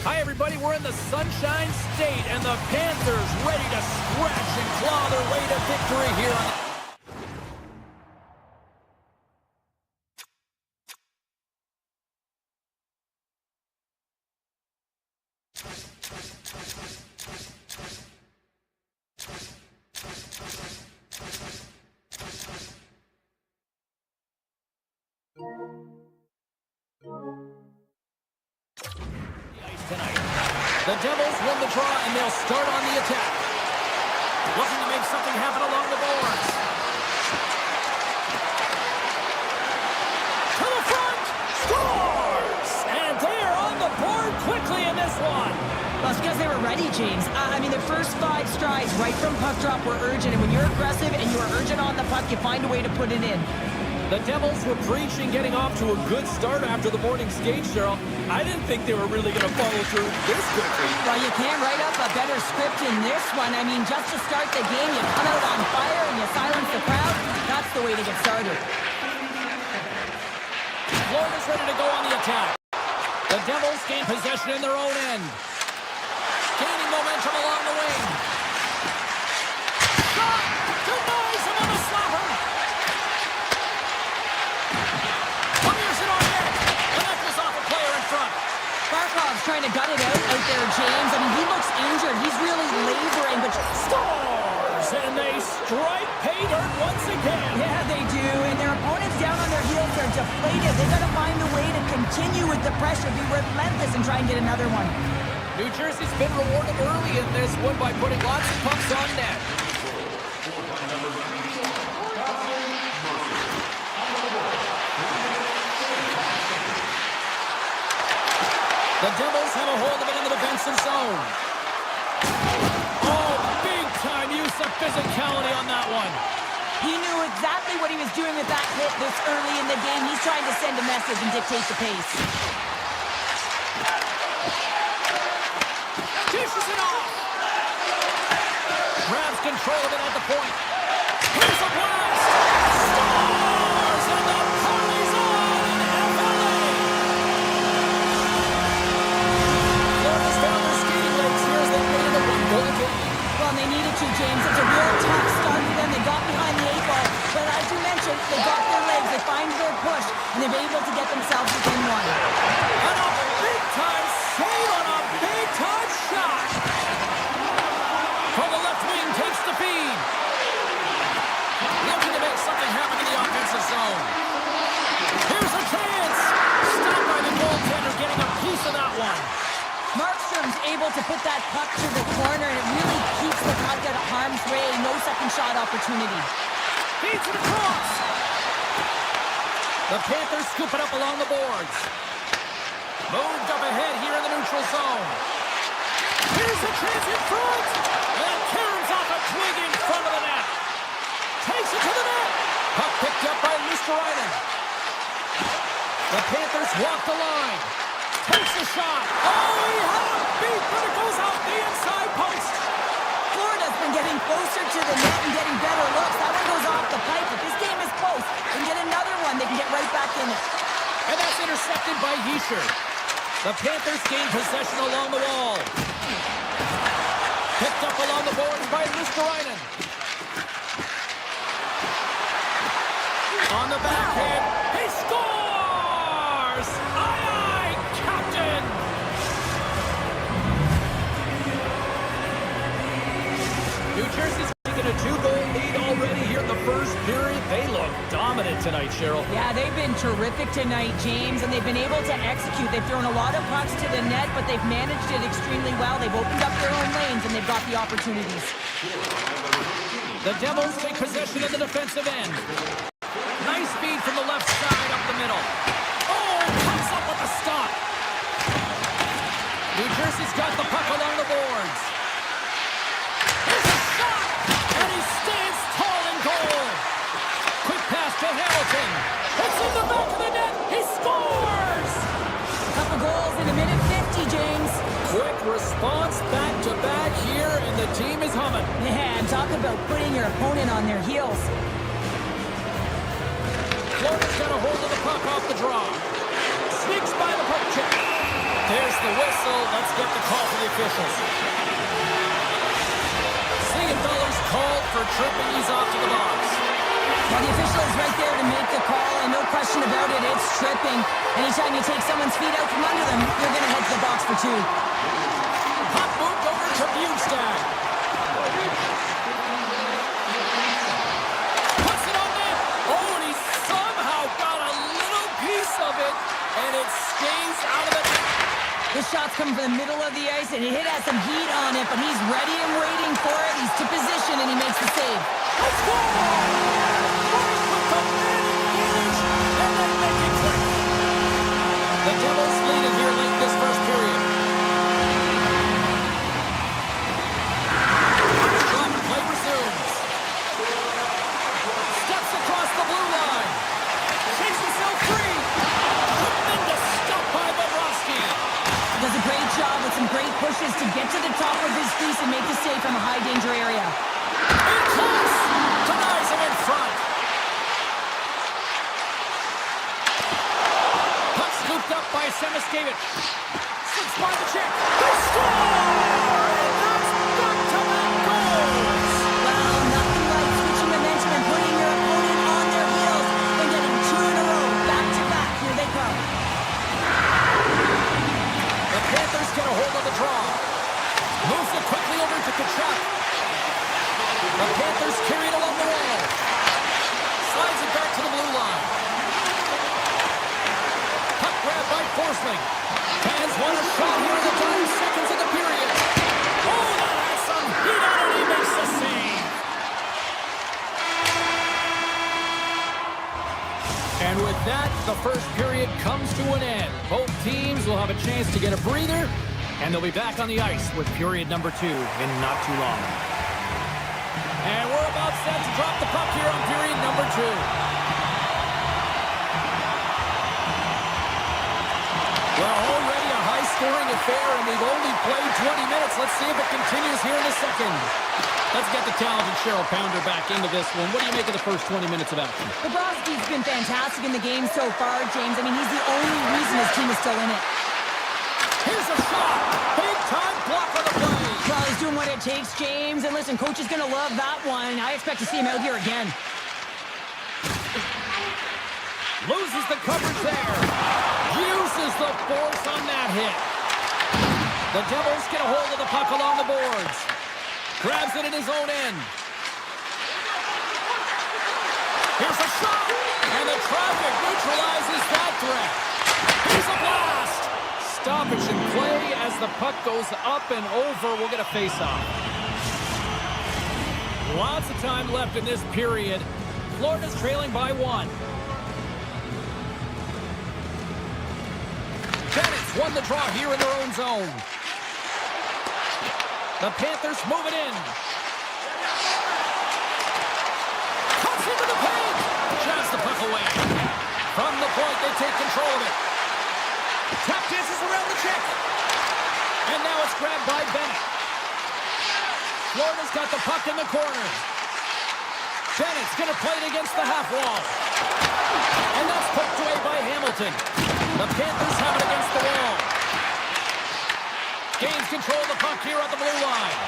Hi, everybody. We're in the Sunshine State, and the Panthers ready to scratch and claw their way to victory here on... tonight. The Devils win the draw, and they'll start on the attack. Looking to make something happen along the boards. To the front! Scores! And they're on the board quickly in this one. Well, it's because they were ready, James. I mean, the first 5 strides right from puck drop were urgent, and when you're aggressive and you're urgent on the puck, you find a way to put it in. The Devils were preaching getting off to a good start after the morning skate, Cheryl. I didn't think they were really going to follow through this quickly. Well, you can't write up a better script in this one. I mean, just to start the game, you come out on fire and you silence the crowd. That's the way to get started. Florida's ready to go on the attack. The Devils gain possession in their own end. Gaining momentum along the wing. Shot! Denies him on the slapper! Barkov's trying to gut it out there, James. I mean, he looks injured. He's really laboring, but scores! And they strike pay dirt once again. Yeah, they do. And their opponents down on their heels, they're deflated. They got to find a way to continue with the pressure, be relentless, and try and get another one. New Jersey's been rewarded early in this one by putting lots of pucks on net. The Devils have a hold of it in the defensive zone. Oh, big-time use of physicality on that one. He knew exactly what he was doing with that hit this early in the game. He's trying to send a message and dictate the pace. Dishes it off. Grabs control of it at the point. Here's a blast. Scores, and the party's on in FLA. Florida's found their skating legs here as they made it a one-goal game. Well, they needed to, James. It's a real tough start for them. They got behind the 8 ball. But as you mentioned, they got their legs. They find their push, and they've been able to get themselves within one. And a big-time save on a big-time shot. From the left wing, takes the feed. Looking to make something happen in the offensive zone. Here's a chance. Stopped by the goaltender, getting a piece of that one. Markstrom's able to put that puck to the corner, and it really keeps the puck out of harm's way. No second shot opportunity. Feeds it across. The Panthers scoop it up along the boards. Moved up ahead here in the neutral zone. Here's a chance in front. And caroms off a twig in front of the net. Takes it to the net. Puck picked up by Luosterainen. The Panthers walk the line. Takes a shot. Oh, he had a beat, but it goes out the inside post. Florida's been getting closer to the net and getting better looks. That one goes off the pipe. If this game is close, they can get another one. They can get right back in it. And that's intercepted by Hischier. The Panthers gain possession along the wall. Picked up along the boards by Luosterainen. On the backhand, he scores! Aye, Captain! New Jersey's taking a 2-goal lead already here in the first period. They look dominant tonight, Cheryl. Yeah, they've been terrific tonight, James, and they've been able to execute. They've thrown a lot of pucks to the net, but they've managed it extremely well. They've opened up their own lanes, and they've got the opportunities. The Devils take possession of the defensive end. Nice feed from the left side up the middle. Oh, comes up with a stop. New Jersey's got the puck along the boards. There's a shot, and he stands tall in goal. Quick pass to Hamilton. It's in the back of the net. He scores! A couple goals in a minute 50, James. Quick response back-to-back here, and the team is humming. Man, talk about putting your opponent on their heels. Florida's got a hold of the puck off the draw. Sneaks by the puck check. There's the whistle. Let's get the call for the officials. $1 called for tripping. He's off to the box. Well, the official is right there to make the call, and no question about it, it's tripping. Anytime you take someone's feet out from under them, you're going to head to the box for 2. Puck moved over to Bukestad. Puts it on net. Oh, and he somehow got a little piece of it, and it stays out of the net. This shot's coming from the middle of the ice, and it has some heat on it, but he's ready and waiting for it. He's to position, and he makes the save. Let's go! The Devils lead it here late this first period. Drop play resumes. Steps across the blue line. Shakes himself free. Tremendous stop by Bobrovsky. Does a great job with some great pushes to get to the top of his crease and make the save from a high-danger area. In close. Denies him in front. Puck scooped up by Semiskevich. Slips by the check. They score! And that's back-to-back goals! Well, nothing like switching momentum and putting your opponent on their heels and getting 2 in a row. Back-to-back. Here they come. The Panthers get a hold of the draw. Moves it quickly over to Kodiak. The Panthers carry it along the wall. Slides it back to the blue line. Puck grab by Forsling. Fans want a shot here in the dying seconds of the period. Oh, that has some heat on it. He makes the save. And with that, the first period comes to an end. Both teams will have a chance to get a breather, and they'll be back on the ice with period number 2 in not too long. And we're about set to drop the puck here on period number 2. Well, already a high-scoring affair, and we've only played 20 minutes. Let's see if it continues here in the second. Let's get the talented Cheryl Pounder back into this one. What do you make of the first 20 minutes of action? Bobrovsky's been fantastic in the game so far, James. I mean, he's the only reason his team is still in it. Here's a shot. Big-time block on the play. Well, he's doing what it takes, James. And listen, coach is going to love that one. I expect to see him out here again. Loses the coverage there. Uses the force on that hit. The Devils get a hold of the puck along the boards. Grabs it in his own end. Here's a shot. And the traffic neutralizes that threat. Here's a blast. Stoppage in play as the puck goes up and over. We'll get a face-off. Lots of time left in this period. Florida's trailing by 1. Bennett's won the draw here in their own zone. The Panthers move it in. Cuts into the paint. Jabs the puck away. From the point, they take control of it. Tap dances around the check. And now it's grabbed by Bennett. Florida's got the puck in the corner. Bennett's going to play it against the half wall. And that's poked away by Hamilton. The Panthers have it against the wall. Gains control of the puck here at the blue line.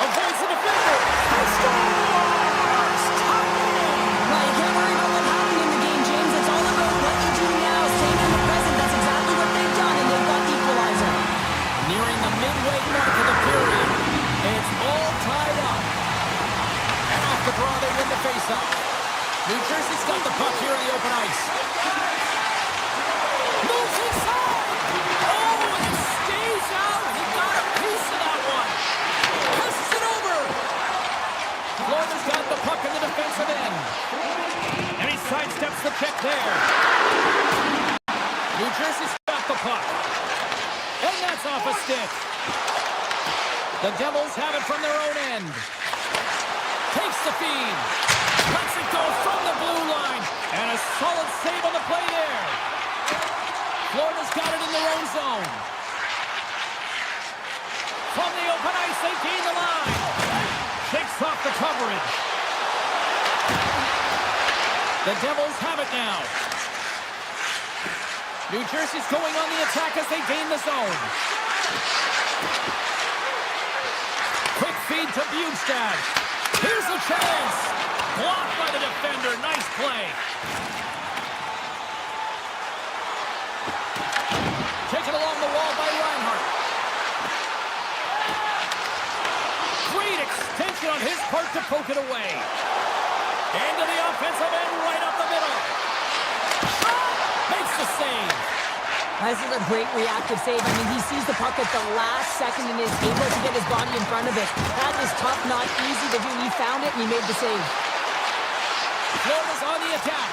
Avoids the defender. And scores! Well, you can't worry about what happened in the game, James. It's all about what you do now. Staying in the present. That's exactly what they've done, and they've got the equalizer. Nearing the midway mark of the period. It's all tied up. And off the draw, they win the faceoff. New Jersey's got the puck here in the open ice. Moves inside. Oh, and it stays out. He got a piece of that one. Passes it over. Florida's got the puck in the defensive end. And he sidesteps the check there. New Jersey's got the puck. And that's off a stick. The Devils have it from their own end. Takes the feed. Lets it go from the blue line. And a solid save on the play there. Florida's got it in their own zone. From the open ice, they gain the line. Shakes off the coverage. The Devils have it now. New Jersey's going on the attack as they gain the zone. Quick feed to Bjugstad. Here's the chance. Blocked by the defender. Nice play. Taken along the wall by Reinhart. Great extension on his part to poke it away. Into the offensive end, right up the middle. Shot! Makes the save. This is a great reactive save. I mean, he sees the puck at the last second and is able to get his body in front of it. That is tough, not easy to do. He found it and he made the save. Florida's on the attack.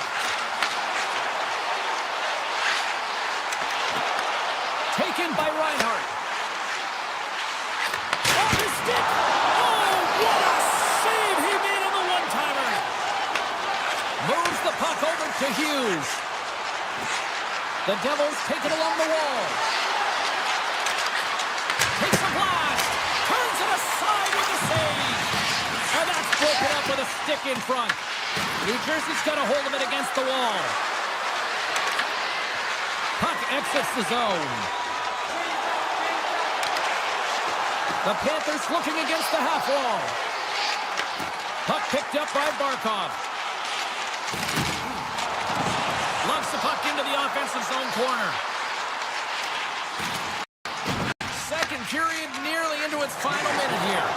Taken by Reinhart. Off his stick. Oh, what a save he made on the one-timer. Moves the puck over to Hughes. The Devils take it along the wall. Takes a blast. Turns it aside with a save. And that's broken up with a stick in front. New Jersey's got a hold of it against the wall. Puck exits the zone. The Panthers looking against the half wall. Puck picked up by Barkov. Lumps the puck into the offensive zone corner. Second period nearly into its final minute here.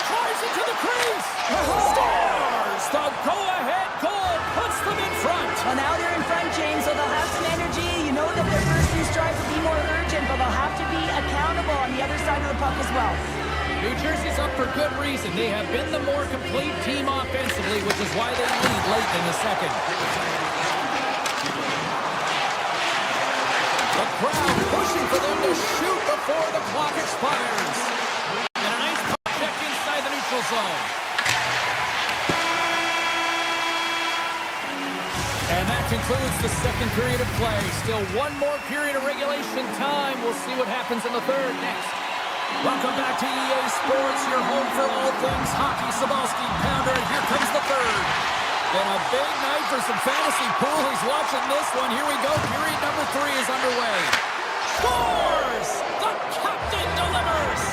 Tries it to the crease. Scores! The go-ahead goal puts them in front. Well, now they're in front, James, so they'll have some energy. You know that their first two strikes will be more urgent, but they'll have to be accountable on the other side of the puck as well. New Jersey's up for good reason. They have been the more complete team offensively, which is why they lead late in the second. The crowd pushing for them to shoot before the clock expires. And a nice puck check inside the neutral zone. And that concludes the second period of play. Still one more period of regulation time. We'll see what happens in the third next. Welcome back to EA Sports, your home for all things hockey. Sabalski, Pounder, and here comes the third. And a big night for some fantasy pool. He's watching this one. Here we go. Period number 3 is underway. Scores! The captain delivers!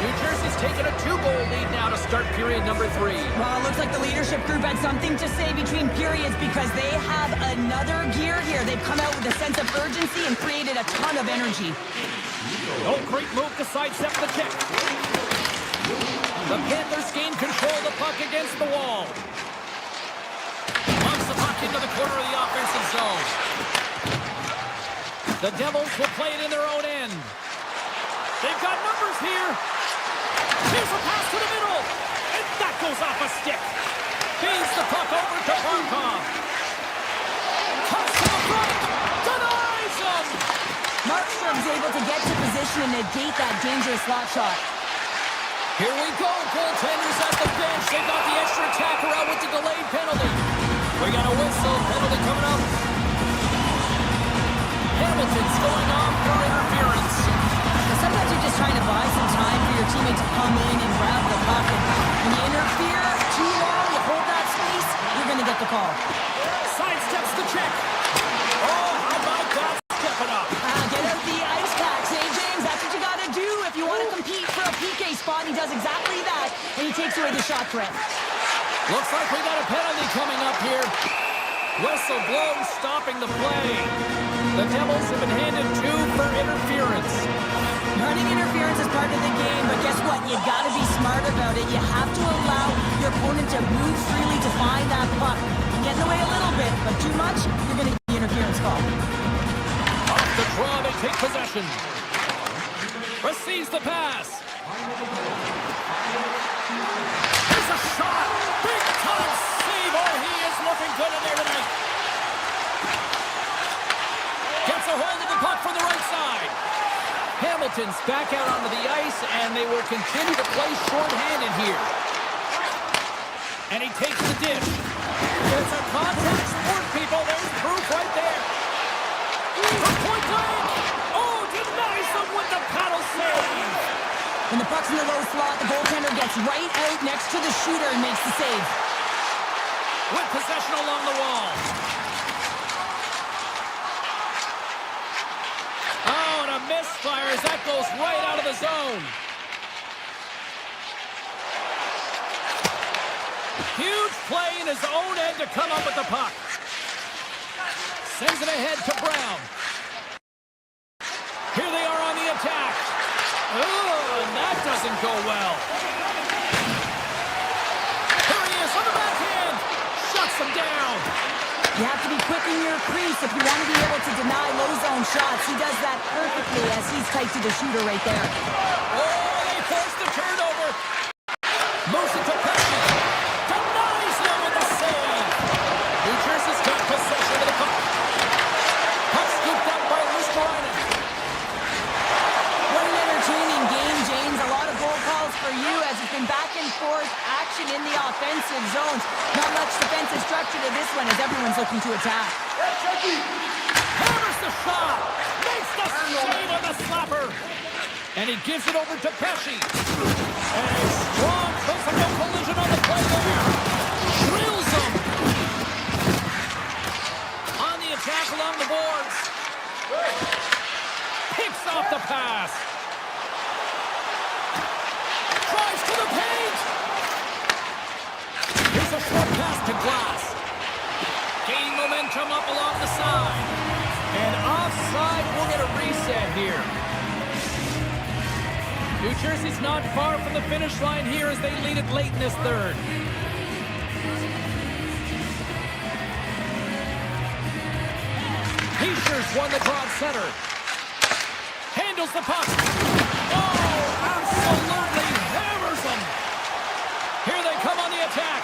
New Jersey's taken a 2-goal lead now to start period number 3. Well, it looks like the leadership group had something to say between periods because they have another gear here. They've come out with a sense of urgency and created a ton of energy. Oh, great move to sidestep the kick. The Panthers gain control of the puck against the wall. Lumps the puck into the corner of the offensive zone. The Devils will play it in their own end. They've got numbers here. Here's a pass to the middle. And that goes off a stick. Feeds the puck over to Barkov. Cuts to the front. Denies him. Markstrom's able to get to position and negate that dangerous slot shot. Here we go. Goaltenders at the bench. They got the extra attacker out with the delayed penalty. We got a whistle. Penalty coming up. Hamilton's going off for interference. Sometimes you're just trying to buy some time for your teammate to come in and grab the puck. And when you interfere too long, you hold that space, you're going to get the call. Sidesteps the check. Oh, how about that? Step it up. Get out the ice packs, eh, James? That's what you got to do if you want to compete for a PK spot. He does exactly that, and he takes away the shot threat. Looks like we got a penalty coming up here. Whistle blows, stopping the play. The Devils have been handed 2 for interference. Running interference is part of the game, but guess what? You got to be smart about it. You have to allow your opponent to move freely to find that puck. Get in the way a little bit, but too much, you're going to get the interference call. Off the draw, they take possession. Receives the pass. There's a shot. Big time save. Oh, he is looking good in there tonight. Gets a hold of the puck from the right side. Hamilton's back out onto the ice, and they will continue to play shorthanded here. And he takes the dish. It's a contact sport, people. There's proof right there. From point blank. Oh, denies them with the paddle save. When the puck's in the low slot, the goaltender gets right out next to the shooter and makes the save. With possession along the wall. Oh, and a misfire as that goes right out of the zone. Huge play in his own end to come up with the puck. Sends it ahead to Brown. Here they are on the attack. Oh, and that doesn't go well. Here he is on the backhand. Shuts him down. You have to be quick in your crease if you want to be able to deny low zone shots. He does that perfectly as he's tight to the shooter right there. Oh, they forced the turnover. Moves it to Pesci. Denies them with the save. New Jersey's got possession of the puck. Puck scooped up by Luskarainen. What an entertaining game, James. A lot of goal calls for you as it's been back and forth action in the offensive zones. Not much defensive structure to this one as everyone's looking to attack. Hammers the shot. Makes the save on the slapper. And he gives it over to Pesci. And a strong physical collision on the play there. Drills him. On the attack along the boards. Picks off the pass. Drives to the paint. Here's a short pass to Glass. Gaining momentum up along the side. And offside, we'll get a reset here. New Jersey's not far from the finish line here as they lead it late in this third. Heischer's won the draw at center. Handles the puck. Oh, absolutely hammers them. Here they come on the attack.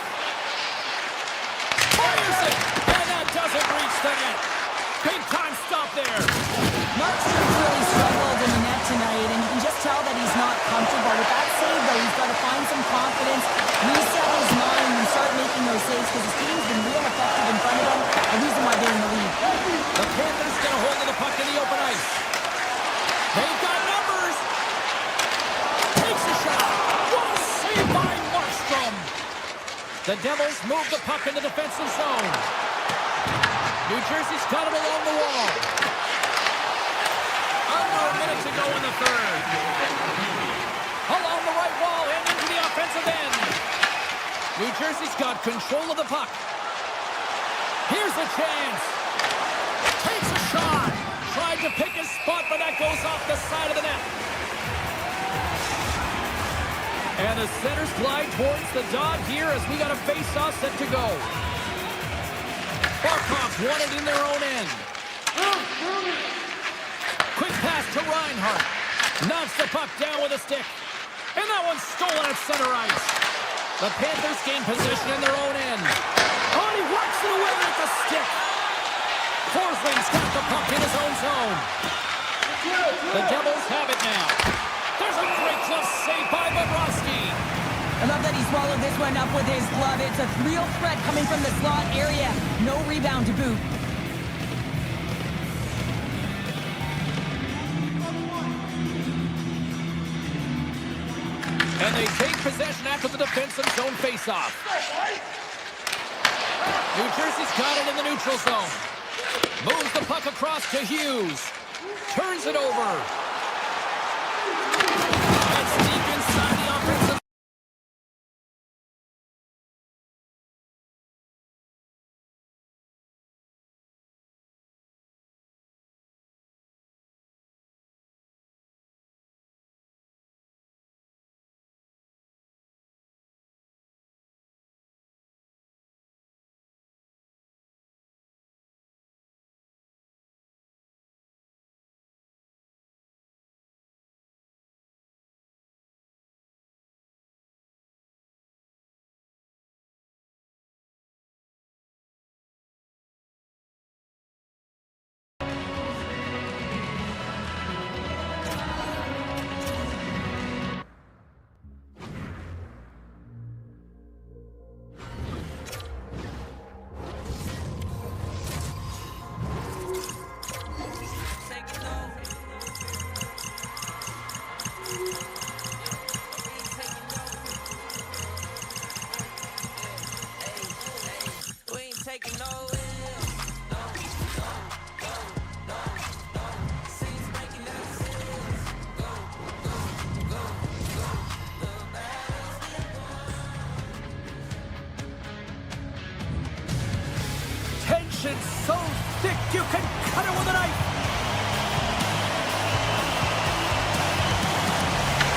Fires it, and that doesn't reach the net. Big time stop there. Markstrom's really struggled in the net tonight, and you can just tell that he's not comfortable. With that save, though, he's got to find some confidence, reset his mind, and start making those saves because his team's been real effective in front of him, and reason why they're in the lead. The Panthers get a hold of the puck in the open ice. They've got numbers. Takes a shot. What a save by Markstrom. The Devils move the puck in the defensive zone. New Jersey's got him along the wall. Under a minute to go in the third. Along the right wall and into the offensive end. New Jersey's got control of the puck. Here's a chance. Takes a shot. Tried to pick his spot, but that goes off the side of the net. And the centers glide towards the dot here as we got a face-off set to go. Barkov's won it in their own end. Quick pass to Reinhart. Knocks the puck down with a stick. And that one's stolen at center ice. The Panthers gain position in their own end. Oh, he whacks it away with the stick. Forsling's got the puck in his own zone. The Devils have it now. There's a great glove save by Bobrovsky. I love that he swallowed this one up with his glove. It's a real threat coming from the slot area. No rebound to boot. And they take possession after the defensive zone faceoff. New Jersey's got it in the neutral zone. Moves the puck across to Hughes. Turns it over. Tension so thick you can cut it with a knife.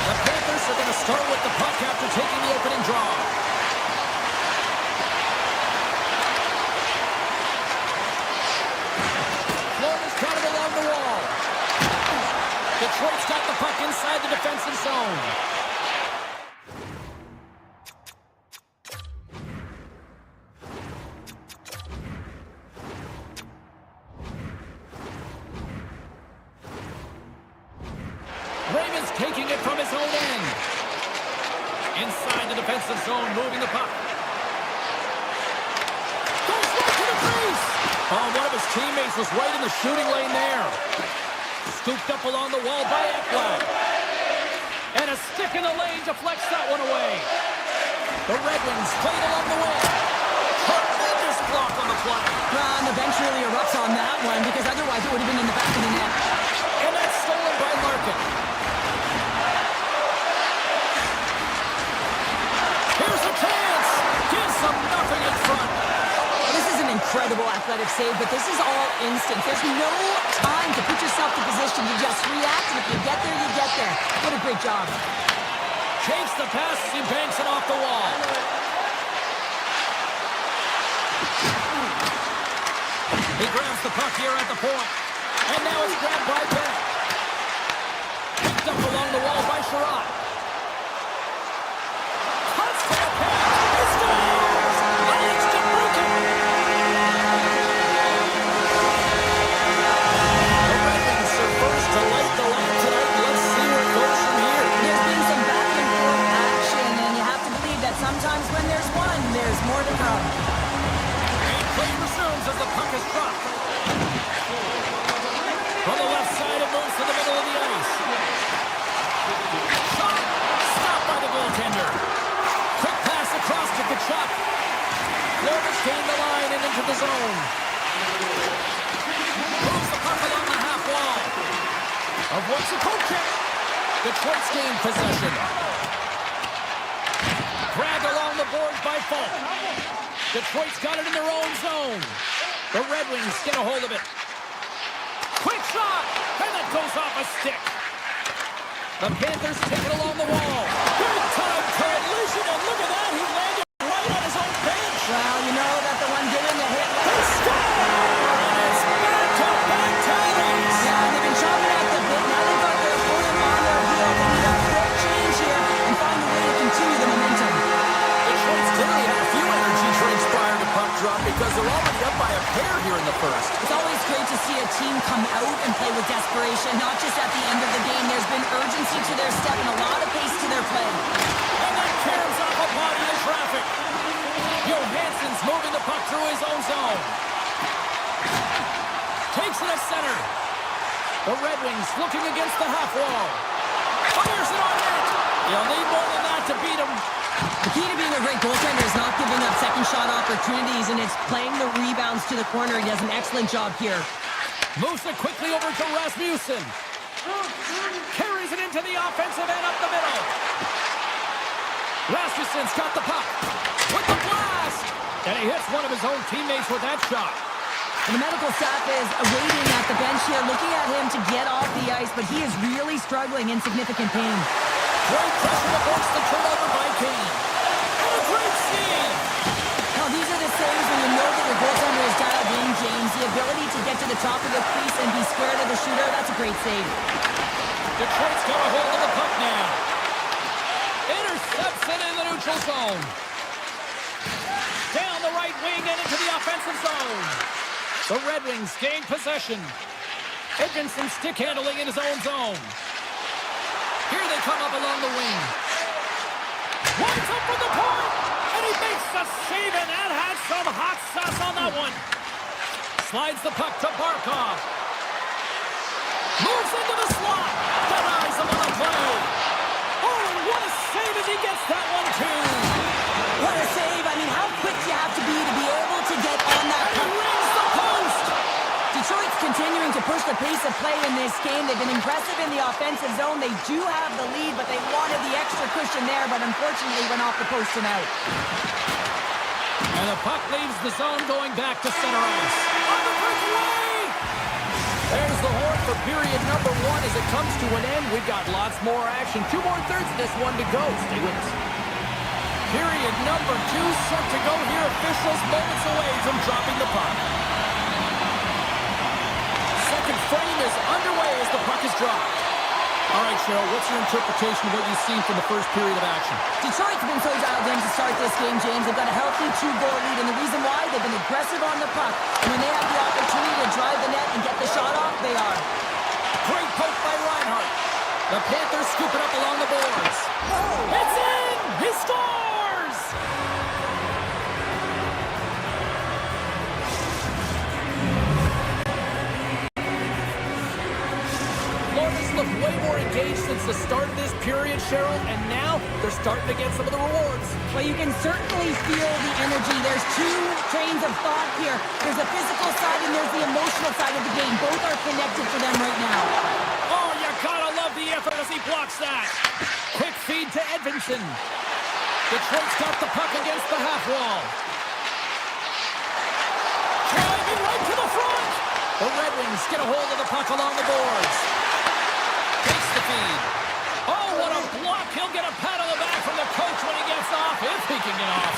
The Panthers are going to start with the puck after taking the opening draw. Florida's got it along the wall. Detroit's got the puck inside the defensive zone. Raymond's taking it from his own end. Inside the defensive zone, moving the puck. Goes right to the crease. Oh, one of his teammates was right in the shooting lane there. Scooped up along the wall by Ekblad. And a stick in the lane deflects that one away. The Red Wings played along the wing. Tremendous block on the play. And the bench really erupts on that one because otherwise it would have been in the back of the net. And that's stolen by Larkin. Here's a chance. Gives them nothing in front. This is an incredible athletic save, but this is all instant. There's no time to put yourself in position. You just react, and if you get there, you get there. What a great job. Takes the pass as he banks it off the wall. He grabs the puck here at the point. And now it's grabbed by Bennett. Picked up along the wall by Sherrod. Cuts to the pass. He scores! And it's DeBrucken. The Red Wings are first to light the lamp tonight. Let's see where it goes from here. There's been some back and forth action, and you have to believe that sometimes when there's one, there's more to come. And play resumes as the puck is dropped. From the left side, it moves to the middle of the ice. Shot! Stopped by the goaltender. Quick pass across to Kachuk. Florida's gained the line and into the zone. Moves the puck along the half wall. Avoids a poke check. Detroit's gained possession. Dragged along the boards by Falk. Detroit's got it in their own zone. The Red Wings get a hold of it. Quick shot! And it goes off a stick. The Panthers take it along the wall. Big time collision, and look at that. He landed right on his own bench. Well, you know that the one getting the hit. He scored! And it's back-to-back tallies. Yeah, they've been chopping at the bit. Now they've got their opponent on their heel. They need a quick change here and find a way to continue the momentum. Detroit's clearly had a few energy drinks prior to puck drop because they're already up by a pair here in the first. It's always great to see a team come out and play with desperation, not just at the end of the game. There's been urgency to their step and a lot of pace to their play. And that caroms off a body in traffic. Johansson's moving the puck through his own zone. Takes it at center. The Red Wings looking against the half wall. Fires it on net. You'll need more than that to beat him. The key to being a great goaltender is not giving up second shot opportunities, and it's playing the rebounds to the corner. He does an excellent job here. Moves it quickly over to Rasmussen. Carries it into the offensive end up the middle. Rasmussen's got the puck. With the blast! And he hits one of his own teammates with that shot. And the medical staff is waiting at the bench here, looking at him to get off the ice, but he is really struggling in significant pain. Great pressure to force the turnover by Kane. And a great save! Now, these are the saves when you know that your goaltender is dialed in, James. The ability to get to the top of the crease and be square to the shooter, that's a great save. Detroit's got a hold of the puck now. Intercepts it in the neutral zone. Down the right wing and into the offensive zone. The Red Wings gain possession. Edmondson stick handling in his own zone. Here they come up along the wing. Winds up for the point, and he makes the save, and that has some hot sauce on that one. Slides the puck to Barkov. Moves into the slot. Denies him on the play. Oh, and what a save as he gets that one, too. What a save. I mean, how quick you have to be able to get on that puck to push the pace of play in this game. They've been impressive in the offensive zone. They do have the lead, but they wanted the extra cushion there, but unfortunately went off the post and out. And the puck leaves the zone going back to center ice. On the breakaway! There's the horn for period number 1 as it comes to an end. We've got lots more action. 2 more thirds of this one to go. Stay with us. Period number 2 set to go here. Officials moments away from dropping the puck. Second frame is underway as the puck is dropped. All right, Cheryl, what's your interpretation of what you've seen from the first period of action? Detroit's been so dialed in to start this game, James. They've got a healthy 2-goal lead, and the reason why, they've been aggressive on the puck. And when they have the opportunity to drive the net and get the shot off, they are. Great poke by Reinhart. The Panthers scoop it up along the boards. Oh. It's in! He scores! Florida's looked way more engaged since the start of this period, Cheryl, and now they're starting to get some of the rewards. Well, you can certainly feel the energy. There's 2 trains of thought here. There's the physical side and there's the emotional side of the game. Both are connected for them right now. Oh, you gotta love the effort as he blocks that. Quick feed to Edvinsson. Detroit's got the puck against the half wall. Driving right to the front. The Red Wings get a hold of the puck along the boards. Takes the feed. Oh, what a block. He'll get a pat on the back from the coach when he gets off, if he can get off.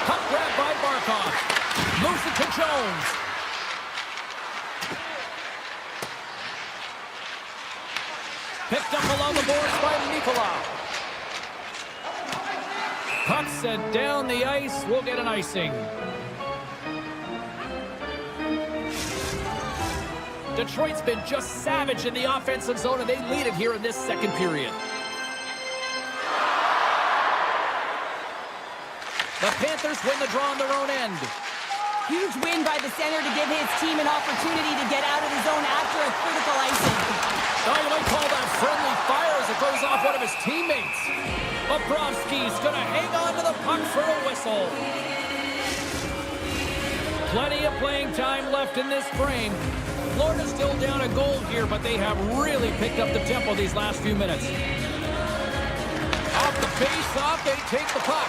Puck grabbed by Barkov. Moves it to Jones. Picked up along the boards by Nicolau. Puck sent down the ice. We'll get an icing. Detroit's been just savage in the offensive zone, and they lead it here in this second period. The Panthers win the draw on their own end. Huge win by the center to give his team an opportunity to get out of the zone after a critical icing. Now you might call that friendly fire as it goes off one of his teammates. Bobrovsky's going to hang on to the puck for a whistle. Plenty of playing time left in this frame. Florida's still down a goal here, but they have really picked up the tempo these last few minutes. Off the face-off, they take the puck.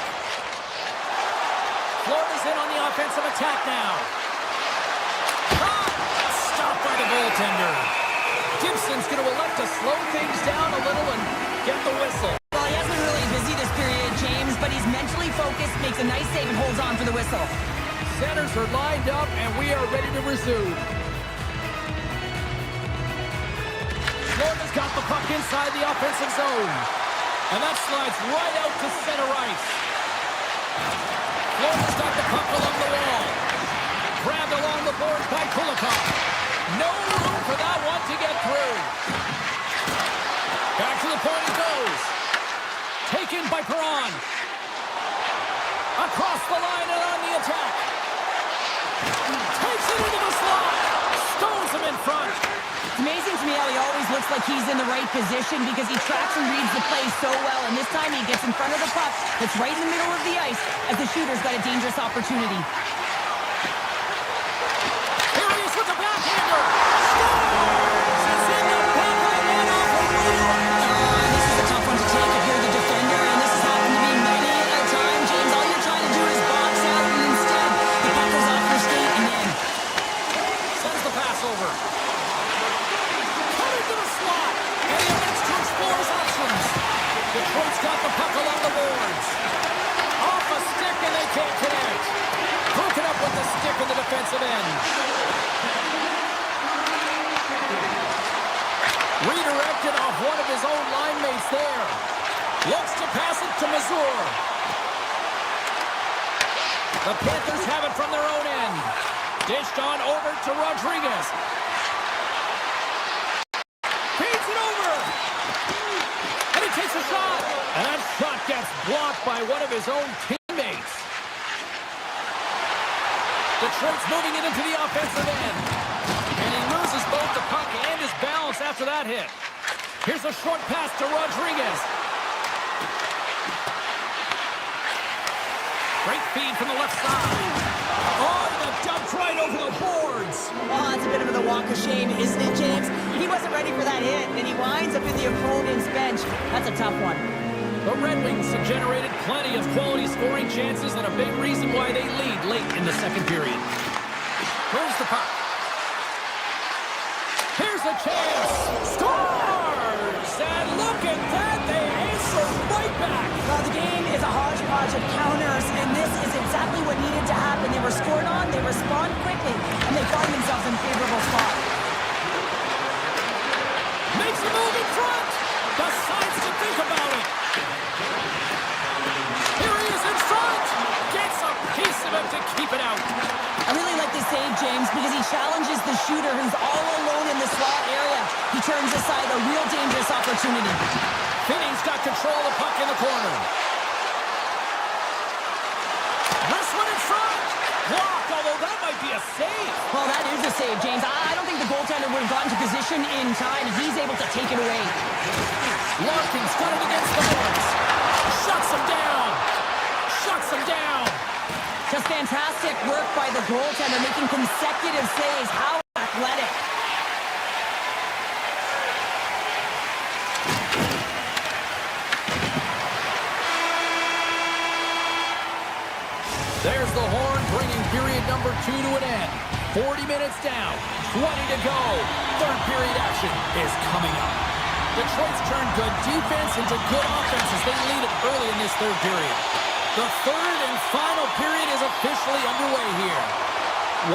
Florida's in on the offensive attack now. Stopped by the goaltender. Gibson's going to elect to slow things down a little and get the whistle. Well, he hasn't been really busy this period, James, but he's mentally focused, makes a nice save, and holds on for the whistle. Centers are lined up, and we are ready to resume. Florida's got the puck inside the offensive zone. And that slides right out to center ice. Florida's got the puck along the wall. Grabbed along the boards by Kodiak. No room for that one to get through. Back to the point it goes. Taken by Perron. Across the line and on the attack. Takes it into the slot. Stones him in front. It's amazing to me how he always looks like he's in the right position because he tracks and reads the play so well. And this time he gets in front of the puck. It's right in the middle of the ice as the shooter's got a dangerous opportunity. Here he is with the backhander. Scores! It's in the back of the net off the This is a tough one to take if you're the defender. And this has happened to me many a time, James. All you're trying to do is box out, and instead the puck goes off your skate and in. Sends the pass over. To the slot, and he elects to explore his options. Detroit's got the puck along the boards. Off a stick, and they can't connect. Broken up with the stick in the defensive end. Redirected off one of his own line mates there. Looks to pass it to Mazur. The Panthers have it from their own end. Dished on over to Rodriguez. Feeds it over! And he takes a shot! And that shot gets blocked by one of his own teammates. Detroit's moving it into the offensive end. And he loses both the puck and his balance after that hit. Here's a short pass to Rodriguez. Great feed from the left side. Oh, the dump right over the boards. Oh, that's a bit of the walk of shame, isn't it, James? He wasn't ready for that hit, and he winds up in the opponent's bench. That's a tough one. The Red Wings have generated plenty of quality scoring chances and a big reason why they lead late in the second period. Here's the puck. Here's a chance. Scores! And look at that. They answer right back. Well, the game is a hodgepodge of counters, and this is exactly what needed to happen. They were scored on, they respond quickly, and they find themselves in a favorable spot. Makes a move in front. Decides to think about it. Here he is in front. Gets a piece of it to keep it out. I really like this save, James, because he challenges the shooter who's all alone in the slot area. He turns aside a real dangerous opportunity. Finney's got control of the puck in the corner. This one in front. Blocked, although that might be a save. Well, that is a save, James. I don't think the goaltender would have gotten to position in time. He's able to take it away. Larkin's got it against the boards. Shuts him down. Shuts him down. Just fantastic work by the goaltender, making consecutive saves. How athletic. There's the horn, bringing period number 2 to an end. 40 minutes down, 20 to go. Third period action is coming up. Detroit's turned good defense into good offense as they lead it early in this third period. The third and final period is officially underway here.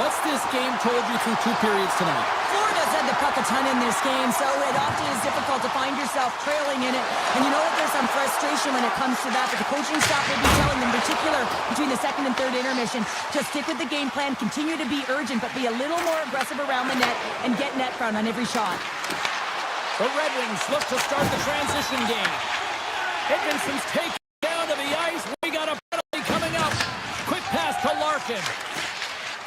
What's this game told you through 2 periods tonight? Florida's had the puck a ton in this game, so it often is difficult to find yourself trailing in it. And you know what? There's some frustration when it comes to that, but the coaching staff will be telling them, in particular between the second and third intermission, just stick with the game plan, continue to be urgent, but be a little more aggressive around the net and get net front on every shot. The Red Wings look to start the transition game. Edmondson's taken down to the ice. We got a penalty coming up. Quick pass to Larkin.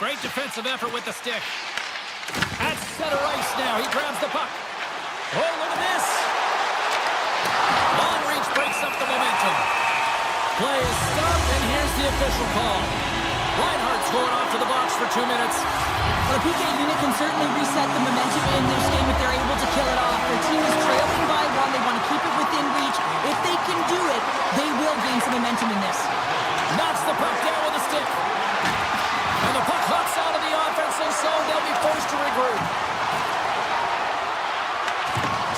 Great defensive effort with the stick. At center ice now. He grabs the puck. Oh, look at this. Long reach breaks up the momentum. Play is stopped, and here's the official call. Reinhardt's going off to the box for 2 minutes. Well, the PK unit can certainly reset the momentum in this game if they're able to kill it off. Their team is trailing by 1. They want to keep it within reach. If they can do it, they will gain some momentum in this. Knocks the puck down with a stick. And the puck hops out of the offensive zone. They'll be forced to regroup.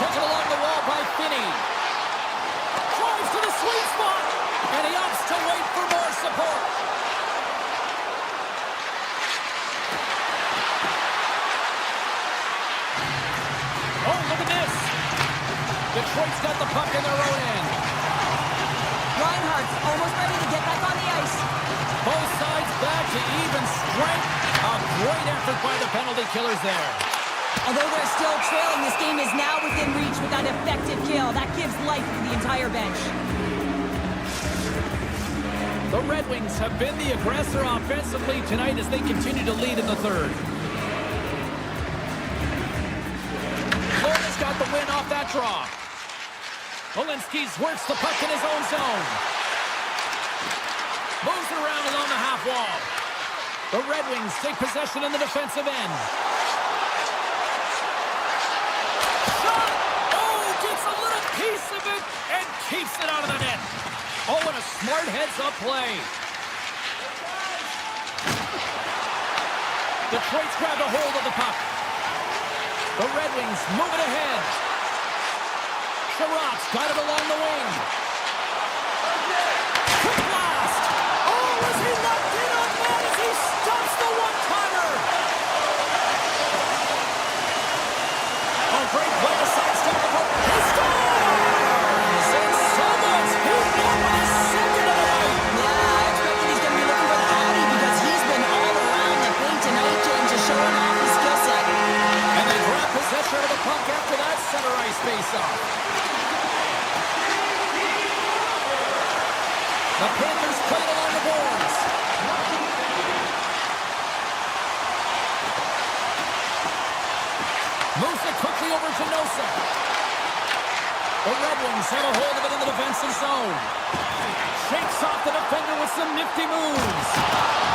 Taken along the wall by Finney. Drives to the sweet spot. And he opts to wait for more support. Oh, look at this. Detroit's got the puck in their own end. Reinhardt's almost ready to get back on the ice. Both sides back to even strength. A great effort by the penalty killers there. Although they're still trailing, this game is now within reach with that effective kill. That gives life to the entire bench. The Red Wings have been the aggressor offensively tonight as they continue to lead in the third. Florida's got the win off that draw. Olinsky works the puck in his own zone. Moves it around along the half wall. The Red Wings take possession in the defensive end. Shot! Oh, gets a little piece of it and keeps it out of the net. Oh, and a smart heads-up play. Detroit's grabbed a hold of the puck. The Red Wings move it ahead. Sherratt's got it along the wing. Quick blast. Oh, is he locked in on that as he stops the one-timer? Oh, great play to sidestep the puck. He scores! And so much. He's got with his second of the night. Yeah, I expect that he's going to be looking for the body because he's been all around the paint tonight, James, just showing off his skill set. And they grab possession of the puck after that center ice face-off. The Panthers played along the boards. Moves it quickly over to Nosa. The Red Wings have a hold of it in the defensive zone. Shakes off the defender with some nifty moves.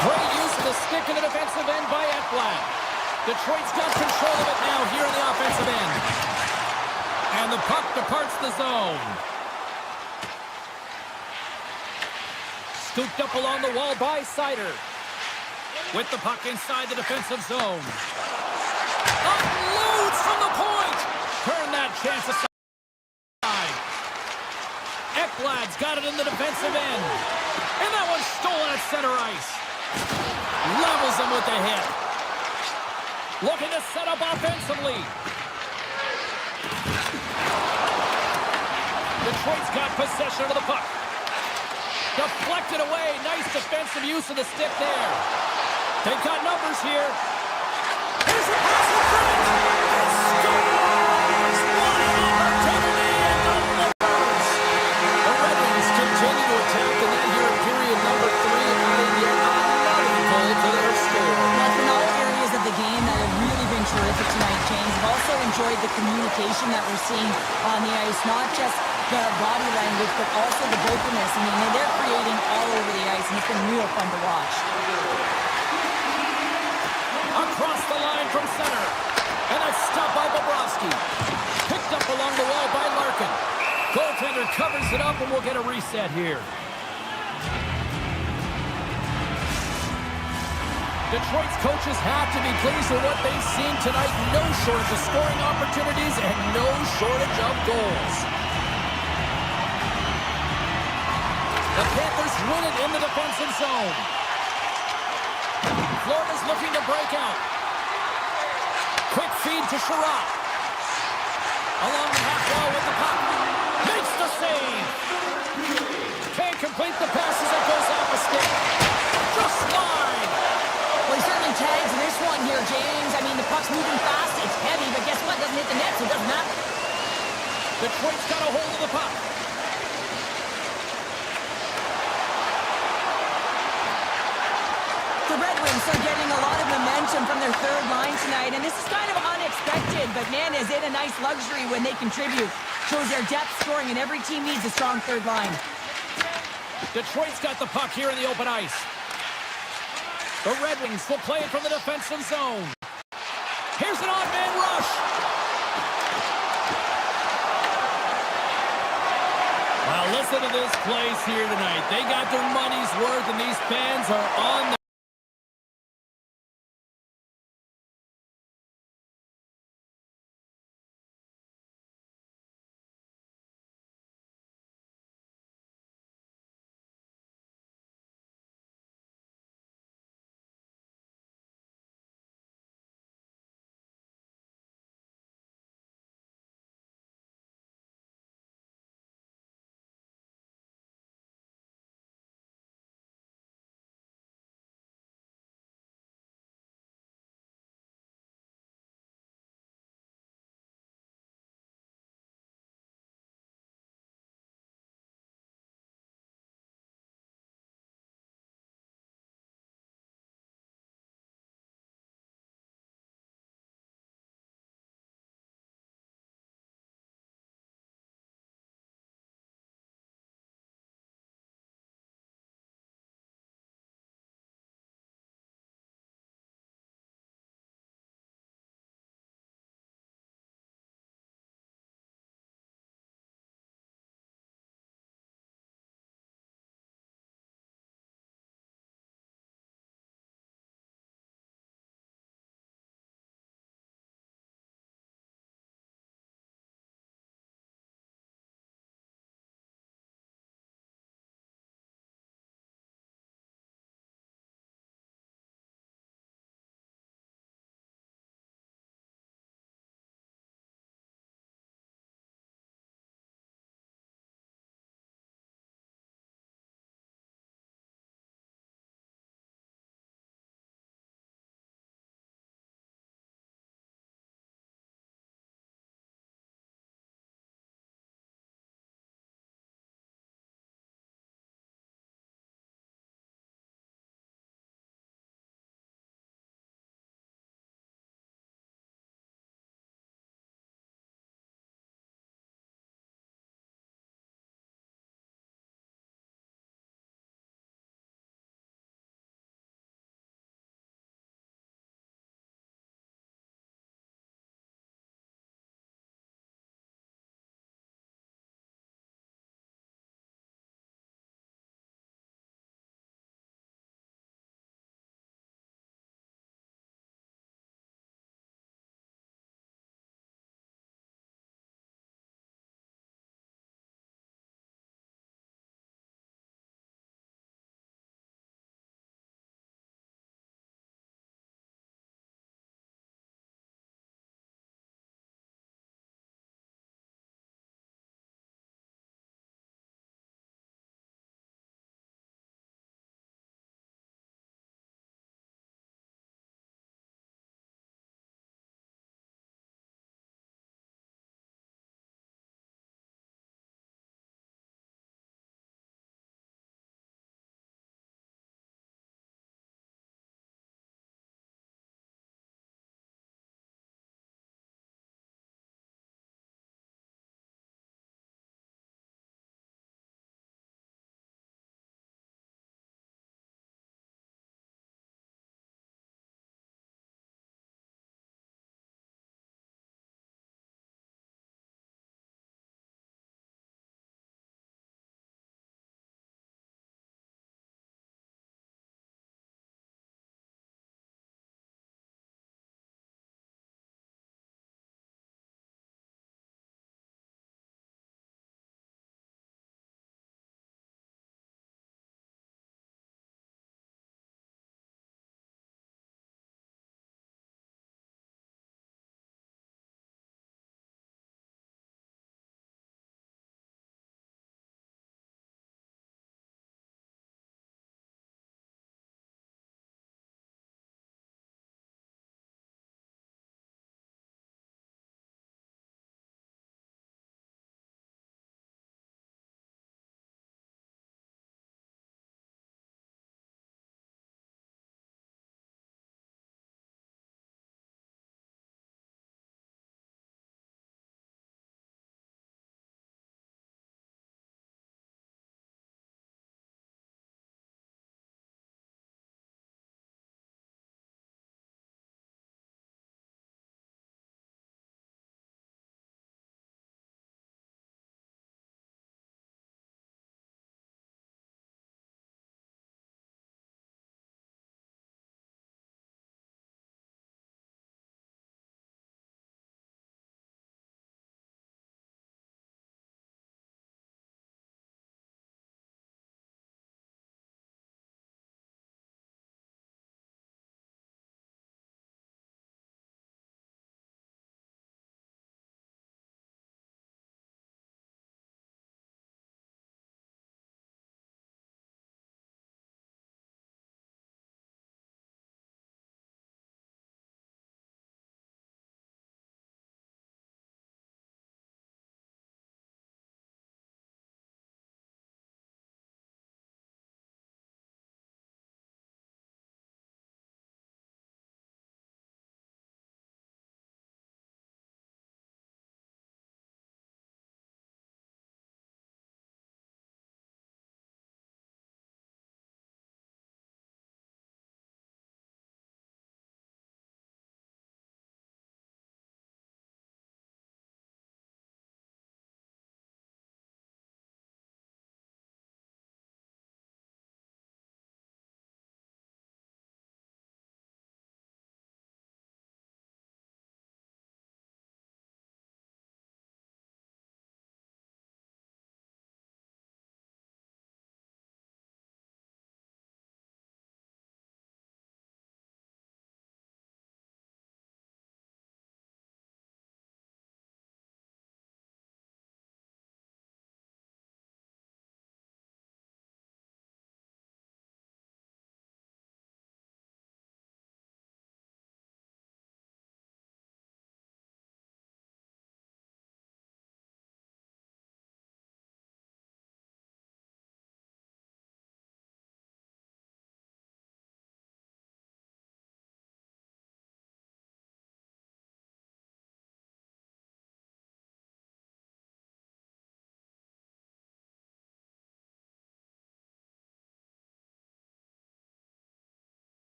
Great use of the stick in the defensive end by Ekblad. Detroit's got control. control of it now here in the offensive end. And the puck departs the zone. Scooped up along the wall by Sider. With the puck inside the defensive zone. Unloads from the point. Turn that chance aside. Ekblad's got it in the defensive end. And that one's stolen at center ice. Levels him with the hit. Looking to set up offensively. Detroit's got possession of the puck. Deflected away. Nice defensive use of the stick there. They've got numbers here. Here's a pass in front. Scores! What an opportunity and the numbers. The Red Wings continue to attack, and then here in period number 3, adding yet another goal to their score. Well, in all areas of the game that have really been terrific tonight, James. I've also enjoyed the communication that we're seeing on the ice, not just the body language, but also the vocalness. I mean, they're creating all over the ice, and it's been real fun to watch. Across the line from center. And that's stopped by Bobrovsky. Picked up along the wall by Larkin. Goaltender covers it up, and we'll get a reset here. Detroit's coaches have to be pleased with what they've seen tonight. No shortage of scoring opportunities and no shortage of goals. The Panthers win it in the defensive zone. Florida's looking to break out. Quick feed to Sherratt. Along the half wall with the puck. Makes the save. Can't complete the pass as it goes off a stick. Just wide. Well, he certainly tags this one here, James. I mean, the puck's moving fast. It's heavy, but guess what? It doesn't hit the net, so it doesn't matter. Detroit's got a hold of the puck. The Red Wings are getting a lot of momentum from their third line tonight, and this is kind of unexpected, but man, is it a nice luxury when they contribute. Shows their depth scoring, and every team needs a strong third line. Detroit's got the puck here in the open ice. The Red Wings will play it from the defensive zone. Here's an odd man rush. Well, listen to this place here tonight. They got their money's worth, and these fans are on the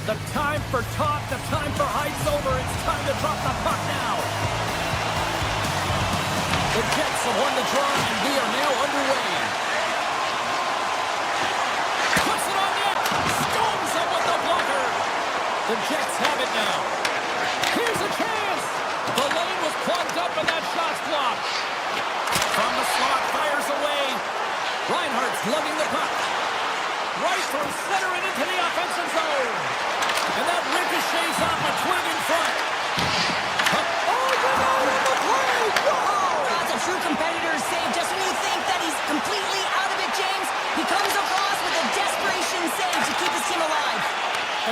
The time for talk, the time for hype's over. It's time to drop the puck now. The Jets have won the draw, and we are now underway. Puts it on net. Stones him with the blocker. The Jets have it now. Here's a chance. The lane was plugged up, and that shot's blocked. From the slot, fires away. Reinhardt's lugging the puck. Right from center and into the offensive zone. And that ricochets off a twig in front. Oh, get out of the play! Whoa! That's a true competitor's save. Just when you think that he's completely out of it, James, he comes across with a desperation save to keep his team alive.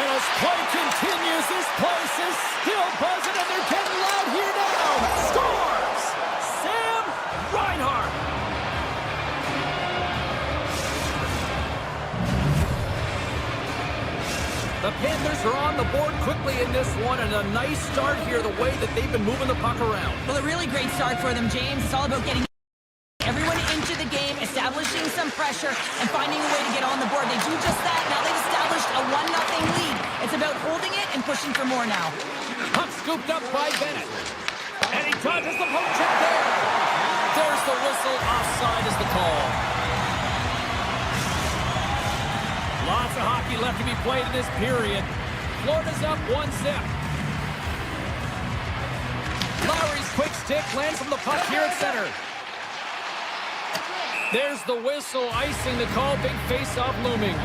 And as play continues, this place is still buzzing, and they're getting loud here now. Scores! Sam Reinhardt. The Panthers are on the board quickly in this one, and a nice start here, the way that they've been moving the puck around. Well, a really great start for them, James. It's all about getting everyone into the game, establishing some pressure, and finding a way to get on the board. They do just that. Now they've established a 1-0 lead. It's about holding it and pushing for more now. Puck scooped up by Bennett. And he dodges the poke check there. There's the whistle. Offside is the call. Lots of hockey left to be played in this period. Florida's up 1-0. Lowry's quick stick lands from the puck here at center. There's the whistle, icing the call. Big face-off looming.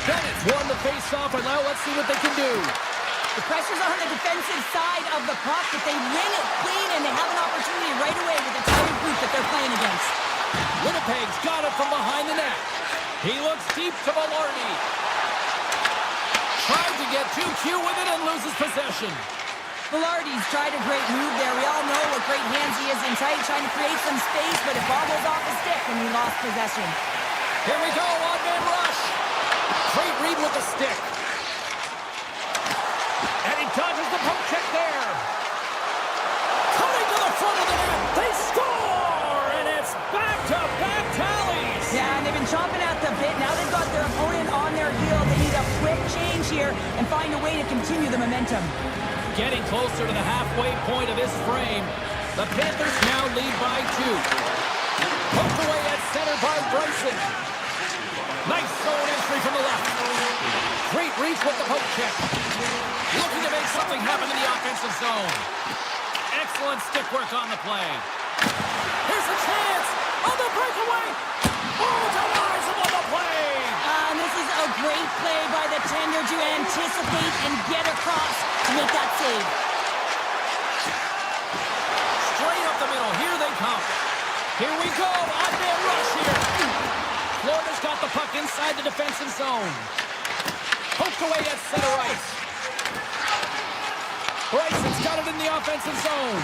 Bennett's won the face-off, and now let's see what they can do. The pressure's on the defensive side of the puck, but they win it clean, and they have an opportunity right away with the target group that they're playing against. Winnipeg's got it from behind the net. He looks deep to Velarde. Tried to get too cute with it and loses possession. Velarde's tried a great move there. We all know what great hands he is in tight, trying to create some space, but it bobbles off his stick, and he lost possession. Here we go, one-man rush. Great read with the stick. And he dodges the poke check there. Coming to the front of the net. They score! And it's back-to-back tallies. Yeah, and they've been chomping at the bit. Now they've got their opponent on their heel. They need a quick change here and find a way to continue the momentum. Getting closer to the halfway point of this frame. The Panthers now lead by 2. Poked away at center by Bryson. Nice zone entry from the left. Great reach with the poke check. Looking to make something happen in the offensive zone. Excellent stick work on the play. Here's a chance on the breakaway. Oh, denies him on the play. And this is a great play by the tender to anticipate and get across to make that save. Straight up the middle. Here they come. Here we go. On-man rush here. Florida's got the puck inside the defensive zone. Poked away at center ice. Bryson's got it in the offensive zone.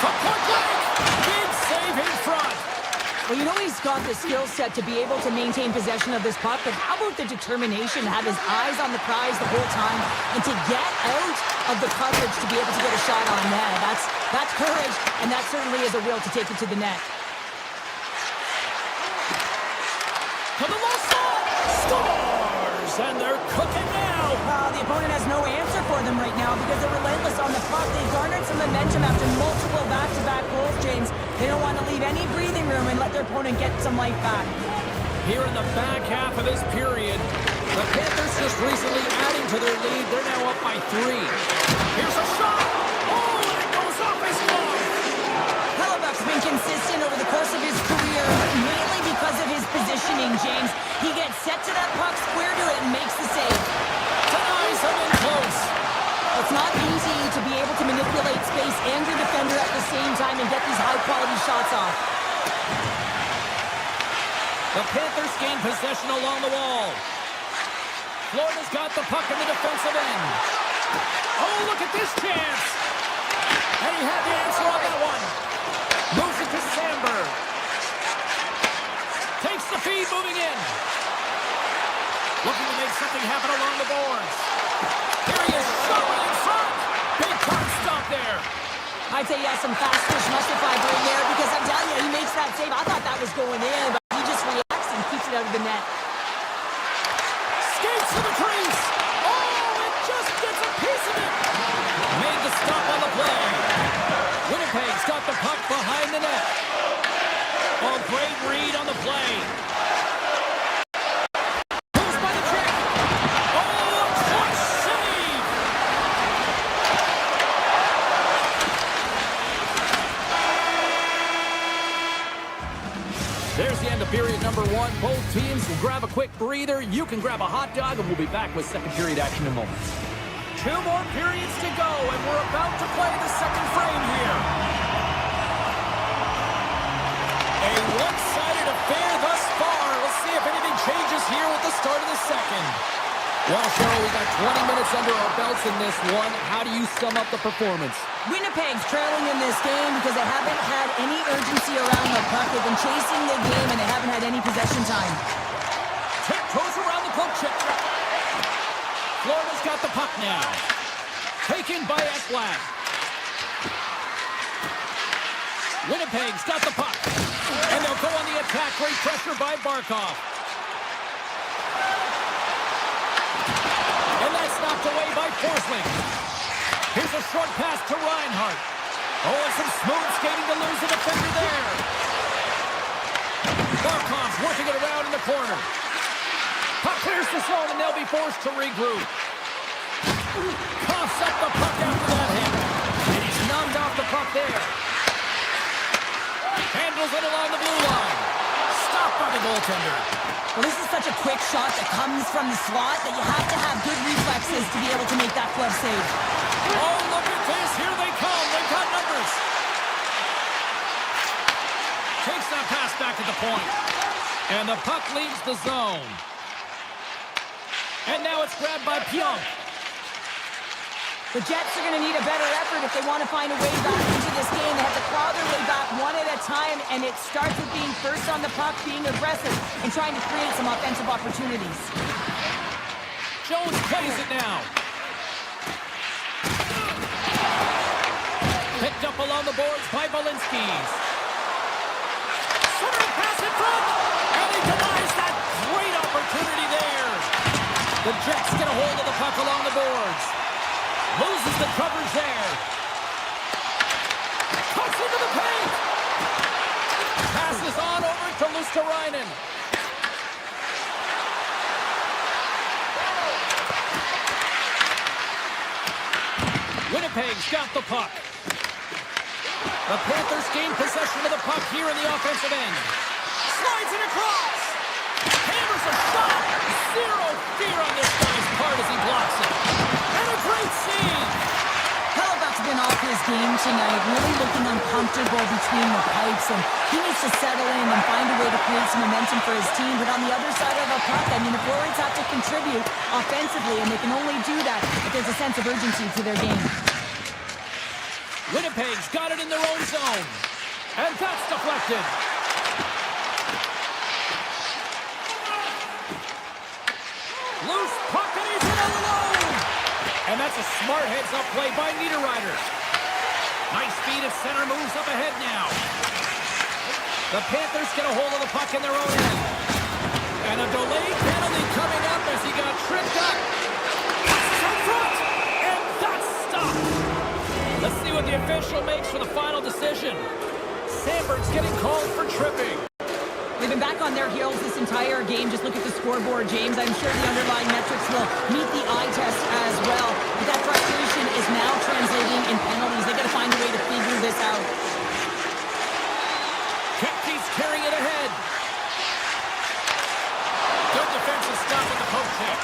From point blank. Big save in front. Well, you know he's got the skill set to be able to maintain possession of this puck, but how about the determination to have his eyes on the prize the whole time and to get out of the coverage to be able to get a shot on net? That's courage, and that certainly is a will to take it to the net. To the low side. Scores! And they're cooking now. The opponent has no answer for them right now because they're relentless on the puck. They've garnered some momentum after multiple back-to-back goals, James. They don't want to leave any breathing room and let their opponent get some life back. Here in the back half of this period, the Panthers just recently adding to their lead. They're now up by 3. Here's a shot. Oh, and it goes off his glove. Hellebuck's been consistent over the course of his career, mainly because of his positioning, James. He gets set to that puck, square to it, and makes the save. Denies him in close. It's not easy to be able to manipulate space and your defender at the same time and get these high-quality shots off. The Panthers gain possession along the wall. Florida's got the puck in the defensive end. Oh, look at this chance. And he had the answer on that one. Moves it to Sandberg. Takes the feed, moving in. Looking to make something happen along the boards. Here he is, showing in front. Big time stop there. I'd say he has some fast twitch muscle fiber in there because I'm telling you, he makes that save. I thought that was going in, but he just reacts and keeps it out of the net. Skates to the crease. Oh, it just gets a piece of it. Made the stop on the play. Winnipeg's got the puck behind the net. Oh, great read on the play. Moves by the check. Oh, a clutch save. There's the end of period number one. Both teams will grab a quick breather. You can grab a hot dog, and we'll be back with second period action in moments. 2 more periods to go, and we're about to play the second frame here. A one-sided affair thus far. Let's see if anything changes here with the start of the second. Well, Cheryl, we got 20 minutes under our belts in this one. How do you sum up the performance? Winnipeg's trailing in this game because they haven't had any urgency around the puck. They've been chasing the game, and they haven't had any possession time. Tiptoes around the poke check. Florida's got the puck now. Taken by Ekblad. Winnipeg's got the puck. And they'll go on the attack. Great pressure by Barkov. And that's knocked away by Forsling. Here's a short pass to Reinhart. Oh, and some smooth skating to lose the defender there. Barkov's working it around in the corner. Puck clears the zone, and they'll be forced to regroup. Coughs up the puck after that hit. And he's numbed off the puck there. Handles it along the blue line. Stopped by the goaltender. Well, this is such a quick shot that comes from the slot that you have to have good reflexes to be able to make that glove save. Oh, look at this. Here they come. They've got numbers. Takes that pass back at the point. And the puck leaves the zone. And now it's grabbed by Pionk. The Jets are going to need a better effort if they want to find a way back into this game. They have to claw their way back one at a time, and it starts with being first on the puck, being aggressive, and trying to create some offensive opportunities. Jones plays it now. Picked up along the boards by Balinskis. Centering pass in front, and he denies that great opportunity there. The Jets get a hold of the puck along the boards. Loses the coverage there. Cuts into the paint. Passes on over to Luosterainen. Winnipeg's got the puck. The Panthers gain possession of the puck here in the offensive end. Slides it across. Hammers a shot. Zero fear on this guy's part as he blocks it. And a great save. Hellebuyck's been off his game tonight, really looking uncomfortable between the pipes, and he needs to settle in and find a way to create some momentum for his team. But on the other side of the puck, I mean, the forwards have to contribute offensively, and they can only do that if there's a sense of urgency to their game. Winnipeg's got it in their own zone. And that's deflected. Loose puck, and he's in alone. And that's a smart heads-up play by Niederreiter. Nice speed at center, moves up ahead now. The Panthers get a hold of the puck in their own end. And a delayed penalty coming up as he got tripped up. Passes in front, and that's stopped. Let's see what the official makes for the final decision. Sandberg's getting called for tripping. They've been back on their heels this entire game. Just look at the scoreboard, James. I'm sure the underlying metrics will meet the eye test as well. But that frustration is now translating in penalties. They've got to find a way to figure this out. Kepke's carrying it ahead. Good defensive stop at the poke check.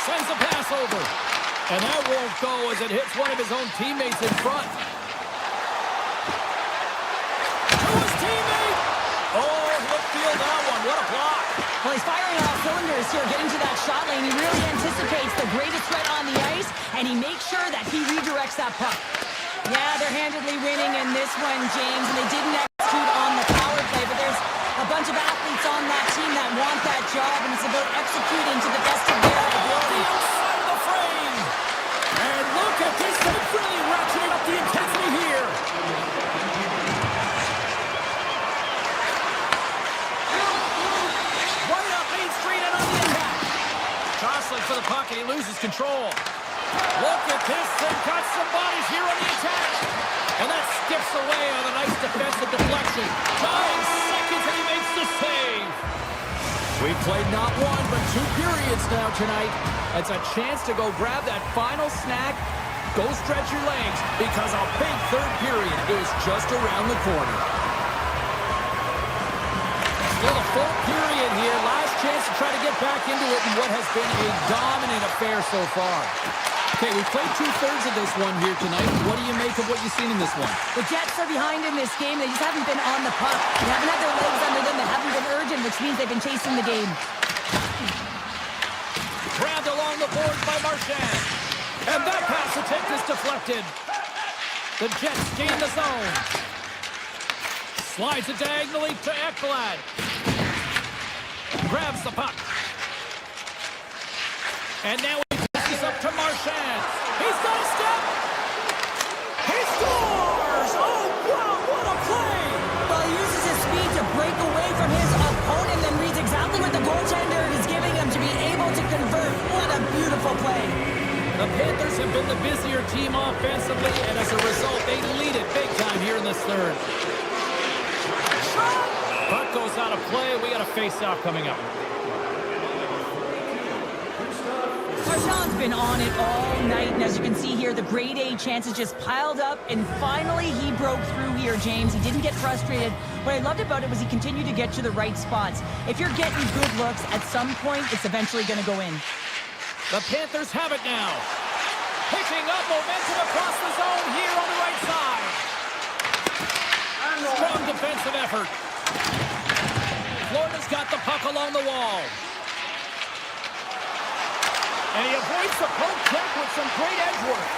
Sends the pass over. And that won't go as it hits one of his own teammates in front. To his teammate! Oh, look field that one. What a block. Well, he's firing on all cylinders here, getting to that shot lane. He really anticipates the greatest threat on the ice, and he makes sure that he redirects that puck. Yeah, they're handedly winning in this one, James, and they didn't execute on the power play, but there's a bunch of athletes on that team that want that job, and it's about executing to the best of their ability. The outside of the frame. And look at this. They've really ratcheted up the wrestling for the puck, and he loses control. Look at this. They've got some bodies here on the attack. And that skips away on a nice defensive deflection. 9 seconds, and he makes the save. We've played not one, but 2 periods now tonight. It's a chance to go grab that final snack. Go stretch your legs, because a big third period is just around the corner. Still a full period here. Last chance to try to get back into it in what has been a dominant affair so far. Okay, we've played 2/3 of this one here tonight. What do you make of what you've seen in this one? The Jets are behind in this game. They just haven't been on the puck. They haven't had their legs under them. They haven't been urgent, which means they've been chasing the game. Grabbed along the boards by Marchand. And that pass attempt is deflected. The Jets gain the zone. Slides it diagonally to Ekblad. Grabs the puck. And now he passes up to Marchand. He's got a step. He scores! Oh, wow, what a play! Well, he uses his speed to break away from his opponent and reads exactly what the goaltender is giving him to be able to convert. What a beautiful play. The Panthers have been the busier team offensively, and as a result, they lead it big time here in this third. Puck goes out of play. We got a face-off coming up. Marchand's been on it all night, and as you can see here, the grade A chances just piled up, and finally he broke through here, James. He didn't get frustrated. What I loved about it was he continued to get to the right spots. If you're getting good looks, at some point, it's eventually going to go in. The Panthers have it now. Picking up momentum across the zone here on the right side. Strong defensive effort. Florida's got the puck along the wall. And he avoids the poke check with some great edge work.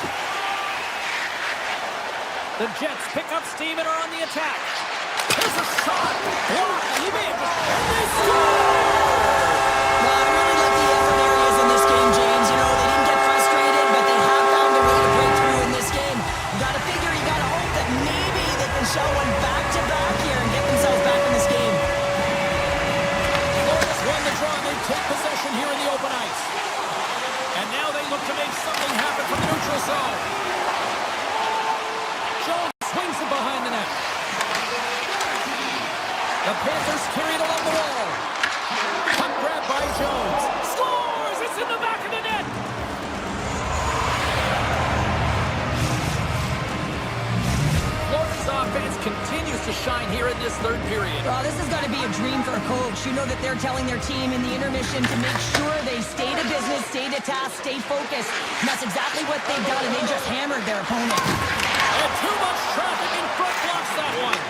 The Jets pick up steam and are on the attack. Here's a shot. He may have just... And they score! Well, I really like the effort areas in this game, James. You know, they didn't get frustrated, but they have found a way to break through in this game. You got to figure, you got to hope that maybe they can show one back-to-back here and get themselves back in this game. Florida's won the draw. They take possession here in the open ice. And now they look to make something happen from the neutral zone. Jones swings it behind the net. The Panthers carry it along the wall. Puck grab by Jones. Scores! It's in the back of the net! Florida's offense continues to shine here in this third period. Well, this has got to be a dream for a coach. You know that they're telling their team in the intermission to make sure they stay to business, stay to task, stay focused. And that's exactly what they've done, and they just hammered their opponent. And too much traffic in front blocks that one.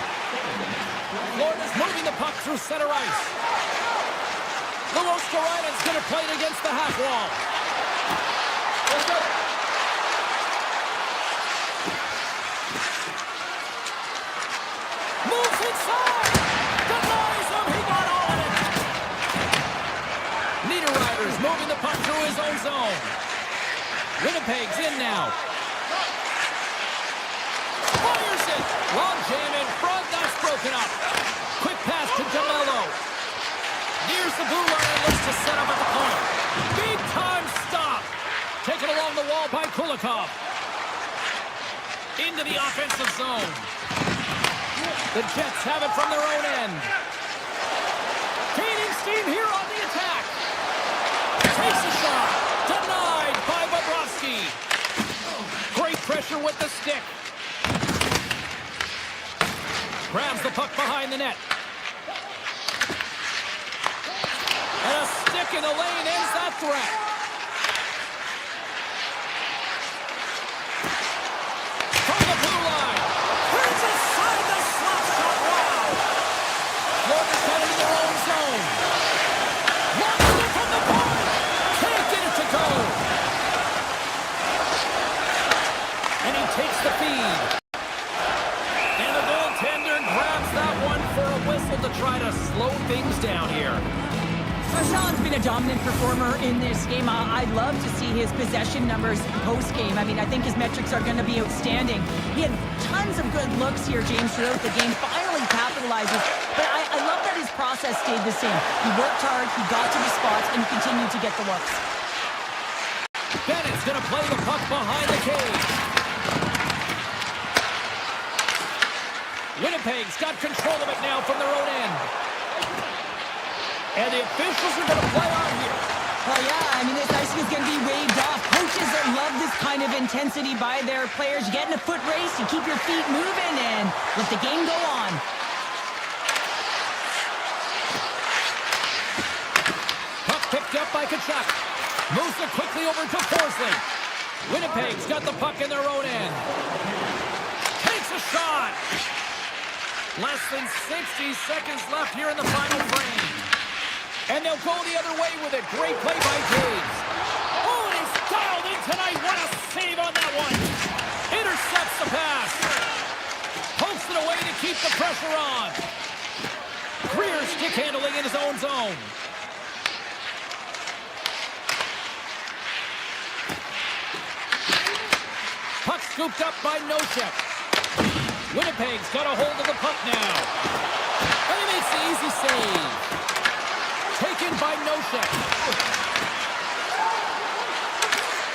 Florida's moving the puck through center ice. Luos Korainen's going to play it against the half wall. Let's go. Moves inside. Denies him. He got all of it. Niederreiter's moving the puck through his own zone. Winnipeg's in now. Fires it. Long jam in front. That's broken up. Quick pass to DeMello. Nears the blue line and looks to set up at the point. Big time stop. Taken along the wall by Kulikov. Into the offensive zone. The Jets have it from their own end. Gaining steam here on the attack. Takes a shot. Denied by Bobrovsky. Great pressure with the stick. Grabs the puck behind the net. And a stick in the lane ends that threat. From the blue line. Turns aside the slap shot. Wow. Florida's got it in their own zone. Launches it from the point. Can't get it to go. And he takes the feed. And the goaltender grabs that one for a whistle to try to slow things down here. Marchand's been a dominant performer in this game. I'd love to see his possession numbers post-game. I mean, I think his metrics are going to be outstanding. He had tons of good looks here, James, throughout the game. Finally capitalizes. But I love that his process stayed the same. He worked hard, he got to the spots, and he continued to get the looks. Bennett's going to play the puck behind the cage. Winnipeg's got control of it now from their own end. And the officials are going to play on here. Well, yeah, I mean, this icing is going to be waved off. Coaches that love this kind of intensity by their players. You get in a foot race, you keep your feet moving, and let the game go on. Puck picked up by Kodiak. Moves it quickly over to Forsling. Winnipeg's got the puck in their own end. Takes a shot. Less than 60 seconds left here in the final frame. And they'll go the other way with it. Great play by James. Oh, and he's dialed in tonight. What a save on that one. Intercepts the pass. Pokes it away to keep the pressure on. Greer stick handling in his own zone. Puck scooped up by Nosek. Winnipeg's got a hold of the puck now. And he makes the easy save. Taken by Nosek.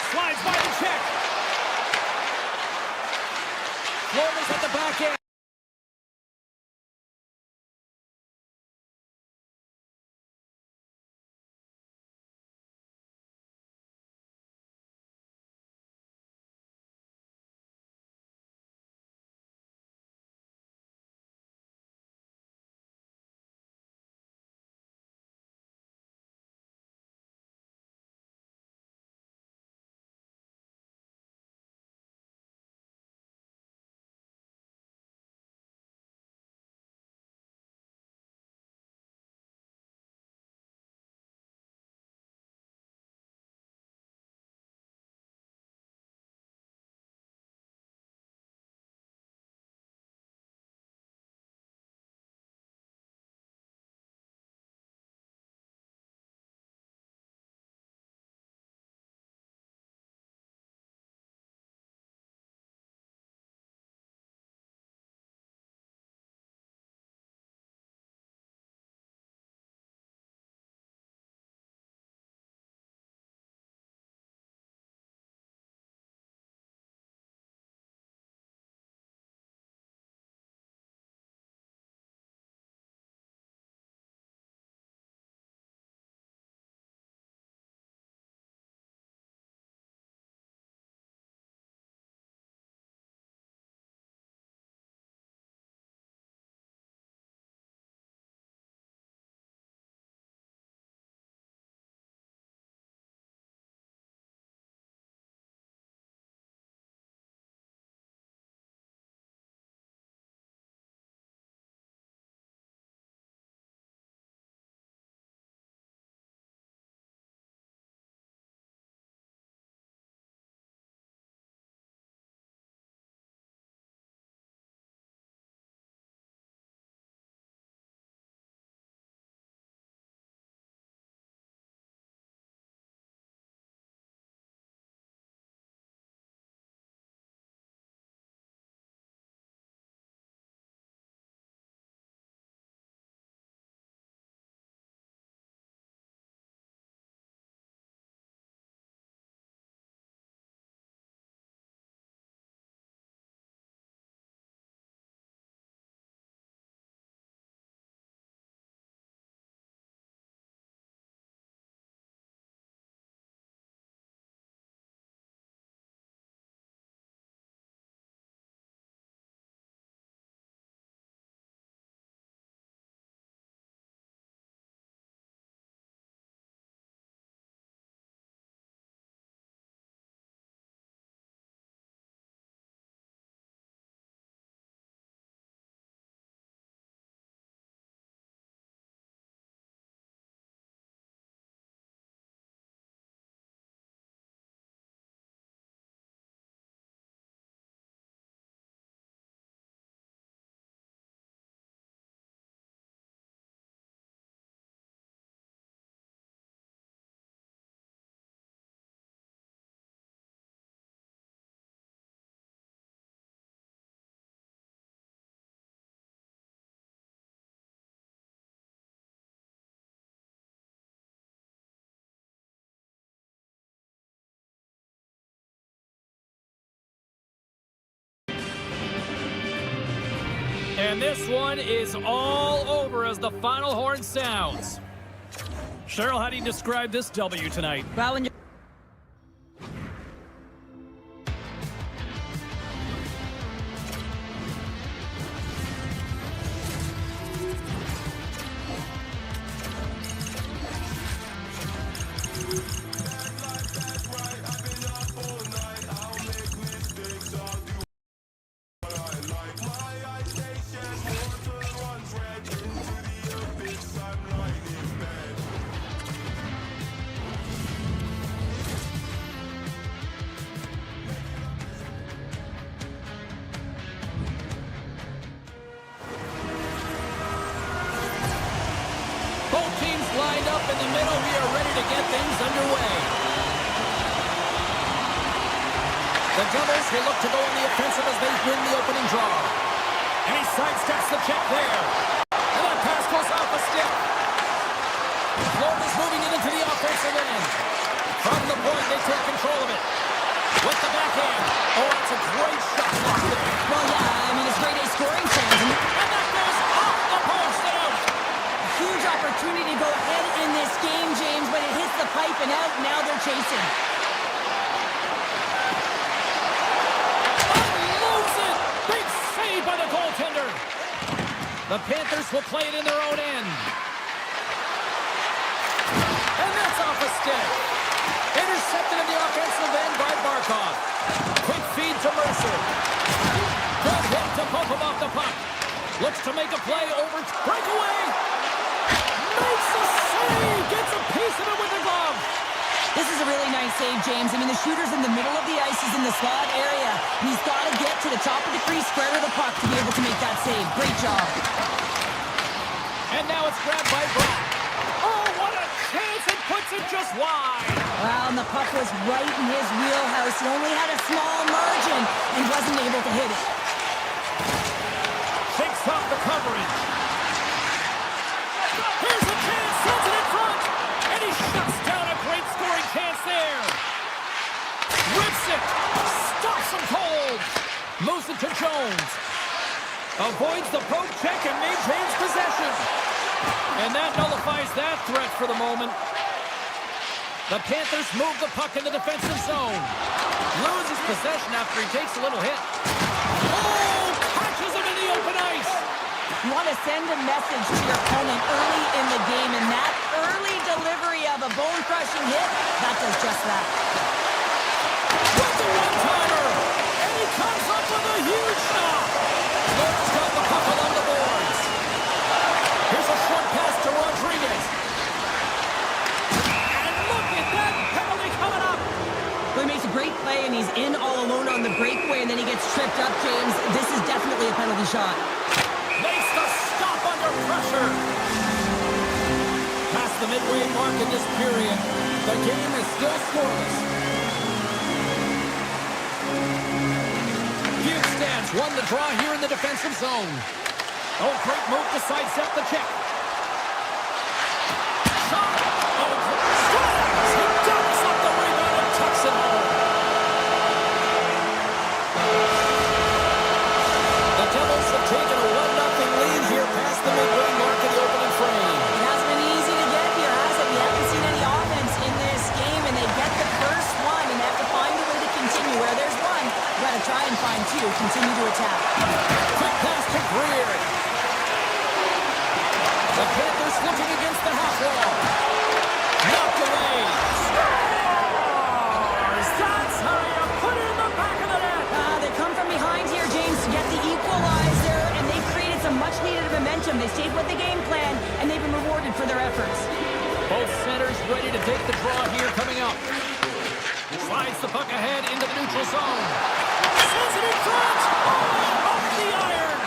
Slides by the check. Florida's at the back end. And this one is all over as the final horn sounds. Cheryl, how do you describe this W tonight? Well, when lined up in the middle, we are ready to get things underway. The Devils will look to go on the offensive as they win the opening draw. And he sidesteps the check there. And that pass goes off the stick. Florida's moving it into the offensive end. From the point, they take control of it. With the backhand. Oh, that's a great shot block there. well, yeah, I mean, it's grade A scoring chance. And that goes off the post and out. Huge opportunity to go ahead in this game, James, but it hits the pipe and out. Now they're chasing. Unloads it! Big save by the goaltender. The Panthers will play it in their own end. And that's off a stick. Intercepted in the offensive end by Barkov. Quick feed to Mercer. Good hit to pump him off the puck. Looks to make a play over. Breakaway! Makes a save! Gets a piece of it with the glove! This is a really nice save, James. I mean, the shooter's in the middle of the ice. He's in the slot area. And he's got to get to the top of the crease, square to the puck to be able to make that save. Great job. And now it's grabbed by Brock. Oh, what a chance! It puts it just wide! Well, and the puck was right in his wheelhouse. He only had a small margin and wasn't able to hit it. Shakes off the coverage. Here's a chance, sends it in front, and he shuts down a great scoring chance there. Rips it, stops him cold, moves it to Jones. Avoids the poke check and maintains possession. And that nullifies that threat for the moment. The Panthers move the puck in the defensive zone. Loses possession after he takes a little hit. Oh, catches him in the open ice. You want to send a message to your opponent early in the game, and that early delivery of a bone-crushing hit, that does just that. With the one-timer, and he comes up with a huge shot. Florida's got the puck along the boards. Here's a short pass to Rodriguez. And look at that penalty coming up. Well, he makes a great play, and he's in all alone on the breakaway, and then he gets tripped up, James. This is definitely a penalty shot. Makes the stop under pressure. Past the midway mark in this period, the game is still scoreless. Fuchs won the draw here in the defensive zone. Oh, great move to sidestep the check. Shot. Oh, scores. He dumps up the rebound and tucks it home. The Devils have taken a 1-0 lead here past the midway mark of the opening frame. It hasn't been easy to get here, has it? We haven't seen any offense in this game, and they get the first one, and they have to find a way to continue. Where there's one, you got to try and find two. Continue to attack. Quick pass to Greer. The Panthers looking against the half wall. Knocked away. Scores! That's how you put it in the back of the net. They come from behind here, James, to get the equalizer, and they've created some much-needed momentum. They stayed with the game plan, and they've been rewarded for their efforts. Both centers ready to take the draw here coming up. Slides the puck ahead into the neutral zone. Sends it in front. Oh, off the iron.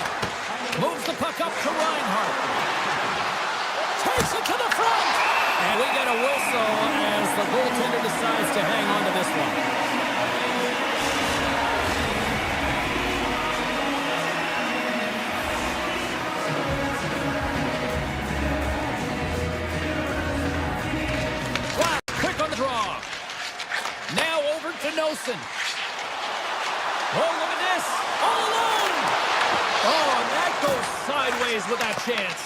Moves the puck up to Reinhart. Takes it to the front. And we get a whistle as the goaltender decides to hang on to this one. Nosen. Oh, look at this. All alone. Oh, and that goes sideways with that chance.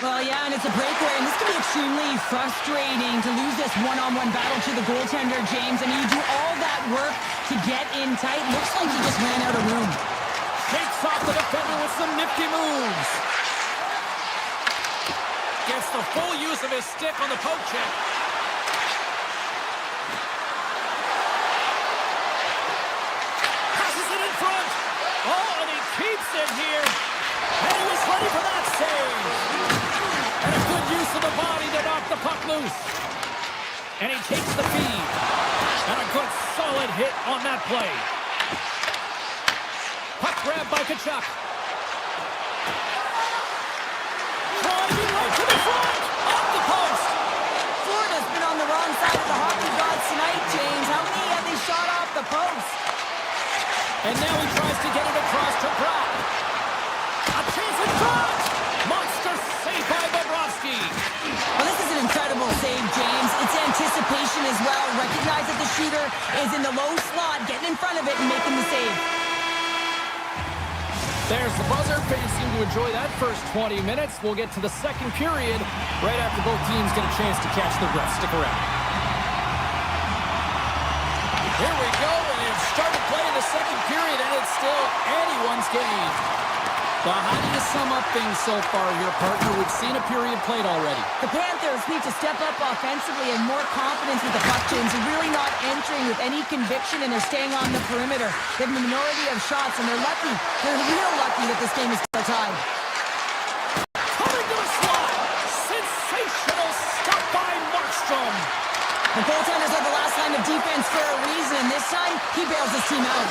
Well, yeah, and it's a breakaway, and this can be extremely frustrating to lose this one-on-one battle to the goaltender, James. I mean, you do all that work to get in tight. Looks like he just ran out of room. Shakes off the defender with some nifty moves. Gets the full use of his stick on the poke check. Passes it in front. Oh, and he keeps it here. And he was ready for that save. And a good use of the body to knock the puck loose. And he takes the feed. And a good solid hit on that play. Puck grab by Kodiak. Driving right to the front. Off the post. Florida's been on the wrong side of the hockey gods tonight, James. How many have they shot off the post? And now he tries to get it across to Brock. A chance in front. Monster save by Bobrovsky. Well, this is an incredible save, James. It's anticipation as well. Recognize that the shooter is in the low slot, getting in front of it and making the save. There's the buzzer. Fans seem to enjoy that first 20 minutes. We'll get to the second period right after both teams get a chance to catch the breath. Stick around. Here we go, and they've started playing the second period, and it's still anyone's game. Well, how do you sum up things so far here, partner? We've seen a period played already. The Panthers need to step up offensively and more confidence with the puck, James. They're really not entering with any conviction, and they're staying on the perimeter. They have a minority of shots, and they're lucky. They're real lucky that this game is still tied. Coming to the slot. Sensational stop by Markstrom. The goaltenders are the last line of defense for a reason, and this time, he bails his team out.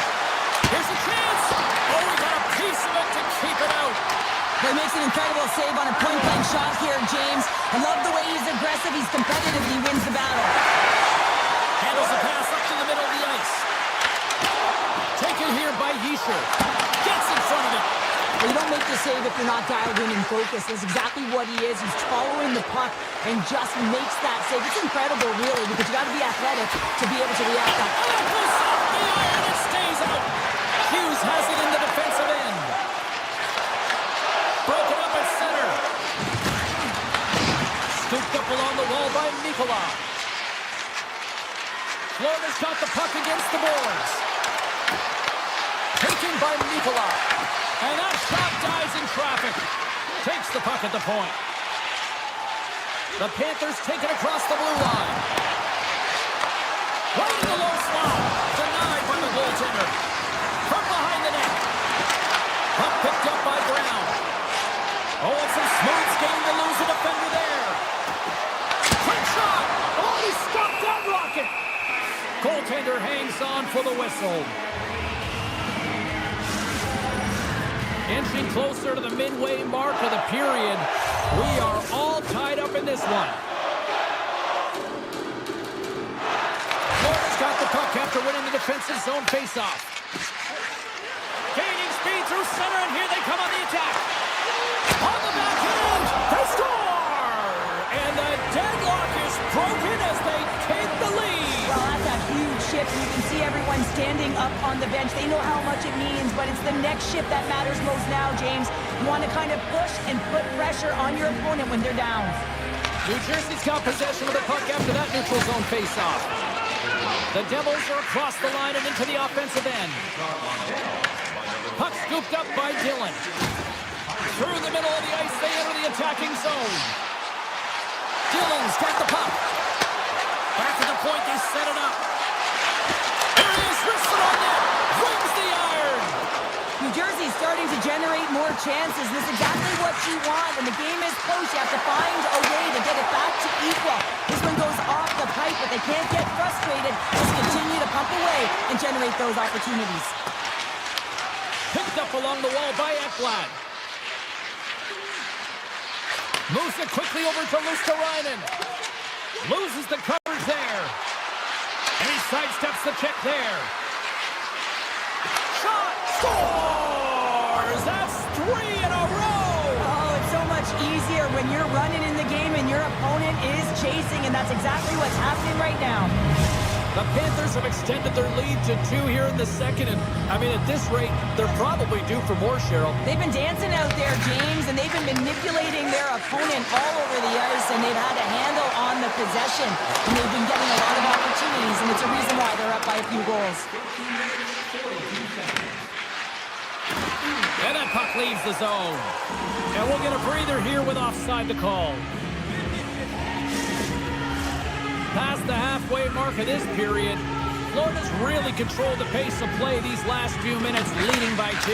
Here's a chance. Oh, we got a piece of it to keep it out. He makes an incredible save on a point-blank shot here, James. I love the way he's aggressive. He's competitive. He wins the battle. Handles the pass up to the middle of the ice. Taken here by Yesher. Gets in front of it. Well, you don't make the save if you're not dialed in and focused. That's exactly what he is. He's following the puck and just makes that save. It's incredible, really, because you got to be athletic to be able to react that. Oh, that goes off the iron. It stays out. Hughes has it in the defensive end. Broken up at center. Scooped up along the wall by Nikola. Florida's got the puck against the boards. Taken by Nikola. And that shot dies in traffic. Takes the puck at the point. The Panthers take it across the blue line. Right in the low slot. Denied by the goaltender. From behind the net. Puck picked up by Brown. Oh, it's some smooth skating to lose a defender there. Quick shot. Oh, he stopped that rocket. Goaltender hangs on for the whistle. Inching closer to the midway mark of the period. We are all tied up in this one. Florida's got the puck after winning the defensive zone faceoff. Gaining speed through center, and here they come on the attack. On the backhand, they score! And the deadlock is broken as they take the lead. Well, that's a huge shift. You can see everyone standing up on the bench. They know how much it means, but it's the next shift that matters most now, James. You want to kind of push and put pressure on your opponent when they're down. New Jersey's got possession of the puck after that neutral zone faceoff. The Devils are across the line and into the offensive end. Puck scooped up by Dillon. Through the middle of the ice, they enter the attacking zone. Dillon's got the puck. Back to the point, they set it up. Here he is, wristed on net. Wins the iron. New Jersey's starting to generate more chances. This is exactly what you want. When the game is close, you have to find a way to get it back to equal. This one goes off the pipe, but they can't get frustrated. Just continue to pump away and generate those opportunities. Picked up along the wall by Ekblad. Moves it quickly over to Luosterainen. Loses the coverage there. And he sidesteps the check there. Shot! Scores! That's 3 in a row! Oh, it's so much easier when you're running in the game and your opponent is chasing, and that's exactly what's happening right now. The Panthers have extended their lead to 2 here in the second, and I mean, at this rate, they're probably due for more, Cheryl. They've been dancing out there, James, and they've been manipulating their opponent all over the ice, and they've had a handle on the possession, and they've been getting a lot of opportunities, and it's a reason why they're up by a few goals. And that puck leaves the zone. And we'll get a breather here with offside the call. Past the halfway mark of this period, Florida's really controlled the pace of play these last few minutes, leading by 2.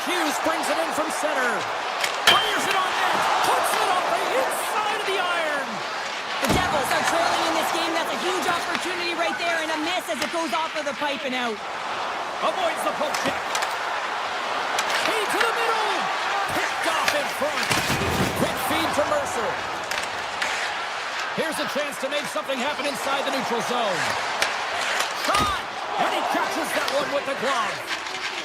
Hughes brings it in from center. Fires it on net. Puts it up the inside of the iron. The Devils are trailing in this game. That's a huge opportunity right there, and a miss as it goes off of the pipe and out. Avoids the poke check. Feed to the middle. Picked off in front. Quick feed to Mercer. Here's a chance to make something happen inside the neutral zone. Shot! And he catches that one with the glove.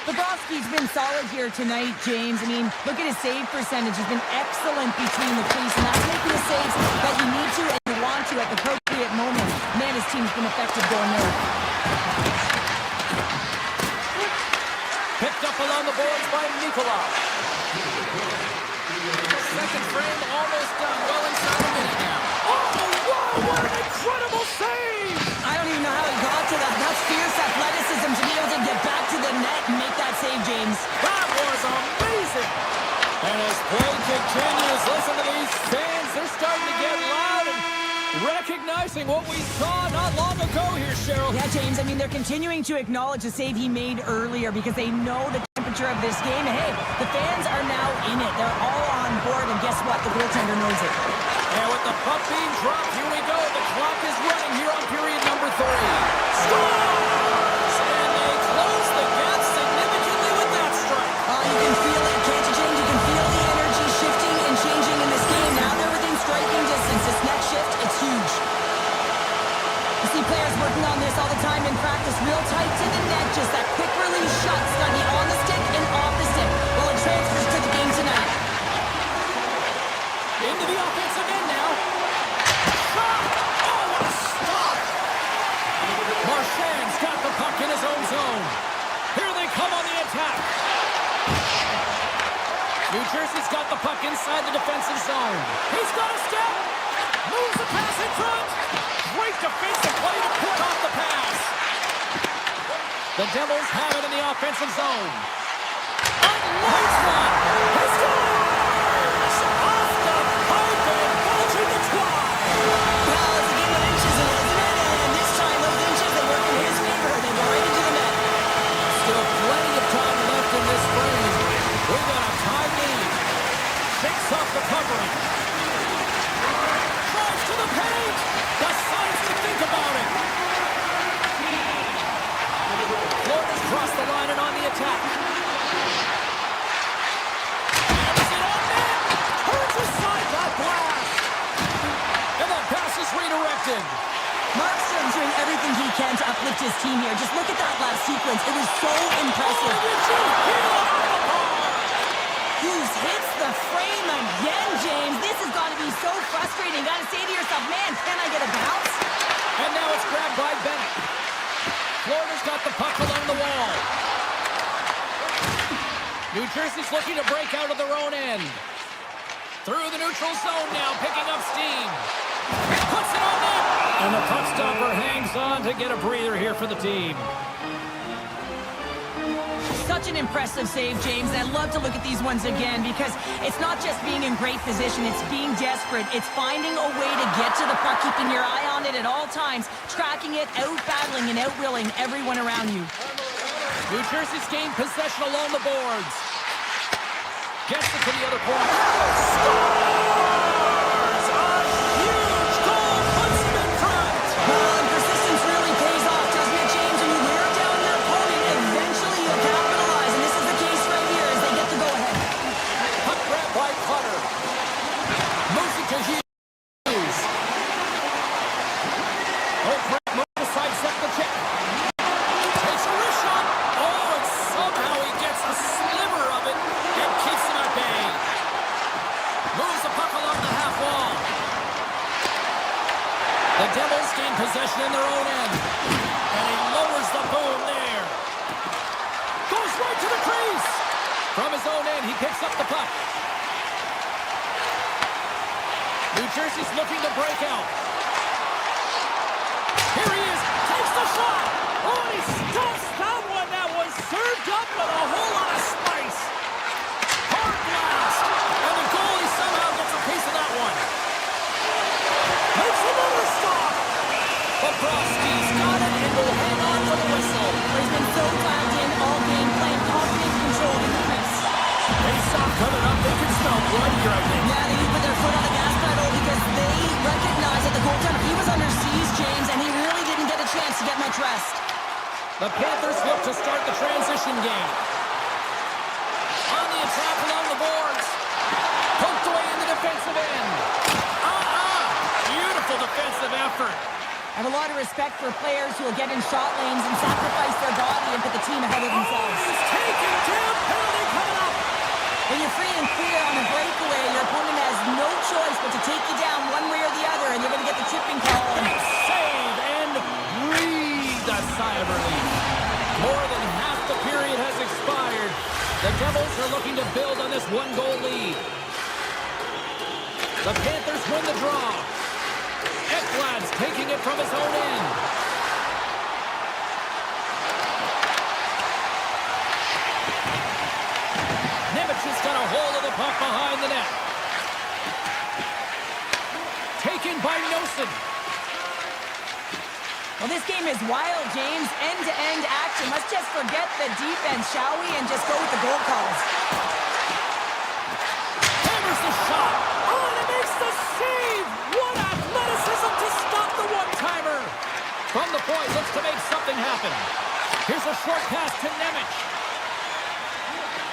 Bobrovsky's been solid here tonight, James. I mean, look at his save percentage. He's been excellent between the crease, and that's making the saves that you need to and you want to at the appropriate moment. Man, his team's been effective going there. Picked up along the boards by Nikolai. Second frame almost done. Well inside a minute now. Oh, wow, what an incredible save! I don't even know how he got to that. That's fierce athleticism to be able to get back to the net and make that save, James. That was amazing! And as play continues, listen to these fans. They're starting to get loud and recognizing what we saw not long ago here, Cheryl. Yeah, James, I mean, they're continuing to acknowledge the save he made earlier because they know the temperature of this game. And hey, the fans are now in it. They're all on board, and guess what? The goaltender knows it. And with the puck being dropped, here we go. The clock is running here on period number 3. Scores! And they close the gap significantly with that strike. You can feel it, can't you, James? You can feel the energy shifting and changing in this game. Now they're within striking distance. This next shift, it's huge. You see players working on this all the time in practice, real tight to the net, just that quick release shot, study on the stick and off the stick. Well, it transfers to the game tonight. Into the offense again now. Shot! Oh, what a stop! Marchand's got the puck in his own zone. Here they come on the attack. New Jersey's got the puck inside the defensive zone. He's got a step. Moves the pass in front. Great defensive play to pick off the pass. The Devils have it in the offensive zone. Unloads one. He scores! Off the pipe and bulging the twine. Well, it's a game of inches, isn't it? And this time, those inches, they work in his favor. They go right into the net. Still plenty of time left in this frame. We've got a tie game. Shakes off the covering. Drives to the paint. Decides to think about it. Florida's crossed the line and on the attack. Is it on net? Hurts aside that blast. And that pass is redirected. Markstrom's doing everything he can to uplift his team here. Just look at that last sequence. It was so impressive. Hughes hits the frame again, James. This has got to be so frustrating. Got to say to yourself, man, can I get a bounce? And now it's grabbed by Bennett. Florida's got the puck along the wall. New Jersey's looking to break out of their own end. Through the neutral zone now, picking up steam. Puts it on net. And the puck stopper hangs on to get a breather here for the team. Such an impressive save, James. And I love to look at these ones again because it's not just being in great position. It's being desperate. It's finding a way to get to the puck, keeping your eye on it at all times, tracking it, out-battling and out-willing everyone around you. New Jersey's gained possession along the boards. Gets it to the other point. Scores! A huge goal puts them in front. Well, and persistence really pays off, doesn't it, James? When you wear down your opponent, eventually you'll capitalize. And this is the case right here as they get the go-ahead. Puck grab by Cutter. Moves it to Hughes. Oh, Brett moves to sidestep the check. Takes a wrist shot. Oh, and somehow he gets a sliver of it and keeps him at bay. Moves the puck along regain possession in their own end. And he lowers the boom there. Goes right to the crease. From his own end, he picks up the puck. New Jersey's looking to break out. Here he is. Takes the shot. Oh, he stuffs that one. That was served up with a whole lot of spice. Hard blast. And the goalie somehow gets a piece of that one. Makes another stop. Bobrovsky's got it and will hang on for the whistle. He's been so dialed in all game, playing confident control in the crease. Face-off coming up. They can smell blood here, I think. Yeah, they need to put their foot on the gas pedal because they recognize that the goaltender, he was under siege, James, and he really didn't get a chance to get much rest. The Panthers look to start the transition game. On the attack along the boards. Poked away in the defensive end. Beautiful defensive effort. I have a lot of respect for players who will get in shot lanes and sacrifice their body and put the team ahead of themselves. He's taken down. Penalty coming up. When you're free and clear on a breakaway, your opponent has no choice but to take you down one way or the other, and you're going to get the tripping call. Big save and breathe a sigh of relief. More than half the period has expired. The Devils are looking to build on this one-goal lead. The Panthers win the draw. Ekblad's taking it from his own end. Nemec's got a hold of the puck behind the net. Taken by Nosen. Well, this game is wild, James. End-to-end action. Let's just forget the defense, shall we, and just go with the goal calls. Hammers the shot. Oh, and it makes the save. What athleticism to stop the one-timer. From the point, looks to make something happen. Here's a short pass to Nemec.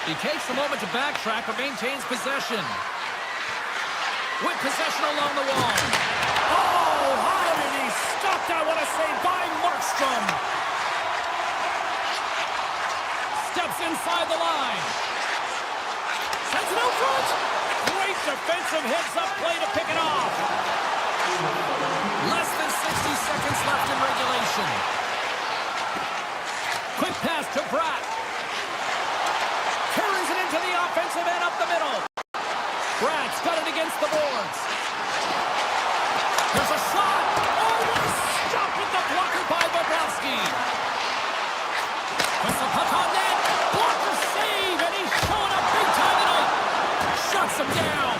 He takes a moment to backtrack, but maintains possession. With possession along the wall. Oh, how did he stop that? What a save by Markstrom. Steps inside the line. Sends it out front. Great defensive heads-up play to pick it off. Less than 60 seconds left in regulation. Quick pass to Bratt. Carries it into the offensive end up the middle. Bratt's got it against the boards. There's a shot. Oh, what a stop with the blocker by Bobrovsky. Puts the puck on net. Blocker save, and he's showing up big time tonight. Shuts him down.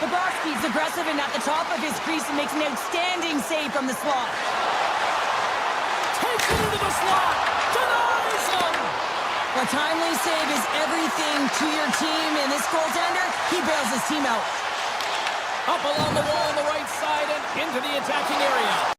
Bobrovsky's aggressive and at the top of his crease and makes an outstanding save from the slot. Takes it into the slot. Denies him. A timely save is everything to your team, and this goaltender, he bails his team out. Up along the wall on the right side and into the attacking area.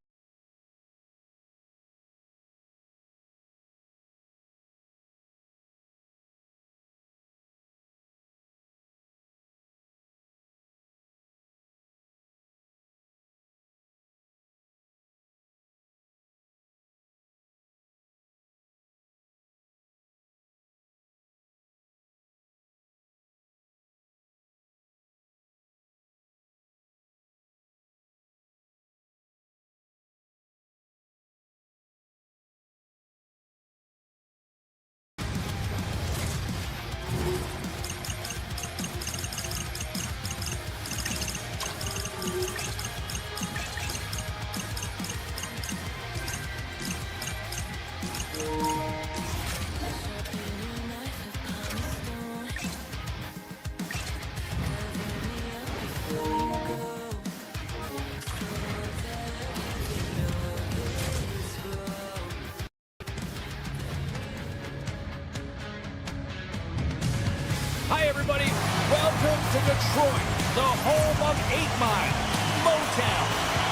Hi, everybody. Welcome to Detroit, the home of 8 Mile, Motown,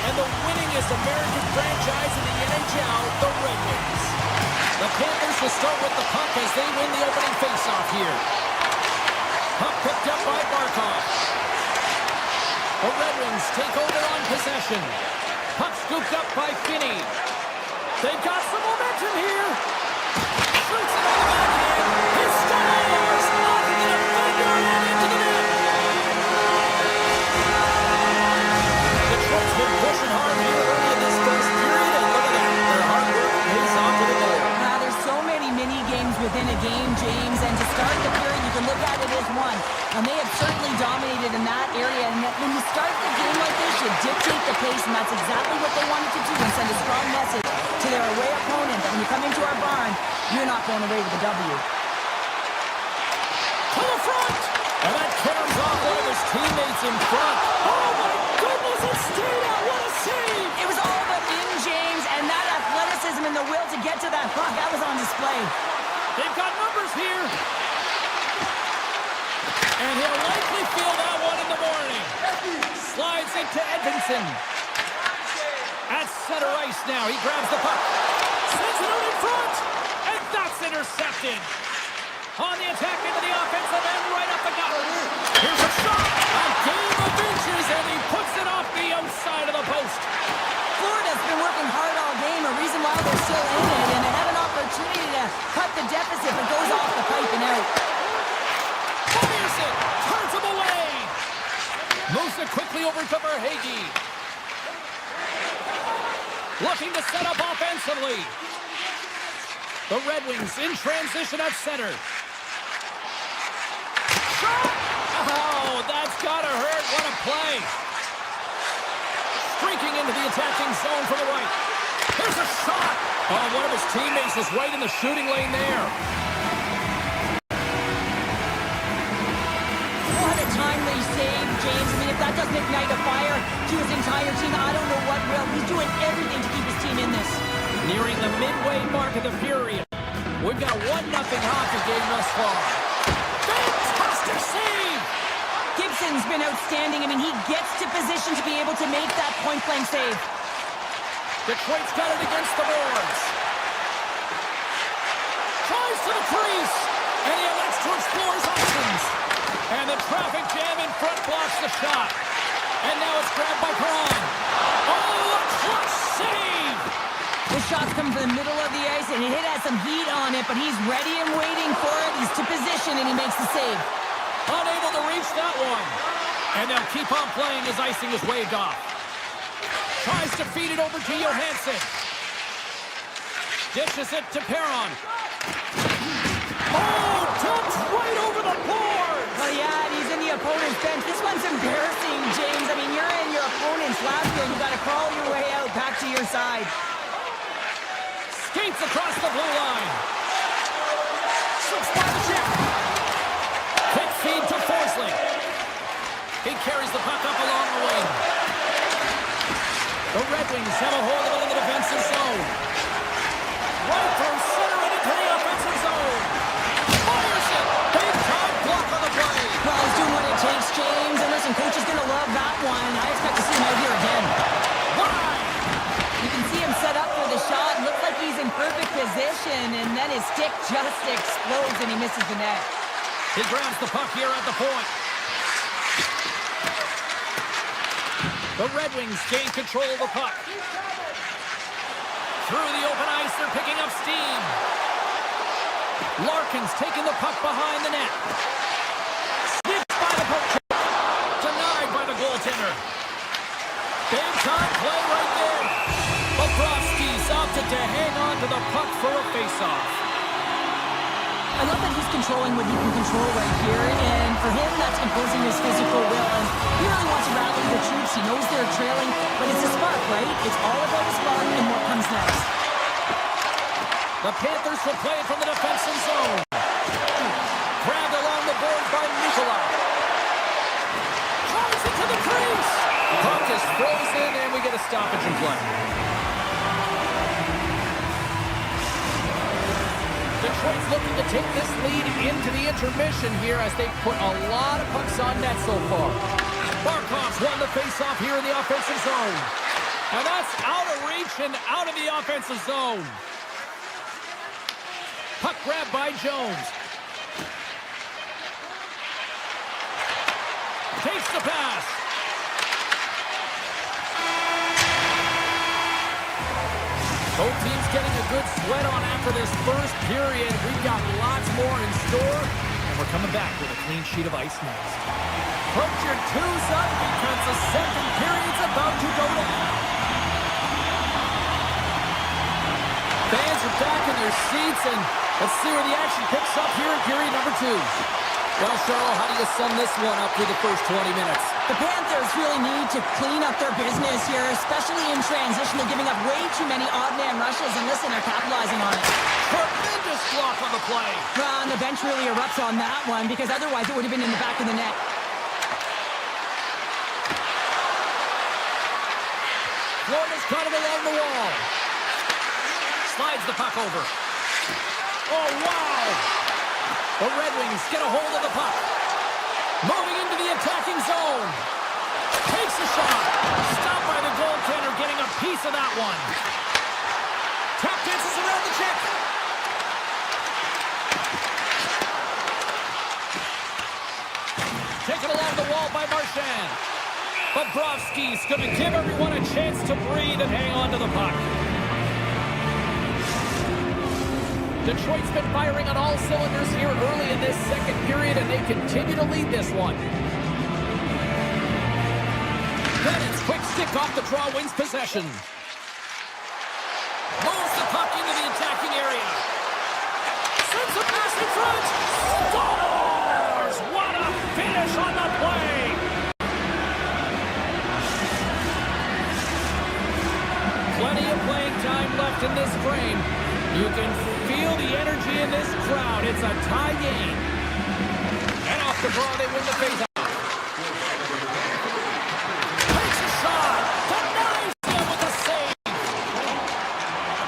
and the winningest American franchise in the NHL, the Red Wings. The Panthers will start with the puck as they win the opening faceoff here. Puck picked up by Barkov. The Red Wings take over on possession. Puck scooped up by Finney. They've got some momentum here. Shoots it on the backhand. His stars off the defender and into the net. Detroit's been pushing hard here early in this first has won. And they have certainly dominated in that area. And when you start the game like this, you dictate the pace, and that's exactly what they wanted to do and send a strong message to their away opponent that when you come into our barn, you're not going away with a W. To the front! And that caroms off one of his teammates in front. Oh my goodness, it stayed out. What a save! It was all about in, James, and that athleticism and the will to get to that puck, that was on display. They've got numbers here. And he'll likely feel that one in the morning. Slides into Edmondson. At center ice now. He grabs the puck. Sends it out in front. And that's intercepted. On the attack into the offensive end, right up the gut. Here's a shot. A game of inches, and he puts it off the outside of the post. Florida's been working hard all game, a reason why they're still in it, and they have an opportunity to cut the deficit, but goes off the pipe and out. Fires it. Turns him away. Moves it quickly over to Verhaeghe. Looking to set up offensively. The Red Wings in transition at center. Shot! Oh, that's gotta hurt. What a play. Streaking into the attacking zone from the right. Here's a shot. Oh, one of his teammates was right in the shooting lane there. What a timely save, James. I mean, if that doesn't ignite a fire to his entire team, I don't know what will. He's doing everything to keep his team in this. Nearing the midway mark of the period. We've got 1-0 hockey game thus far. Fantastic save! Gibson's been outstanding. I mean, he gets to position to be able to make that point-blank save. Detroit's got it against the boards. Tries to the crease, and he elects to explore his options. And the traffic jam in front blocks the shot. And now it's grabbed by Braun. Oh, a clutch save! The shot's coming from the middle of the ice, and it has some heat on it, but he's ready and waiting for it. He's to position, and he makes the save. Unable to reach that one. And they'll keep on playing as icing is waved off. Tries to feed it over to Johansson. Dishes it to Perron. Oh, dumped right over the board. Oh, yeah, and he's in the opponent's bench. This one's embarrassing, James. I mean, you're in your opponent's lap here. You got to crawl your way out back to your side. Skates across the blue line. Slips by the chip. Quick feed to Forsling. He carries the puck up along the wing. The Red Wings have a hold of it in the defensive zone. Right from center and into the offensive zone. Fires it. Big time block on the play. Well, he's doing what it takes, James. And listen, coach is going to love that one. I expect to see him out here again. Why? You can see him set up for the shot. Looks like he's in perfect position, and then his stick just explodes, and he misses the net. He grabs the puck here at the point. The Red Wings gain control of the puck. Through the open ice, they're picking up steam. Larkin's taking the puck behind the net. Snipped by the poke check. Denied by the goaltender. Big time play right there. Bobrovsky's opted to hang on to the puck for a face-off. I love that he's controlling what he can control right here, and for him, that's imposing his physical will. And he really wants to rally the troops. He knows they're trailing, but it's a spark, right? It's all about the spark and what comes next. The Panthers will play it from the defensive zone. Grabbed along the board by Nikolai. Drives it to the crease. Puck is frozen, and we get a stoppage in play. Detroit's looking to take this lead into the intermission here as they put a lot of pucks on net so far. Barkov's won the faceoff here in the offensive zone. And that's out of reach and out of the offensive zone. Puck grab by Jones. Takes the pass. Both teams getting a good sweat on after this first period. We've got lots more in store, and we're coming back with a clean sheet of ice next. Put your twos up because the second period's about to go down. Fans are back in their seats, and let's see where the action picks up here in period number 2. Well, Cheryl, how do you sum this one up through the first 20 minutes? The Panthers really need to clean up their business here, especially in transition. They're giving up way too many odd man rushes, and listen, they're capitalizing on it. Tremendous block on the play. And the bench really erupts on that one, because otherwise it would have been in the back of the net. Florida's got it along the wall. Slides the puck over. Oh, wow! The Red Wings get a hold of the puck. Moving into the attacking zone. Takes a shot. Stopped by the goaltender, getting a piece of that one. Tap dances around the check. Taken along the wall by Marchand. Bobrovsky's going to give everyone a chance to breathe and hang on to the puck. Detroit's been firing on all cylinders here early in this second period, and they continue to lead this one. Bennett's quick stick off the draw wins possession. Moves the puck into the attacking area. Sends a pass in front. Scores! What a finish on the play! Plenty of playing time left in this frame. You can feel the energy in this crowd. It's a tie game. And off the draw, they win the faceoff. Takes a shot. Denies him with a save.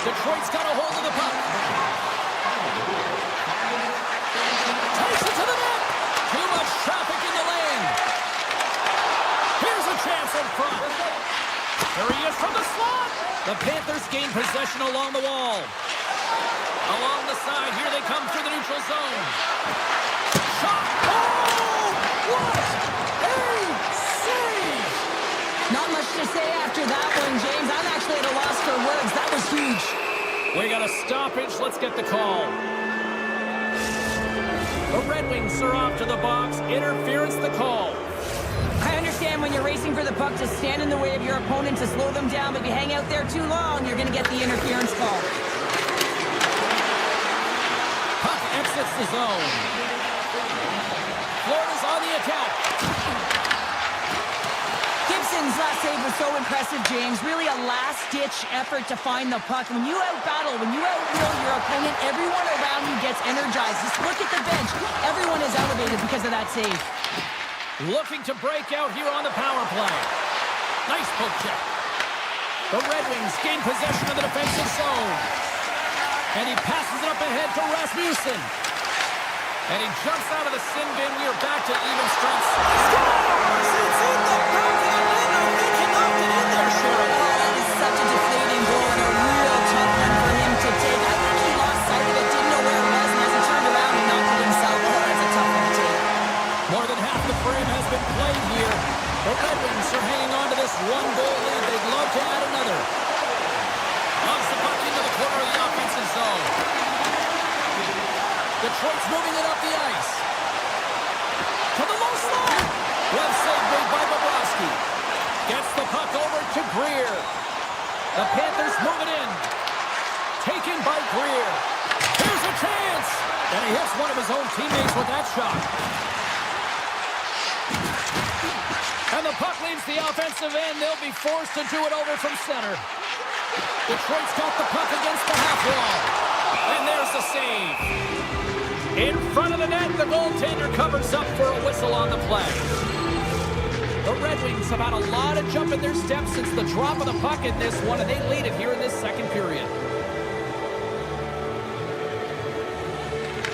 Detroit's got a hold of the puck. Takes it to the net. Too much traffic in the lane. Here's a chance in front. There he is from the slot. The Panthers gain possession along the wall. Along the side, here they come through the neutral zone. Shot! Oh! What a save! Not much to say after that one, James. I'm actually at a loss for words. That was huge. We got a stoppage. Let's get the call. The Red Wings are off to the box. Interference the call. I understand when you're racing for the puck to stand in the way of your opponent to slow them down, but if you hang out there too long, you're going to get the interference call. Puck exits the zone. Florida's on the attack. Gibson's last save was so impressive, James. Really a last-ditch effort to find the puck. When you out-battle, when you out-will your opponent, everyone around you gets energized. Just look at the bench. Everyone is elevated because of that save. Looking to break out here on the power play. Nice poke check. The Red Wings gain possession of the defensive zone. And he passes it up ahead to Rasmussen. And he jumps out of the sin bin. We are back to even strength. Scores! It's in the back of the net. I think he knocked it in there, Cheryl. That is such a deflating goal and a real tough one for him to take. I think he lost sight of it, didn't know where it was, and as he turned around, he knocked it himself. Oh, that's a tough one to take. More than half the frame has been played here. The Red Wings are hanging on to this one-goal lead. They'd love to add another. Lobs the puck into the corner of the offensive zone. Detroit's moving it up the ice. To the low slot. Left save made by Bobrovsky. Gets the puck over to Greer. The Panthers move it in. Taken by Greer. Here's a chance. And he hits one of his own teammates with that shot. And the puck leaves the offensive end. They'll be forced to do it over from center. Detroit's got the puck against the half wall. And there's the save. In front of the net, the goaltender covers up for a whistle on the play. The Red Wings have had a lot of jump in their steps since the drop of the puck in this one, and they lead it here in this second period.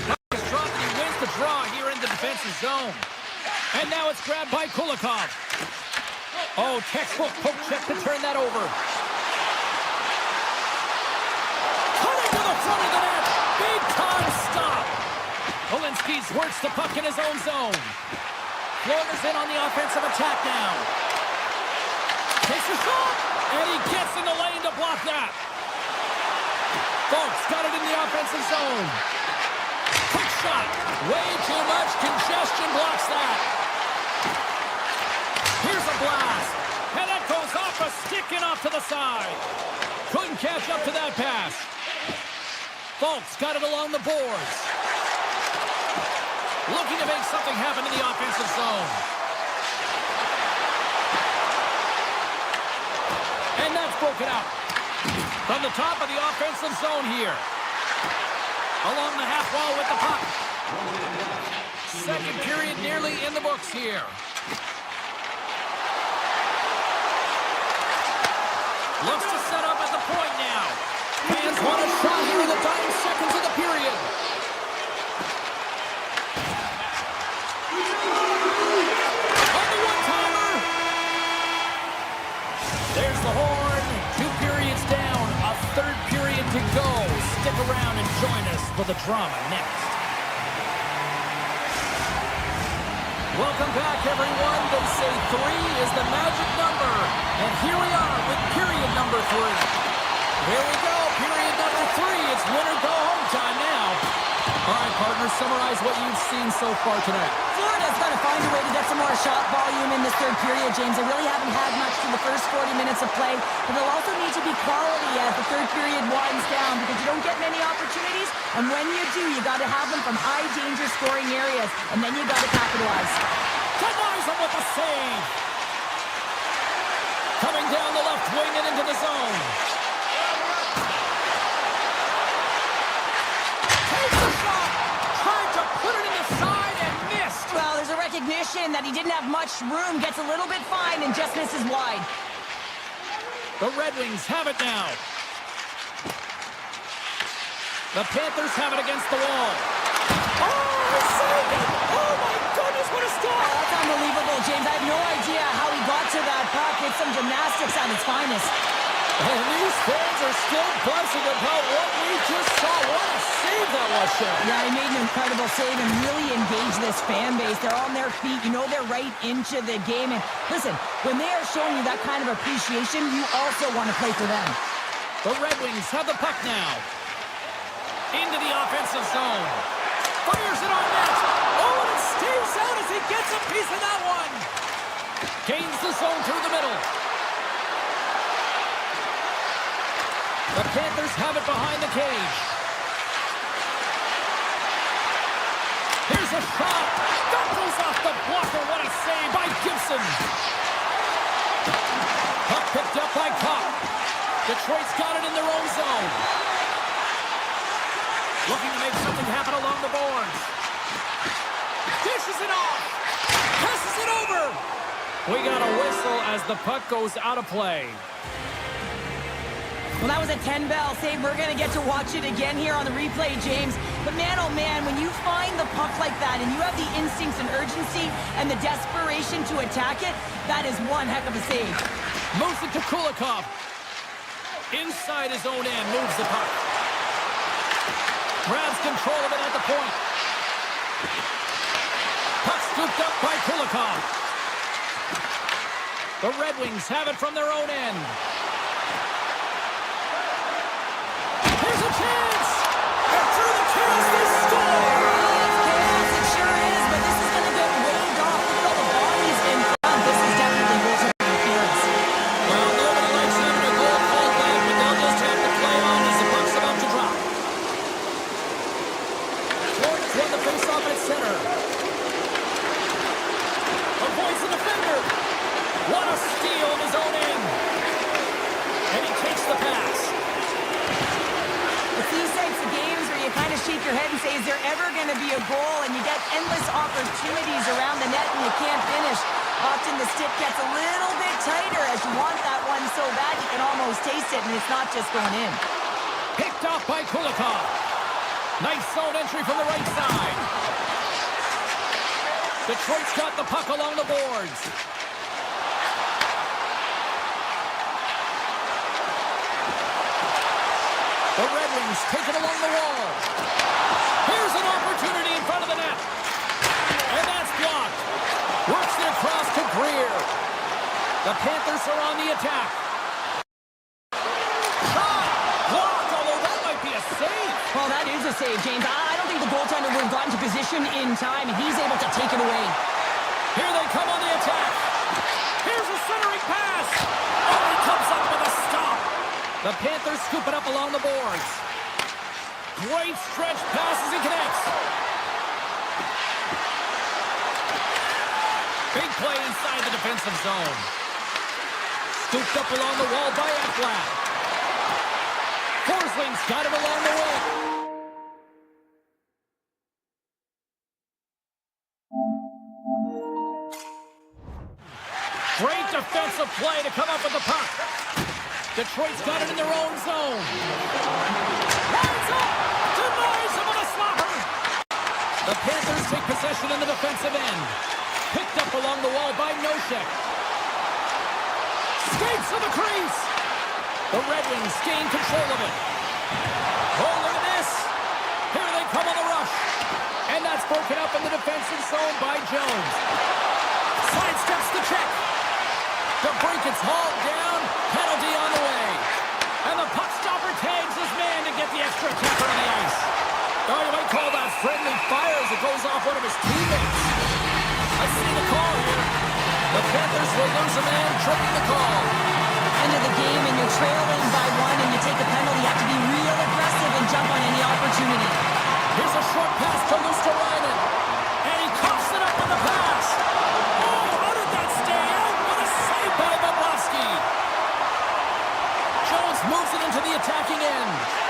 Puck is dropped, and he wins the draw here in the defensive zone. And now it's grabbed by Kulikov. Oh, textbook poke check to turn that over. Cutting to the front of the net. Big time stop. Olinsky's works the puck in his own zone. Florida's in on the offensive attack now. Takes a shot. And he gets in the lane to block that. Folks got it in the offensive zone. Quick shot. Way too much congestion blocks that. Here's a blast. And that goes off a stick and off to the side. Couldn't catch up to that pass. Folks got it along the boards. Looking to make something happen in the offensive zone. And that's broken out. From the top of the offensive zone here. Along the half wall with the puck. Second period nearly in the books here. Looks to set up at the point now. Fans want a shot here in the dying seconds of the period. On the one-timer. There's the horn. 2 periods down. A third period to go. Stick around and join us for the drama next. Welcome back, everyone. They say 3 is the magic number. And here we are with period number 3. Here we go, period number 3. It's win or go home time now. All right, partners, summarize what you've seen so far tonight. Florida's got to find a way to get some more shot volume in this third period, James. They really haven't had much through the first 40 minutes of play, but they'll also need to be quality as the third period winds down because you don't get many opportunities, and when you do, you got to have them from high-danger scoring areas, and then you got to capitalize. Denies him with the save. Coming down the left wing and into the zone. Takes the shot. Tried to put it in the side and missed. Well, there's a recognition that he didn't have much room, gets a little bit fine, and just misses wide. The Red Wings have it now. The Panthers have it against the wall. Oh, he saved it! Oh, my goodness, what a stop! Oh, that's unbelievable, James. I have no idea how he got to that puck. It's some gymnastics at its finest. And these fans are still buzzing about what we just saw. What a save that was, Shane. Yeah, he made an incredible save and really engaged this fan base. They're on their feet. You know they're right into the game. And listen, when they are showing you that kind of appreciation, you also want to play for them. The Red Wings have the puck now. Into the offensive zone. Fires it on net. Oh, and it stays out as he gets a piece of that one. Gains the zone through the middle. The Panthers have it behind the cage. Here's a shot. That goes off the blocker. What a save by Gibson. Puck picked up by Kopp. Detroit's got it in their own zone. Looking to make something happen along the boards. Dishes it off. Passes it over. We got a whistle as the puck goes out of play. Well, that was a 10-bell save. We're going to get to watch it again here on the replay, James. But man, oh man, when you find the puck like that and you have the instincts and urgency and the desperation to attack it, that is one heck of a save. Moves it to Kulikov. Inside his own end, moves the puck. Grabs control of it at the point. Puck scooped up by Kulikov. The Red Wings have it from their own end. Here's a chance! And through the chaos, they score! It's chaos, it sure is, but this is going to get waved off. Look at all the bodies in front. This is definitely goaltender interference. Well, nobody likes having a goal called back, but they'll just have to play on as the puck's about to drop. Jordan's won the faceoff at center. Avoids the defender. What a steal in his own end. And he takes the pass. It's these types of games where you kind of shake your head and say, is there ever going to be a goal? And you get endless opportunities around the net and you can't finish. Often the stick gets a little bit tighter as you want that one so bad you can almost taste it, and it's not just going in. Picked off by Kulikov. Nice zone entry from the right side. Detroit's got the puck along the boards. The Red Wings take it along the wall. Here's an opportunity in front of the net. And that's blocked. Works it across to Greer. The Panthers are on the attack. Shot! Blocked, although that might be a save. Well, that is a save, James. I don't think the goaltender would have gotten to position in time, and he's able to take it away. Here they come on the attack. Here's a centering pass. Oh, he comes up with a stop. The Panthers scoop it up along the boards. Great stretch pass as he connects. Big play inside the defensive zone. Scooped up along the wall by Ekblad. Forsling's got him along the wing. Great defensive play to come up with the puck. Detroit's got it in their own zone. Lines up! Denies him with a slapper! The Panthers take possession in the defensive end. Picked up along the wall by Nosek. Skates to the crease! The Red Wings gain control of it. Oh, look at this! Here they come on the rush. And that's broken up in the defensive zone by Jones. Sidesteps the check. The break gets hauled down. Penalty on the way. And the puck stopper tags his man to get the extra attacker on the ice. Oh, you might call that friendly fire as it goes off one of his teammates. I see the call here. The Panthers will lose a man, tripping the call. End of the game and you're trailing by one and you take a penalty. You have to be real aggressive and jump on any opportunity. Here's a short pass to Luosterainen. And he coughs it up with the pass. Oh, how did that stay out? What a save by Bobrovsky. Jones moves it into the attacking end.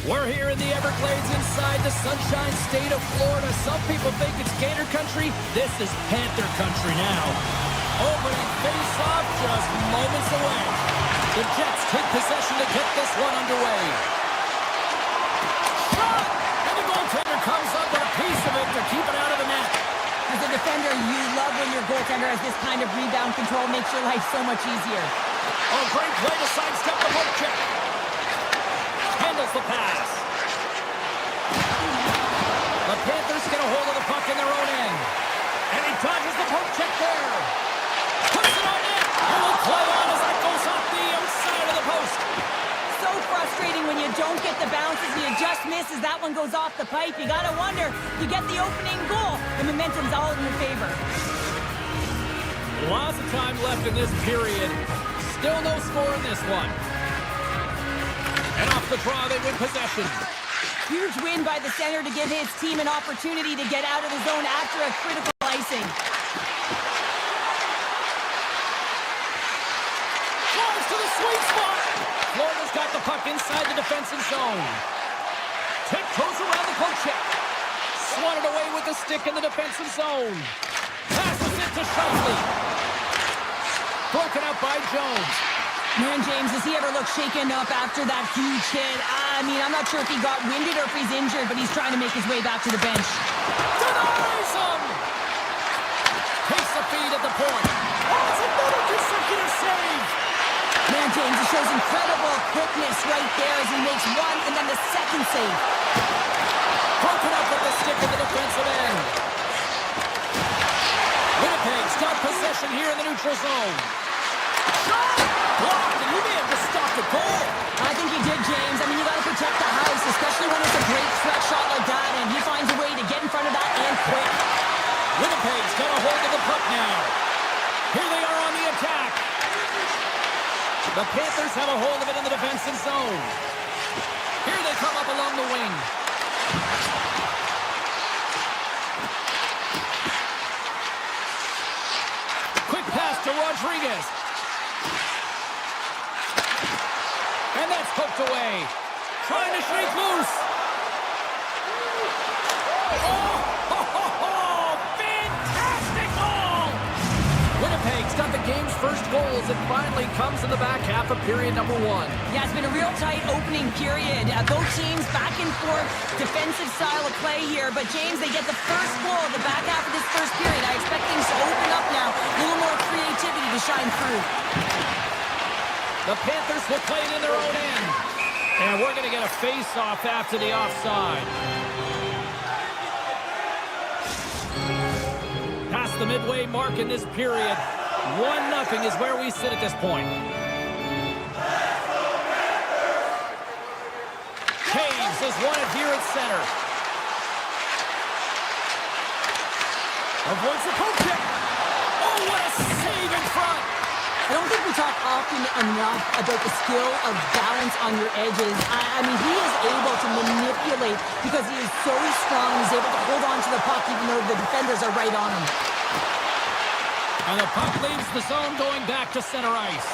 We're here in the Everglades inside the Sunshine State of Florida. Some people think it's Gator Country. This is Panther Country now. Opening face-off just moments away. The Jets take possession to get this one underway. Shot! And the goaltender comes up with a piece of it to keep it out of the net. As a defender, you love when your goal goaltender as this kind of rebound control makes your life so much easier. Oh, great play to sidestep the poke check. Handles the pass. The Panthers get a hold of the puck in their own end. And he dodges the poke check there. Puts it on in. And will play on as that goes off the outside of the post. So frustrating when you don't get the bounces and you just miss as that one goes off the pipe. You gotta wonder, you get the opening goal, the momentum's all in your favor. Lots of time left in this period. Still no score in this one. And off the draw, they win possession. Huge win by the center to give his team an opportunity to get out of the zone after a critical icing. Drives to the sweet spot. Florida's got the puck inside the defensive zone. Tiptoes around the poke check. Swatted away with the stick in the defensive zone. Passes it to Shifley. Broken up by Jones. Man, James, does he ever look shaken up after that huge hit? I mean, I'm not sure if he got winded or if he's injured, but he's trying to make his way back to the bench. Denies him! Takes the feed at the point. Oh, it's another consecutive save! Man, James, he shows incredible quickness right there as he makes one and then the second save. Broken up with the stick in the defensive end. Winnipeg's got possession here in the neutral zone. Shot! Blocked, and he may have just stopped the goal. I think he did, James. I mean, you got to protect the house, especially when it's a great threat shot like that, and he finds a way to get in front of that and quick. Winnipeg's got a hold of the puck now. Here they are on the attack. The Panthers have a hold of it in the defensive zone. Here they come up along the wing. Quick pass to Rodriguez. And that's poked away. Trying to shake loose. Oh, fantastic goal! Winnipeg's got the game's first goals. It finally comes in the back half of period number one. Yeah, it's been a real tight opening period. Both teams back and forth, defensive style of play here. But, James, they get the first goal in the back half of this first period. I expect things to open up now. A little more creativity to shine through. The Panthers will play it in their own end. And we're going to get a face-off after the offside. Past the midway mark in this period. 1-0 is where we sit at this point. Caves has won it here at center. Avoids the poke check. Oh, what a save in front. I don't think we talk often enough about the skill of balance on your edges. I mean, he is able to manipulate because he is so strong. He's able to hold on to the puck even though the defenders are right on him. And the puck leaves the zone going back to center ice.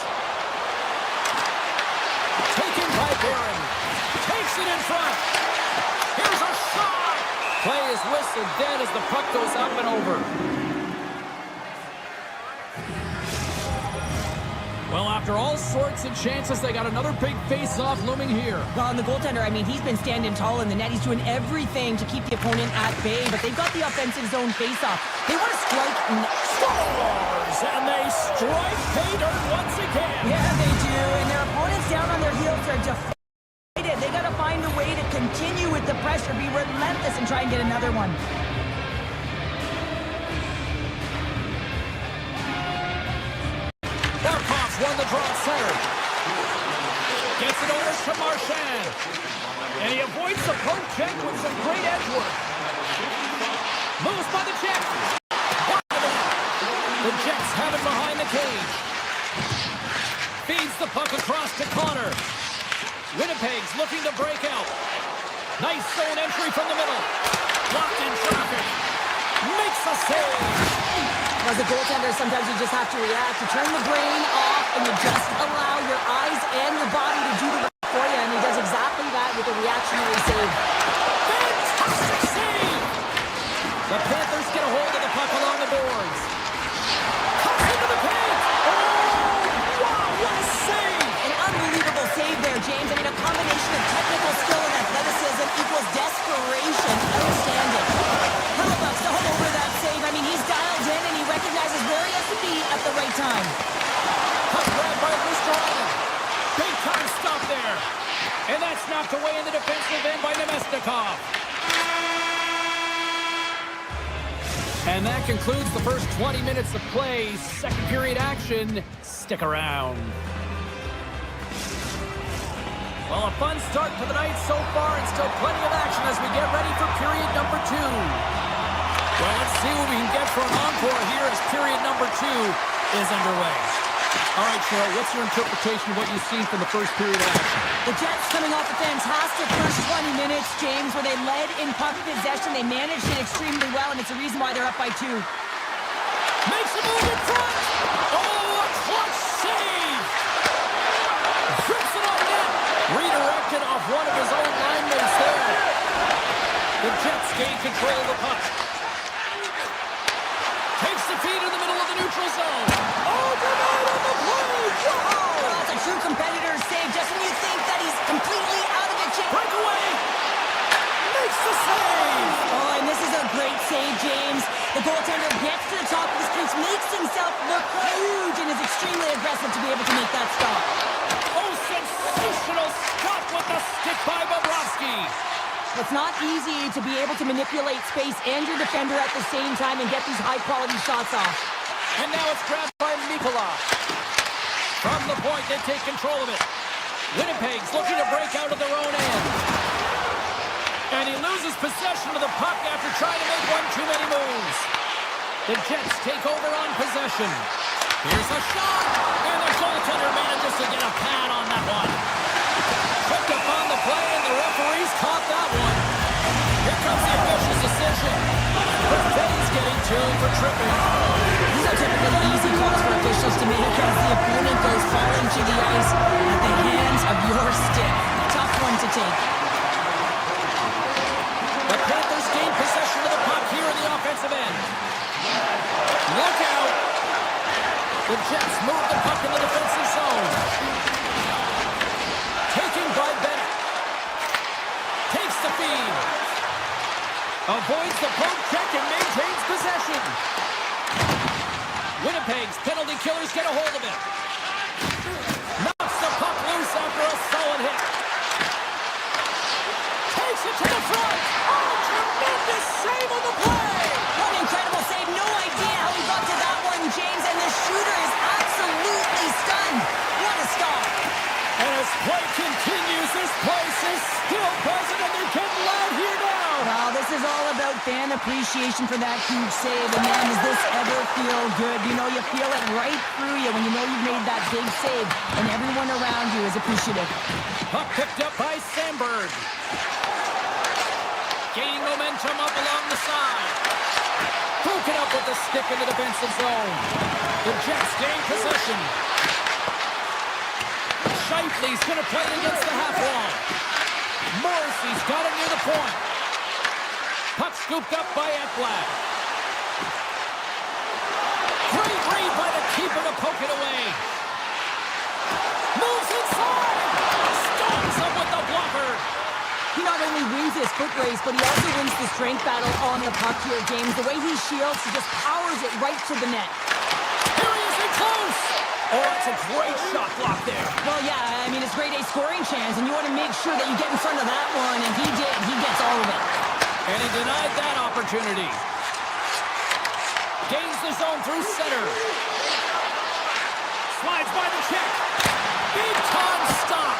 Taken by Barron. Takes it in front. Here's a shot. Play is whistled dead as the puck goes up and over. Well, after all sorts of chances, they got another big face-off looming here. Well, and the goaltender, I mean, he's been standing tall in the net. He's doing everything to keep the opponent at bay, but they've got the offensive zone face-off. They want to strike. Scores! And they strike pay dirt once again. Yeah, they do. And their opponents down on their heels are deflated. They got to find a way to continue with the pressure, be relentless, and try and get another one. Won the draw center. Gets it over to Marchand. And he avoids the poke check with some great edge work. Moves by the Jets. The Jets have it behind the cage. Feeds the puck across to Connor. Winnipeg's looking to break out. Nice zone entry from the middle. Locked in traffic. Makes a save. As a goaltender, sometimes you just have to react. You turn the brain off and you just allow your eyes and your body to do the work for you. And he does exactly that with a reactionary save. Fantastic save! The Panthers get a hold of the puck along the boards. Cuts into the paint! Oh, wow, what a save! An unbelievable save there, James. I mean, a combination of technical skill and athleticism equals desperation. Outstanding. Hellbuck's all over that save. I mean, he's dialed in and he recognizes where knocked away in the defensive end by Nemesnikov. And that concludes the first 20 minutes of play. Second period action. Stick around. Well, a fun start to the night so far, and still plenty of action as we get ready for period number 2. Well, let's see what we can get for an encore here as period number 2 is underway. All right, Cheryl, what's your interpretation of what you've seen from the first period of action? The Jets coming off a fantastic first 20 minutes, James, where they led in puck possession. They managed it extremely well, and it's the reason why they're up by 2. Makes a move in front! Oh, a clutch save! Trips it on net! Redirected off one of his own linemates there. The Jets gain control of the puck. Takes the feed in the middle of the neutral zone. Oh, denied on the play! Wow! Well, that's a true competitor's save, just when you think that he's completely out of it. Breakaway! Makes the save! Oh, and this is a great save, James. The goaltender gets to the top of the crease, makes himself look huge, and is extremely aggressive to be able to make that stop. Oh, sensational stop with the stick by Bobrovsky. It's not easy to be able to manipulate space and your defender at the same time and get these high-quality shots off. And now it's grabbed by Mikula. From the point, they take control of it. Winnipeg's looking to break out of their own end. And he loses possession of the puck after trying to make one too many moves. The Jets take over on possession. Here's a shot, and the goaltender manages to get a pad on that one. Tripped up on the play, and the referees caught that one. Here comes the official's decision. Perfetti's getting tuned for tripping. These are typically easy calls for officials to make as the opponent goes falling to the ice at the hands of your stick. Tough one to take. The Panthers gain possession of the puck here in the offensive end. Look out! The Jets move the puck in the defensive zone. Taken by Bennett. Takes the feed. Avoids the poke check and maintains possession. Winnipeg's penalty killers get a hold of it. Knocks the puck loose after a solid hit. Takes it to the front. Oh, tremendous save on the play. What an incredible save. No idea how he got to that one, James, and the shooter is absolutely stunned. What a stop. And as play continues, this place is still present, and they're getting loud here now. Well, this is all about fan appreciation for that huge save. And man, does this ever feel good? You know, you feel it right through you when you know you've made that big save, and everyone around you is appreciative. Puck picked up by Sandberg. Gaining momentum up along the side. Broken up with the stick in the defensive zone. The Jets gain possession. Shifley's going to play it against the half wall. Morrissey's got it near the point. Puck scooped up by Ekblad. Great read by the keeper to poke it away. Moves inside. Stops him with the blocker. He not only wins his foot race, but he also wins the strength battle on the puck here, James. The way he shields, he just powers it right to the net. Here he is in close. Oh, that's a great shot block there. Well, yeah, I mean, it's grade A scoring chance, and you want to make sure that you get in front of that one, and he did. He gets all of it. And he denied that opportunity. Gains the zone through center. Slides by the check. Big time stop.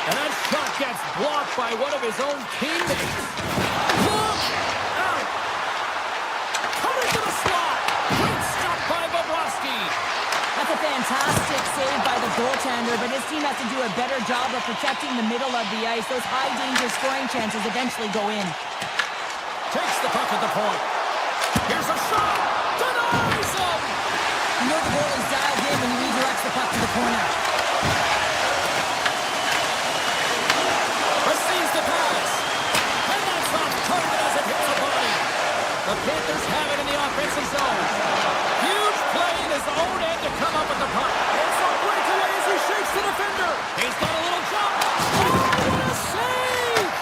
And that shot gets blocked by one of his own teammates. Look out. Coming to the slot. Great stop by Bobrovsky. That's a fantastic save by the goaltender, but his team has to do a better job of protecting the middle of the ice. Those high-danger scoring chances eventually go in. Takes the puck at the point. Here's a shot. Denies him. You know the goal is dialed in when he redirects the puck to the corner. Receives the pass. And that's off target as it hits the body. The Panthers have it in the offensive zone. Huge play in his own end to come up with the puck. It's a breakaway as he shakes the defender. He's got a little jump. Oh, what a save!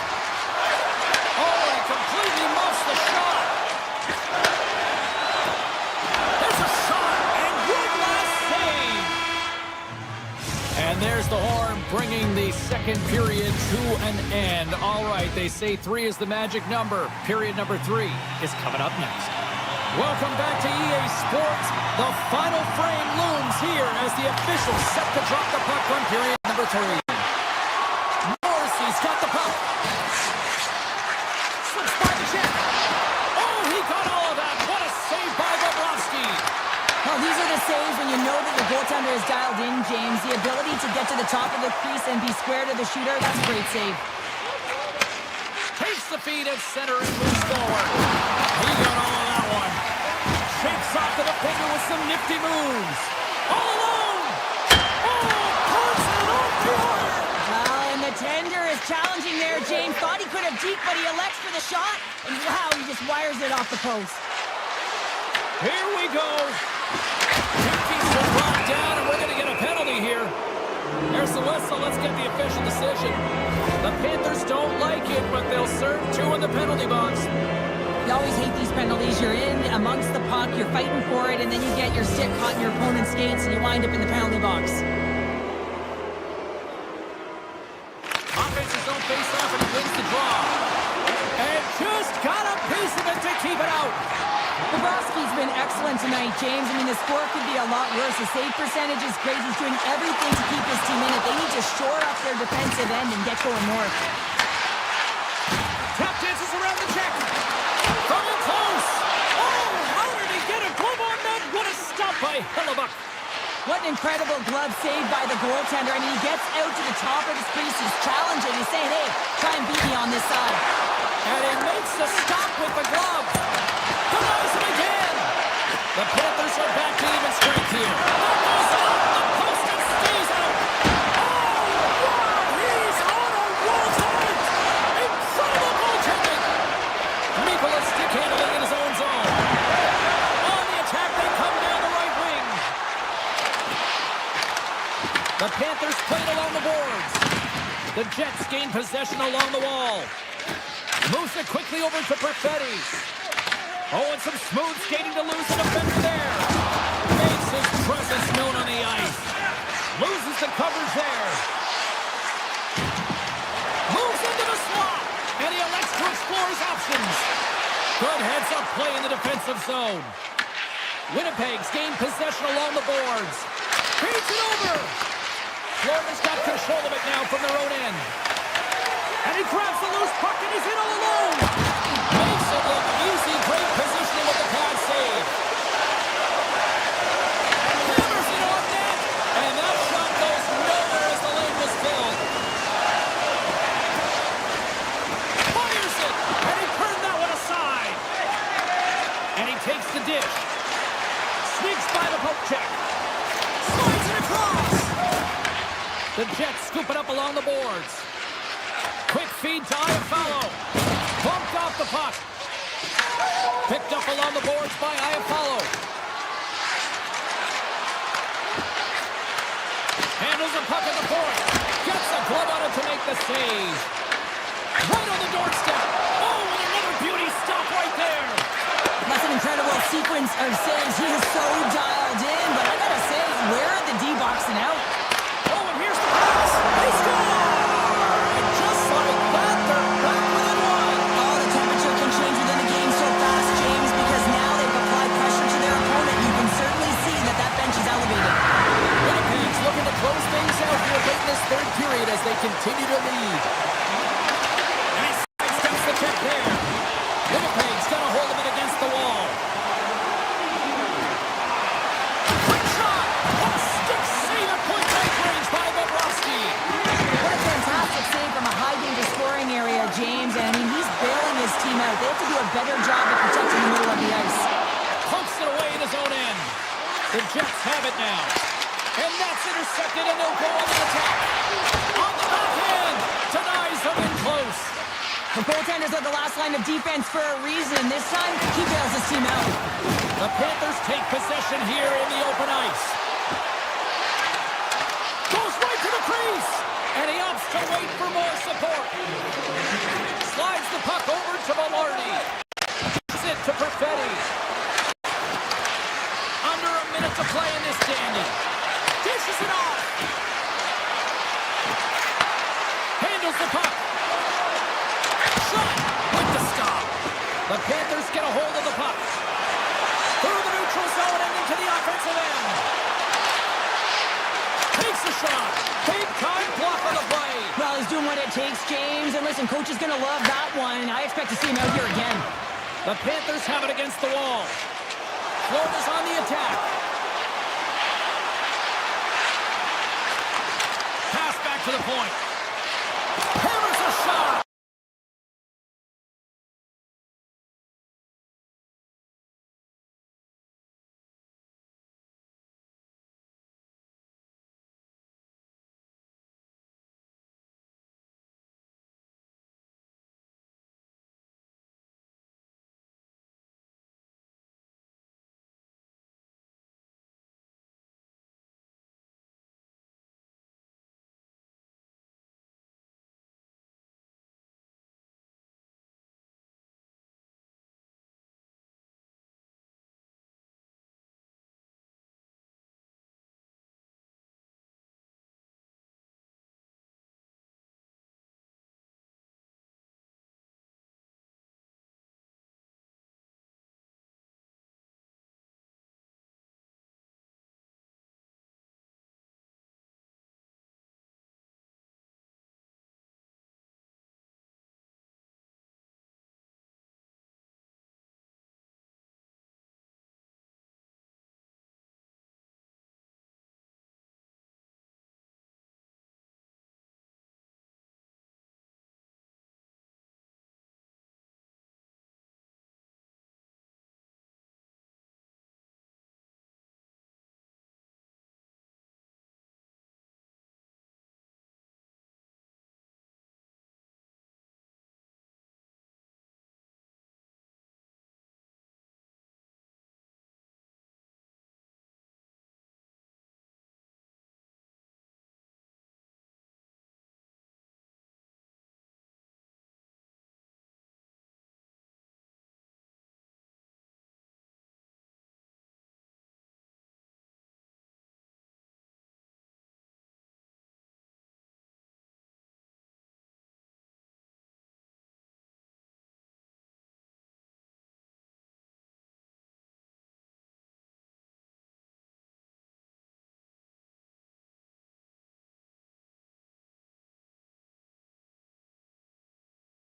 Oh, he completely muffs the shot. There's a shot and good last save. And there's to an end. All right, they say 3 is the magic number. Period number 3 is coming up next. Welcome back to EA Sports. The final frame looms here as the officials set to drop the puck on period number 3. Morrissey's got the puck. Slips by the check. Oh, he got all of that. What a save by Bobrovsky. Well, these are the saves when you know that the goaltender is dialed in, James. The ability to get to the top of the crease and be square to the shooter, that's a great save. Takes the feed at center and moves forward. He got all of that one. Shakes off the defender with some nifty moves. All alone. Oh, punts it off the arm. Well, and the tender is challenging there, James. Thought he could have deked, but he elects for the shot. And wow, he just wires it off the post. Here we go. Pinky's brought down, and we're going to get a penalty here. There's the whistle. Let's get the official decision. The Panthers don't like it, but they'll serve 2 in the penalty box. You always hate these penalties. You're in amongst the puck, you're fighting for it, and then you get your stick caught in your opponent's skates, and you wind up in the penalty box. Offense's own face-off, and he wins the draw. And just got a piece of it to keep it out. Bobrovsky's been excellent tonight, James. I mean, the score could be a lot worse. The save percentage is great. He's doing everything to keep his team in it. They need to shore up their defensive end and get going north. Tap dances around the check. From in close. Oh, how did he get a glove on that? What a stop by Hellebuck. What an incredible glove save by the goaltender. I mean, he gets out to the top of his crease. He's challenging. He's saying, hey, try and beat me on this side. And he makes the stop with the glove. Denies him again. The Panthers are back to even strength here. That goes out. The post and stays out. Oh, wow. He's on a roll tonight. Incredible goaltending. Nicholas stick handling in his own zone. On the attack, they come down the right wing. The Panthers played along the boards. The Jets gain possession along the wall. Moves it quickly over to Perfetti. Oh, and some smooth skating to lose the defender there. Makes his presence known on the ice. Loses the coverage there. Moves into the slot. And he elects to explore his options. Good heads-up play in the defensive zone. Winnipeg's gained possession along the boards. Feeds it over. Florida's got control of it now from their own end. And he grabs the loose puck and he's in all alone. Makes it look easy. Great positioning with the pad save. Hammers it on net. And that shot goes nowhere as the lane was filled. Fires it. And he turned that one aside. And he takes the dish. Sneaks by the poke check. Slides it across. The Jets scoop it up along the boards. Quick feed to Iafallo. Bumped off the puck. Picked up along the boards by Iafallo. Handles the puck at the point. Gets a glove on it to make the save. Right on the doorstep. Oh, and another beauty stop right there. That's an incredible sequence of saves. He is so dialed in, but I gotta say, where are the D-boxing out? Oh, and here's the pass. They score! And just like that, they're back within one. Oh, the temperature can change within the game so fast, James, because now they've applied pressure to their opponent. You can certainly see that that bench is elevated. Winnipeg's looking to close things out here late in this third period as they continue to lead. And he sidesteps the check there. Winnipeg's got a hold of it against the wall. Quick shot! What a stick save at point-blank range by Bobrovsky. What a fantastic save from a high-danger scoring area, James. And I mean, he's bailing his team out. They have to do a better job of protecting the middle of the ice. Pumps it away in his own end. The Jets have it now. And that's intercepted, and they'll go on the attack. On the backhand! Denies them in close. The goaltenders are the last line of defense for a reason. This time, he bails his team out. The Panthers take possession here in the open ice. Goes right to the crease. And he opts to wait for more support. Slides the puck over to Velarde. Gives it to Perfetti. Under a minute to play in this dandy. Dishes it off. Handles the puck. shot. Big time block on the play. Well, he's doing what it takes, James. And listen, coach is going to love that one. I expect to see him out here again. The Panthers have it against the wall. Florida's on the attack. Pass back to the point.